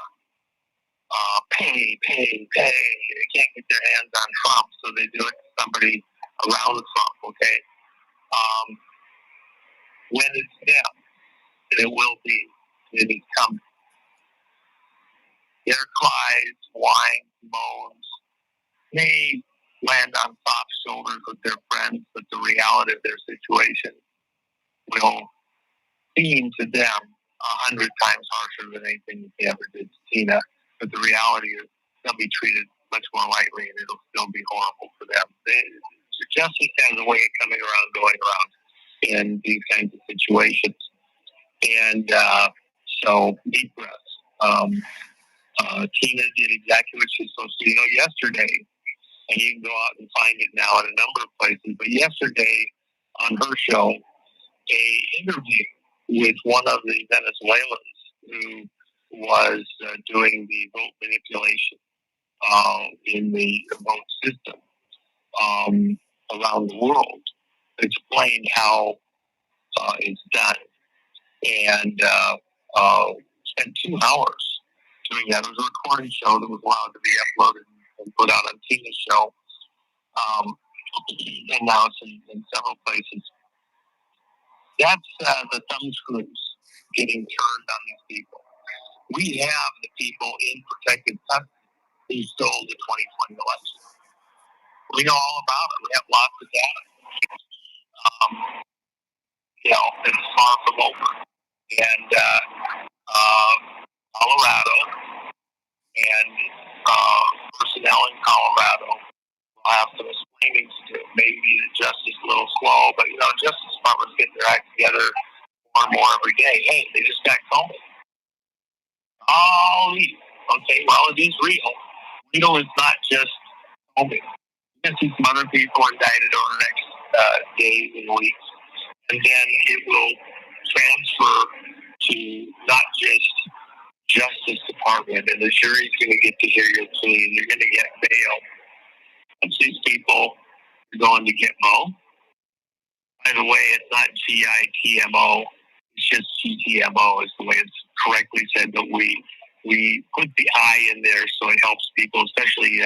[SPEAKER 22] pay. They can't get their hands on Trump, so they do it to somebody around Trump, okay? When it's them, and it will be, it is coming. Their cries, whines, moans may land on soft shoulders with their friends, but the reality of their situation will seem to them 100 times harsher than anything that they ever did to Tina. But the reality is they'll be treated much more lightly, and it'll still be horrible for them. Justice has a way of coming around, going around in these kinds of situations. And so deep breaths. Tina did exactly what she's supposed to do. Yesterday, and you can go out and find it now in a number of places, but yesterday on her show, a interview with one of the Venezuelans who was doing the vote manipulation in the vote system around the world, explained how it's done, and spent 2 hours doing that. It was a recording show that was allowed to be uploaded and put out on Tina's show, and now it's in several places. That's the thumb screws getting turned on these people. We have the people in protected custody who stole the 2020 election. We know all about it. We have lots of data. It's far from over. And Colorado and personnel in Colorado will have some explaining to do. Maybe the justice a little slow, but Justice Department's getting their act together more and more every day. Hey, they just got Comey. Oh, okay, well, it is real. Real is not just Comey. We're going to see some other people indicted over the next days and weeks. And then it will transfer to not just Justice Department, and the jury's going to get to hear your plea, and you're going to get bail. Once these people are going to get Mo. By the way, it's not GITMO, it's just GTMO is the way it's correctly said, but we put the I in there so it helps people, especially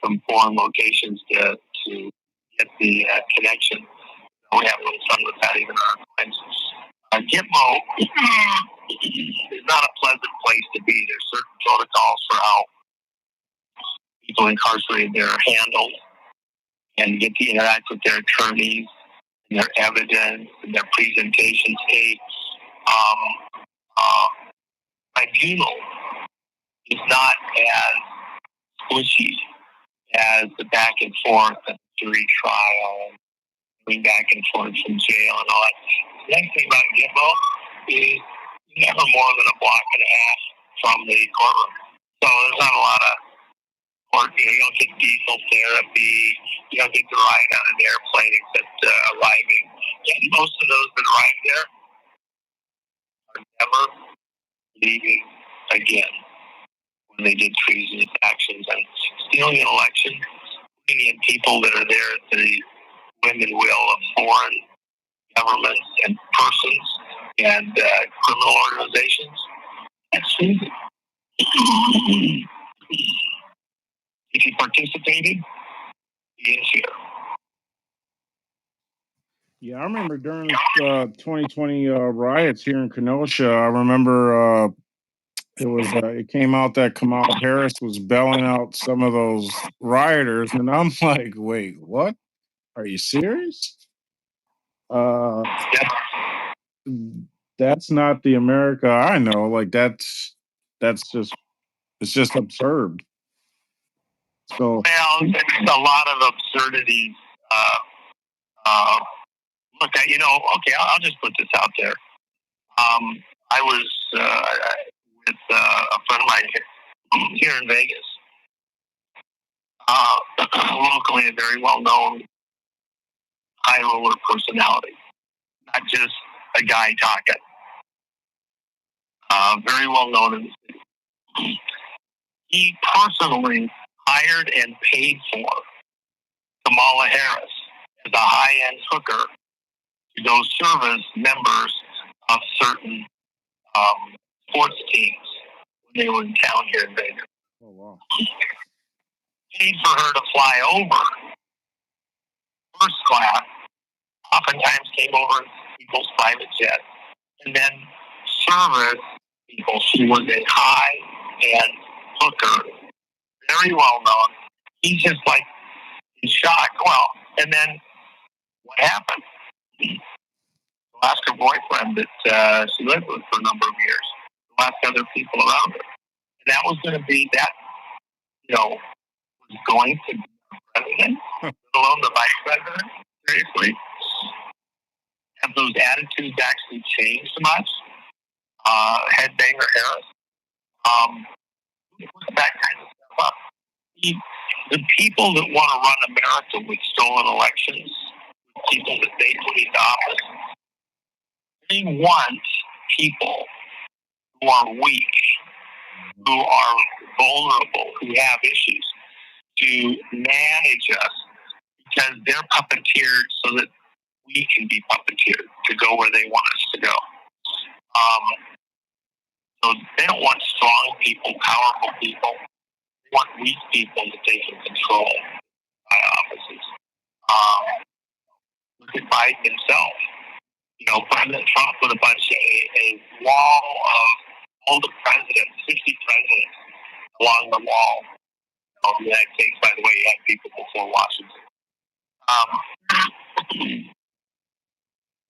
[SPEAKER 22] from foreign locations, to get the connection. We have a little fun with that even on our lines. Gitmo is not a pleasant place to be. There's certain protocols for how people incarcerated there are handled, and get to interact with their attorneys and their evidence and their presentations. Tribunal is not as squishy as the back and forth and jury trial, going back and forth from jail and all that. The next thing about Gitmo is never more than a block and a half from the courtroom. So there's not a lot of court. You don't get diesel therapy. You don't get to ride on an airplane except arriving. And most of those that arrive there are never leaving again. When when they did treasonous actions and stealing an election, bringing in people that are there at the whim and will of foreign governments and persons and criminal organizations. That's treason. If he participated, he is here.
[SPEAKER 8] Yeah, I remember during the 2020 riots here in Kenosha, I remember it came out that Kamala Harris was bailing out some of those rioters, and I'm like, wait, what? Are you serious? That's not the America I know. Like that's just it's just absurd. So
[SPEAKER 22] well, there's a lot of absurdities. Look, okay, I'll just put this out there. I was with a friend of mine here in Vegas, locally a very well-known high roller personality, not just a guy talking. Very well-known in the city. He personally hired and paid for Kamala Harris as a high-end hooker to go service members of certain sports teams when they were in town here in Vegas.
[SPEAKER 8] Oh, wow.
[SPEAKER 22] Paid for her to fly over first class, oftentimes came over in people's private jets, and then service people. She was a high-end hooker, very well-known. He's just like in shock. Well, and then what happened? Ask her boyfriend that she lived with for a number of years. Ask other people around her. And that was going to be that, was going to be the president, let alone the vice president. Seriously. Have those attitudes actually changed much? Headbanger Harris. That kind of stuff up. The people that want to run America with stolen elections, people that they put into office, they want people who are weak, who are vulnerable, who have issues, to manage us because they're puppeteered so that we can be puppeteered to go where they want us to go. So they don't want strong people, powerful people. They want weak people that they can control by offices. Look at Biden himself. President Trump with a wall of all the presidents, 50 presidents along the wall. The United States, by the way, you had people before Washington.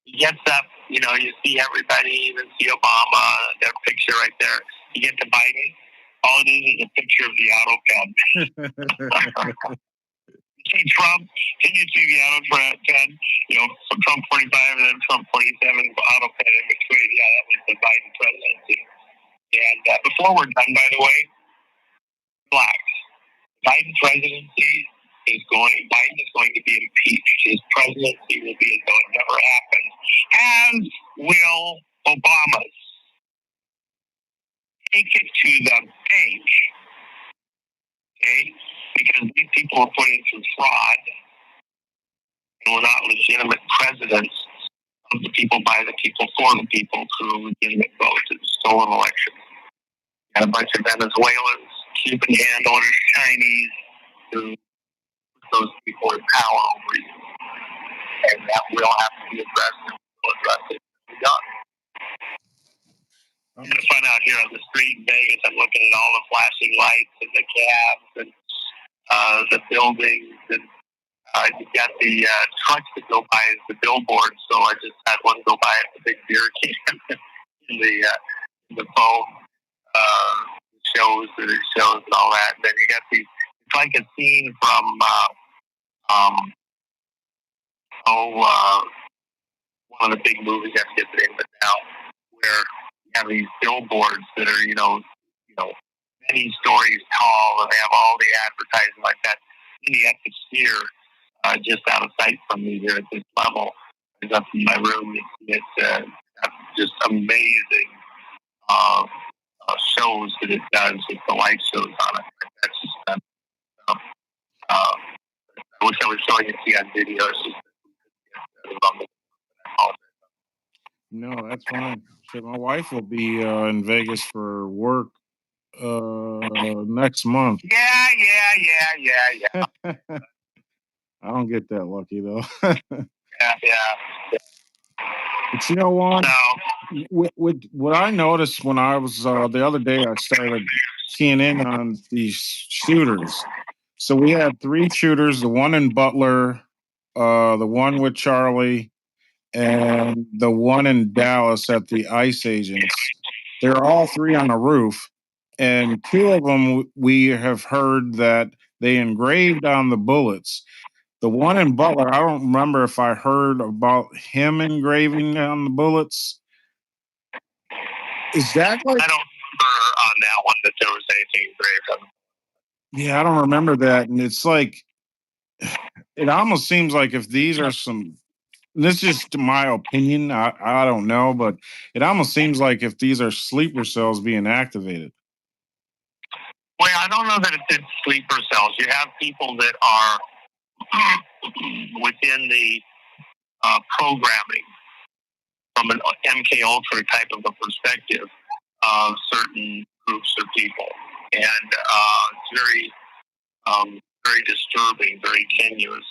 [SPEAKER 22] He gets up, you see everybody, even see Obama, their picture right there. You get to Biden, all it is a picture of the auto pen. You see Trump, then you see the auto pen, from Trump 45 and then Trump 47, auto pen in between. Yeah, that was the Biden presidency. And before we're done, by the way, relax. Biden presidency Biden is going to be impeached. His presidency will be as though it never happened, as will Obama's. Take it to the bank, okay? Because these people were put in through fraud and were not legitimate presidents of the people, by the people, for the people, through legitimate votes and stolen elections. Got a bunch of Venezuelans, Cuban handlers, Chinese, who those people in power over you. And that will have to be addressed and we'll address it and be done. I'm going to find out here on the street in Vegas, I'm looking at all the flashing lights and the cabs and the buildings, and you got the trucks that go by as the billboards. So I just had one go by at the big beer can in the foam shows that it shows and all that. And then you got these, it's like a scene from one of the big movies, I forget the name of it now, where you have these billboards that are, many stories tall, and they have all the advertising like that. And you have to steer just out of sight from me here at this level. It's up in my room. It's just amazing shows that it does with the light shows on it. That's just, I wish I was showing it to you on video. It's just,
[SPEAKER 8] No, that's fine. So my wife will be in Vegas for work next month.
[SPEAKER 22] yeah.
[SPEAKER 8] I don't get that lucky though.
[SPEAKER 22] Yeah.
[SPEAKER 8] But you know what? With what I noticed when I was the other day, I started keying in on these shooters. So we had 3 shooters: the one in Butler, the one with Charlie, and the one in Dallas at the ICE agents. They're all 3 on a roof, and 2 of them we have heard that they engraved on the bullets. The one in Butler, I don't remember if I heard about him engraving on the bullets. Is that like?
[SPEAKER 22] I don't remember on that one that there was anything engraved on.
[SPEAKER 8] Yeah, I don't remember that, and it's like it almost seems like if these are some. This is just my opinion. I don't know, but it almost seems like if these are sleeper cells being activated.
[SPEAKER 22] Well, I don't know that it's in sleeper cells. You have people that are within the programming from an MK Ultra type of a perspective of certain groups of people, and it's very disturbing, very tenuous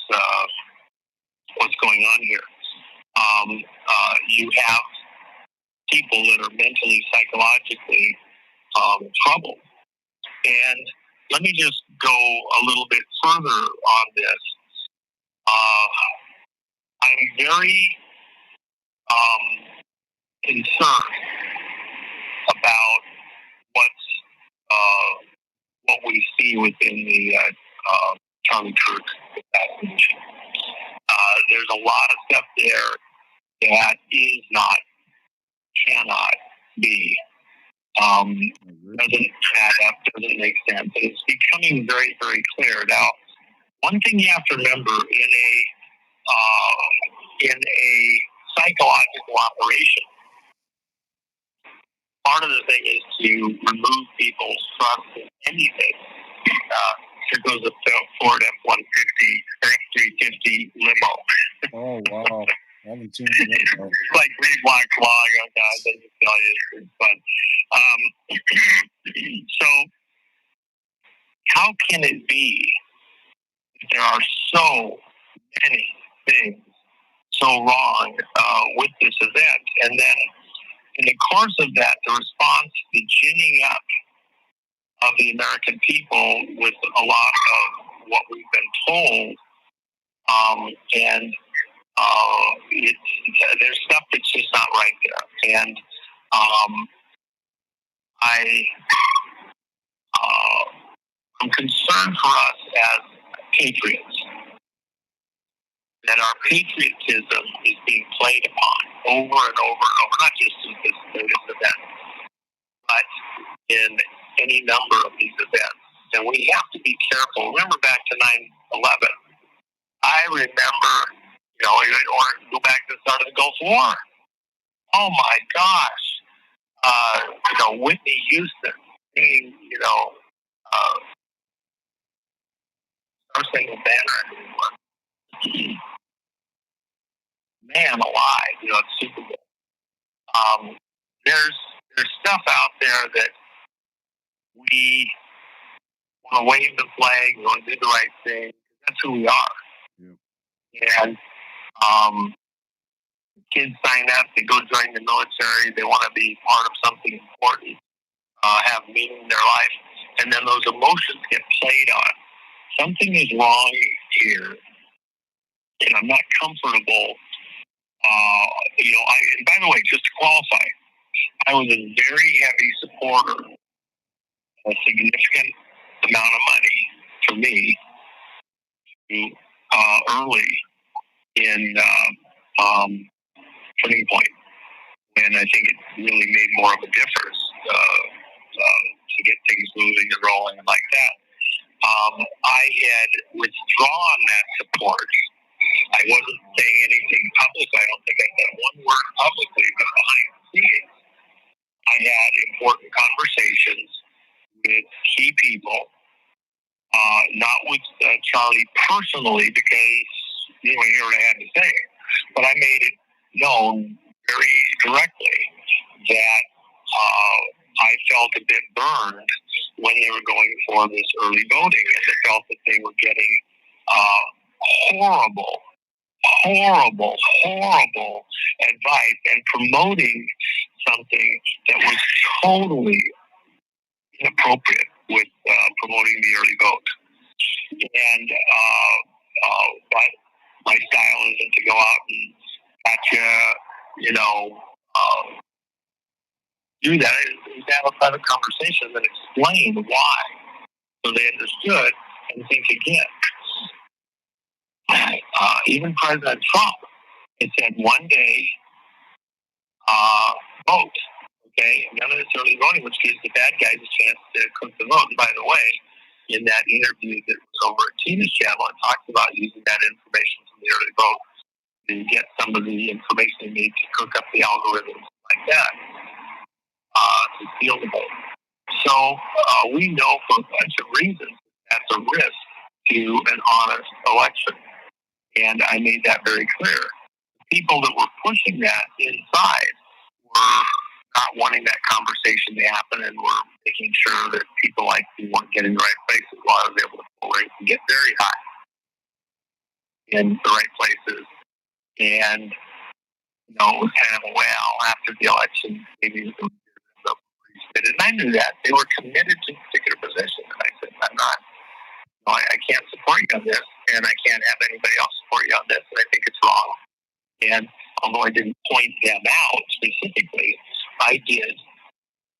[SPEAKER 22] what's going on here. You have people that are mentally, psychologically troubled. And let me just go a little bit further on this. I'm very concerned about what we see within the Charlie Kirk assassination. There's a lot of stuff there that is not, cannot be. Doesn't add up, doesn't make sense. And it's becoming very, very clear. Now, one thing you have to remember in a psychological operation, part of the thing is to remove people's trust in anything. Here goes a Ford F-150, F-350 limo.
[SPEAKER 8] Oh, wow. I haven't seen it.
[SPEAKER 22] It's like Great Black Flag. Oh, God, they just tell you it's fun. So, how can it be that there are so many things so wrong with this event? And then, in the course of that, the response, the ginning up of the American people with a lot of what we've been told, and there's stuff that's just not right there. And I'm concerned for us as patriots that our patriotism is being played upon over and over and over, not just in this latest event, but in any number of these events. And we have to be careful. Remember back to 9/11. I remember, or go back to the start of the Gulf War. Oh my gosh. Whitney Houston being, Star Spangled Banner everyone. Man alive, it's Super Bowl. There's stuff out there that we want to wave the flag, we want to do the right thing. That's who we are. Yeah. And kids sign up, they go join the military, they want to be part of something important, have meaning in their life, and then those emotions get played on. Something is wrong here, and I'm not comfortable. And by the way, just to qualify, I was a very heavy supporter of a significant amount of money for me early in Turning Point, and I think it really made more of a difference to get things moving and rolling and like that. I had withdrawn that support. I wasn't saying anything publicly. I don't think I said one word publicly, but behind the scenes, I had important conversations Charlie personally because you want to hear what I had to say. But I made it known very directly that I felt a bit burned when they were going for this early voting, and I felt that they were getting horrible advice and promoting something that was totally inappropriate with promoting the early vote. And but my style isn't to go out and do that. Is to have a private conversation and explain why, so they understood and think again. Even President Trump had said one day, vote. Okay, none of this early voting, which gives the bad guys a chance to cook the vote. And by the way, in that interview that was over at Tina's channel, I talked about using that information from the early vote to get some of the information they need to cook up the algorithms like that to steal the vote. So we know for a bunch of reasons that's a risk to an honest election. And I made that very clear. People that were pushing that inside were not wanting that conversation to happen and were making sure that people like me weren't getting the right places while I was able to pull rates and get very high in the right places. And, it was kind of, after the election, maybe it was and I knew that. They were committed to a particular position. And I said, I'm not. I can't support you on this, and I can't have anybody else support you on this, and I think it's wrong. And although I didn't point them out specifically, I did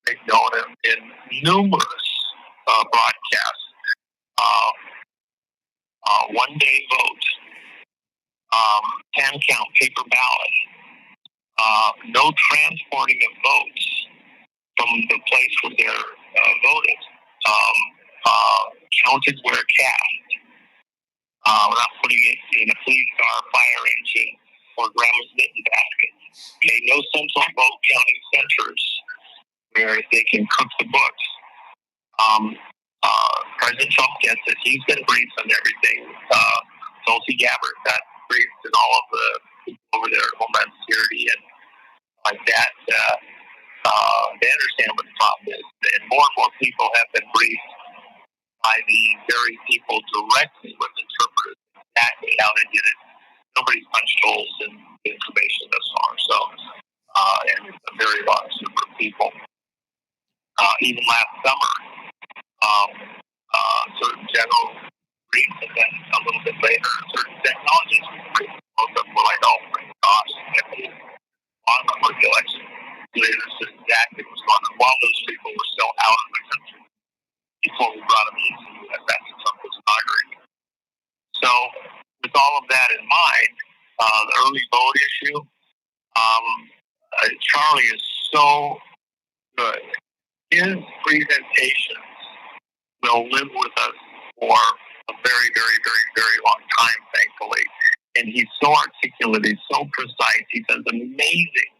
[SPEAKER 22] make note of in numerous broadcasts. One-day vote, 10 count paper ballot, no transporting of votes from the place where they're voted, counted where cast, without putting it in a police car, fire engine, or grandma's knitting basket. Okay, no central vote counting centers where they can cook the books. President Trump gets it. He's been briefed on everything. Tulsi Gabbard got briefed, and all of the people over there at Homeland Security and like that. They understand what the problem is, and more people have been briefed by the very people directly with interpreters exactly how they did it. Nobody's punched holes in the information thus far. So, and it's a very large number of people. Even last summer, certain generals briefed, and then a little bit later, certain technologists briefed. Most of them were like, "Oh my gosh, on the election." They understood exactly what was going on while those people were still out of the country before we brought them into the U.S. after Trump was inaugurated. So, with all of that in mind, the early vote issue, Charlie is so good. His presentations will live with us for a very, very, very, very long time, thankfully. And he's so articulate, he's so precise, he does amazing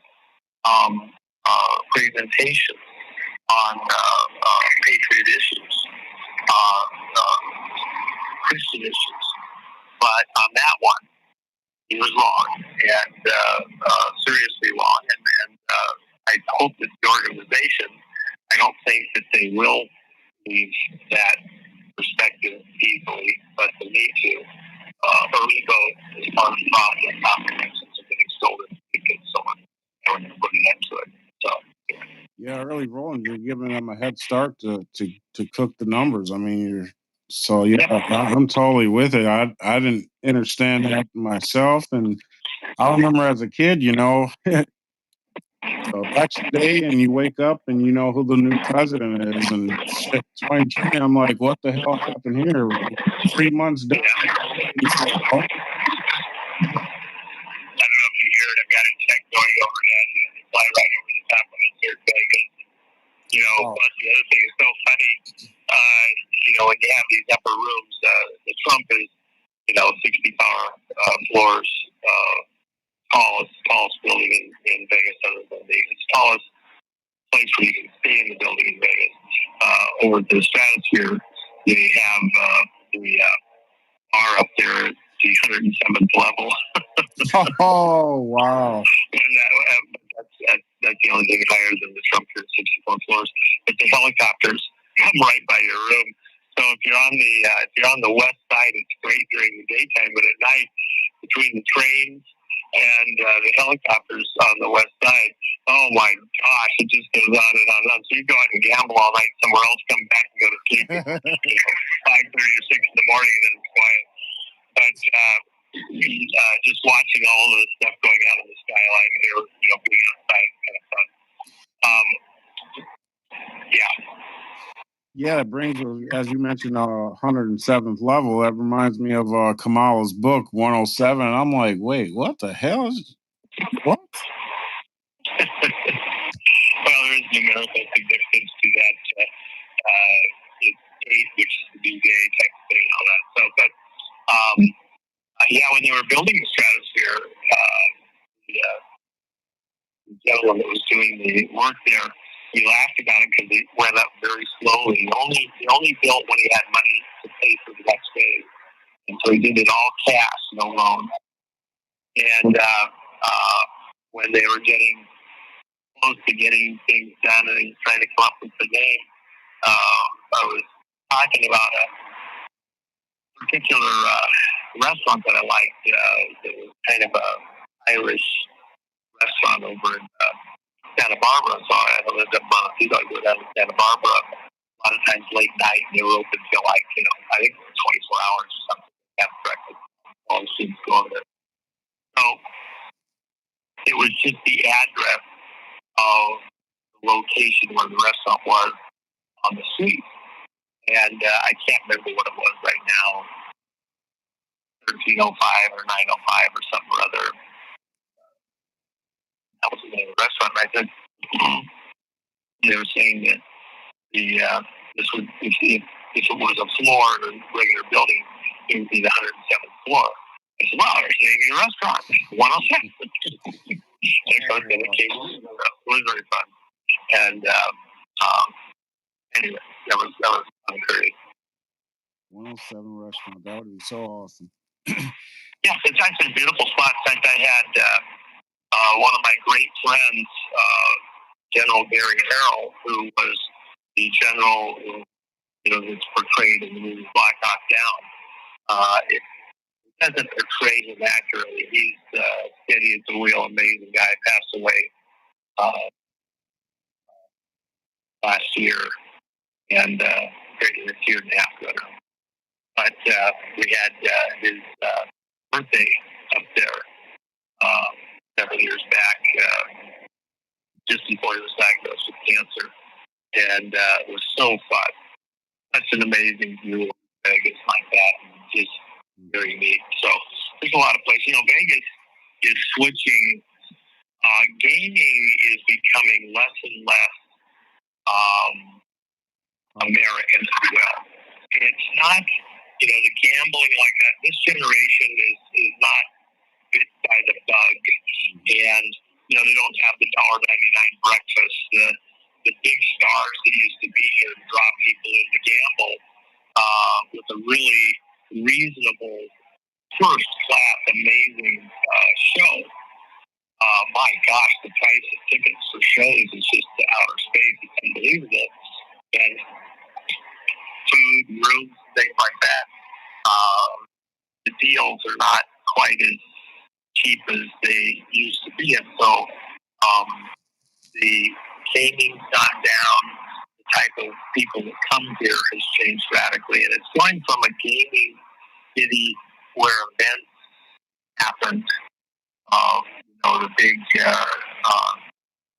[SPEAKER 22] presentations on Patriot issues, Christian issues. But on that one, he was wrong, and seriously wrong. And I hope that the organization, I don't think that they will leave that perspective easily, but they need to. Early vote is part of the problem. Comprehensions are getting stolen because someone is putting into it. So.
[SPEAKER 8] Yeah, early voting, you're giving them a head start to cook the numbers. I mean, I'm totally with it. I didn't understand that myself, and I remember as a kid, election day, and you wake up and you know who the new president is, and 2020, I'm like, what the hell happened here? 3 months down.
[SPEAKER 22] I don't know if you heard, I've got a check going overhead and fly right over the top of it here in Vegas. Plus the other thing is so funny, when you have these upper rooms, the Trump is, 60-power floors, tallest building in Vegas other than it's tallest place where you can stay in the building in Vegas. Over the stratosphere, they have the are up there at the 107th level.
[SPEAKER 8] Oh, wow.
[SPEAKER 22] And that's the only thing higher than the Trump here, 64 floors. But the helicopters come right by your room. So if you're on the west side, it's great during the daytime, but at night, between the trains and the helicopters on the west side, oh my gosh, it just goes on and on and on. So you go out and gamble all night somewhere else, come back and go to sleep at 5:30 or 6 in the morning, and then it's quiet. But just watching all of the stuff going on in the skyline here, being outside is kind of fun. Yeah.
[SPEAKER 8] Yeah, it brings, as you mentioned, 107th level. That reminds me of Kamala's book, 107. And I'm like, wait, what the hell? What?
[SPEAKER 22] Well, there is numerical significance to that date, which is the new day type of thing and all that. So, but yeah, when they were building the stratosphere, the gentleman that was doing the work there, he laughed about it because it went up very slowly. He only built when he had money to pay for the next phase, and so he did it all cash, no loan. And when they were getting close to getting things done, and he was trying to come up with the name, I was talking about a particular restaurant that I liked. It was kind of a Irish restaurant over in Santa Barbara. So I lived up on I go down to Santa Barbara a lot of times late night, and they were open till like, I think it was 24 hours or something. Have breakfast. All the students go over there. So it was just the address of the location where the restaurant was on the street. And I can't remember what it was right now, 1305 or 905 or something or other. That was the name of the restaurant. And I said, they were saying that this would, if it was a floor in a regular building, it would be the 107th floor. I said, well, there's the name of your restaurant, 107. And so then it came. It was very fun. And anyway, that was fun period.
[SPEAKER 8] 107 restaurant. That would be so awesome.
[SPEAKER 22] Yeah, it's actually a beautiful spot. In fact, I had one of my great friends, General Barry Harrell, who was the general that's portrayed in the movie Black Hawk Down. It doesn't portray him accurately. He's steady as the wheel, amazing guy. Passed away last year, and a year and a half ago now. But we had his birthday up there several years back, just before he was diagnosed with cancer. And it was so fun. Such an amazing view of Vegas like that. Just very neat. So there's a lot of places. Vegas is switching. Gaming is becoming less and less American as well. It's not, the gambling like that. This generation is not bit by the bug. And, they don't have the $1.99 breakfast. The big stars that used to be here to draw people in to gamble with a really reasonable, first-class, amazing show. My gosh, the price of tickets for shows is just outer space. It's unbelievable. And food, rooms, things like that. The deals are not quite as cheap as they used to be. And so the gaming's gone down. The type of people that come here has changed radically. And it's going from a gaming city where events happen, the big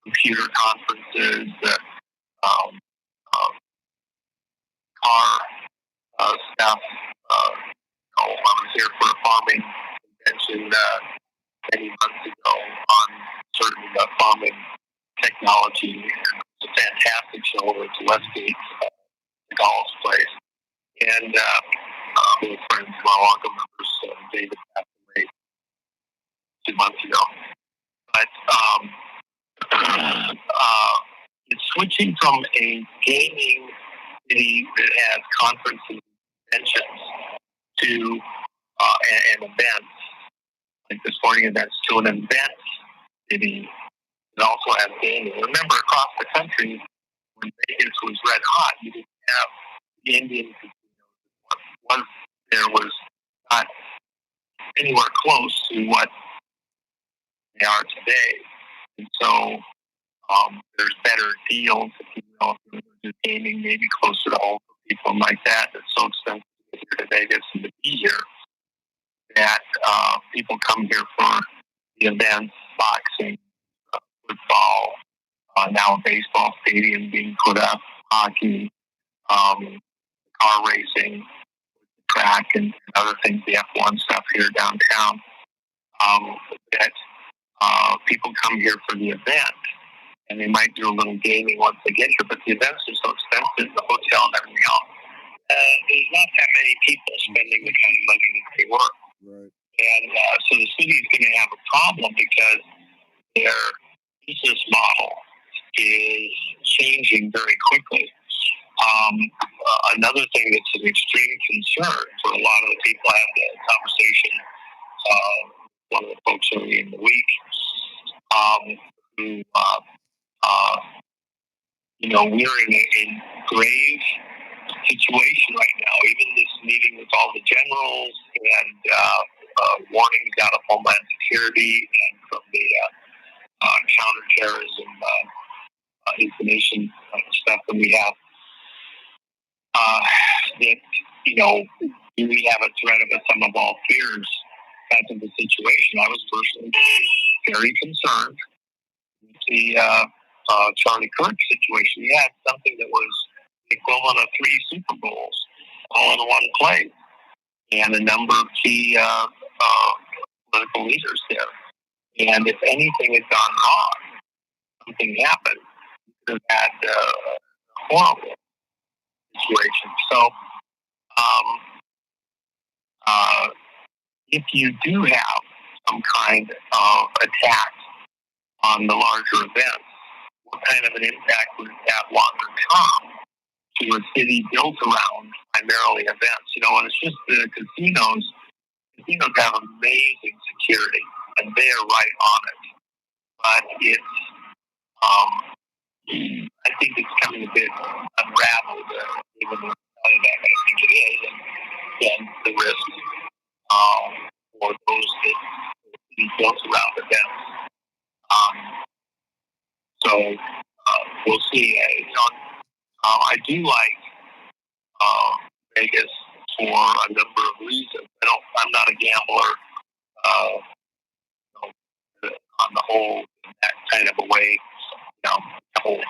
[SPEAKER 22] computer conferences, the car stuff. I was here for a farming convention many months ago on certain farming technology. It's a fantastic show. It's Westgate, the golf place. And with friends, my local members, David passed away 2 months ago. But it's switching from a gaming city that has conferences and conventions to and events, like the sporting events, to an event city that also has gaming. Remember, across the country, when Vegas was red hot, you didn't have the Indian casinos. There was not anywhere close to what they are today. And so there's better deals, if you know, if you're gaming maybe closer to home for people like that. It's so expensive to get here to Vegas and to be here that people come here for the events, boxing, football, now a baseball stadium being put up, hockey, car racing, track, and other things, the F1 stuff here downtown. That people come here for the event, and they might do a little gaming once they get here, but the events are so expensive, the hotel and everything else. There's not that many people spending the kind of money that they were.
[SPEAKER 8] Right.
[SPEAKER 22] And so the city is going to have a problem because their business model is changing very quickly. Another thing that's an extreme concern for a lot of the people I had the conversation, one of the folks early in the week, who, we're in a grave situation right now. Even this meeting with all the generals and warnings out of Homeland Security and from the counterterrorism information stuff that we have, that, do we have a threat of a sum of all fears type of the situation? I was personally very concerned with the Charlie Kirk situation. He had something that was the equivalent of 3 Super Bowls all in one place, and a number of key political leaders there. And if anything had gone wrong, something happened, we could have had a horrible situation. So, if you do have some kind of attack on the larger events, what kind of an impact would it have longer term to a city built around primarily events? And it's just the casinos. Casinos have amazing security, and they are right on it. But it's, I think it's coming a bit unraveled, even though I think it is, and the risk for those that be built around events. So we'll see. I do like Vegas for a number of reasons. I'm not a gambler on the whole, in that kind of a way. The whole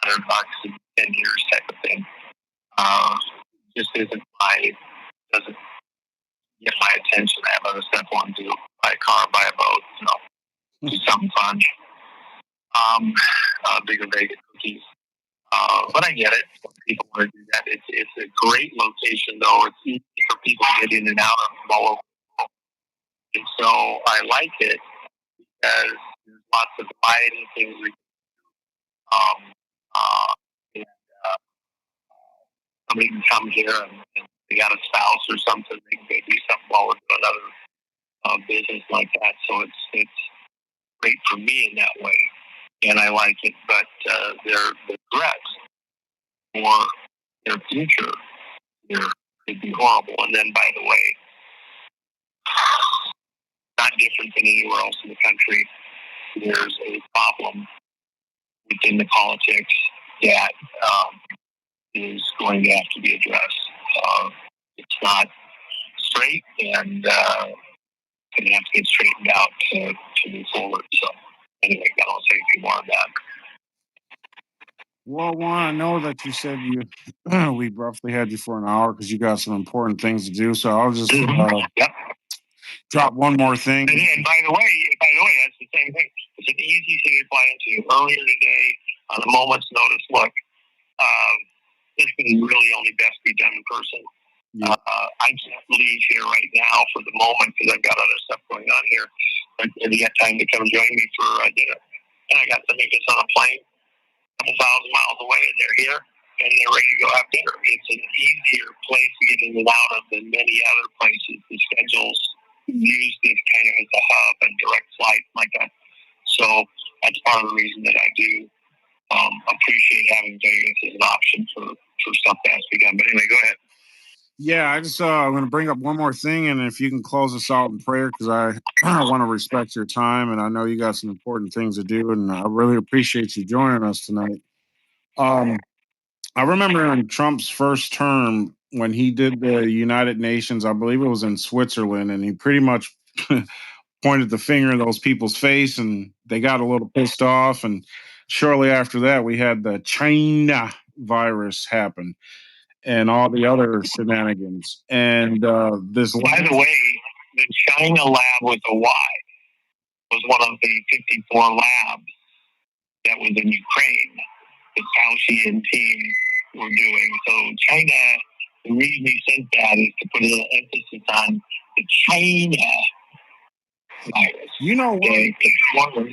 [SPEAKER 22] $100 in 10 years type of thing. Just doesn't get my attention. I have other stuff I want to do. Buy a car, buy a boat, do something fun. Bigger Vegas cookies. But I get it. People want to do that. It's a great location, though. It's easy for people to get in and out of all over the world. And so I like it because there's lots of variety things we can do. Somebody can come here and they got a spouse or something. They can go do something while we're doing another business like that. So it's great for me in that way. And I like it, but the threats for their future here could be horrible. And then, by the way, not different than anywhere else in the country, there's a problem within the politics that is going to have to be addressed. It's not straight, and going to have to get straightened out to move forward. So, anyway, I don't say anything more on that.
[SPEAKER 8] Well, Juan, I know that you said we roughly had you for an hour because you got some important things to do. So I'll just drop one more thing.
[SPEAKER 22] And by the way, that's the same thing. It's an easy thing to apply into. Earlier today, on a moment's notice, look, this can really only best be done in person.
[SPEAKER 8] Yeah.
[SPEAKER 22] I can't leave here right now for the moment because I've got other stuff going on here. But you got time to come join me for dinner. And I got to make this on a plane, a couple thousand miles away, and they're here. and they're ready to go have dinner. It's an easier place to get in and out of than many other places. The schedules use this kind of as a hub and direct flights like that. So that's part of the reason that I do appreciate having Vegas as an option for stuff that has to be done. But anyway, go ahead.
[SPEAKER 8] Yeah, I'm going to bring up one more thing, and if you can close us out in prayer, because I want to respect your time, and I know you got some important things to do, and I really appreciate you joining us tonight. I remember in Trump's first term when he did the United Nations, I believe it was in Switzerland, and he pretty much pointed the finger in those people's face, and they got a little pissed off. And shortly after that, we had the China virus happen and all the other shenanigans. And this.
[SPEAKER 22] By the way, the China lab with a Y was one of the 54 labs that was in Ukraine. The Fauci and team were doing. So China, the reason he sent that is to put a little emphasis on the China virus.
[SPEAKER 8] You know what?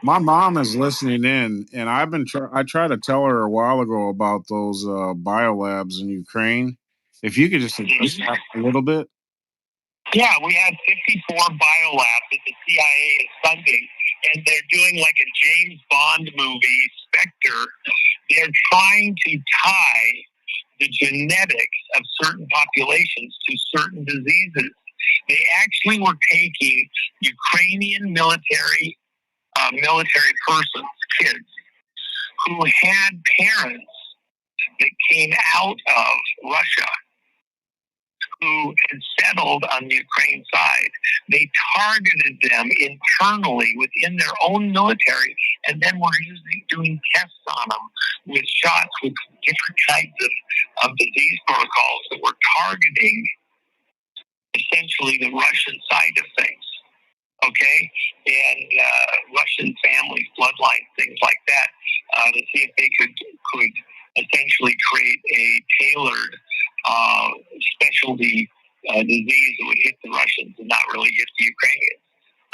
[SPEAKER 8] My mom is listening in, and I tried to tell her a while ago about those biolabs in Ukraine. If you could just address that a little bit.
[SPEAKER 22] Yeah, we have 54 biolabs that the CIA is funding, and they're doing like a James Bond movie, Spectre. They're trying to tie the genetics of certain populations to certain diseases. They actually were taking Ukrainian military persons, kids, who had parents that came out of Russia, who had settled on the Ukraine side. They targeted them internally within their own military, and then were doing tests on them with shots with different kinds of disease protocols that were targeting essentially the Russian side of things. Okay, and Russian families, bloodlines, things like that, to see if they could essentially create a tailored specialty disease that would hit the Russians and not really hit the Ukrainians.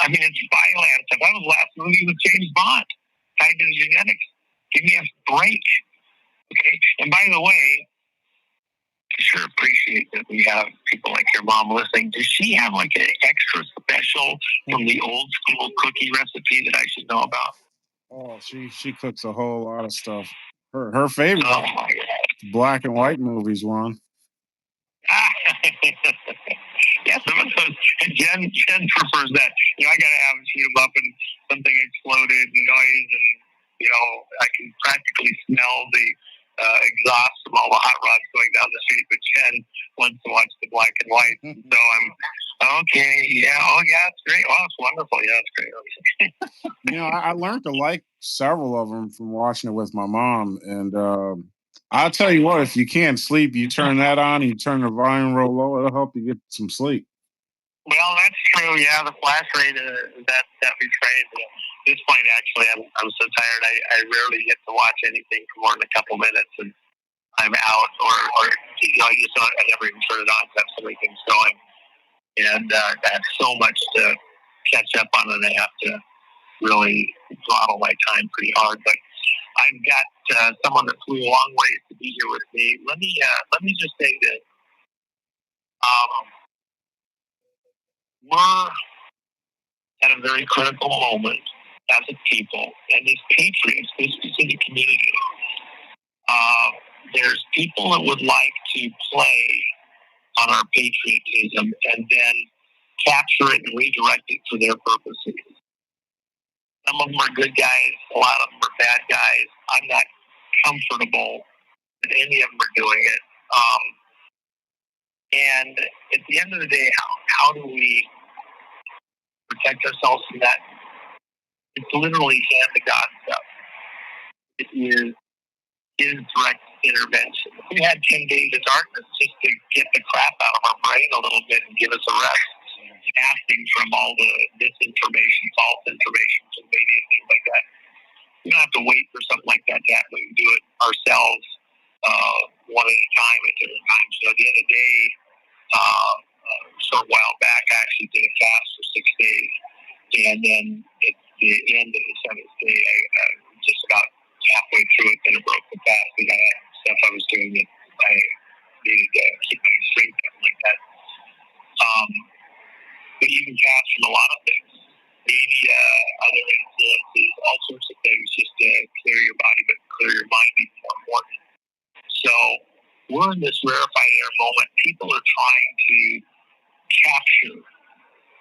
[SPEAKER 22] I mean, it's violence. If that was the last movie with James Bond tied to the genetics, give me a break. Okay, and by the way, I sure appreciate that we have people like your mom listening. Does she have like an extra special from the old school cookie recipe that I should know about?
[SPEAKER 8] Oh, she cooks a whole lot of stuff. Her favorite black and white movies, Juan.
[SPEAKER 22] Yeah, some of those. Jen prefers that. You know, I gotta have shoot them up and something exploded and noise, and I can practically smell the exhaust from all the hot rods going down the street. But Jen wants to watch the black and white, so I'm okay. Yeah, oh yeah, it's great. Oh, it's wonderful. Yeah, it's great.
[SPEAKER 8] I learned to like several of them from watching it with my mom, and I'll tell you what, if you can't sleep, you turn that on, you turn the volume real low, it'll help you get some sleep.
[SPEAKER 22] Well, that's true. Yeah, the flash rate that we trade. At this point, actually, I'm so tired. I rarely get to watch anything for more than a couple minutes, and I'm out. Or I never even turn it on because I have so many things going, and I have so much to catch up on, and I have to really throttle my time pretty hard. But I've got someone that flew a long ways to be here with me. Let me just say this. We're at a very critical moment as a people, and as patriots, this specific community. There's people that would like to play on our patriotism and then capture it and redirect it for their purposes. Some of them are good guys, a lot of them are bad guys. I'm not comfortable that any of them are doing it. And at the end of the day, how do we protect ourselves from that? It's literally hand to God stuff. It is his direct intervention. If we had 10 days of darkness just to get the crap out of our brain a little bit and give us a rest, fasting from all the disinformation, false information, from media, things like that. We don't have to wait for something like that to happen. We can do it ourselves one at a time at different times. At the end of the day, a short while back, I actually did a fast for 6 days. And then at the end of the 7th day, I just about halfway through it, then I broke the fast because I had we're in this rarefied air moment. People are trying to capture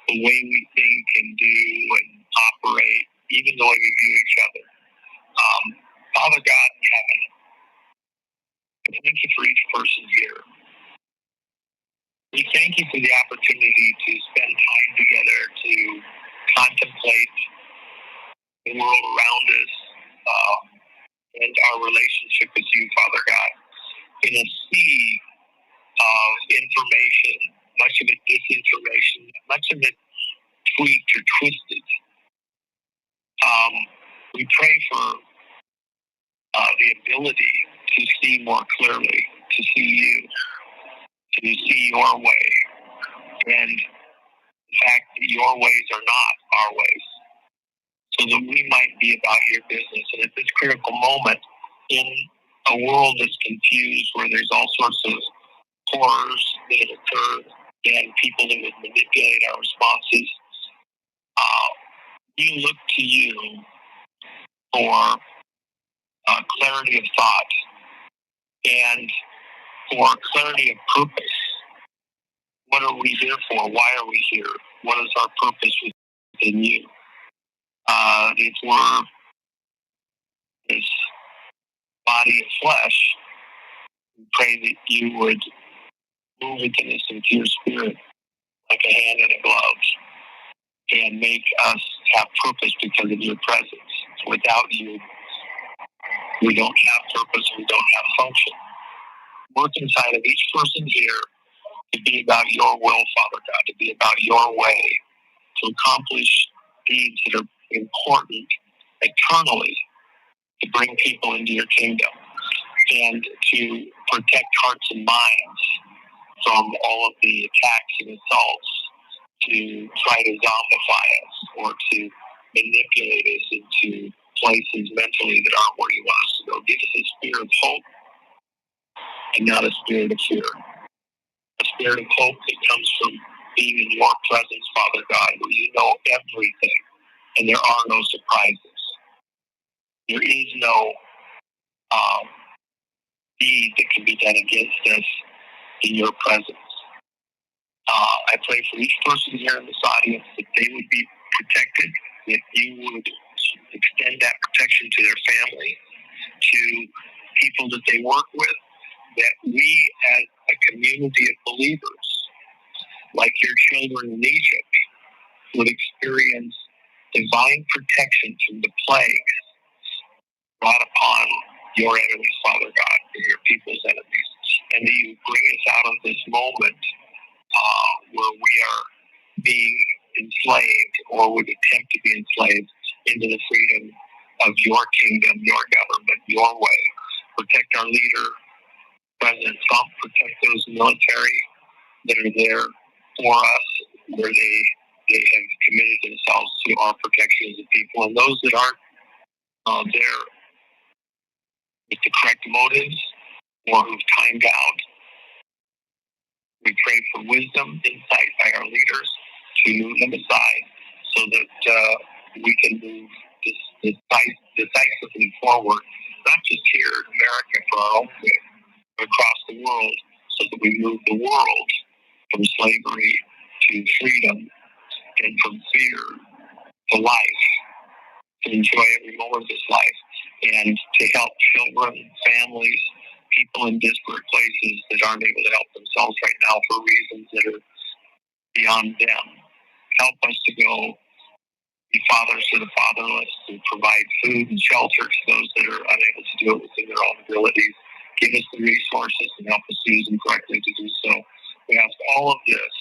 [SPEAKER 22] the way we think and do and operate, even the way we view each other. Father God in heaven, I thank you for each person here. We thank you for the opportunity to spend time together to contemplate the world around us and our relationship with you, Father God. In a sea of information, much of it disinformation, much of it tweaked or twisted, we pray for the ability to see more clearly, to see you, to see your way, and the fact that your ways are not our ways, so that we might be about your business. And at this critical moment, in a world that's confused, where there's all sorts of horrors that have occurred and people that would manipulate our responses, we look to you for clarity of thought and for clarity of purpose. What are we here for? Why are we here? What is our purpose within you? If we're this body of flesh, we pray that you would move into this with your spirit like a hand in a glove and make us have purpose because of your presence. Without you, we don't have purpose, we don't have function. Work inside of each person here to be about your will, Father God, to be about your way, to accomplish deeds that are important eternally, to bring people into your kingdom, and to protect hearts and minds from all of the attacks and assaults to try to zombify us or to manipulate us into places mentally that aren't where you want us to go. Give us a spirit of hope and not a spirit of fear. A spirit of hope that comes from being in your presence, Father God, where you know everything and there are no surprises. There is no deed that can be done against us in your presence. I pray for each person here in this audience that they would be protected, that you would extend that protection to their family, to people that they work with, that we as a community of believers, like your children in Egypt, would experience divine protection from the plagues brought upon your enemies, Father God, and your people's enemies, and that you bring us out of this moment where we are being enslaved or would attempt to be enslaved into the freedom of your kingdom, your government, your way. Protect our leader, President Trump, protect those military that are there for us, where they have committed themselves to our protection as a people, and those that aren't there with the correct motives or who've timed out. We pray for wisdom, insight by our leaders to move them aside so that we can move decisively forward, not just here in America for our own good, but across the world, so that we move the world from slavery to freedom and from fear to life, to enjoy every moment of this life, and to help children, families, people in disparate places that aren't able to help themselves right now for reasons that are beyond them. Help us to go be fathers to the fatherless, to provide food and shelter to those that are unable to do it within their own abilities. Give us the resources and help us use them correctly to do so. We ask all of this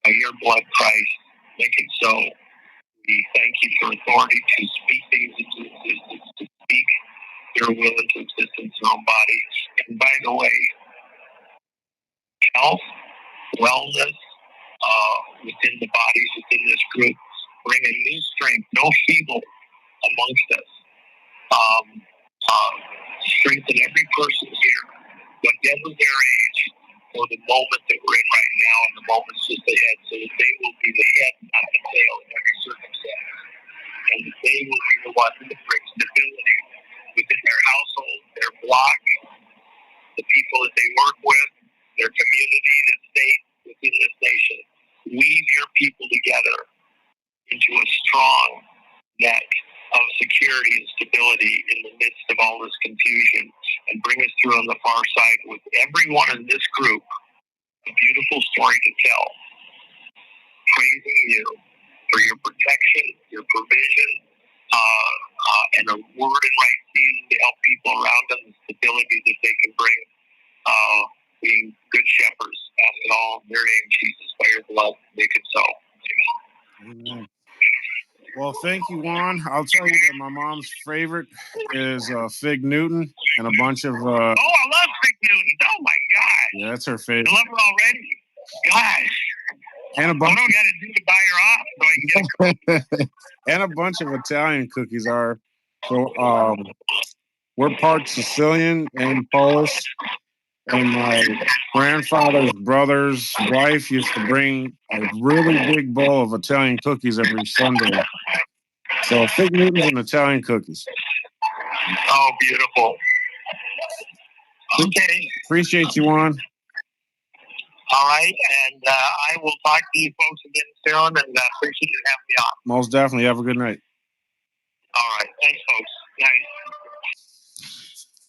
[SPEAKER 22] by your blood, Christ. Make it so. We thank you for authority to speak things into existence, to speak your will into existence in our own body. And by the way, health, wellness within the bodies, within this group, bring a new strength, no feeble amongst us. Strengthen every person here, whatever their age, or the moment that we're in right now and the moments just ahead, so that they will be the head, not the tail in every circumstance. And that they will be the one that brings stability within their household, their block, the people security and stability in the midst of all this confusion and bring us through on the far side with everyone in this group a beautiful story to tell. Praising you for your protection, your provision, and a word and right season to help people around them, the stability that they can bring, being good shepherds. Ask it all in your name, Jesus, by your blood, make it so. Amen.
[SPEAKER 8] Amen. Well, thank you, Juan. I'll tell you that my mom's favorite is Fig Newton and a bunch of.
[SPEAKER 22] Oh, I love Fig Newton. Oh my God.
[SPEAKER 8] Yeah, that's her favorite.
[SPEAKER 22] I love her already. Gosh.
[SPEAKER 8] And a bunch.
[SPEAKER 22] What do I got to do to buy her off so I can get a
[SPEAKER 8] And a bunch of Italian cookies are. So we're part Sicilian and Polish. And my grandfather's brother's wife used to bring a really big bowl of Italian cookies every Sunday. So Fig Newtons and Italian cookies.
[SPEAKER 22] Oh, beautiful. Okay.
[SPEAKER 8] Appreciate you, Juan.
[SPEAKER 22] All right. And I will talk to you folks again soon, and appreciate you having me on.
[SPEAKER 8] Most definitely. Have a good night.
[SPEAKER 22] All right. Thanks, folks. Nice.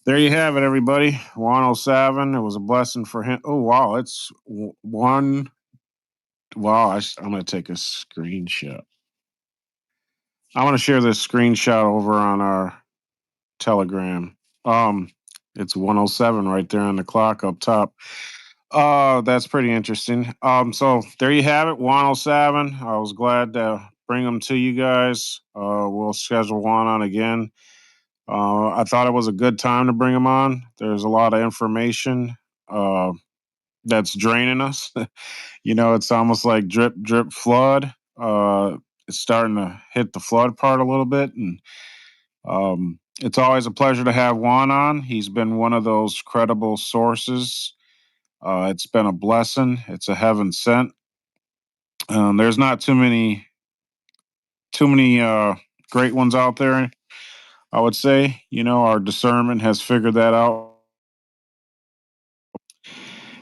[SPEAKER 8] There you have it, everybody. 107. It was a blessing for him. Oh, wow. It's one. Wow. I'm going to take a screenshot. I'm going to share this screenshot over on our Telegram. It's 107 right there on the clock up top. That's pretty interesting. So there you have it, 107. I was glad to bring them to you guys. We'll schedule one on again. I thought it was a good time to bring them on. There's a lot of information that's draining us. It's almost like drip, drip, flood. It's starting to hit the flood part a little bit. And it's always a pleasure to have Juan on. He's been one of those credible sources. It's been a blessing. It's a heaven sent. There's not too many great ones out there. I would say, our discernment has figured that out.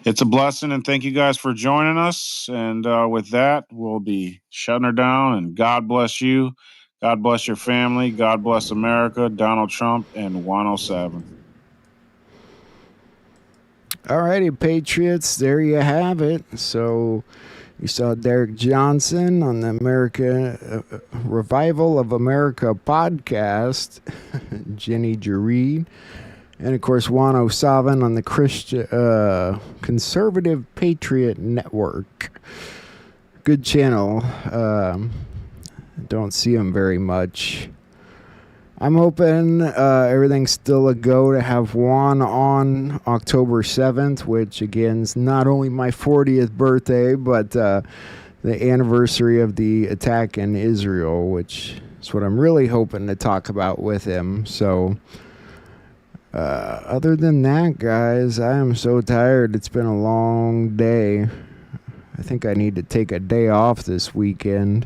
[SPEAKER 8] It's a blessing, and thank you guys for joining us. And with that, we'll be shutting her down. And God bless you. God bless your family. God bless America, Donald Trump, and 107.
[SPEAKER 16] All righty, Patriots, there you have it. So you saw Derek Johnson on the America Revival of America podcast, Jenny Jareed, and of course 107 on the Christian Conservative Patriot Network. Good channel. Don't see him very much. I'm hoping everything's still a go to have Juan on October 7th, which again is not only my 40th birthday, but the anniversary of the attack in Israel, which is what I'm really hoping to talk about with him. So other than that, guys, I am so tired. It's been a long day. I think I need to take a day off this weekend.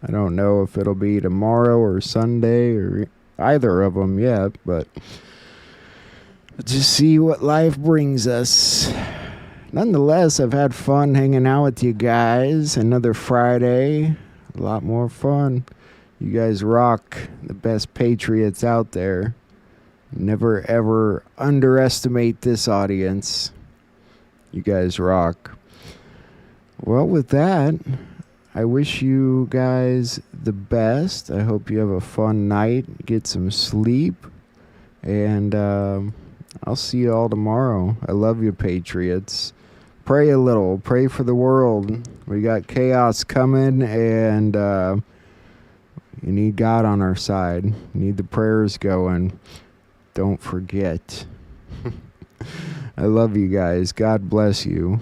[SPEAKER 16] I don't know if it'll be tomorrow or Sunday or either of them yet, but just see what life brings us. Nonetheless, I've had fun hanging out with you guys. Another Friday, a lot more fun. You guys rock, the best patriots out there. Never ever underestimate this audience. You guys rock. Well, with that, I wish you guys the best. I hope you have a fun night. Get some sleep. And I'll see you all tomorrow. I love you, Patriots. Pray a little. Pray for the world. We got chaos coming, and you need God on our side. You need the prayers going. Don't forget. I love you guys. God bless you.